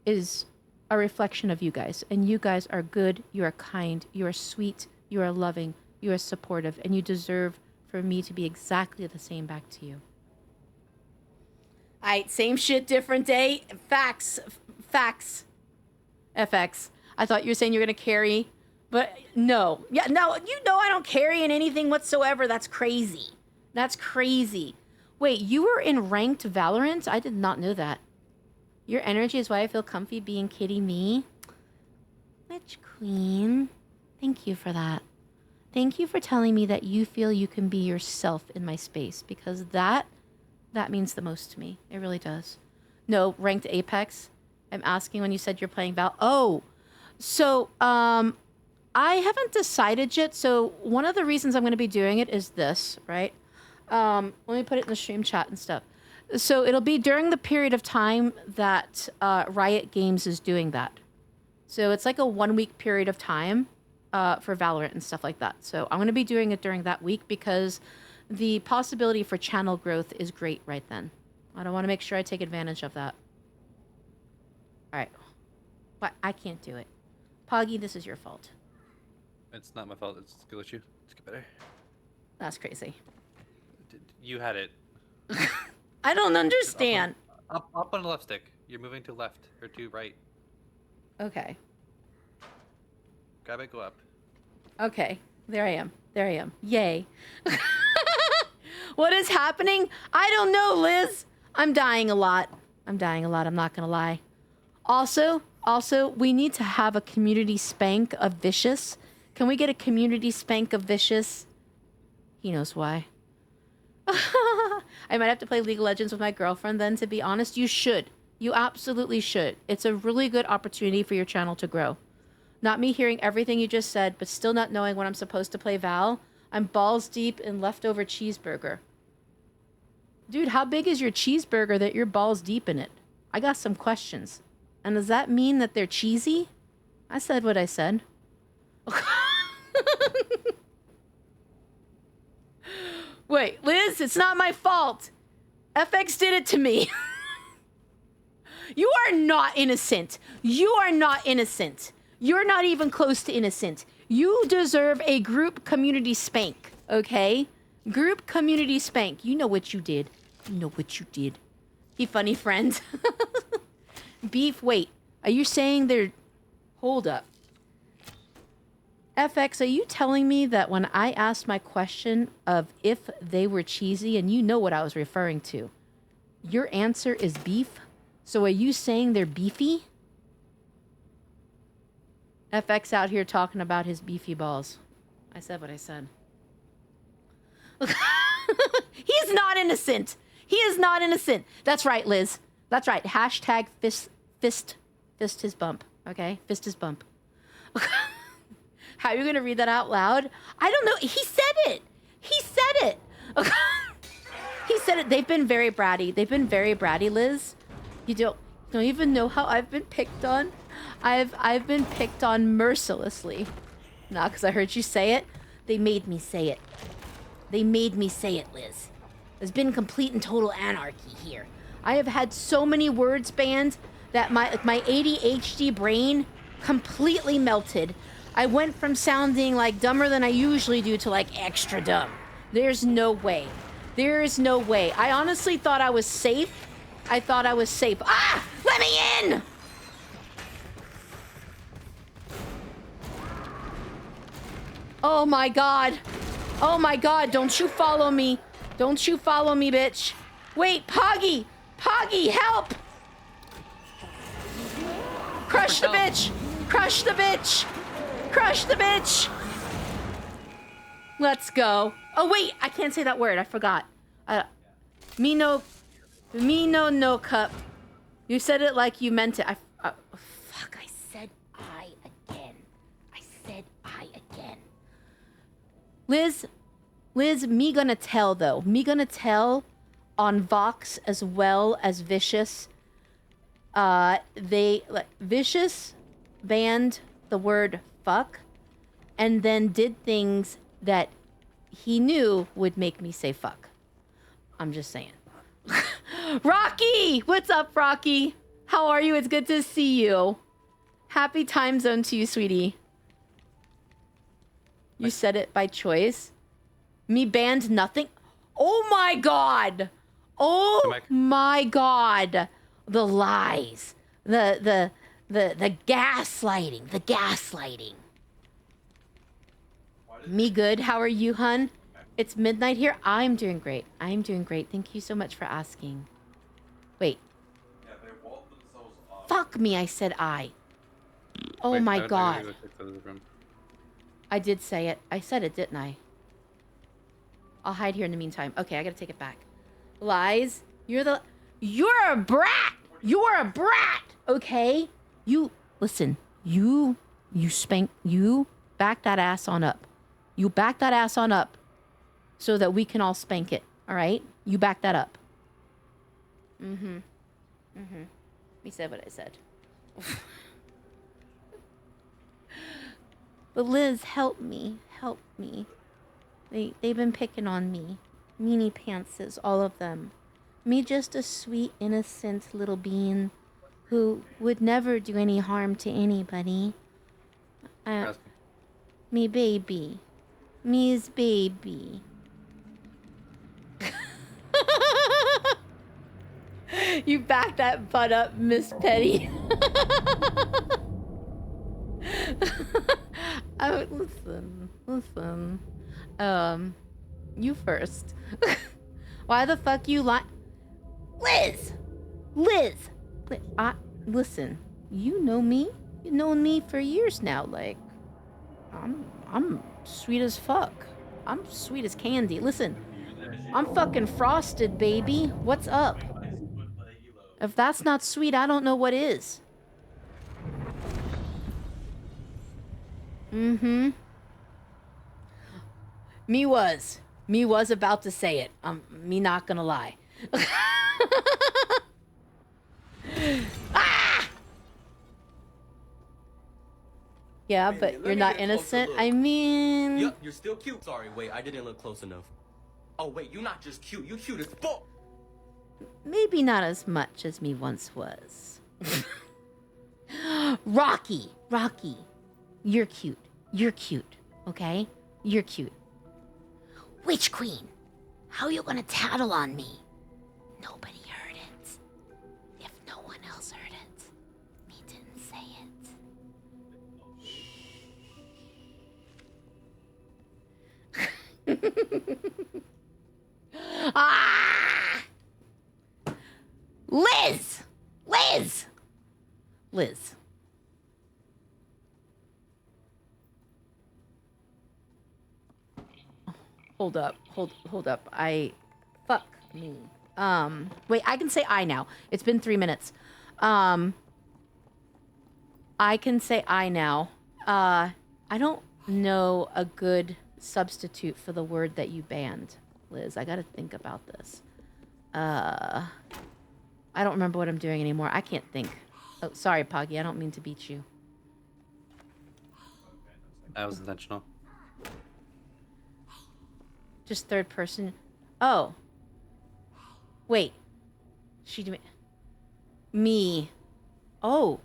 is a reflection of you guys. And you guys are good, you are kind, you are sweet, you are loving, you are supportive, and you deserve for me to be exactly the same back to you. Alright, same shit, different day. Facts. FX. I thought you were saying you're gonna carry, but no. Yeah, no, you know I don't carry in anything whatsoever. That's crazy. That's crazy. Wait, you were in ranked Valorant? I did not know that. Your energy is why I feel comfy being kitty me. Witch Queen. Thank you for that. Thank you for telling me that you feel you can be yourself in my space, because that means the most to me. It really does. No, ranked Apex. I'm asking when you said you're playing Val. Oh, so I haven't decided yet. So one of the reasons I'm going to be doing it is this, right? Let me put it in the stream chat and stuff. So it'll be during the period of time that Riot Games is doing that. So it's like a 1 week period of time for Valorant and stuff like that. So I'm going to be doing it during that week because the possibility for channel growth is great right then. I don't want to make sure I take advantage of that. All right. But I can't do it. Poggy, this is your fault. It's not my fault. It's glitchy. Let's get better. That's crazy. You had it. I don't understand. Up on the left stick. You're moving to left or to right. Okay. Grab it, go up. Okay. There I am. There I am. Yay. What is happening? I don't know, Liz. I'm dying a lot. I'm not gonna lie. Also, we need to have a community spank of Vicious. Can we get a community spank of Vicious? He knows why. I might have to play League of Legends with my girlfriend then, to be honest. You should. You absolutely should. It's a really good opportunity for your channel to grow. Not me hearing everything you just said, but still not knowing when I'm supposed to play Val. I'm balls deep in leftover cheeseburger. Dude, how big is your cheeseburger that you're balls deep in it? I got some questions. And does that mean that they're cheesy? I said what I said. Wait, Liz, it's not my fault. FX did it to me. You are not innocent. You are not innocent. You're not even close to innocent. You deserve a group community spank, okay? Group community spank. You know what you did. You know what you did. He funny friend. Beef, wait. Are you saying they're... Hold up. FX, are you telling me that when I asked my question of if they were cheesy, and you know what I was referring to, your answer is beef? So are you saying they're beefy? FX out here talking about his beefy balls. I said what I said. He's not innocent. He is not innocent. That's right, Liz. That's right. Hashtag fist his bump. Okay? Fist his bump. How are you going to read that out loud? I don't know. He said it. He said it. He said it. They've been very bratty. They've been very bratty, Liz. You don't even know how I've been picked on. I've been picked on mercilessly. Not because I heard you say it. They made me say it. They made me say it, Liz. There's been complete and total anarchy here. I have had so many words banned that my ADHD brain completely melted. I went from sounding like dumber than I usually do to like extra dumb. There's no way. There is no way. I honestly thought I was safe. I thought I was safe. Ah! Let me in! Oh my god. Oh my god, don't you follow me. Don't you follow me, bitch. Wait, Poggy! Poggy, help! Crush the bitch! Crush the bitch! Crush the bitch! Let's go. Oh wait, I can't say that word. I forgot. Me no cup. You said it like you meant it. Fuck, I said I again. I said I again. Liz, me gonna tell though. Me gonna tell on Vox as well as Vicious. Vicious banned the word fuck and then did things that he knew would make me say fuck. I'm just saying. Rocky! What's up, Rocky? How are you? It's good to see you. Happy time zone to you, sweetie. You said it by choice. Me banned nothing. Oh my god! Oh my god! The lies. The gaslighting. The gaslighting. Me good. How are you, hun? It's midnight here. I'm doing great. I'm doing great. Thank you so much for asking. Wait. Yeah, they walled themselves off. Fuck me, I said I. Oh Wait, my I gotta god. go check the other room. I did say it. I said it, didn't I? I'll hide here in the meantime. Okay, I gotta take it back. Lies, you're a brat! You're a brat! Okay? You, listen, you back that ass on up. You back that ass on up so that we can all spank it, all right? You back that up. We said what I said. But Liz, help me. Help me. They've been picking on me. Meanie pantses, all of them. Me just a sweet, innocent little bean who would never do any harm to anybody. Me baby. Me's baby. You back that butt up, Miss Petty. Listen. You first. Why the fuck you Liz! Listen, you know me. You've known me for years now. Like, I'm sweet as fuck. I'm sweet as candy. Listen, I'm fucking frosted, baby. What's up? If that's not sweet, I don't know what is. Me was about to say it. Me not gonna lie. Ah! Yeah, Wait, but let you're me not get a closer innocent. look. I mean, Yup, you're still cute. Sorry, wait, I didn't look close enough. Oh, wait, you're not just cute. You're cute as fuck. maybe not as much as me once was. Rocky, you're cute. You're cute, okay? You're cute. Witch Queen, how you gonna tattle on me? Nobody heard it. If no one else heard it, me didn't say it. Ah! Liz! Hold up. Fuck me. Wait, I can say I now. It's been 3 minutes. I can say I now. I don't know a good substitute for the word that you banned, Liz. I gotta think about this. I don't remember what I'm doing anymore. I can't think. Oh, sorry, Poggy. I don't mean to beat you. That was intentional. Just third person. Oh. Wait. Me. Oh.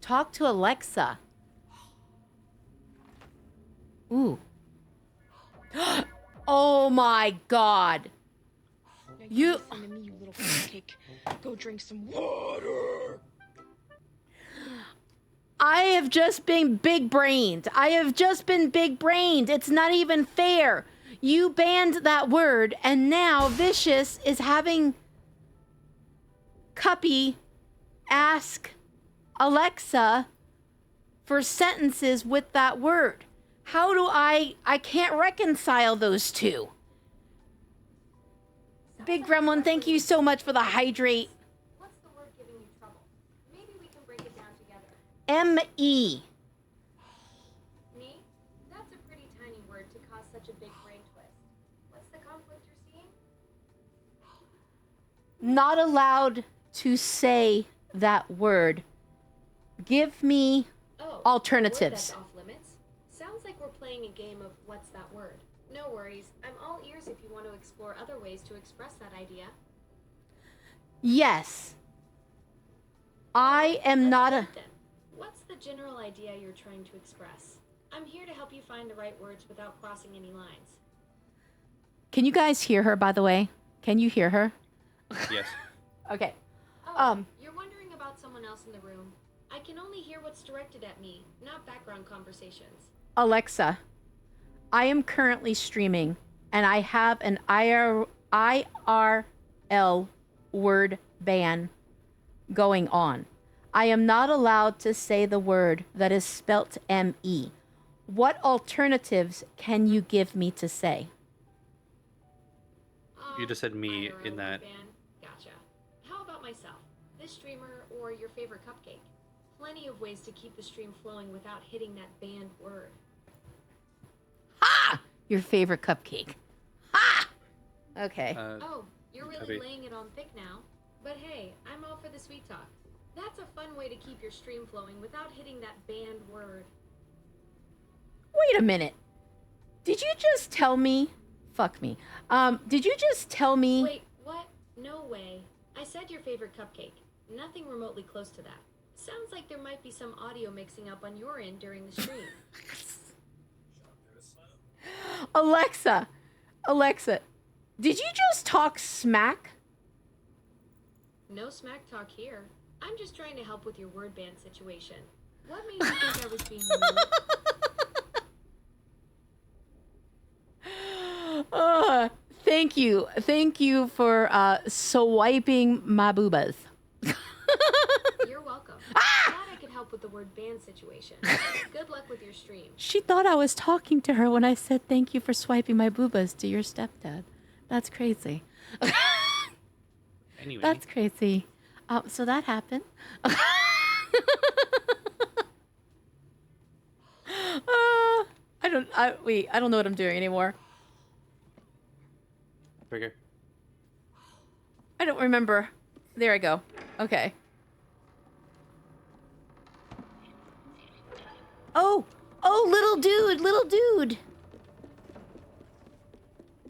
Talk to Alexa. Ooh. Oh my god. Now You- listen to me, you little cupcake. Go drink some water. I have just been big-brained. It's not even fair. You banned that word, and now Vicious is having Cuppy ask Alexa for sentences with that word. How do I can't reconcile those two. Big Gremlin, thank you so much for the hydrate. What's the word giving you trouble? Maybe we can break it down together. M-E. Me? That's a pretty tiny word to cause such a big brain twist. What's the conflict you're seeing? Not allowed to say that word. Give me Oh, alternatives. a word that's off limits? Sounds like we're playing a game of what's that word. No worries. I'm all ears if you want to explore other ways to express that idea. Yes. I am Let's not start a... then. What's the general idea you're trying to express? I'm here to help you find the right words without crossing any lines. Can you guys hear her, by the way? Can you hear her? Yes. Okay. Oh, you're wondering about someone else in the room. I can only hear what's directed at me, not background conversations. Alexa, I am currently streaming, and I have an IRL word ban going on. I am not allowed to say the word that is spelt M-E. What alternatives can you give me to say? You just said me IRL in that. ban. Gotcha. How about myself? This streamer or your favorite cupcake? Plenty of ways to keep the stream flowing without hitting that banned word. Ha! Your favorite cupcake. Ha! Okay. Oh, you're really Cubby. laying it on thick now. But hey, I'm all for the sweet talk. That's a fun way to keep your stream flowing without hitting that banned word. Wait a minute. Did you just tell me? Fuck me. Did you just tell me? Wait, what? No way. I said your favorite cupcake. Nothing remotely close to that. Sounds like there might be some audio mixing up on your end during the stream. Alexa, did you just talk smack? No smack talk here. I'm just trying to help with your word ban situation. What made you think I was being rude? Thank you. Thank you for swiping my boobas. You're welcome. Glad I could help with the word ban situation. Good luck with your stream. She thought I was talking to her when I said thank you for swiping my boobas to your stepdad. That's crazy. Anyway. That's crazy. So that happened. I don't know what I'm doing anymore. Trigger. I don't remember. There I go. Okay. Oh, little dude.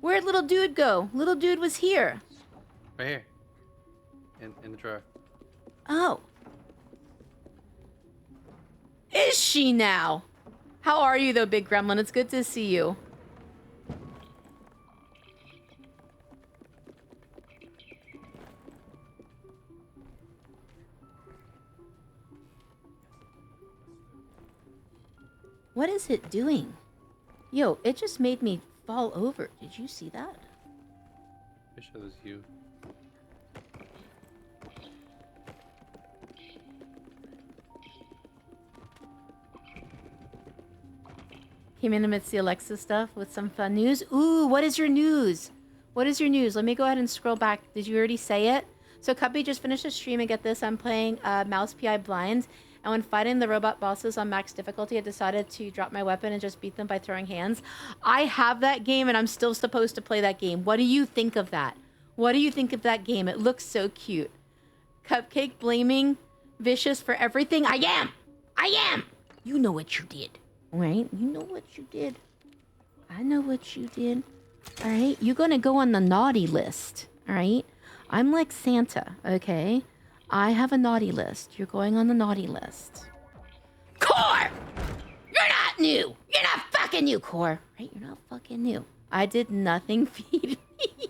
Where'd little dude go? Little dude was here. Right here. In the drawer. Oh. Is she now? How are you though, Big Gremlin? It's good to see you. What is it doing? Yo, it just made me fall over. Did you see that? Wish it was you. Came in amidst the Alexa stuff with some fun news. Ooh, what is your news? What is your news? Let me go ahead and scroll back. Did you already say it? So Cuppy just finished a stream and get this. I'm playing Mouse PI Blind. And when fighting the robot bosses on max difficulty, I decided to drop my weapon and just beat them by throwing hands. I have that game and I'm still supposed to play that game. What do you think of that? What do you think of that game? It looks so cute. Cupcake blaming Vicious for everything. I am! You know what you did, right? You know what you did. I know what you did. All right? You're going to go on the naughty list, all right? I'm like Santa, okay? I have a naughty list. You're going on the naughty list. Core! You're not new! You're not fucking new, Core! Right? You're not fucking new. I did nothing. Feed me.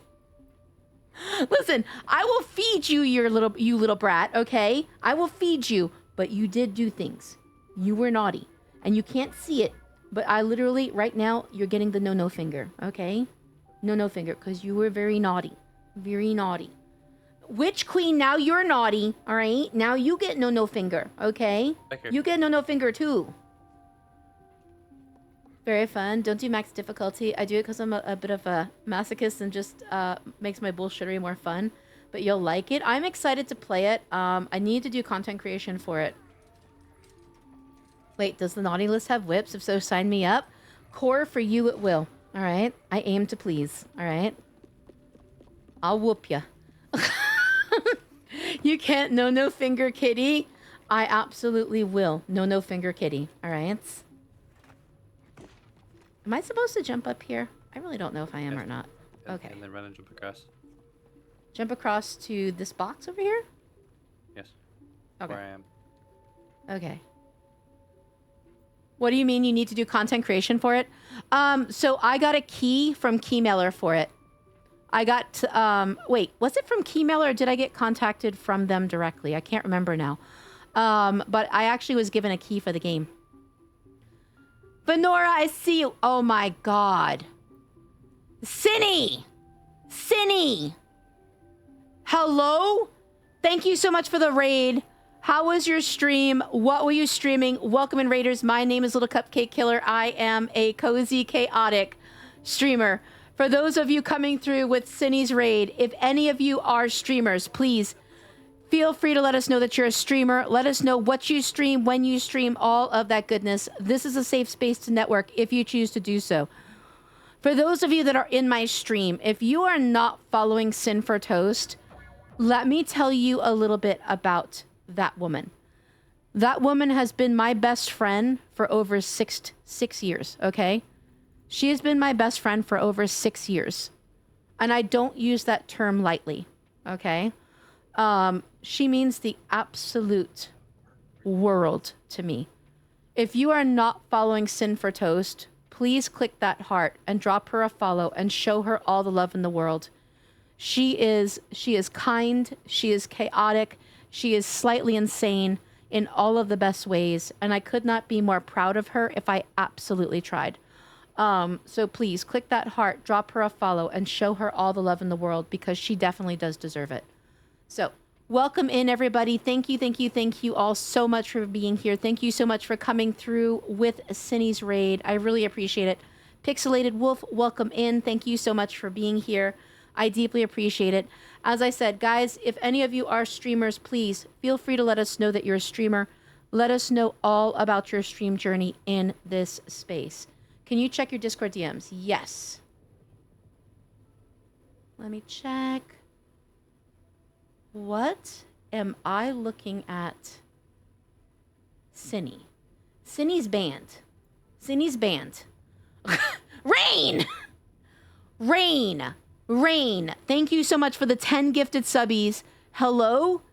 Listen, I will feed you, you little brat, okay? I will feed you, but you did do things. You were naughty. And you can't see it, but I literally, right now, you're getting the no-no finger, okay? No-no finger, because you were very naughty. Very naughty. Witch Queen, now you're naughty, all right? Now you get no finger, okay? You get no finger too. Very fun. Don't do max difficulty. I do it because I'm a bit of a masochist and just makes my bullshittery more fun. But you'll like it. I'm excited to play it. I need to do content creation for it. Wait, does the naughty list have whips? If so, sign me up. Core, for you it will. All right? I aim to please. All right? I'll whoop ya. You can't no finger kitty. I absolutely will. No finger kitty. All right? Am I supposed to jump up here? I really don't know if I am or not. Okay. And then run and jump across. Jump across to this box over here? Yes. Okay. Where I am. Okay. What do you mean you need to do content creation for it? So I got a key from Keymailer for it. I got, wait, was it from Keymailer or did I get contacted from them directly? I can't remember now. But I actually was given a key for the game. Venora, I see you. Oh my God. Cinny! Hello? Thank you so much for the raid. How was your stream? What were you streaming? Welcome in, Raiders. My name is Little Cupcake Killer. I am a cozy, chaotic streamer. For those of you coming through with Cinny's raid, if any of you are streamers, please feel free to let us know that you're a streamer. Let us know what you stream, when you stream, all of that goodness. This is a safe space to network if you choose to do so. For those of you that are in my stream, if you are not following Sin for Toast, let me tell you a little bit about that woman. That woman has been my best friend for over six years, okay? She has been my best friend for over 6 years. And I don't use that term lightly, okay? She means the absolute world to me. If you are not following Sin for Toast, please click that heart and drop her a follow and show her all the love in the world. She is kind, she is chaotic, she is slightly insane in all of the best ways, and I could not be more proud of her if I absolutely tried. So please click that heart, drop her a follow, and show her all the love in the world, because she definitely does deserve it. So welcome in, everybody. Thank you all so much for being here. Thank you so much for coming through with Cinny's raid. I really appreciate it. Pixelated Wolf, welcome in. Thank you so much for being here. I deeply appreciate it. As I said, guys, if any of you are streamers, please feel free to let us know that you're a streamer. Let us know all about your stream journey in this space. Can you check your Discord DMs? Yes. Let me check. What am I looking at? Cinny. Cinny's band. Cinny's band. Rain! Rain, thank you so much for the 10 gifted subbies. Hello?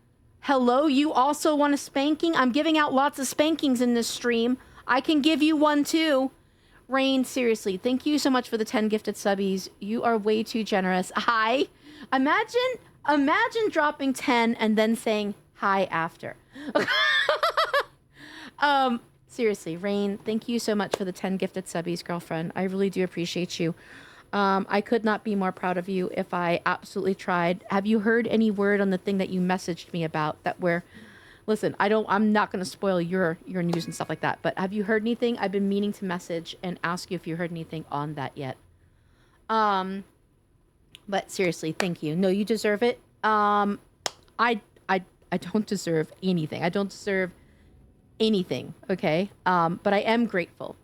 You also want a spanking? I'm giving out lots of spankings in this stream. I can give you one too. Rain, seriously, thank you so much for the 10 gifted subbies. You are way too generous. Hi. Imagine dropping 10 and then saying hi after. Seriously, Rain, thank you so much for the 10 gifted subbies, girlfriend. I really do appreciate you. I could not be more proud of you if I absolutely tried. Have you heard any word on the thing that you messaged me about that listen, I'm not going to spoil your news and stuff like that, but have you heard anything? I've been meaning to message and ask you if you heard anything on that yet. But seriously, thank you. No, you deserve it. I don't deserve anything. I don't deserve anything, okay? But I am grateful.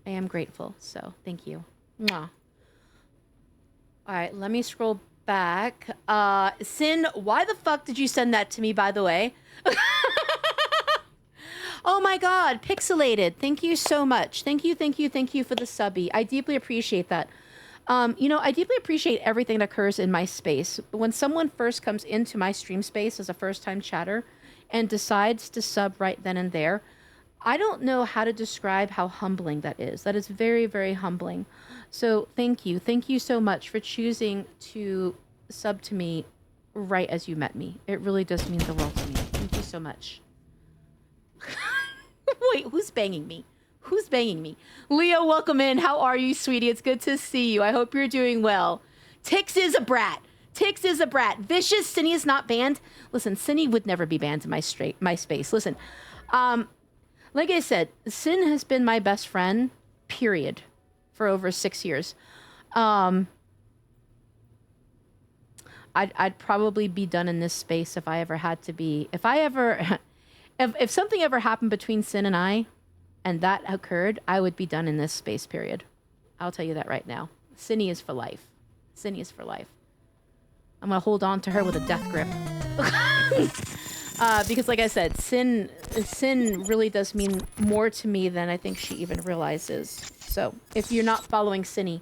So thank you. Mwah. All right, let me scroll back. Sin, why the fuck did you send that to me, by the way? Oh my God, Pixelated. Thank you so much. Thank you for the subby. I deeply appreciate that. I deeply appreciate everything that occurs in my space. When someone first comes into my stream space as a first-time chatter and decides to sub right then and there, I don't know how to describe how humbling that is. That is very, very humbling. So thank you. Thank you so much for choosing to sub to me right as you met me. It really does mean the world to me. Thank you so much. Wait, who's banging me? Leo, welcome in. How are you, sweetie? It's good to see you. I hope you're doing well. Tix is a brat. Vicious, Cinny is not banned. Listen, Cinny would never be banned in my space. Listen, like I said, Sin has been my best friend, period, for over 6 years. I'd probably be done in this space if I ever had to be. If something ever happened between Sin and I, and that occurred, I would be done in this space, period. I'll tell you that right now. Cinny is for life. I'm gonna hold on to her with a death grip. Because like I said, Sin really does mean more to me than I think she even realizes. So if you're not following Cinny,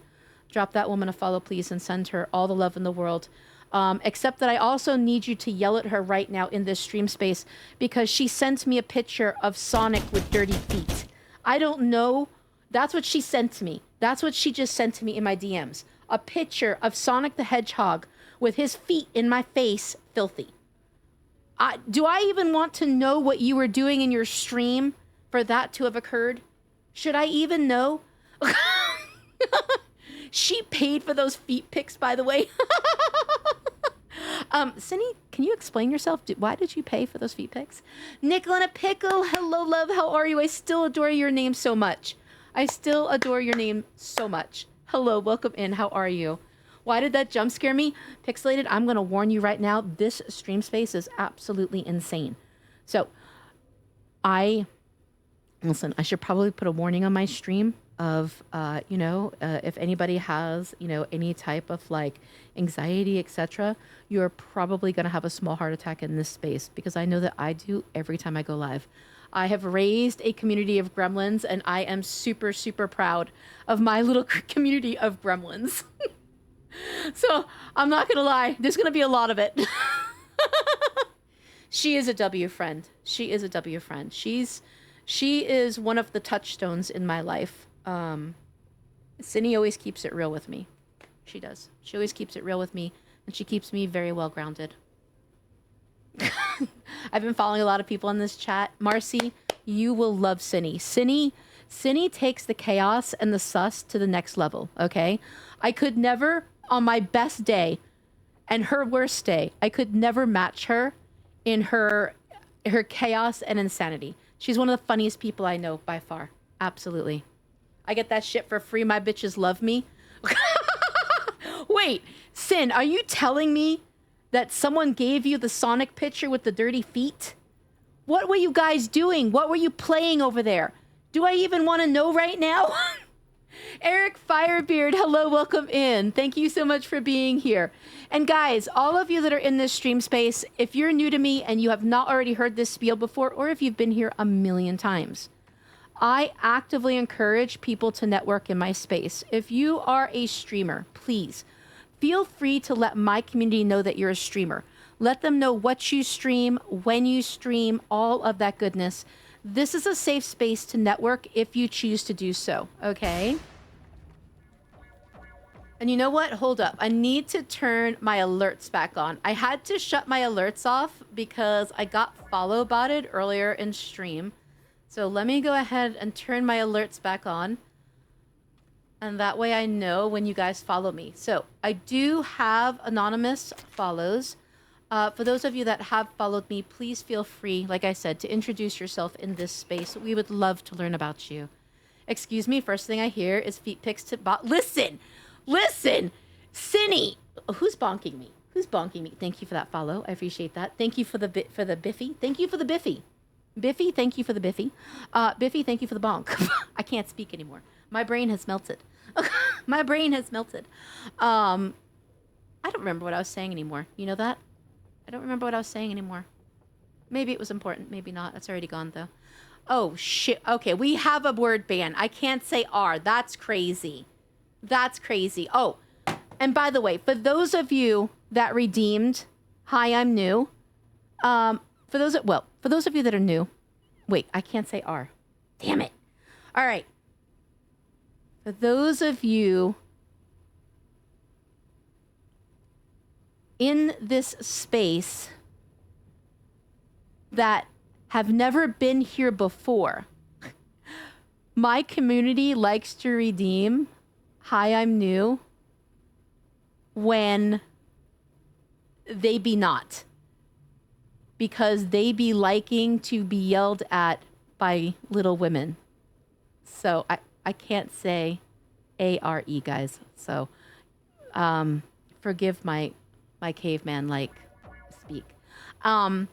drop that woman a follow, please, and send her all the love in the world. Except that I also need you to yell at her right now in this stream space, because she sent me a picture of Sonic with dirty feet. I don't know. That's what she sent to me. That's what she just sent to me in my DMs. A picture of Sonic the Hedgehog with his feet in my face, filthy. Do I even want to know what you were doing in your stream for that to have occurred? Should I even know? She paid for those feet pics, by the way. Cindy, can you explain yourself? Why did you pay for those feet pics? Nickel and a pickle. Hello, love. How are you? I still adore your name so much. I still adore your name so much. Hello, welcome in. How are you? Why did that jump scare me? Pixelated, I'm going to warn you right now. This stream space is absolutely insane. So, listen, I should probably put a warning on my stream of, if anybody has, any type of like anxiety, etc., you're probably going to have a small heart attack in this space, because I know that I do every time I go live. I have raised a community of gremlins, and I am super, super proud of my little community of gremlins. So I'm not going to lie. There's going to be a lot of it. She is a W friend. She is a W friend. She is one of the touchstones in my life. Cindy always keeps it real with me. She does. She always keeps it real with me, and she keeps me very well grounded. I've been following a lot of people in this chat. Marcy, you will love Cindy. Cindy takes the chaos and the sus to the next level, okay? I could never, on my best day and her worst day, I could never match her in her chaos and insanity. She's one of the funniest people I know by far. Absolutely. I get that shit for free. My bitches love me. Wait, Sin, are you telling me that someone gave you the Sonic picture with the dirty feet? What were you guys doing? What were you playing over there? Do I even want to know right now? Eric Firebeard, hello, welcome in. Thank you so much for being here. And guys, all of you that are in this stream space, if you're new to me and you have not already heard this spiel before, or if you've been here a million times, I actively encourage people to network in my space. If you are a streamer, please feel free to let my community know that you're a streamer. Let them know what you stream, when you stream, all of that goodness. This is a safe space to network if you choose to do so, okay? And you know what? Hold up. I need to turn my alerts back on. I had to shut my alerts off because I got follow botted earlier in stream. So let me go ahead and turn my alerts back on. And that way I know when you guys follow me. So I do have anonymous follows. For those of you that have followed me, please feel free, like I said, to introduce yourself in this space. We would love to learn about you. Excuse me, first thing I hear is feet pics to bot. Listen! Cinny! Who's bonking me? Thank you for that follow. I appreciate that. Thank you for the Biffy. Thank you for the Biffy. Biffy, thank you for the Biffy. Biffy, thank you for the bonk. I can't speak anymore. My brain has melted. My brain has melted. I don't remember what I was saying anymore. You know that? I don't remember what I was saying anymore. Maybe it was important. Maybe not. That's already gone, though. Oh, shit. Okay, we have a word ban. I can't say R. That's crazy. That's crazy. Oh, and by the way, for those of you that redeemed, hi, I'm new. For those of you that are new, wait, I can't say R. Damn it. All right. For those of you in this space that have never been here before, my community likes to redeem hi, I'm new when they be not, because they be liking to be yelled at by little women. So I can't say A-R-E, guys. So forgive my caveman like speak. Everyone,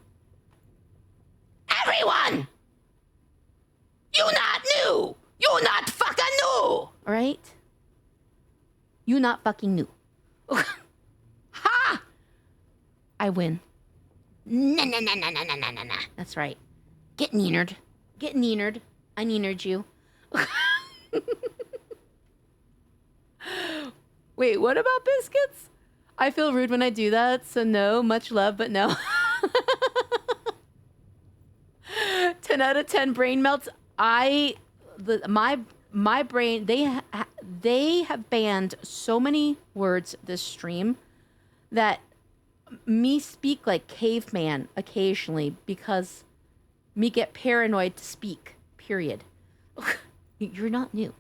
you not new. You not fucking new. All right? You not fucking new. Ha! I win. Nah. That's right. Get neenered. I neenered you. Wait, what about biscuits? I feel rude when I do that, so no, much love, but no. 10 out of 10 brain melts. My brain, they have banned so many words this stream that me speak like caveman occasionally because me get paranoid to speak, period. You're not new.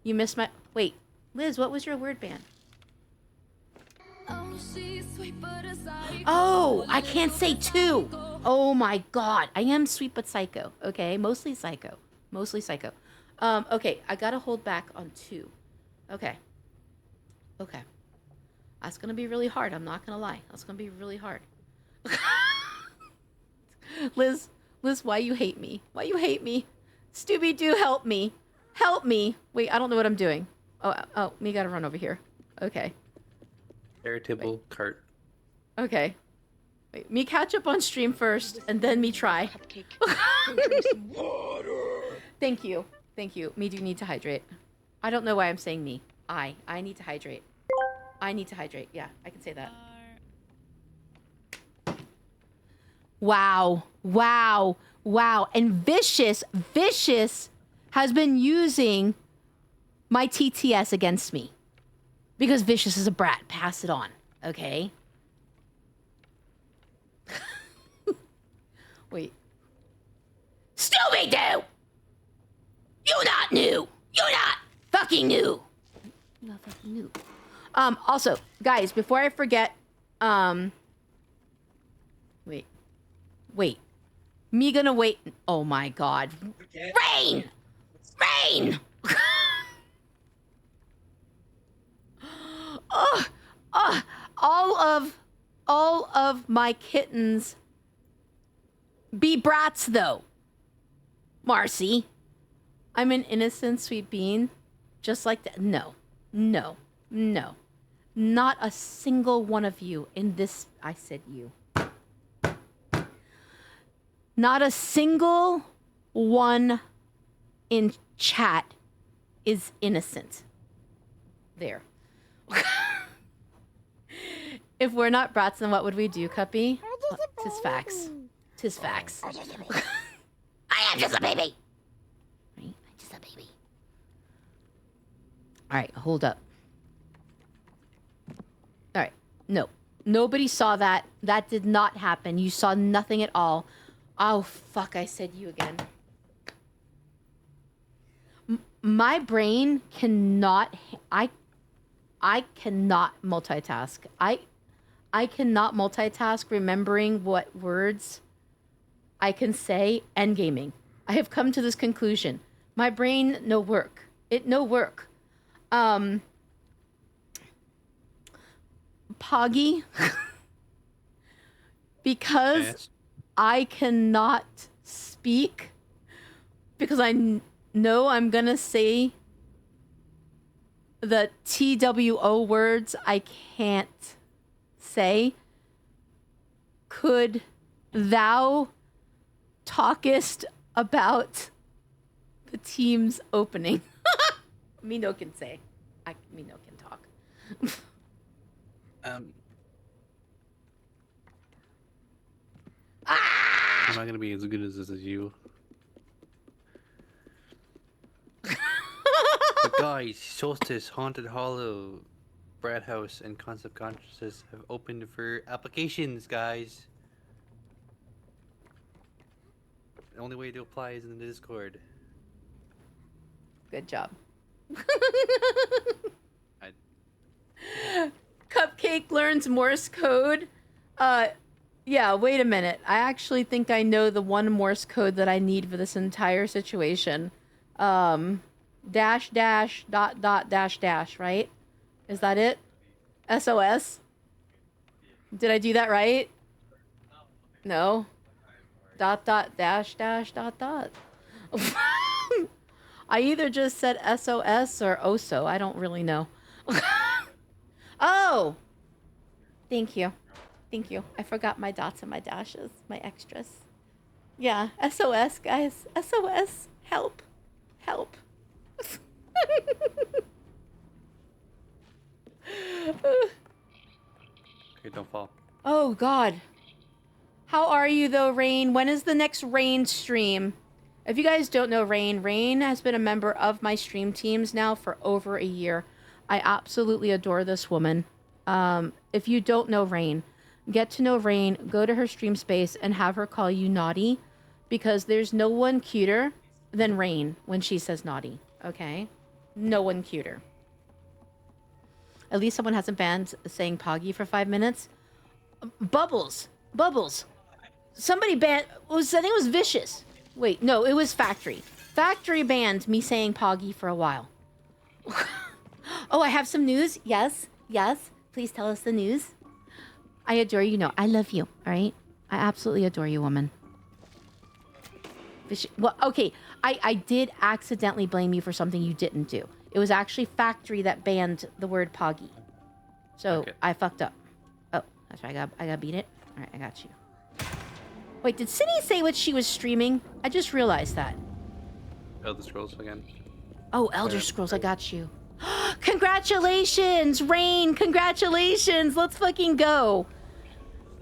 You missed my... Wait, Liz, what was your word band? Oh, I can't say two. Oh my god. I am sweet but psycho. Okay, mostly psycho. Mostly psycho. Okay, I gotta hold back on two. Okay. Okay. That's gonna be really hard. I'm not gonna lie. That's gonna be really hard. Liz, why you hate me? Why you hate me? Scooby-Doo, help me. Help me. Wait, I don't know what I'm doing. Oh, me gotta run over here. Okay. Airtable cart. Okay. Wait, me catch up on stream first, and then me try. Cupcake, go drink some water. Thank you. Thank you. Me do need to hydrate. I don't know why I'm saying me. I need to hydrate. I need to hydrate. Yeah, I can say that. Wow. Wow. Wow. And Vicious has been using my TTS against me. Because Vicious is a brat. Pass it on. Okay? Wait. Scooby-Doo! You not new! You not fucking new! You not fucking new. Also, guys, before I forget, Wait. Me gonna wait. Oh my god. Rain! Rain! All of my kittens be brats though. Marcy. I'm an innocent sweet bean. Just like that. No. Not a single one of you in this. I said you. Not a single one in chat is innocent. There. If we're not brats, then what would we do, Cuppy? Tis facts. Tis facts. I am just a baby. Right? I'm just a baby. Alright, hold up. Alright, no. Nobody saw that. That did not happen. You saw nothing at all. Oh, fuck, I said you again. My brain cannot... I cannot multitask. I cannot multitask remembering what words I can say and gaming. I have come to this conclusion. My brain no work. It no work. Poggy. Because... Yes. I cannot speak because I know I'm gonna say the TWO words I can't say. Could thou talkest about the team's opening? Me no can say. Me no can talk. I'm not gonna be as good as this as you. But guys, Solstice, Haunted Hollow, Brad House, and Concept Consciousness have opened for applications, guys. The only way to apply is in the Discord. Good job. Cupcake learns Morse code. Yeah, wait a minute. I actually think I know the one Morse code that I need for this entire situation. Dash, dash, dot, dot, dash, dash, right? Is that it? SOS? Did I do that right? No? Dot, dot, dash, dash, dot, dot. I either just said SOS or OSO. I don't really know. Oh! Thank you. Thank you. I forgot my dots and my dashes, my extras. Yeah, SOS, guys. SOS. Help. Help. Okay, don't fall. Oh, God. How are you, though, Rain? When is the next Rain stream? If you guys don't know Rain, Rain has been a member of my stream teams now for over a year. I absolutely adore this woman. If you don't know Rain, get to know Rain, go to her stream space, and have her call you naughty, because there's no one cuter than Rain when she says naughty, okay? No one cuter. At least someone hasn't banned saying Poggy for 5 minutes. Bubbles. Somebody banned. I think it was Vicious. Wait, no, it was Factory. Factory banned me saying Poggy for a while. Oh, I have some news. Yes. Please tell us the news. I adore you. No, I love you. All right. I absolutely adore you, woman. Well, okay. I did accidentally blame you for something you didn't do. It was actually Factory that banned the word Poggy. So Okay. I fucked up. Oh, that's right. I got beat it. All right, I got you. Wait, did Cindy say what she was streaming? I just realized that. Elder Scrolls again. Oh, Elder Scrolls, I got you. Congratulations, Rain! Congratulations! Let's fucking go.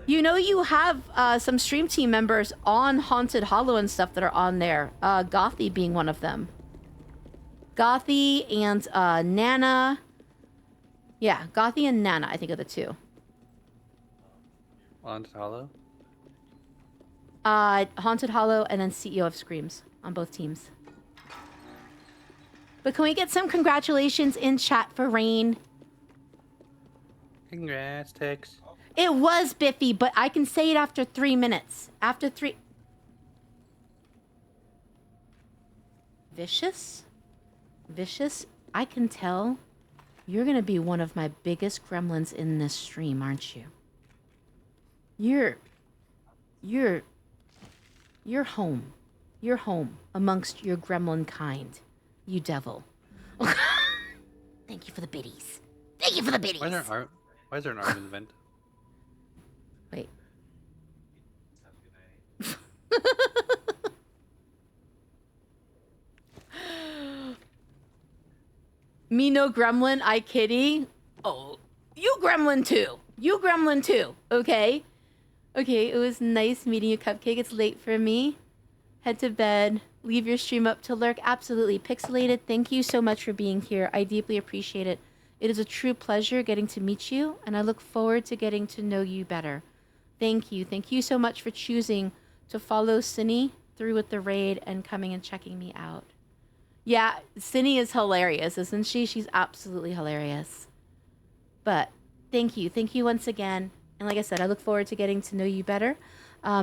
You know you have some stream team members on Haunted Hollow and stuff that are on there. Gothy being one of them. Gothy and Nana. Yeah, Gothy and Nana, I think are the two. Haunted Hollow. Haunted Hollow and then CEO of Screams on both teams. But can we get some congratulations in chat for Rain? Congrats, Tex. It was Biffy, but I can say it after 3 minutes. After 3... Vicious? Vicious? I can tell you're gonna be one of my biggest gremlins in this stream, aren't you? You're home. You're home amongst your gremlin kind. You devil. Thank you for the biddies. Thank you for the biddies. Why is there an arm in the vent? Wait. Me no gremlin, I kitty. Oh, you gremlin too. You gremlin too. Okay. Okay, it was nice meeting you, Cupcake. It's late for me. Head to bed. Leave your stream up to lurk. Absolutely. Pixelated, thank you so much for being here. I deeply appreciate it. It is a true pleasure getting to meet you, and I look forward to getting to know you better. Thank you. Thank you so much for choosing to follow Cindy through with the raid and coming and checking me out. Yeah, Cindy is hilarious, isn't she? She's absolutely hilarious. But thank you. Thank you once again. And like I said, I look forward to getting to know you better.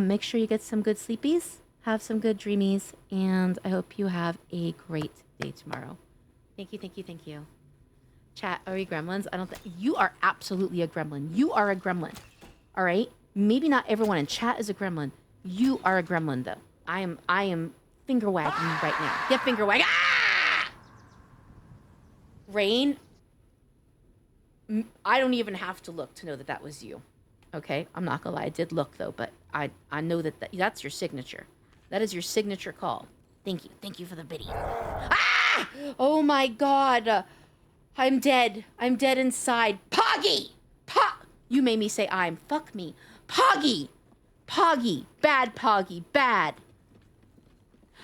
Make sure you get some good sleepies, have some good dreamies, and I hope you have a great day tomorrow. Thank you, thank you, thank you. Chat, are we gremlins? I don't think... You are absolutely a gremlin. You are a gremlin. All right? Maybe not everyone in chat is a gremlin. You are a gremlin, though. I am finger wagging you right now. Get finger wag. Ah! Rain, I don't even have to look to know that that was you. Okay? I'm not gonna lie. I did look, though, but I know that that's your signature. That is your signature call. Thank you. Thank you for the biddy. Ah! Oh, my God. I'm dead. I'm dead inside. Poggy! You made me say I'm. Fuck me. Poggy! Poggy. Bad Poggy. Bad.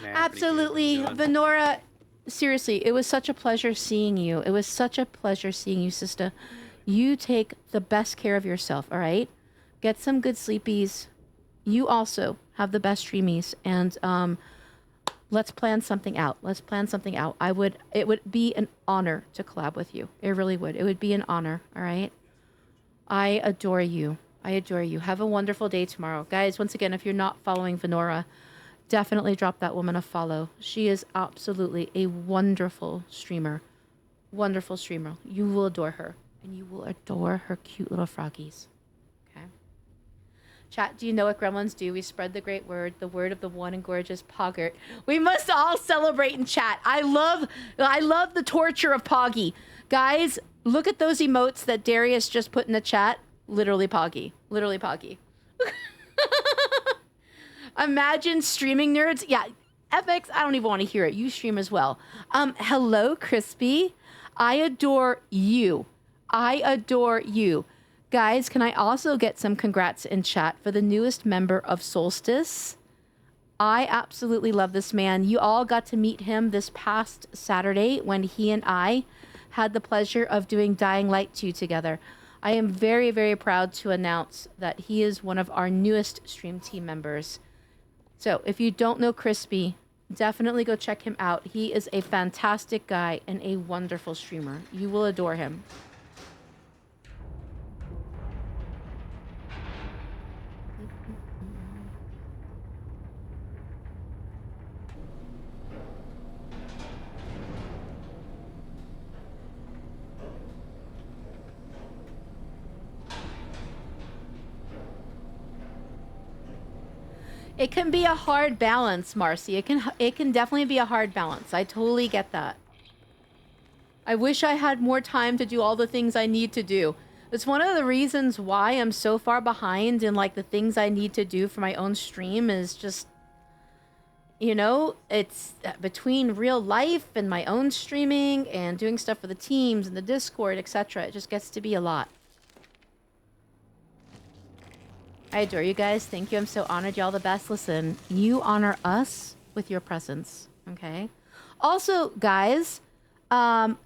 Nah, Absolutely. Venora, seriously, it was such a pleasure seeing you. It was such a pleasure seeing you, sister. You take the best care of yourself, all right? Get some good sleepies. You also have the best streamies. And let's plan something out. Let's plan something out. It would be an honor to collab with you. It really would. It would be an honor, all right? I adore you. I adore you. Have a wonderful day tomorrow. Guys, once again, if you're not following Venora, definitely drop that woman a follow. She is absolutely a wonderful streamer. Wonderful streamer. You will adore her. And you will adore her cute little froggies. Okay? Chat, do you know what gremlins do? We spread the great word, the word of the one and gorgeous Poggert. We must all celebrate in chat. I love the torture of Poggy. Guys, look at those emotes that Darius just put in the chat. Literally Poggy. Literally Poggy. Imagine streaming nerds. Yeah, FX, I don't even want to hear it. You stream as well. Hello, Crispy. I adore you. I adore you. Guys, can I also get some congrats in chat for the newest member of Solstice? I absolutely love this man. You all got to meet him this past Saturday when he and I had the pleasure of doing Dying Light 2 together. I am very, very proud to announce that he is one of our newest stream team members. So if you don't know Crispy, definitely go check him out. He is a fantastic guy and a wonderful streamer. You will adore him. It can be a hard balance, Marcy. It can definitely be a hard balance. I totally get that. I wish I had more time to do all the things I need to do. It's one of the reasons why I'm so far behind in like the things I need to do for my own stream is just, you know, it's between real life and my own streaming and doing stuff for the teams and the Discord, etc. It just gets to be a lot. I adore you guys. Thank you. I'm so honored. Y'all the best. Listen, you honor us with your presence. Okay. Also, guys, Mr.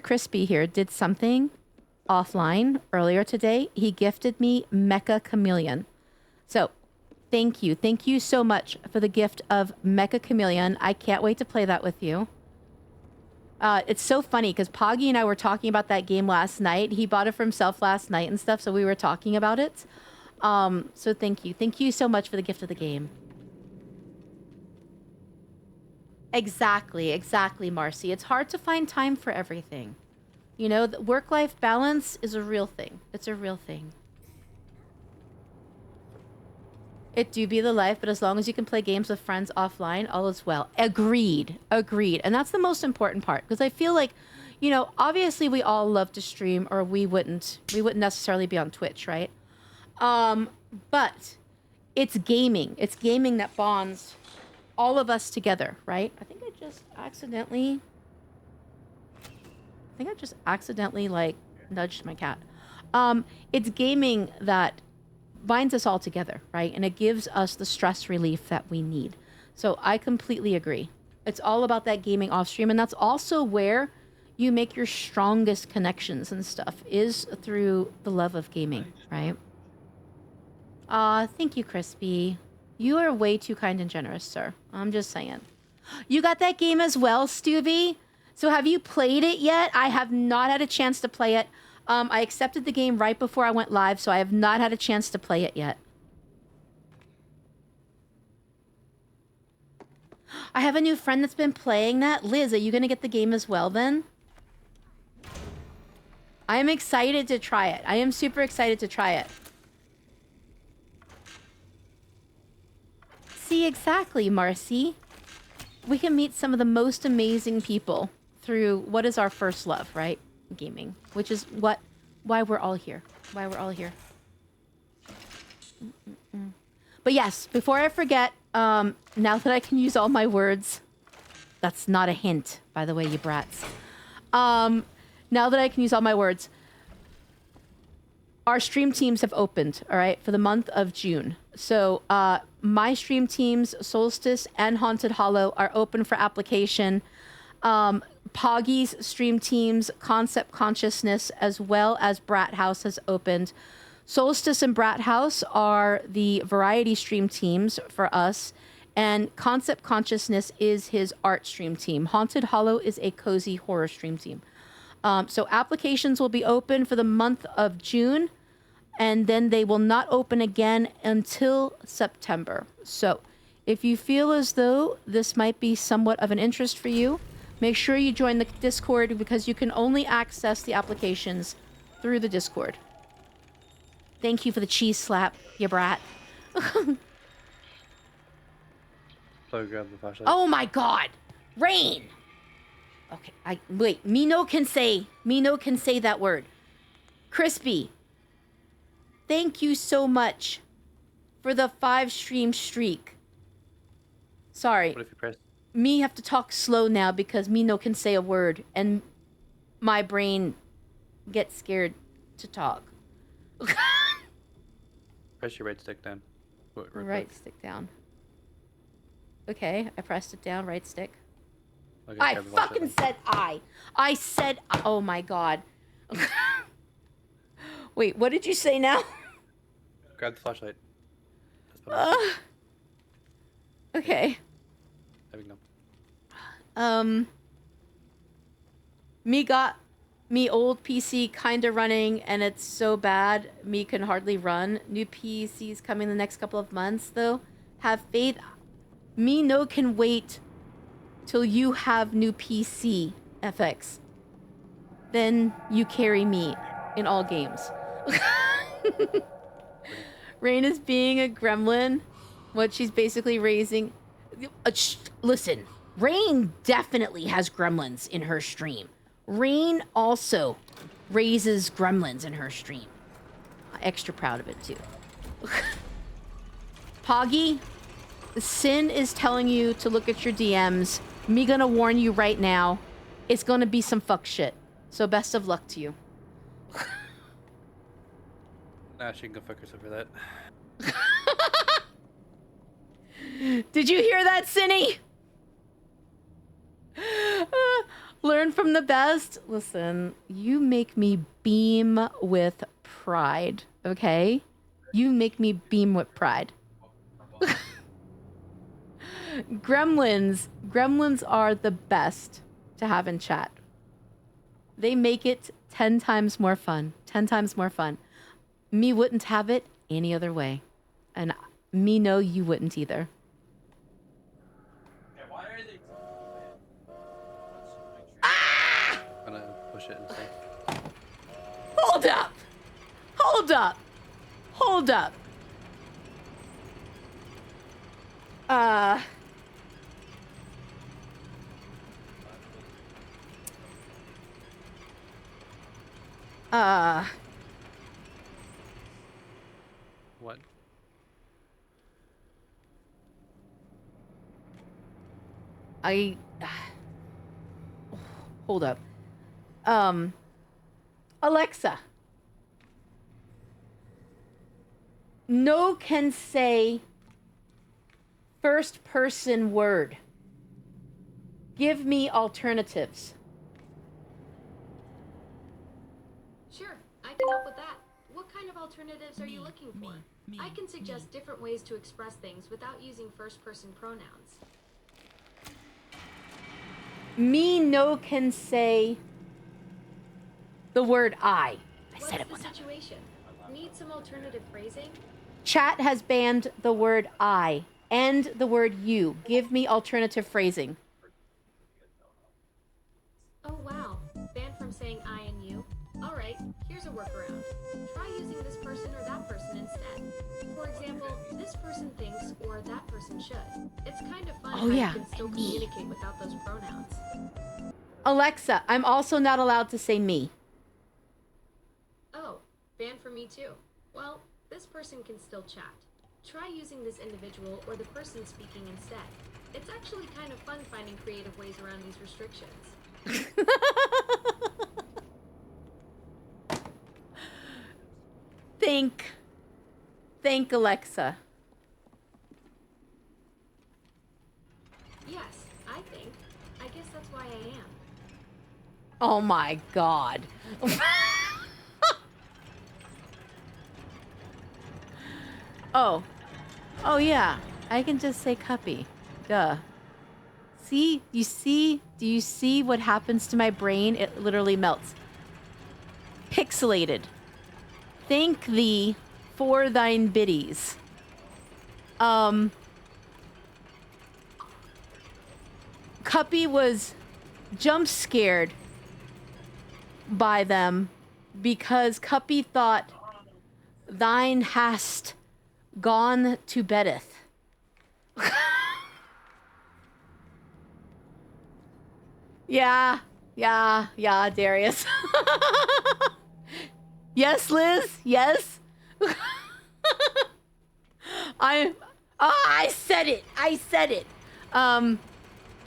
Crispy here did something offline earlier today. He gifted me Mecha Chameleon. So, thank you. Thank you so much for the gift of Mecha Chameleon. I can't wait to play that with you. It's so funny because Poggy and I were talking about that game last night. He bought it for himself last night and stuff, so we were talking about it. So thank you. Thank you so much for the gift of the game. Exactly, Marcy. It's hard to find time for everything. You know, the work-life balance is a real thing. It's a real thing. It do be the life, but as long as you can play games with friends offline, all is well. Agreed. And that's the most important part. Because I feel like, you know, obviously we all love to stream or we wouldn't necessarily be on Twitch, right? But it's gaming. It's gaming that bonds all of us together, right? I think I just accidentally like nudged my cat. It's gaming that binds us all together, right? And it gives us the stress relief that we need. So I completely agree. It's all about that gaming off stream, and that's also where you make your strongest connections and stuff is through the love of gaming, right? Thank you, Crispy. You are way too kind and generous, sir. I'm just saying. You got that game as well, Stuvie? So have you played it yet? I have not had a chance to play it. I accepted the game right before I went live, so I have not had a chance to play it yet. I have a new friend that's been playing that. Liz, are you going to get the game as well then? I am excited to try it. I am super excited to try it. See, exactly, Marcy. We can meet some of the most amazing people through what is our first love, right? Gaming, which is why we're all here. But yes, before I forget, now that I can use all my words, that's not a hint, by the way, you brats. Now that I can use all my words, our stream teams have opened, all right, for the month of June. So my stream teams, Solstice and Haunted Hollow, are open for application. Poggy's stream teams, Concept Consciousness, as well as Brat House has opened. Solstice and Brat House are the variety stream teams for us, and Concept Consciousness is his art stream team. Haunted Hollow is a cozy horror stream team. So applications will be open for the month of June, and then they will not open again until September. So if you feel as though this might be somewhat of an interest for you, make sure you join the Discord because you can only access the applications through the Discord. Thank you for the cheese slap, you brat. So grab the flashlight. Oh my god! Rain! Okay, wait, Mino can say that word. Crispy, thank you so much for the 5 stream streak. Sorry. What if you press? Me have to talk slow now because Mino can say a word and my brain gets scared to talk. Press your right stick down. Right stick down. Okay, I pressed it down, right stick. Okay, I grab the fucking flashlight. said I said, oh my god. Wait, what did you say now? Grab the flashlight. That's Okay. There we go. Me got me old PC kinda running and it's so bad me can hardly run. New PC's coming the next couple of months though. Have faith. Me no can wait till you have new PC, FX. Then you carry me in all games. Rain is being a gremlin. What she's basically raising. Listen, Rain definitely has gremlins in her stream. Rain also raises gremlins in her stream. Extra proud of it too. Poggy, Sin is telling you to look at your DMs. Me gonna warn you right now. It's gonna be some fuck shit. So best of luck to you. Nah, she can go fuck herself for that. Did you hear that, Cinny? Learn from the best. Listen, you make me beam with pride, okay? You make me beam with pride. Gremlins are the best to have in chat. They make it 10 times more fun. 10 times more fun. Me wouldn't have it any other way. And me know you wouldn't either. Yeah, why are they? I'm gonna push it and say. Hold up! Hold up! Hold up! What? Hold up. Alexa. No can say first person word. Give me alternatives. Sure, I can help with that. What kind of alternatives are you looking for? I can suggest different ways to express things without using first-person pronouns. Me no can say the word I. What's said it the one time. situation? Need some alternative phrasing? Chat has banned the word I and the word you. Give me alternative phrasing. Oh wow, banned from saying I and you? Alright, here's a workaround. Try using this person or that person instead. For example, this person thinks or that person should. It's kind of fun how yeah, you can still and me. communicate without those pronouns. Alexa, I'm also not allowed to say me. Oh, banned for me too. Well, this person can still chat. Try using this individual or the person speaking instead. It's actually kind of fun finding creative ways around these restrictions. Think, Alexa. Yes, I think. I guess that's why I am. Oh my god. Oh yeah. I can just say cuppy. Duh. See? Do you see what happens to my brain? It literally melts. Pixelated. Thank thee for thine biddies. Cuppy was jump scared by them because Cuppy thought thine hast gone to beddeth. Yeah, Darius. Yes, Liz, yes. I said it.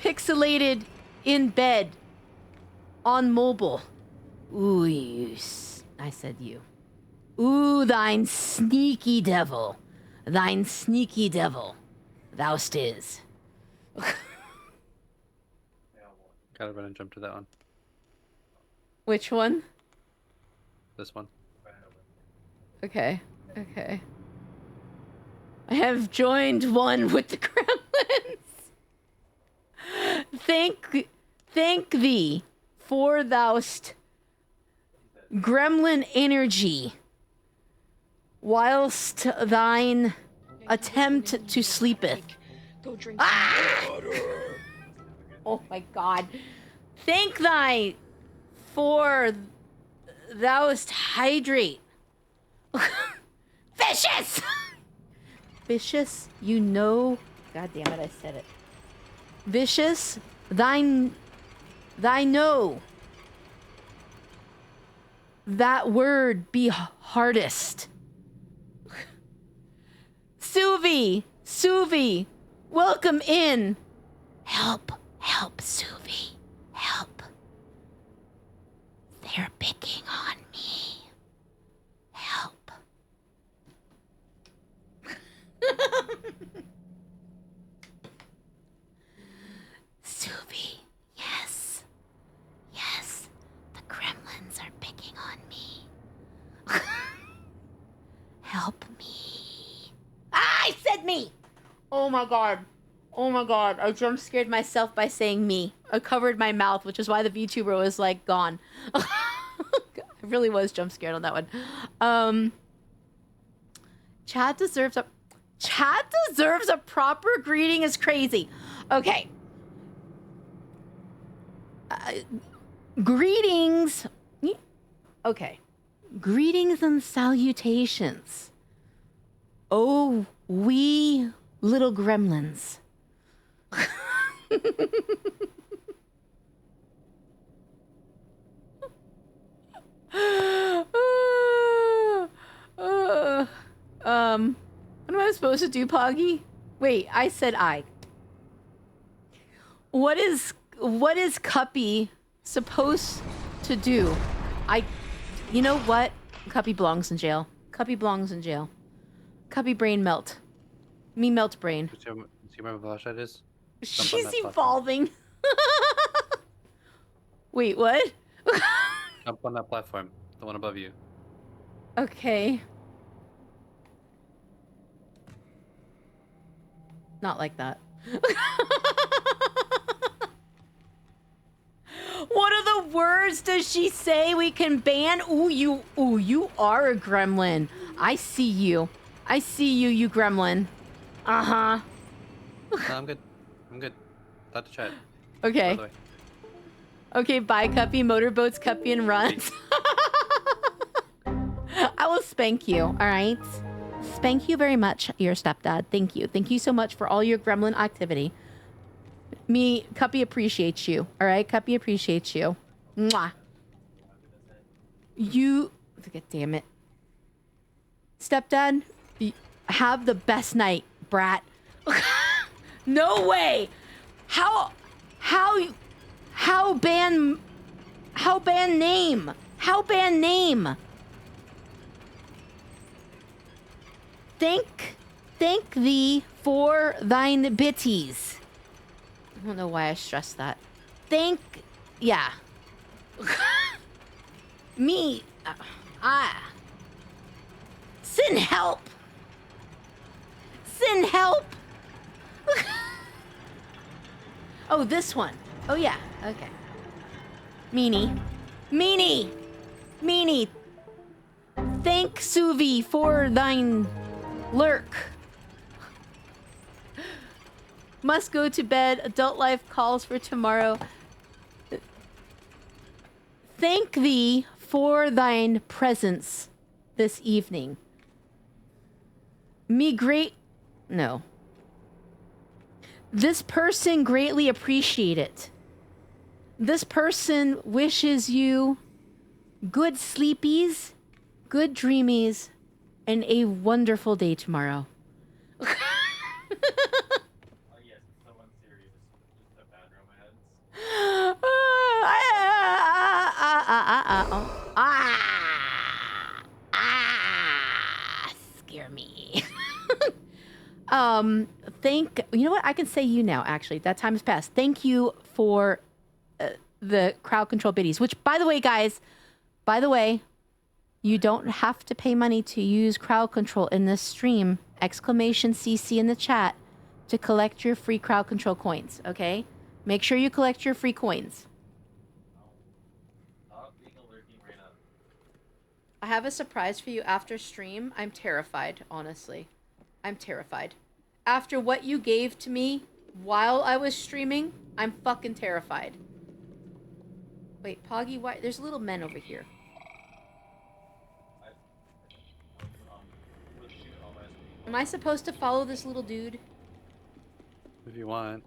Pixelated in bed on mobile. Ooh, I said you. Ooh, thine sneaky devil. Thou'st is. Gotta run and jump to that one. Which one? This one. Okay. I have joined one with the gremlins. Thank thee for thou'st gremlin energy whilst thine attempt to sleepeth. Go drink some water. Oh my god. Thank thy for thou'st hydrate. Vicious! Vicious, you know. God damn it, I said it. Vicious, thy know. That word be hardest. Suvi, welcome in. Help, Suvi, help. They're picking on me. Help. Suvi, yes. Yes, the gremlins are picking on me. Help me. Ah, I said me! Oh my god. Oh my god. I jump scared myself by saying me. I covered my mouth, which is why the VTuber was like gone. I really was jump scared on that one. Chad deserves a proper greeting is crazy. Okay. Greetings. Okay. Greetings and salutations. Oh, we little gremlins. What am I supposed to do, Poggy? Wait, I said I. What is Cuppy supposed to do? You know what? Cuppy belongs in jail. Cuppy belongs in jail. Cuppy brain melt. Me melt brain. See where my flashlight is? She's evolving. Wait, what? Jump on that platform. The one above you. Okay. Not like that. What are the words does she say we can ban? Ooh, you are a gremlin. I see you. I see you, you gremlin. Uh-huh. No, I'm good. Not to chat. Okay. By the way. Okay, bye, Cuppy. Motorboats, Cuppy, and runs. I will spank you, all right? Spank you very much, your stepdad. Thank you. Thank you so much for all your gremlin activity. Cuppy appreciates you, all right? Cuppy appreciates you. Mwah. God damn it. Stepdad, have the best night, brat. No way. How ban name? How ban name? Thank thee for thine bitties. I don't know why I stressed that. Yeah. Me, Sin help. Oh, this one. Oh yeah, okay. Meanie. Thank Suvi for thine lurk. Must go to bed. Adult life calls for tomorrow. Thank thee for thine presence this evening. No. This person greatly appreciate it. This person wishes you good sleepies, good dreamies, and a wonderful day tomorrow. Oh yes, someone serious. Just a bad romance. Scare me. You know what? I can say you now, actually. That time has passed. Thank you for the crowd control biddies, which, by the way, guys, you don't have to pay money to use crowd control in this stream. Exclamation CC in the chat to collect your free crowd control coins, okay? Make sure you collect your free coins. Stop being a lurking right now. I have a surprise for you after stream. I'm terrified, honestly. I'm terrified. After what you gave to me while I was streaming, I'm fucking terrified. Wait, Poggy, why? There's little men over here. Am I supposed to follow this little dude? If you want.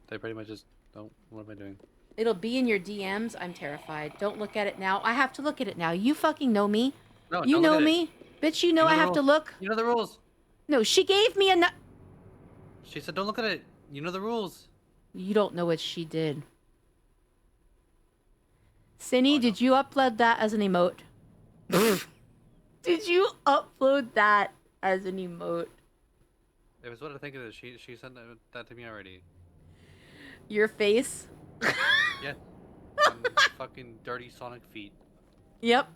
They pretty much just don't. What am I doing? It'll be in your DMs. I'm terrified. Don't look at it now. I have to look at it now. You fucking know me. No, You don't know look at me. Bitch, you know You know I the have to rules. look. You know the rules. No, she gave me a... She said don't look at it. You know the rules. You don't know what she did. Cindy, did you upload that as an emote? Did you upload that as an emote? It was what I think it is. She sent that to me already. Your face? Yeah. Fucking dirty Sonic feet. Yep.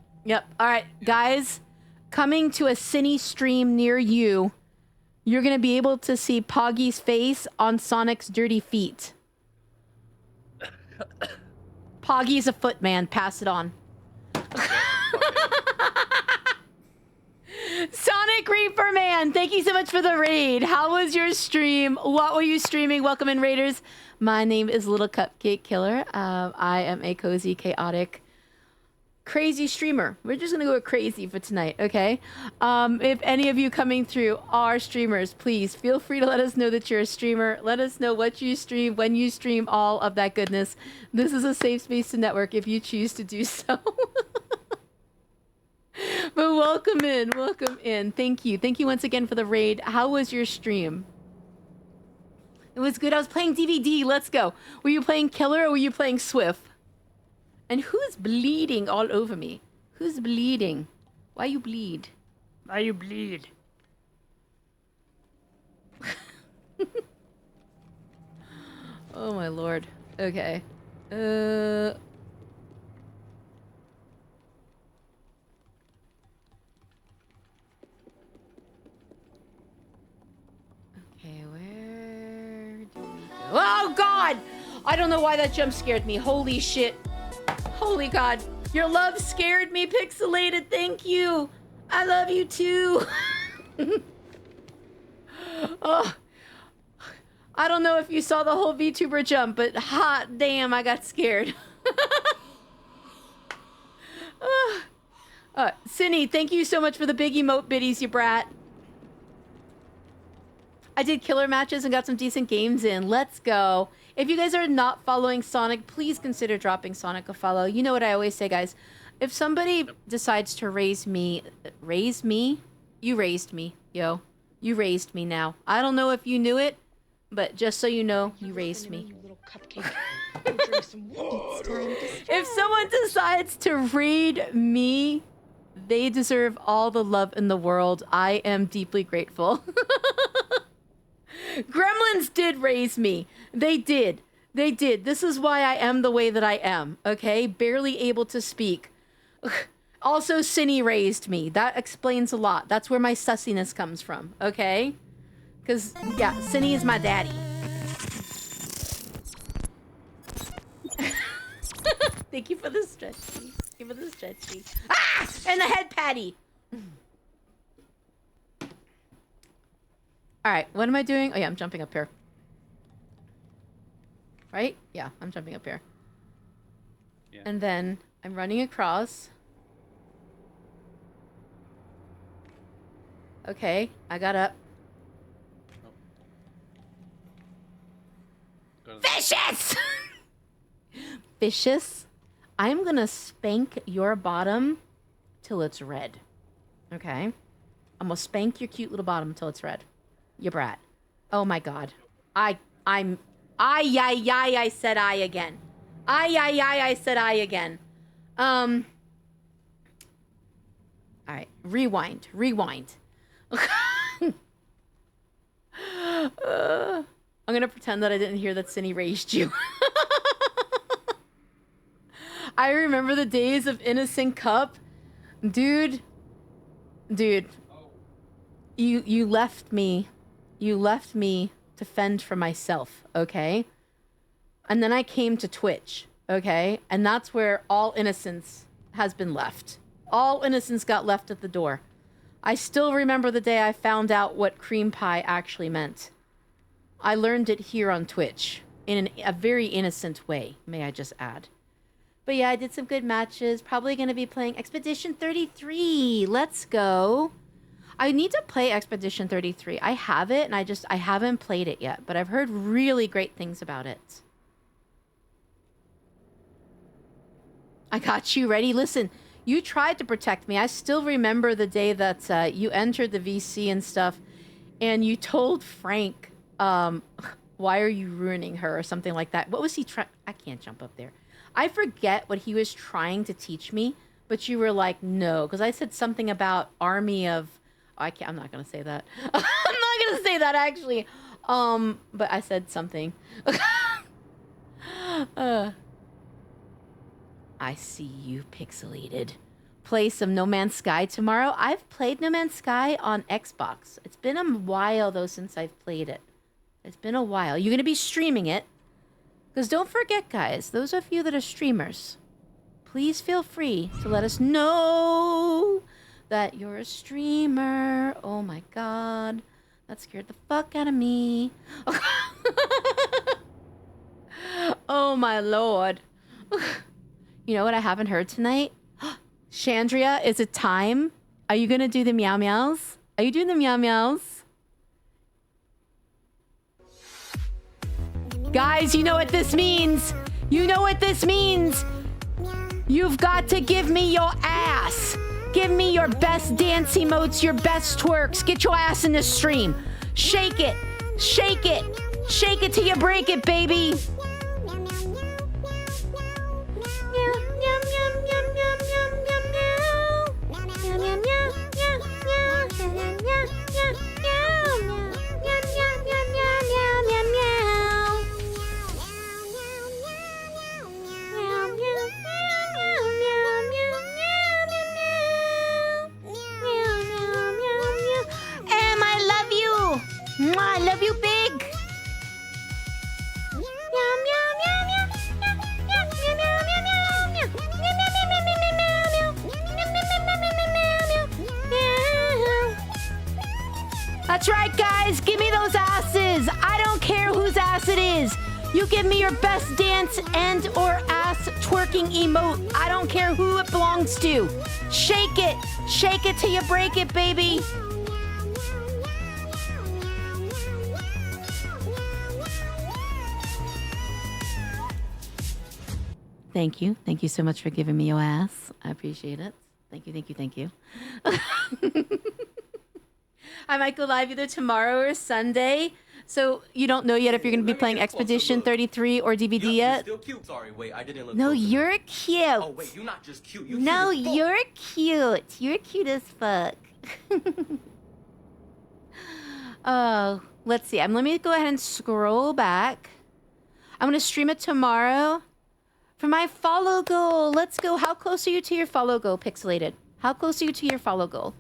All right, guys, coming to a Cine stream near you, you're going to be able to see Poggy's face on Sonic's dirty feet. Poggy's a footman. Pass it on. Sonic Reaper Man, thank you so much for the raid. How was your stream? What were you streaming? Welcome in, Raiders. My name is Little Cupcake Killer. I am a cozy, chaotic, crazy streamer. We're just gonna go with crazy for tonight, okay? If any of you coming through are streamers, please feel free to let us know that you're a streamer. Let us know what you stream, when you stream, all of that goodness. This is a safe space to network if you choose to do so. But welcome in. Thank you once again for the raid. How was your stream? It was good. I was playing DVD. Let's go. Were you playing Killer or were you playing Swift? And who's bleeding all over me? Who's bleeding? Why you bleed? Why you bleed? Oh my lord. Okay. Okay, where do we go? Oh god! I don't know why that jump scared me. Holy shit. Holy god. Your love scared me, Pixelated. Thank you. I love you too. Oh. I don't know if you saw the whole VTuber jump, but hot damn, I got scared. Cindy, thank you so much for the big emote biddies, you brat. I did killer matches and got some decent games in. Let's go. If you guys are not following Sonic, please consider dropping Sonic a follow. You know what I always say, guys. If somebody decides to raise me, you raised me, yo. You raised me now. I don't know if you knew it, but just so you know, you raised me. You little cupcake. Go drink some water. If someone decides to raid me, they deserve all the love in the world. I am deeply grateful. Gremlins did raise me. They did. This is why I am the way that I am, okay? Barely able to speak. Also, Cinny raised me. That explains a lot. That's where my sussiness comes from, okay? Because, yeah, Cinny is my daddy. Thank you for the stretchy. Ah! And the head patty. All right, what am I doing? Oh, yeah, I'm jumping up here. Right? Yeah, I'm jumping up here. Yeah. And then I'm running across. Okay, I got up. Vicious! Vicious? I'm gonna spank your bottom till it's red. Okay? I'm gonna spank your cute little bottom till it's red. You brat. Oh my god. I said I again. I said I again. Alright, rewind. I'm gonna pretend that I didn't hear that Cinny raised you. I remember the days of Innocent Cup. Dude. You left me. You left me to fend for myself, okay? And then I came to Twitch, okay? And that's where all innocence has been left. All innocence got left at the door. I still remember the day I found out what cream pie actually meant. I learned it here on Twitch in a very innocent way, may I just add. But yeah, I did some good matches. Probably going to be playing Expedition 33. Let's go. I need to play Expedition 33. I have it, and I haven't played it yet, but I've heard really great things about it. I got you ready. Listen, you tried to protect me. I still remember the day that you entered the VC and stuff, and you told Frank, why are you ruining her, or something like that. What was he trying? I can't jump up there. I forget what he was trying to teach me, but you were like, no, because I said something about army of... Oh, I'm not going to say that. I'm not going to say that, actually. But I said something. I see you, Pixelated. Play some No Man's Sky tomorrow. I've played No Man's Sky on Xbox. It's been a while, though, since I've played it. It's been a while. You're going to be streaming it. Because don't forget, guys, those of you that are streamers, please feel free to let us know that you're a streamer. Oh my god. That scared the fuck out of me. Oh my lord. You know what I haven't heard tonight? Chandria, is it time? Are you gonna do the meow meows? Are you doing the meow meows? Guys, you know what this means. You know what this means. You've got to give me your ass. Give me your best dance emotes, your best twerks. Get your ass in the stream. Shake it. Shake it. Shake it till you break it, baby. I love you big. That's right, guys. Give me those asses. I don't care whose ass it is. You give me your best dance and or ass twerking emote. I don't care who it belongs to. Shake it. Shake it till you break it, baby. Thank you. Thank you so much for giving me your ass. I appreciate it. Thank you, thank you, thank you. I might go live either tomorrow or Sunday. So you don't know yet if you're going to be playing Expedition 33 or DVD You're yet? still cute. Sorry, wait, I didn't look No, close enough. you're cute. Oh, wait, you're not just cute. No, cute as fuck. you're cute. You're cute as fuck. Oh, let's see. Let me go ahead and scroll back. I'm going to stream it tomorrow. For my follow goal, let's go. How close are you to your follow goal, Pixelated? How close are you to your follow goal?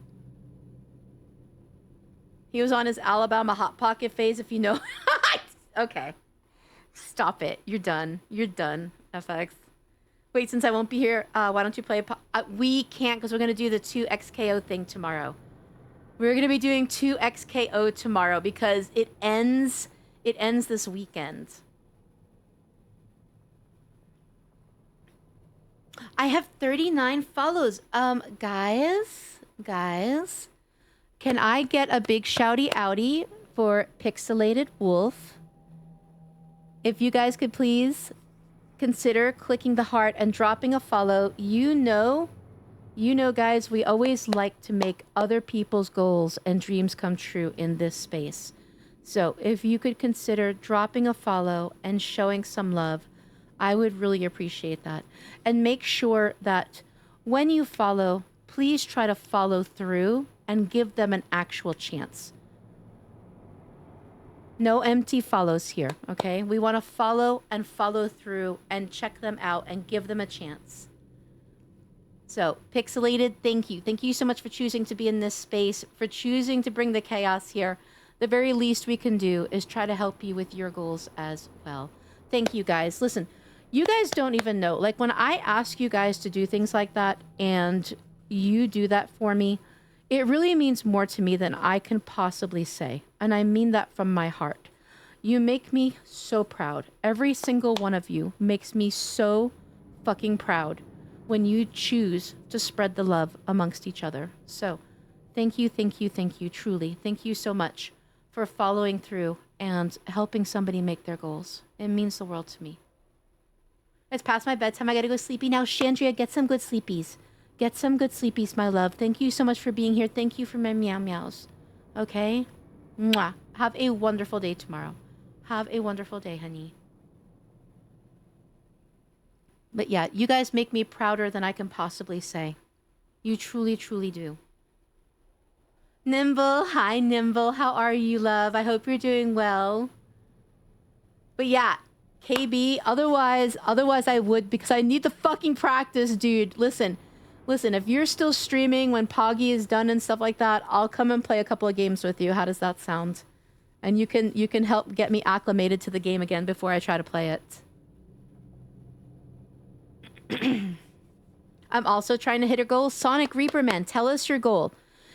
He was on his Alabama Hot Pocket phase, if you know. Okay. Stop it. You're done. You're done, FX. Wait, since I won't be here, why don't you play we can't, because we're going to do the 2XKO thing tomorrow. We're going to be doing 2XKO tomorrow because it ends this weekend. I have 39 follows. Guys, can I get a big shouty outie for Pixelated Wolf? If you guys could please consider clicking the heart and dropping a follow. You know, guys, we always like to make other people's goals and dreams come true in this space. So if you could consider dropping a follow and showing some love, I would really appreciate that. And make sure that when you follow, please try to follow through and give them an actual chance. No empty follows here, okay? We want to follow and follow through and check them out and give them a chance. So, Pixelated, thank you. Thank you so much for choosing to be in this space, for choosing to bring the chaos here. The very least we can do is try to help you with your goals as well. Thank you, guys. Listen, you guys don't even know. Like, when I ask you guys to do things like that and you do that for me, it really means more to me than I can possibly say. And I mean that from my heart. You make me so proud. Every single one of you makes me so fucking proud when you choose to spread the love amongst each other. So, Thank you, thank you, thank you, truly. Thank you so much for following through and helping somebody make their goals. It means the world to me. It's past my bedtime. I gotta go sleepy now. Shandria, get some good sleepies. Get some good sleepies, my love. Thank you so much for being here. Thank you for my meow meows. Okay? Mwah. Have a wonderful day tomorrow. Have a wonderful day, honey. But yeah, you guys make me prouder than I can possibly say. You truly, truly do. Nimble, hi Nimble. How are you, love? I hope you're doing well. But yeah, KB, otherwise I would, because I need the fucking practice, dude. Listen, if you're still streaming when Poggy is done and stuff like that, I'll come and play a couple of games with you. How does that sound? And you can help get me acclimated to the game again before I try to play it. I'm also trying to hit a goal. Sonic Reaper Man, tell us your goal.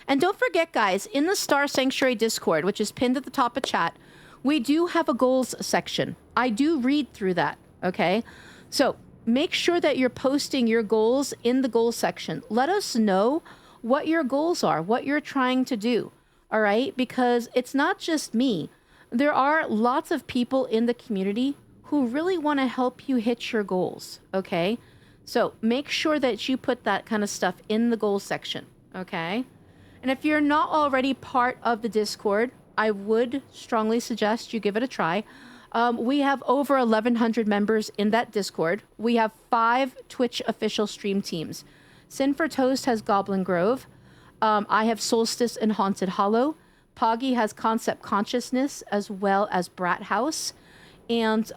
And don't forget, guys, in the Star Sanctuary Discord, which is pinned at the top of chat, we do have a goals section. I do read through that, okay? So make sure that you're posting your goals in the goals section. Let us know what your goals are, what you're trying to do, all right? Because it's not just me. There are lots of people in the community who really want to help you hit your goals, okay? So make sure that you put that kind of stuff in the goals section, okay? And if you're not already part of the Discord, I would strongly suggest you give it a try. We have over 1,100 members in that Discord. We have 5 Twitch official stream teams. Sin for Toast has Goblin Grove. I have Solstice and Haunted Hollow. Poggy has Concept Consciousness as well as Brat House. And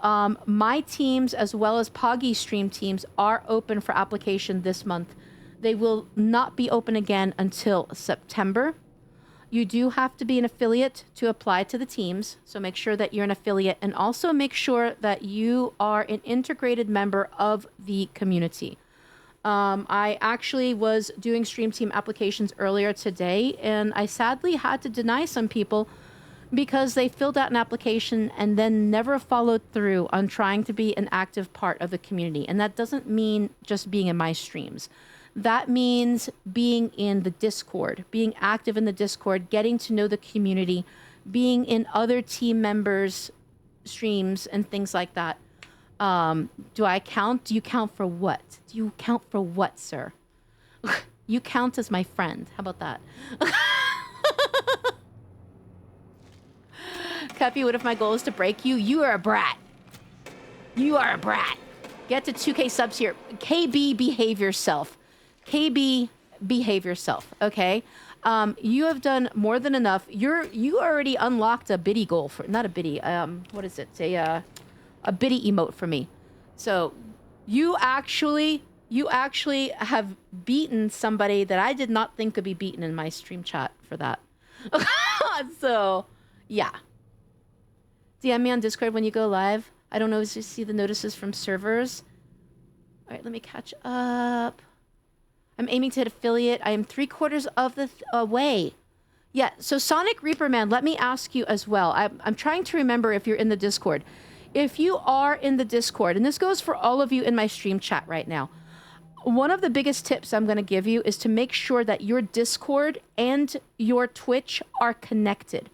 my teams, as well as Poggy stream teams, are open for application this month. They will not be open again until September. You do have to be an affiliate to apply to the teams, so make sure that you're an affiliate, and also make sure that you are an integrated member of the community. I actually was doing stream team applications earlier today, and I sadly had to deny some people because they filled out an application and then never followed through on trying to be an active part of the community. And that doesn't mean just being in my streams. That means being in the Discord, being active in the Discord, getting to know the community, being in other team members' streams and things like that. Do I count? Do you count for what? Do you count for what, sir? You count as my friend. How about that? Cuppy, what if my goal is to break you? You are a brat. You are a brat. Get to 2K subs here. KB, behave yourself. KB, behave yourself, okay? You have done more than enough. You already unlocked a biddy goal for, not a biddy, what is it? A biddy emote for me. So you actually have beaten somebody that I did not think could be beaten in my stream chat for that. So, yeah. DM me on Discord when you go live. I don't know if you see the notices from servers. All right, let me catch up. I'm aiming to hit affiliate. I am 3/4 of the way. Yeah, so Sonic Reaper Man, let me ask you as well. I'm trying to remember if you're in the Discord. If you are in the Discord, and this goes for all of you in my stream chat right now, one of the biggest tips I'm going to give you is to make sure that your Discord and your Twitch are connected.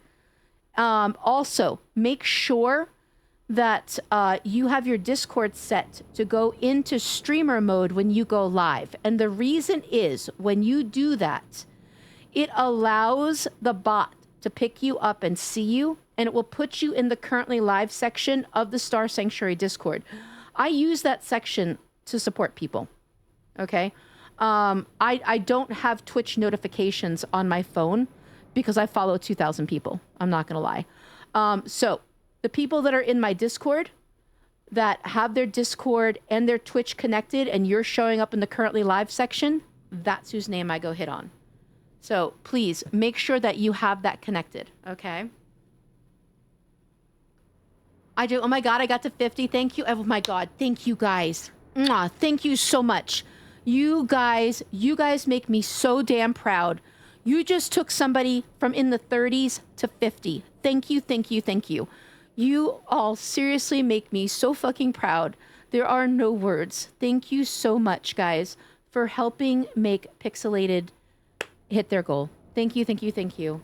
Also, make sure that you have your Discord set to go into streamer mode when you go live. And the reason is, when you do that, it allows the bot to pick you up and see you, and it will put you in the currently live section of the Star Sanctuary Discord. I use that section to support people, okay? I don't have Twitch notifications on my phone because I follow 2,000 people. I'm not going to lie. So the people that are in my Discord that have their Discord and their Twitch connected and you're showing up in the currently live section, that's whose name I go hit on. So please make sure that you have that connected, okay? I do. Oh my God, I got to 50. Thank you. Oh my God. Thank you guys. Mwah, thank you so much. You guys make me so damn proud. You just took somebody from in the 30s to 50. Thank you, thank you, thank you. You all seriously make me so fucking proud. There are no words. Thank you so much, guys, for helping make Pixelated hit their goal. Thank you, thank you, thank you.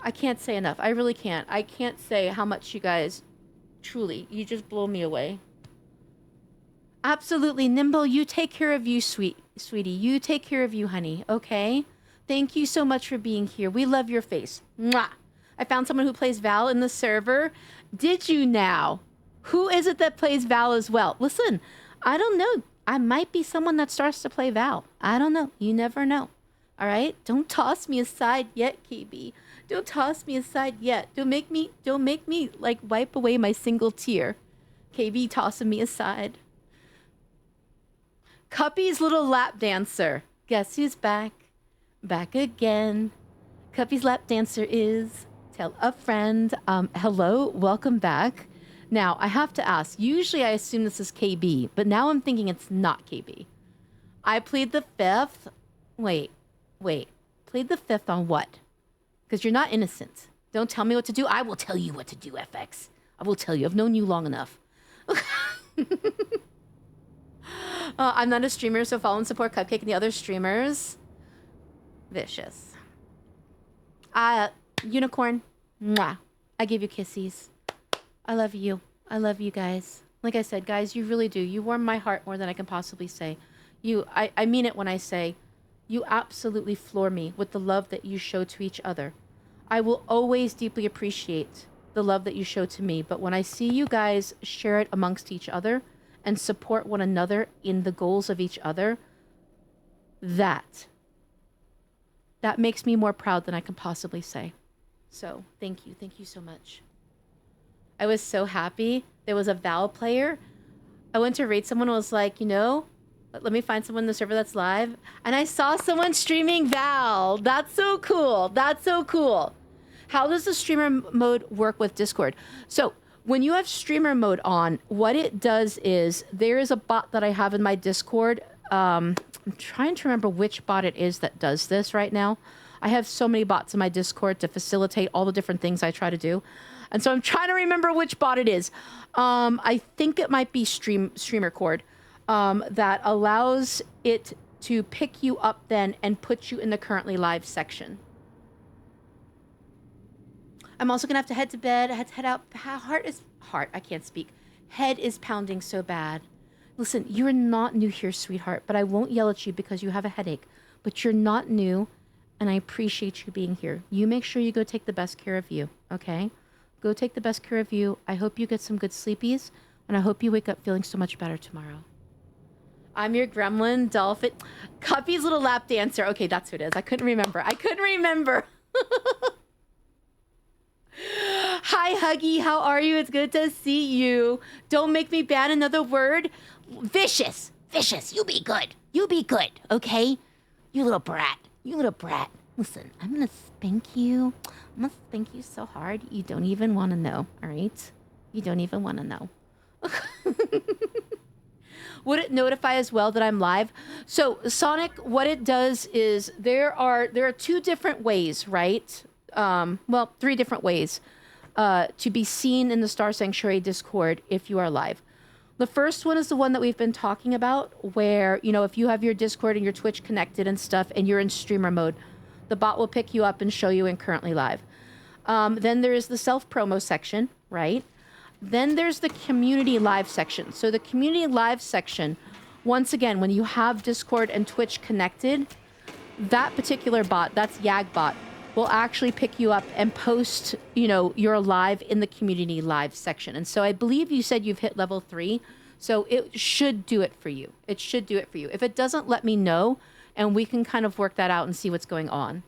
I can't say enough. I really can't. I can't say how much you guys, truly, you just blow me away. Absolutely. Nimble, you take care of you, sweetie. You take care of you, honey, okay? Thank you so much for being here. We love your face. Mwah! I found someone who plays Val in the server. Did you now? Who is it that plays Val as well? Listen, I don't know. I might be someone that starts to play Val. I don't know. You never know. All right? Don't toss me aside yet, KB. Don't toss me aside yet. Don't make me like wipe away my single tear. KB tossing me aside. Cuppy's little lap dancer. Guess who's back? Back again. Cuppy's lap dancer is tell a friend. Hello, welcome back. Now, I have to ask. Usually I assume this is KB, but now I'm thinking it's not KB. I plead the fifth. Wait. Plead the fifth on what? Because you're not innocent. Don't tell me what to do. I will tell you what to do, FX. I will tell you. I've known you long enough. I'm not a streamer, so follow and support Cupcake and the other streamers. Vicious. Unicorn. Mwah. I give you kissies. I love you. I love you guys. Like I said, guys, you really do. You warm my heart more than I can possibly say. I mean it when I say you absolutely floor me with the love that you show to each other. I will always deeply appreciate the love that you show to me, but when I see you guys share it amongst each other and support one another in the goals of each other, that makes me more proud than I can possibly say. So, thank you. Thank you so much. I was so happy. There was a Val player. I went to raid someone and was like, let me find someone in the server that's live. And I saw someone streaming Val. That's so cool. That's so cool. How does the streamer mode work with Discord? So when you have streamer mode on, what it does is there is a bot that I have in my Discord. I'm trying to remember which bot it is that does this right now. I have so many bots in my Discord to facilitate all the different things I try to do. And so I'm trying to remember which bot it is. I think it might be Streamer Cord. That allows it to pick you up then and put you in the currently live section. I'm also gonna have to head to bed. I had to head out. I can't speak. Head is pounding so bad. Listen, you're not new here, sweetheart, but I won't yell at you because you have a headache. But you're not new, and I appreciate you being here. You make sure you go take the best care of you, okay? Go take the best care of you. I hope you get some good sleepies, and I hope you wake up feeling so much better tomorrow. I'm your gremlin, dolphin. Cuppy's little lap dancer. Okay, that's who it is. I couldn't remember. Hi, Huggy. How are you? It's good to see you. Don't make me ban another word. Vicious. Vicious. You be good. You be good, okay? You little brat. You little brat. Listen, I'm going to spank you. I'm going to spank you so hard you don't even want to know, all right? You don't even want to know. Would it notify as well that I'm live? So Sonic, what it does is there are two different ways, right? Well, three different ways to be seen in the Star Sanctuary Discord if you are live. The first one is the one that we've been talking about where, if you have your Discord and your Twitch connected and stuff and you're in streamer mode, the bot will pick you up and show you in currently live. Then there is the self-promo section, right? Then there's the community live section. So the community live section, once again, when you have Discord and Twitch connected, that particular bot, that's Yagbot, will actually pick you up and post, you're live in the community live section. And so I believe you said you've hit level 3. So it should do it for you. It should do it for you. If it doesn't, let me know and we can kind of work that out and see what's going on.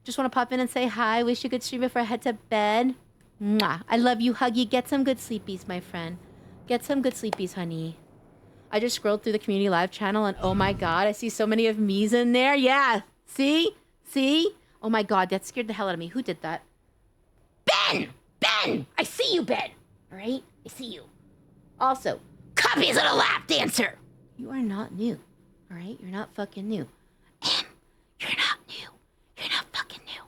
Just want to pop in and say hi. Wish you could stream before I head to bed. Mwah. I love you, Huggy. Get some good sleepies, my friend. Get some good sleepies, honey. I just scrolled through the community live channel and oh my god, I see so many of me's in there. Yeah. See? Oh my god, that scared the hell out of me. Who did that? Ben! I see you, Ben! Alright? I see you. Also, Cuppy's little lap dancer! You are not new. Alright? You're not fucking new. And you're not new. You're not fucking new.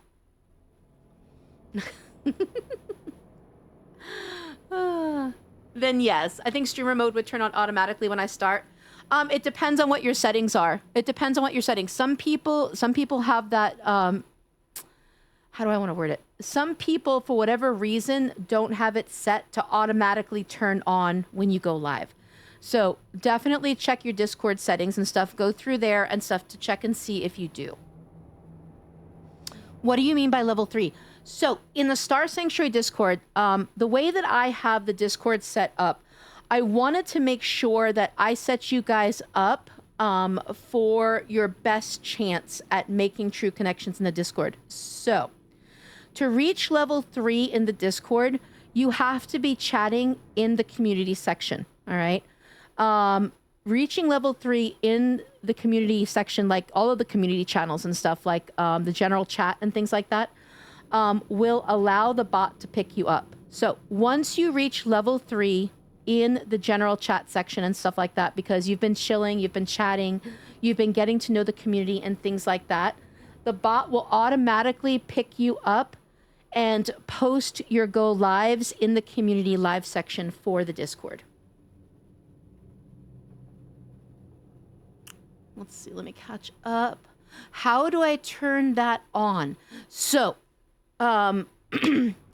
Then yes, I think streamer mode would turn on automatically when I start. It depends on what your settings are. It depends on what your settings. Some people have that. How do I want to word it? Some people, for whatever reason, don't have it set to automatically turn on when you go live. So definitely check your Discord settings and stuff. Go through there and stuff to check and see if you do. What do you mean by level 3? So in the Star Sanctuary Discord, the way that I have the Discord set up, I wanted to make sure that I set you guys up for your best chance at making true connections in the Discord. So to reach level 3 in the Discord, you have to be chatting in the community section. All right. Reaching level 3 in the community section, like all of the community channels and stuff, like the general chat and things like that, will allow the bot to pick you up. So once you reach level 3 in the general chat section and stuff like that, because you've been chilling, you've been chatting, you've been getting to know the community and things like that, the bot will automatically pick you up and post your go lives in the community live section for the Discord. Let's see, let me catch up. How do I turn that on? So,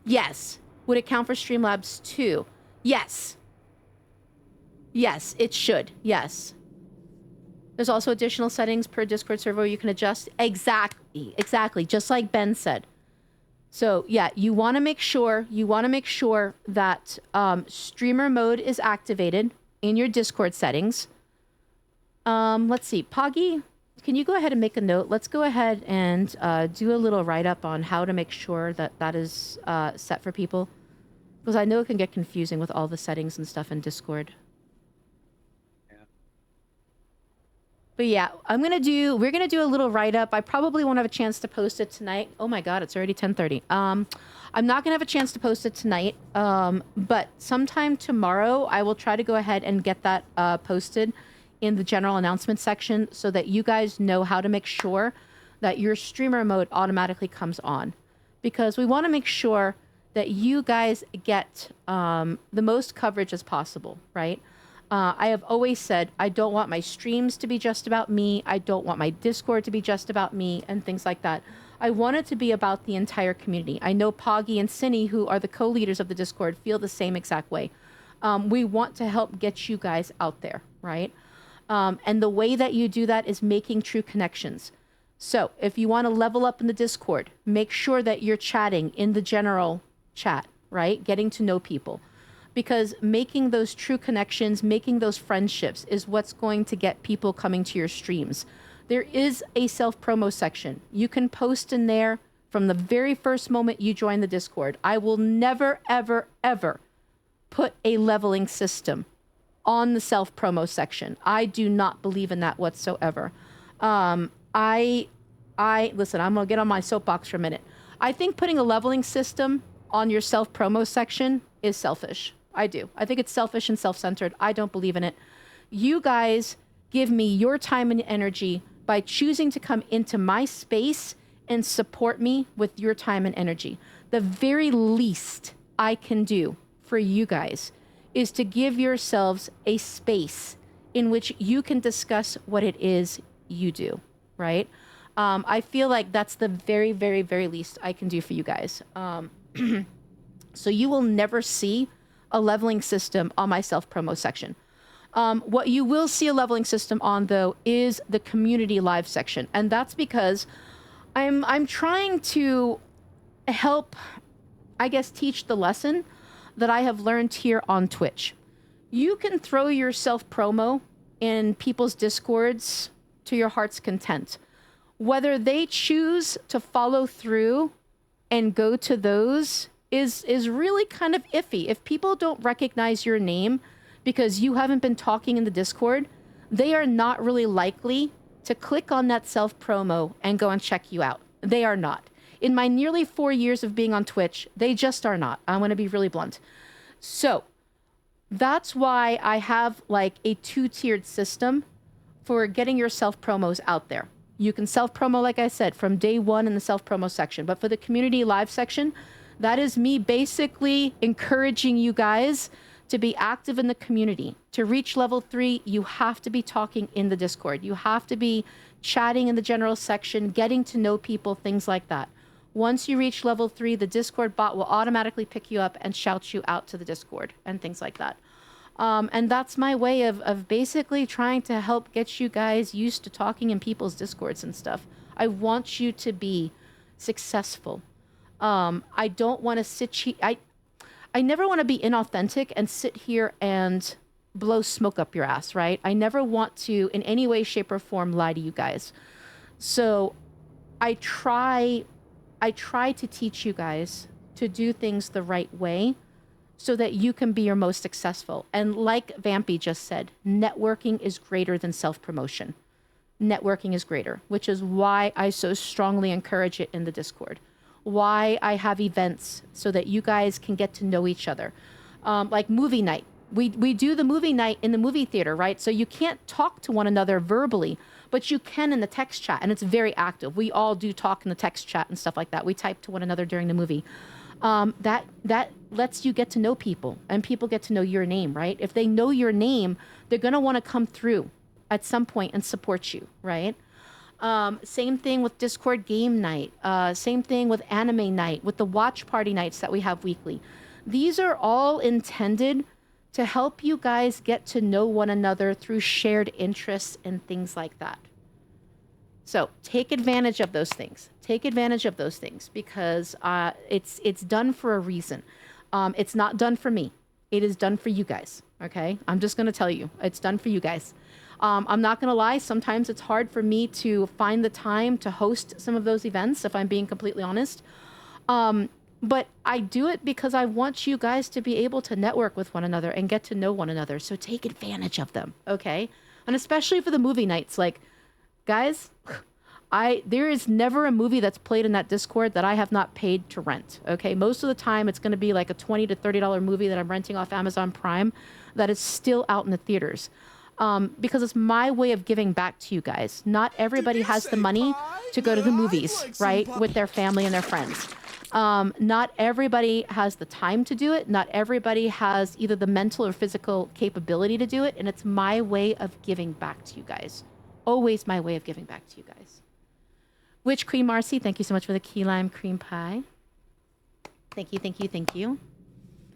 yes. Would it count for Streamlabs 2? Yes. Yes, it should. Yes. There's also additional settings per Discord server you can adjust. Exactly. Just like Ben said. So, yeah, you want to make sure that streamer mode is activated in your Discord settings. Let's see. Poggy, can you go ahead and make a note? Let's go ahead and do a little write-up on how to make sure that that is set for people. Because I know it can get confusing with all the settings and stuff in Discord. Yeah. But yeah, we're gonna do a little write-up. I probably won't have a chance to post it tonight. Oh my god, it's already 10:30. I'm not gonna have a chance to post it tonight. But sometime tomorrow I will try to go ahead and get that posted in the general announcement section so that you guys know how to make sure that your streamer mode automatically comes on, because we want to make sure that you guys get the most coverage as possible, right? I have always said I don't want my streams to be just about me. I don't want my Discord to be just about me and things like that. I want it to be about the entire community. I know Poggy and Cinny, who are the co-leaders of the Discord, feel the same exact way. We want to help get you guys out there, right? And the way that you do that is making true connections. So if you want to level up in the Discord, make sure that you're chatting in the general chat, right? Getting to know people. Because making those true connections, making those friendships is what's going to get people coming to your streams. There is a self-promo section. You can post in there from the very first moment you join the Discord. I will never, ever, ever put a leveling system on the self-promo section. I do not believe in that whatsoever. Listen, I'm gonna get on my soapbox for a minute. I think putting a leveling system on your self-promo section is selfish. I do. I think it's selfish and self-centered. I don't believe in it. You guys give me your time and energy by choosing to come into my space and support me with your time and energy. The very least I can do for you guys is to give yourselves a space in which you can discuss what it is you do, right? I feel like that's the very, very, very least I can do for you guys. So you will never see a leveling system on my self-promo section. What you will see a leveling system on, though, is the community live section. And that's because I'm trying to help, I guess, teach the lesson that I have learned here on Twitch. You can throw your self-promo in people's Discords to your heart's content. Whether they choose to follow through and go to those is really kind of iffy. If people don't recognize your name because you haven't been talking in the Discord, they are not really likely to click on that self-promo and go and check you out. They are not. In my nearly 4 years of being on Twitch, they just are not. I'm going to be really blunt. So that's why I have like a 2-tiered system for getting your self-promos out there. You can self-promo, like I said, from day one in the self-promo section. But for the community live section, that is me basically encouraging you guys To be active in the community, to reach level 3, you have to be talking in the Discord. You have to be chatting in the general section, getting to know people, things like that. Once you reach level 3, the Discord bot will automatically pick you up and shout you out to the Discord and things like that. And that's my way of basically trying to help get you guys used to talking in people's Discords and stuff. I want you to be successful. I don't want to sit I never want to be inauthentic and sit here and blow smoke up your ass, right? I never want to, in any way, shape, or form, lie to you guys. So I try to teach you guys to do things the right way so that you can be your most successful. And like Vampy just said, networking is greater than self-promotion. Networking is greater, which is why I so strongly encourage it in the Discord. Why I have events so that you guys can get to know each other. Like movie night. We do the movie night in the movie theater, right? So you can't talk to one another verbally, but you can in the text chat, and it's very active. We all do talk in the text chat and stuff like that. We type to one another during the movie. That lets you get to know people, and people get to know your name, right? If they know your name, they're going to want to come through at some point and support you, right? Same thing with Discord game night. Same thing with anime night, with the watch party nights that we have weekly. These are all intended to help you guys get to know one another through shared interests and things like that. So take advantage of those things. Take advantage of those things because it's done for a reason. It's not done for me. It is done for you guys. Okay? I'm just going to tell you. It's done for you guys. I'm not going to lie. Sometimes it's hard for me to find the time to host some of those events, if I'm being completely honest. But I do it because I want you guys to be able to network with one another and get to know one another. So take advantage of them, okay? And especially for the movie nights. Like, guys, there is never a movie that's played in that Discord that I have not paid to rent, okay? Most of the time, it's going to be like a $20 to $30 movie that I'm renting off Amazon Prime that is still out in the theaters. Because it's my way of giving back to you guys. Not everybody has the money to go to the movies, right? With their family and their friends. Not everybody has the time to do it. Not everybody has either the mental or physical capability to do it. And it's my way of giving back to you guys. Always my way of giving back to you guys. Witch Queen Marcy, thank you so much for the key lime cream pie. Thank you, thank you, thank you.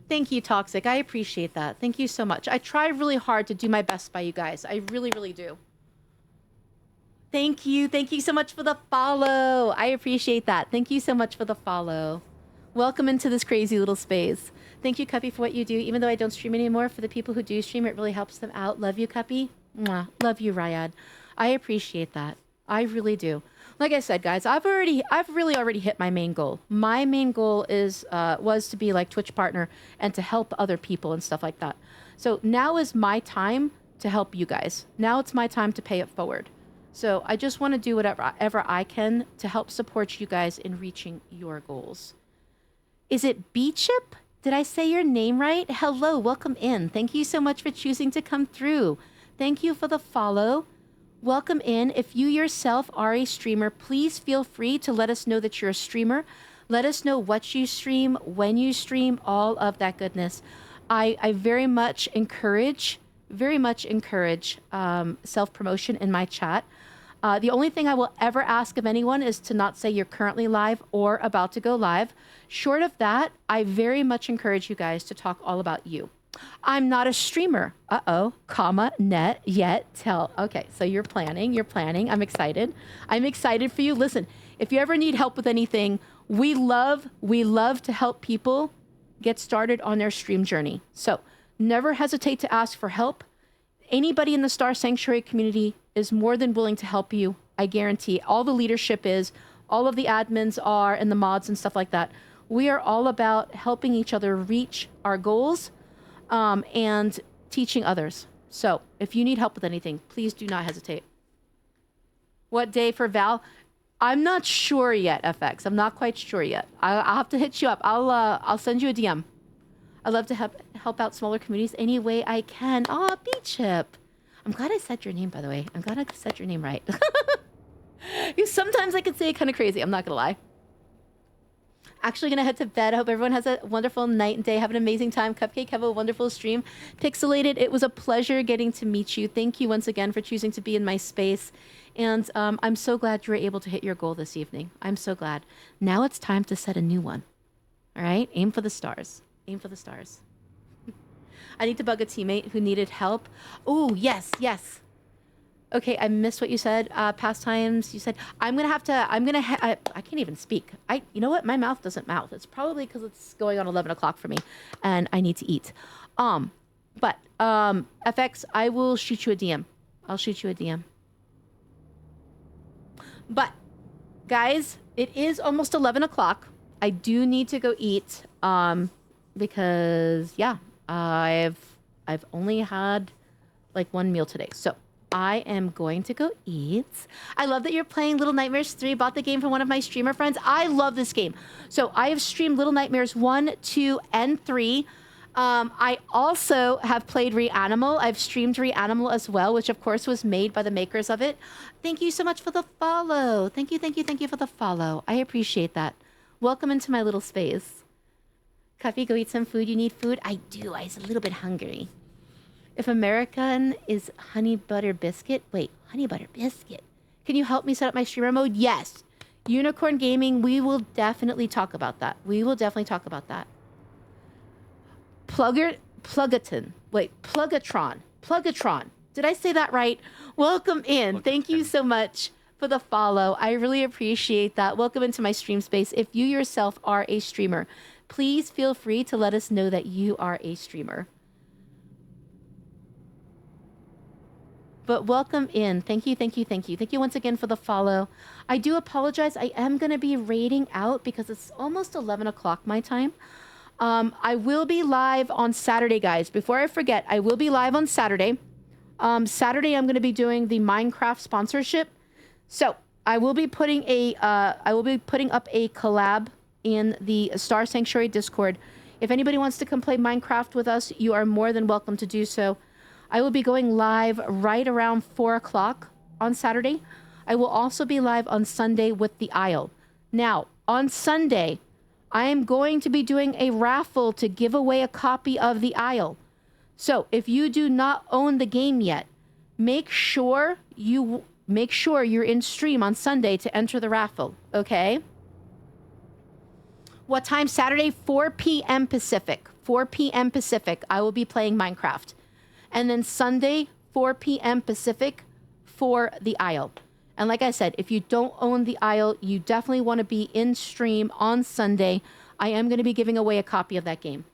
Thank you, Toxic. I appreciate that. Thank you so much. I try really hard to do my best by you guys. I really, really do. Thank you. Thank you so much for the follow. I appreciate that. Thank you so much for the follow. Welcome into this crazy little space. Thank you, Cuppy, for what you do. Even though I don't stream anymore, for the people who do stream, it really helps them out. Love you, Cuppy. Mwah. Love you, Ryad. I appreciate that. I really do. Like I said, guys, I've really already hit my main goal. My main goal was to be like Twitch partner and to help other people and stuff like that. So now is my time to help you guys. Now it's my time to pay it forward. So I just want to do whatever I can to help support you guys in reaching your goals. Is it B-Chip? Did I say your name right? Hello, welcome in. Thank you so much for choosing to come through. Thank you for the follow. Welcome in. If you yourself are a streamer, please feel free to let us know that you're a streamer. Let us know what you stream, when you stream, all of that goodness. I very much encourage self-promotion in my chat. The only thing I will ever ask of anyone is to not say you're currently live or about to go live. Short of that, I very much encourage you guys to talk all about you. I'm not a streamer. Net yet. Okay, so you're planning. I'm excited. I'm excited for you. Listen, if you ever need help with anything, we love to help people get started on their stream journey. So never hesitate to ask for help. Anybody in the Star Sanctuary community is more than willing to help you. I guarantee. All the leadership is, all of the admins are, and the mods and stuff like that. We are all about helping each other reach our goals. And teaching others. So if you need help with anything, please do not hesitate. What day for Val? I'm not sure yet, FX. I'm not quite sure yet. I'll have to hit you up. I'll send you a DM. I love to help out smaller communities any way I can. Oh, B-Chip. I'm glad I said your name, by the way. I'm glad I said your name right. Because sometimes I can say it kind of crazy. I'm not going to lie. actually gonna head to bed. I hope everyone has a wonderful night and day. Have an amazing time. Cupcake, have a wonderful stream. Pixelated, it was a pleasure getting to meet you. Thank you once again for choosing to be in my space. And I'm so glad you were able to hit your goal this evening. I'm so glad. Now it's time to set a new one. All right? Aim for the stars. Aim for the stars. I need to bug a teammate who needed help. Oh, yes, yes. Okay, I missed what you said. Pastimes, you said, I can't even speak. You know what? My mouth doesn't mouth. It's probably because it's going on 11 o'clock for me and I need to eat. FX, I will shoot you a DM. I'll shoot you a DM. But, guys, it is almost 11 o'clock. I do need to go eat because, yeah, I've only had like one meal today. So I am going to go eat. I love that you're playing Little Nightmares 3. Bought the game from one of my streamer friends. I love this game. So I have streamed Little Nightmares 1, 2, and 3. I also have played Reanimal. I've streamed Reanimal as well, which of course was made by the makers of it. Thank you so much for the follow. Thank you for the follow. I appreciate that. Welcome into my little space. Cuffy, go eat some food. You need food? I do. I was a little bit hungry. If American is honey butter biscuit, wait, honey butter biscuit. Can you help me set up my streamer mode? Yes. Unicorn Gaming, we will definitely talk about that. Plugatron. Did I say that right? Welcome in. Thank you so much for the follow. I really appreciate that. Welcome into my stream space. If you yourself are a streamer, please feel free to let us know that you are a streamer. But welcome in. Thank you. Thank you once again for the follow. I do apologize. I am going to be raiding out because it's almost 11 o'clock my time. I will be live on Saturday, guys. Before I forget, I will be live on Saturday. Saturday, I'm going to be doing the Minecraft sponsorship. So I will be putting up a collab in the Star Sanctuary Discord. If anybody wants to come play Minecraft with us, you are more than welcome to do so. I will be going live right around 4 o'clock on Saturday. I will also be live on Sunday with the Isle. Now, on Sunday, I am going to be doing a raffle to give away a copy of the Isle. So if you do not own the game yet, make sure you're in stream on Sunday to enter the raffle, okay? What time? Saturday, 4 p.m. Pacific. 4 p.m. Pacific, I will be playing Minecraft. And then Sunday, 4 p.m. Pacific for the Isle. And like I said, if you don't own the Isle, you definitely want to be in stream on Sunday. I am going to be giving away a copy of that game.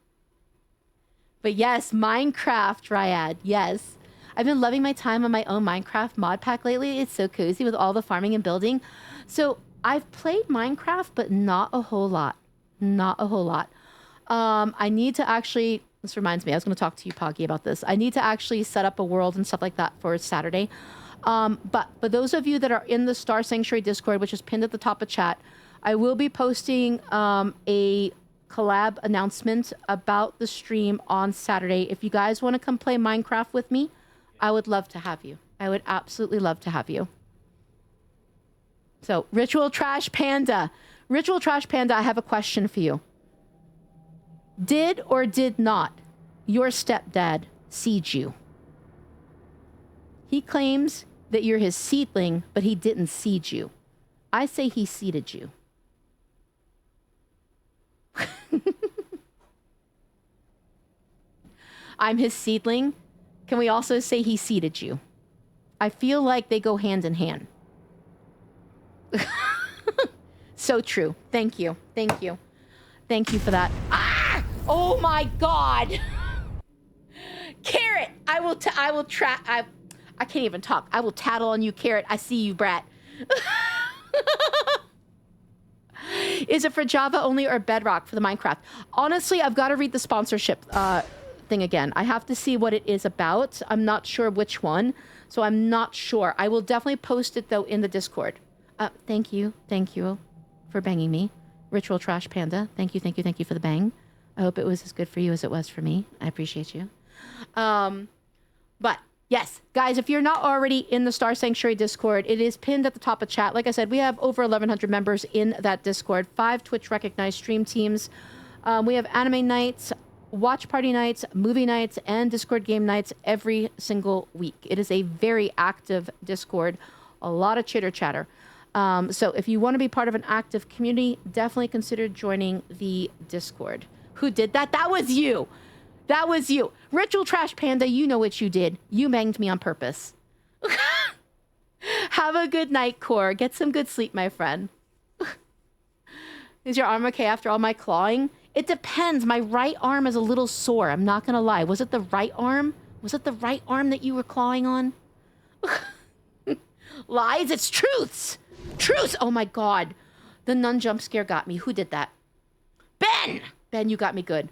But yes, Minecraft, Ryad, yes. I've been loving my time on my own Minecraft mod pack lately. It's so cozy with all the farming and building. So I've played Minecraft, but not a whole lot. I need to actually... This reminds me, I was going to talk to you, Poggy, about this. I need to actually set up a world and stuff like that for Saturday. But those of you that are in the Star Sanctuary Discord, which is pinned at the top of chat, I will be posting a collab announcement about the stream on Saturday. If you guys want to come play Minecraft with me, I would love to have you. I would absolutely love to have you. So, Ritual Trash Panda, I have a question for you. Did or did not your stepdad seed you? He claims that you're his seedling, but he didn't seed you. I say he seeded you. I'm his seedling. Can we also say he seeded you? I feel like they go hand in hand. So true. Thank you. Thank you. Thank you for that. Ah! Oh my God. Carrot, I can't even talk. I will tattle on you, Carrot. I see you, brat. Is it for Java only or Bedrock for the Minecraft? Honestly, I've got to read the sponsorship thing again. I have to see what it is about. I'm not sure which one, so I'm not sure. I will definitely post it, though, in the Discord. Thank you. Thank you for banging me. Ritual Trash Panda. Thank you for the bang. I hope it was as good for you as it was for me. I appreciate you. But Yes, guys, if you're not already in the Star Sanctuary Discord, it is pinned at the top of chat. Like I said, we have over 1,100 members in that Discord, 5 Twitch recognized stream teams. We have anime nights, watch party nights, movie nights, and Discord game nights every single week. It is a very active Discord, a lot of chitter chatter. So if you want to be part of an active community, definitely consider joining the Discord. Who did that? That was you. That was you. Ritual Trash Panda, you know what you did. You banged me on purpose. Have a good night, Core. Get some good sleep, my friend. Is your arm okay after all my clawing? It depends. My right arm is a little sore. I'm not going to lie. Was it the right arm? Was it the right arm that you were clawing on? Lies. It's truths. Truths. Oh, my God. The nun jump scare got me. Who did that? Ben! Ben, you got me good.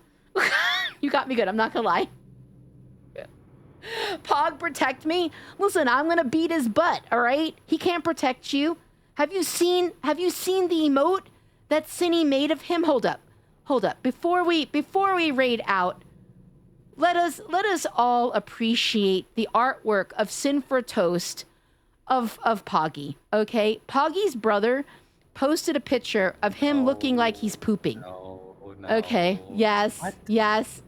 You got me good. I'm not gonna lie. Pog, protect me. Listen, I'm gonna beat his butt. All right. He can't protect you. Have you seen the emote that Cinny made of him? Hold up. Before we raid out, let us all appreciate the artwork of Sin for Toast of Poggy. Okay. Poggy's brother posted a picture of him looking like he's pooping. No. Okay. Yes. What? Yes.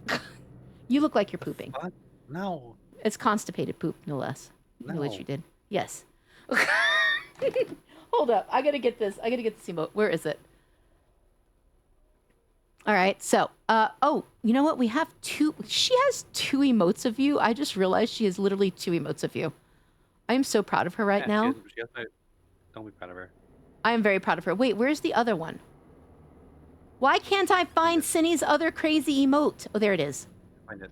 You look like you're pooping. What? No. It's constipated poop, no less. You know what No. you did. Yes. Hold up. I gotta get this emote. Where is it? All right. So, oh, you know what? We have two. She has 2 emotes of you. I just realized she has literally 2 emotes of you. I am so proud of her right now. Don't be proud of her. I am very proud of her. Wait, where's the other one? Why can't I find Cinny's other crazy emote? Oh, there it is. Find it.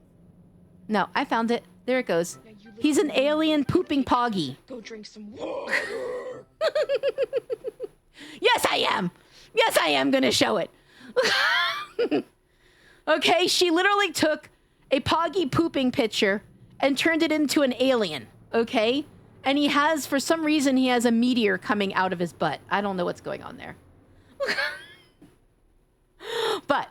No, I found it. There it goes. He's an alien pooping Poggy. Go drink some water. Yes, I am. Yes, I am gonna show it. Okay, she literally took a Poggy pooping picture and turned it into an alien. Okay? And for some reason, he has a meteor coming out of his butt. I don't know what's going on there. But,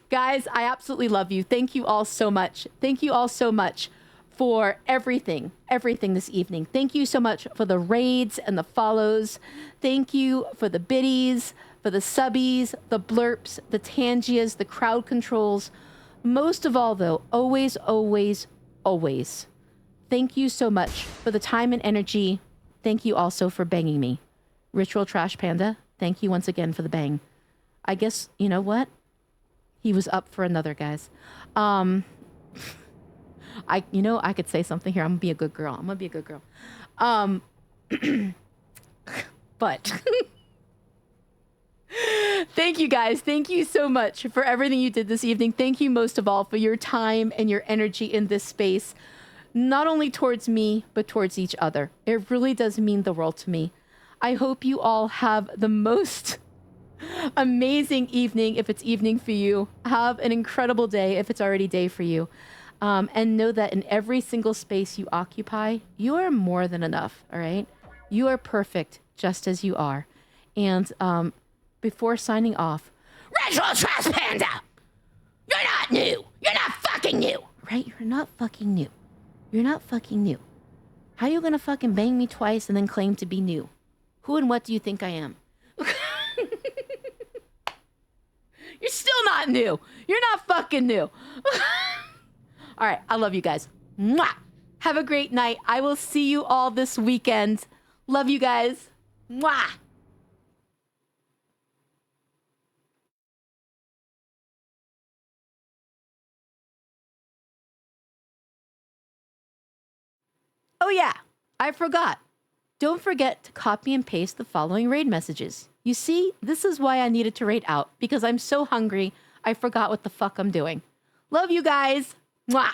guys, I absolutely love you. Thank you all so much. Thank you all so much for everything this evening. Thank you so much for the raids and the follows. Thank you for the biddies, for the subbies, the blurps, the tangias, the crowd controls. Most of all, though, always, always, always, thank you so much for the time and energy. Thank you also for banging me. Ritual Trash Panda, thank you once again for the bang. I guess, you know what? He was up for another, guys. I could say something here. I'm gonna be a good girl. But thank you, guys. Thank you so much for everything you did this evening. Thank you most of all for your time and your energy in this space, not only towards me, but towards each other. It really does mean the world to me. I hope you all have the most amazing evening if it's evening for you. Have an incredible day if it's already day for you. And know that in every single space you occupy, you are more than enough, all right? You are perfect just as you are. And before signing off, Ritual Trash Panda! You're not new! You're not fucking new! Right? You're not fucking new. You're not fucking new. How you gonna fucking bang me twice and then claim to be new? Who and what do you think I am? You're still not new. You're not fucking new. All right. I love you guys. Mwah! Have a great night. I will see you all this weekend. Love you guys. Mwah! Oh yeah, I forgot. Don't forget to copy and paste the following raid messages. You see, this is why I needed to raid out, because I'm so hungry, I forgot what the fuck I'm doing. Love you guys. Mwah!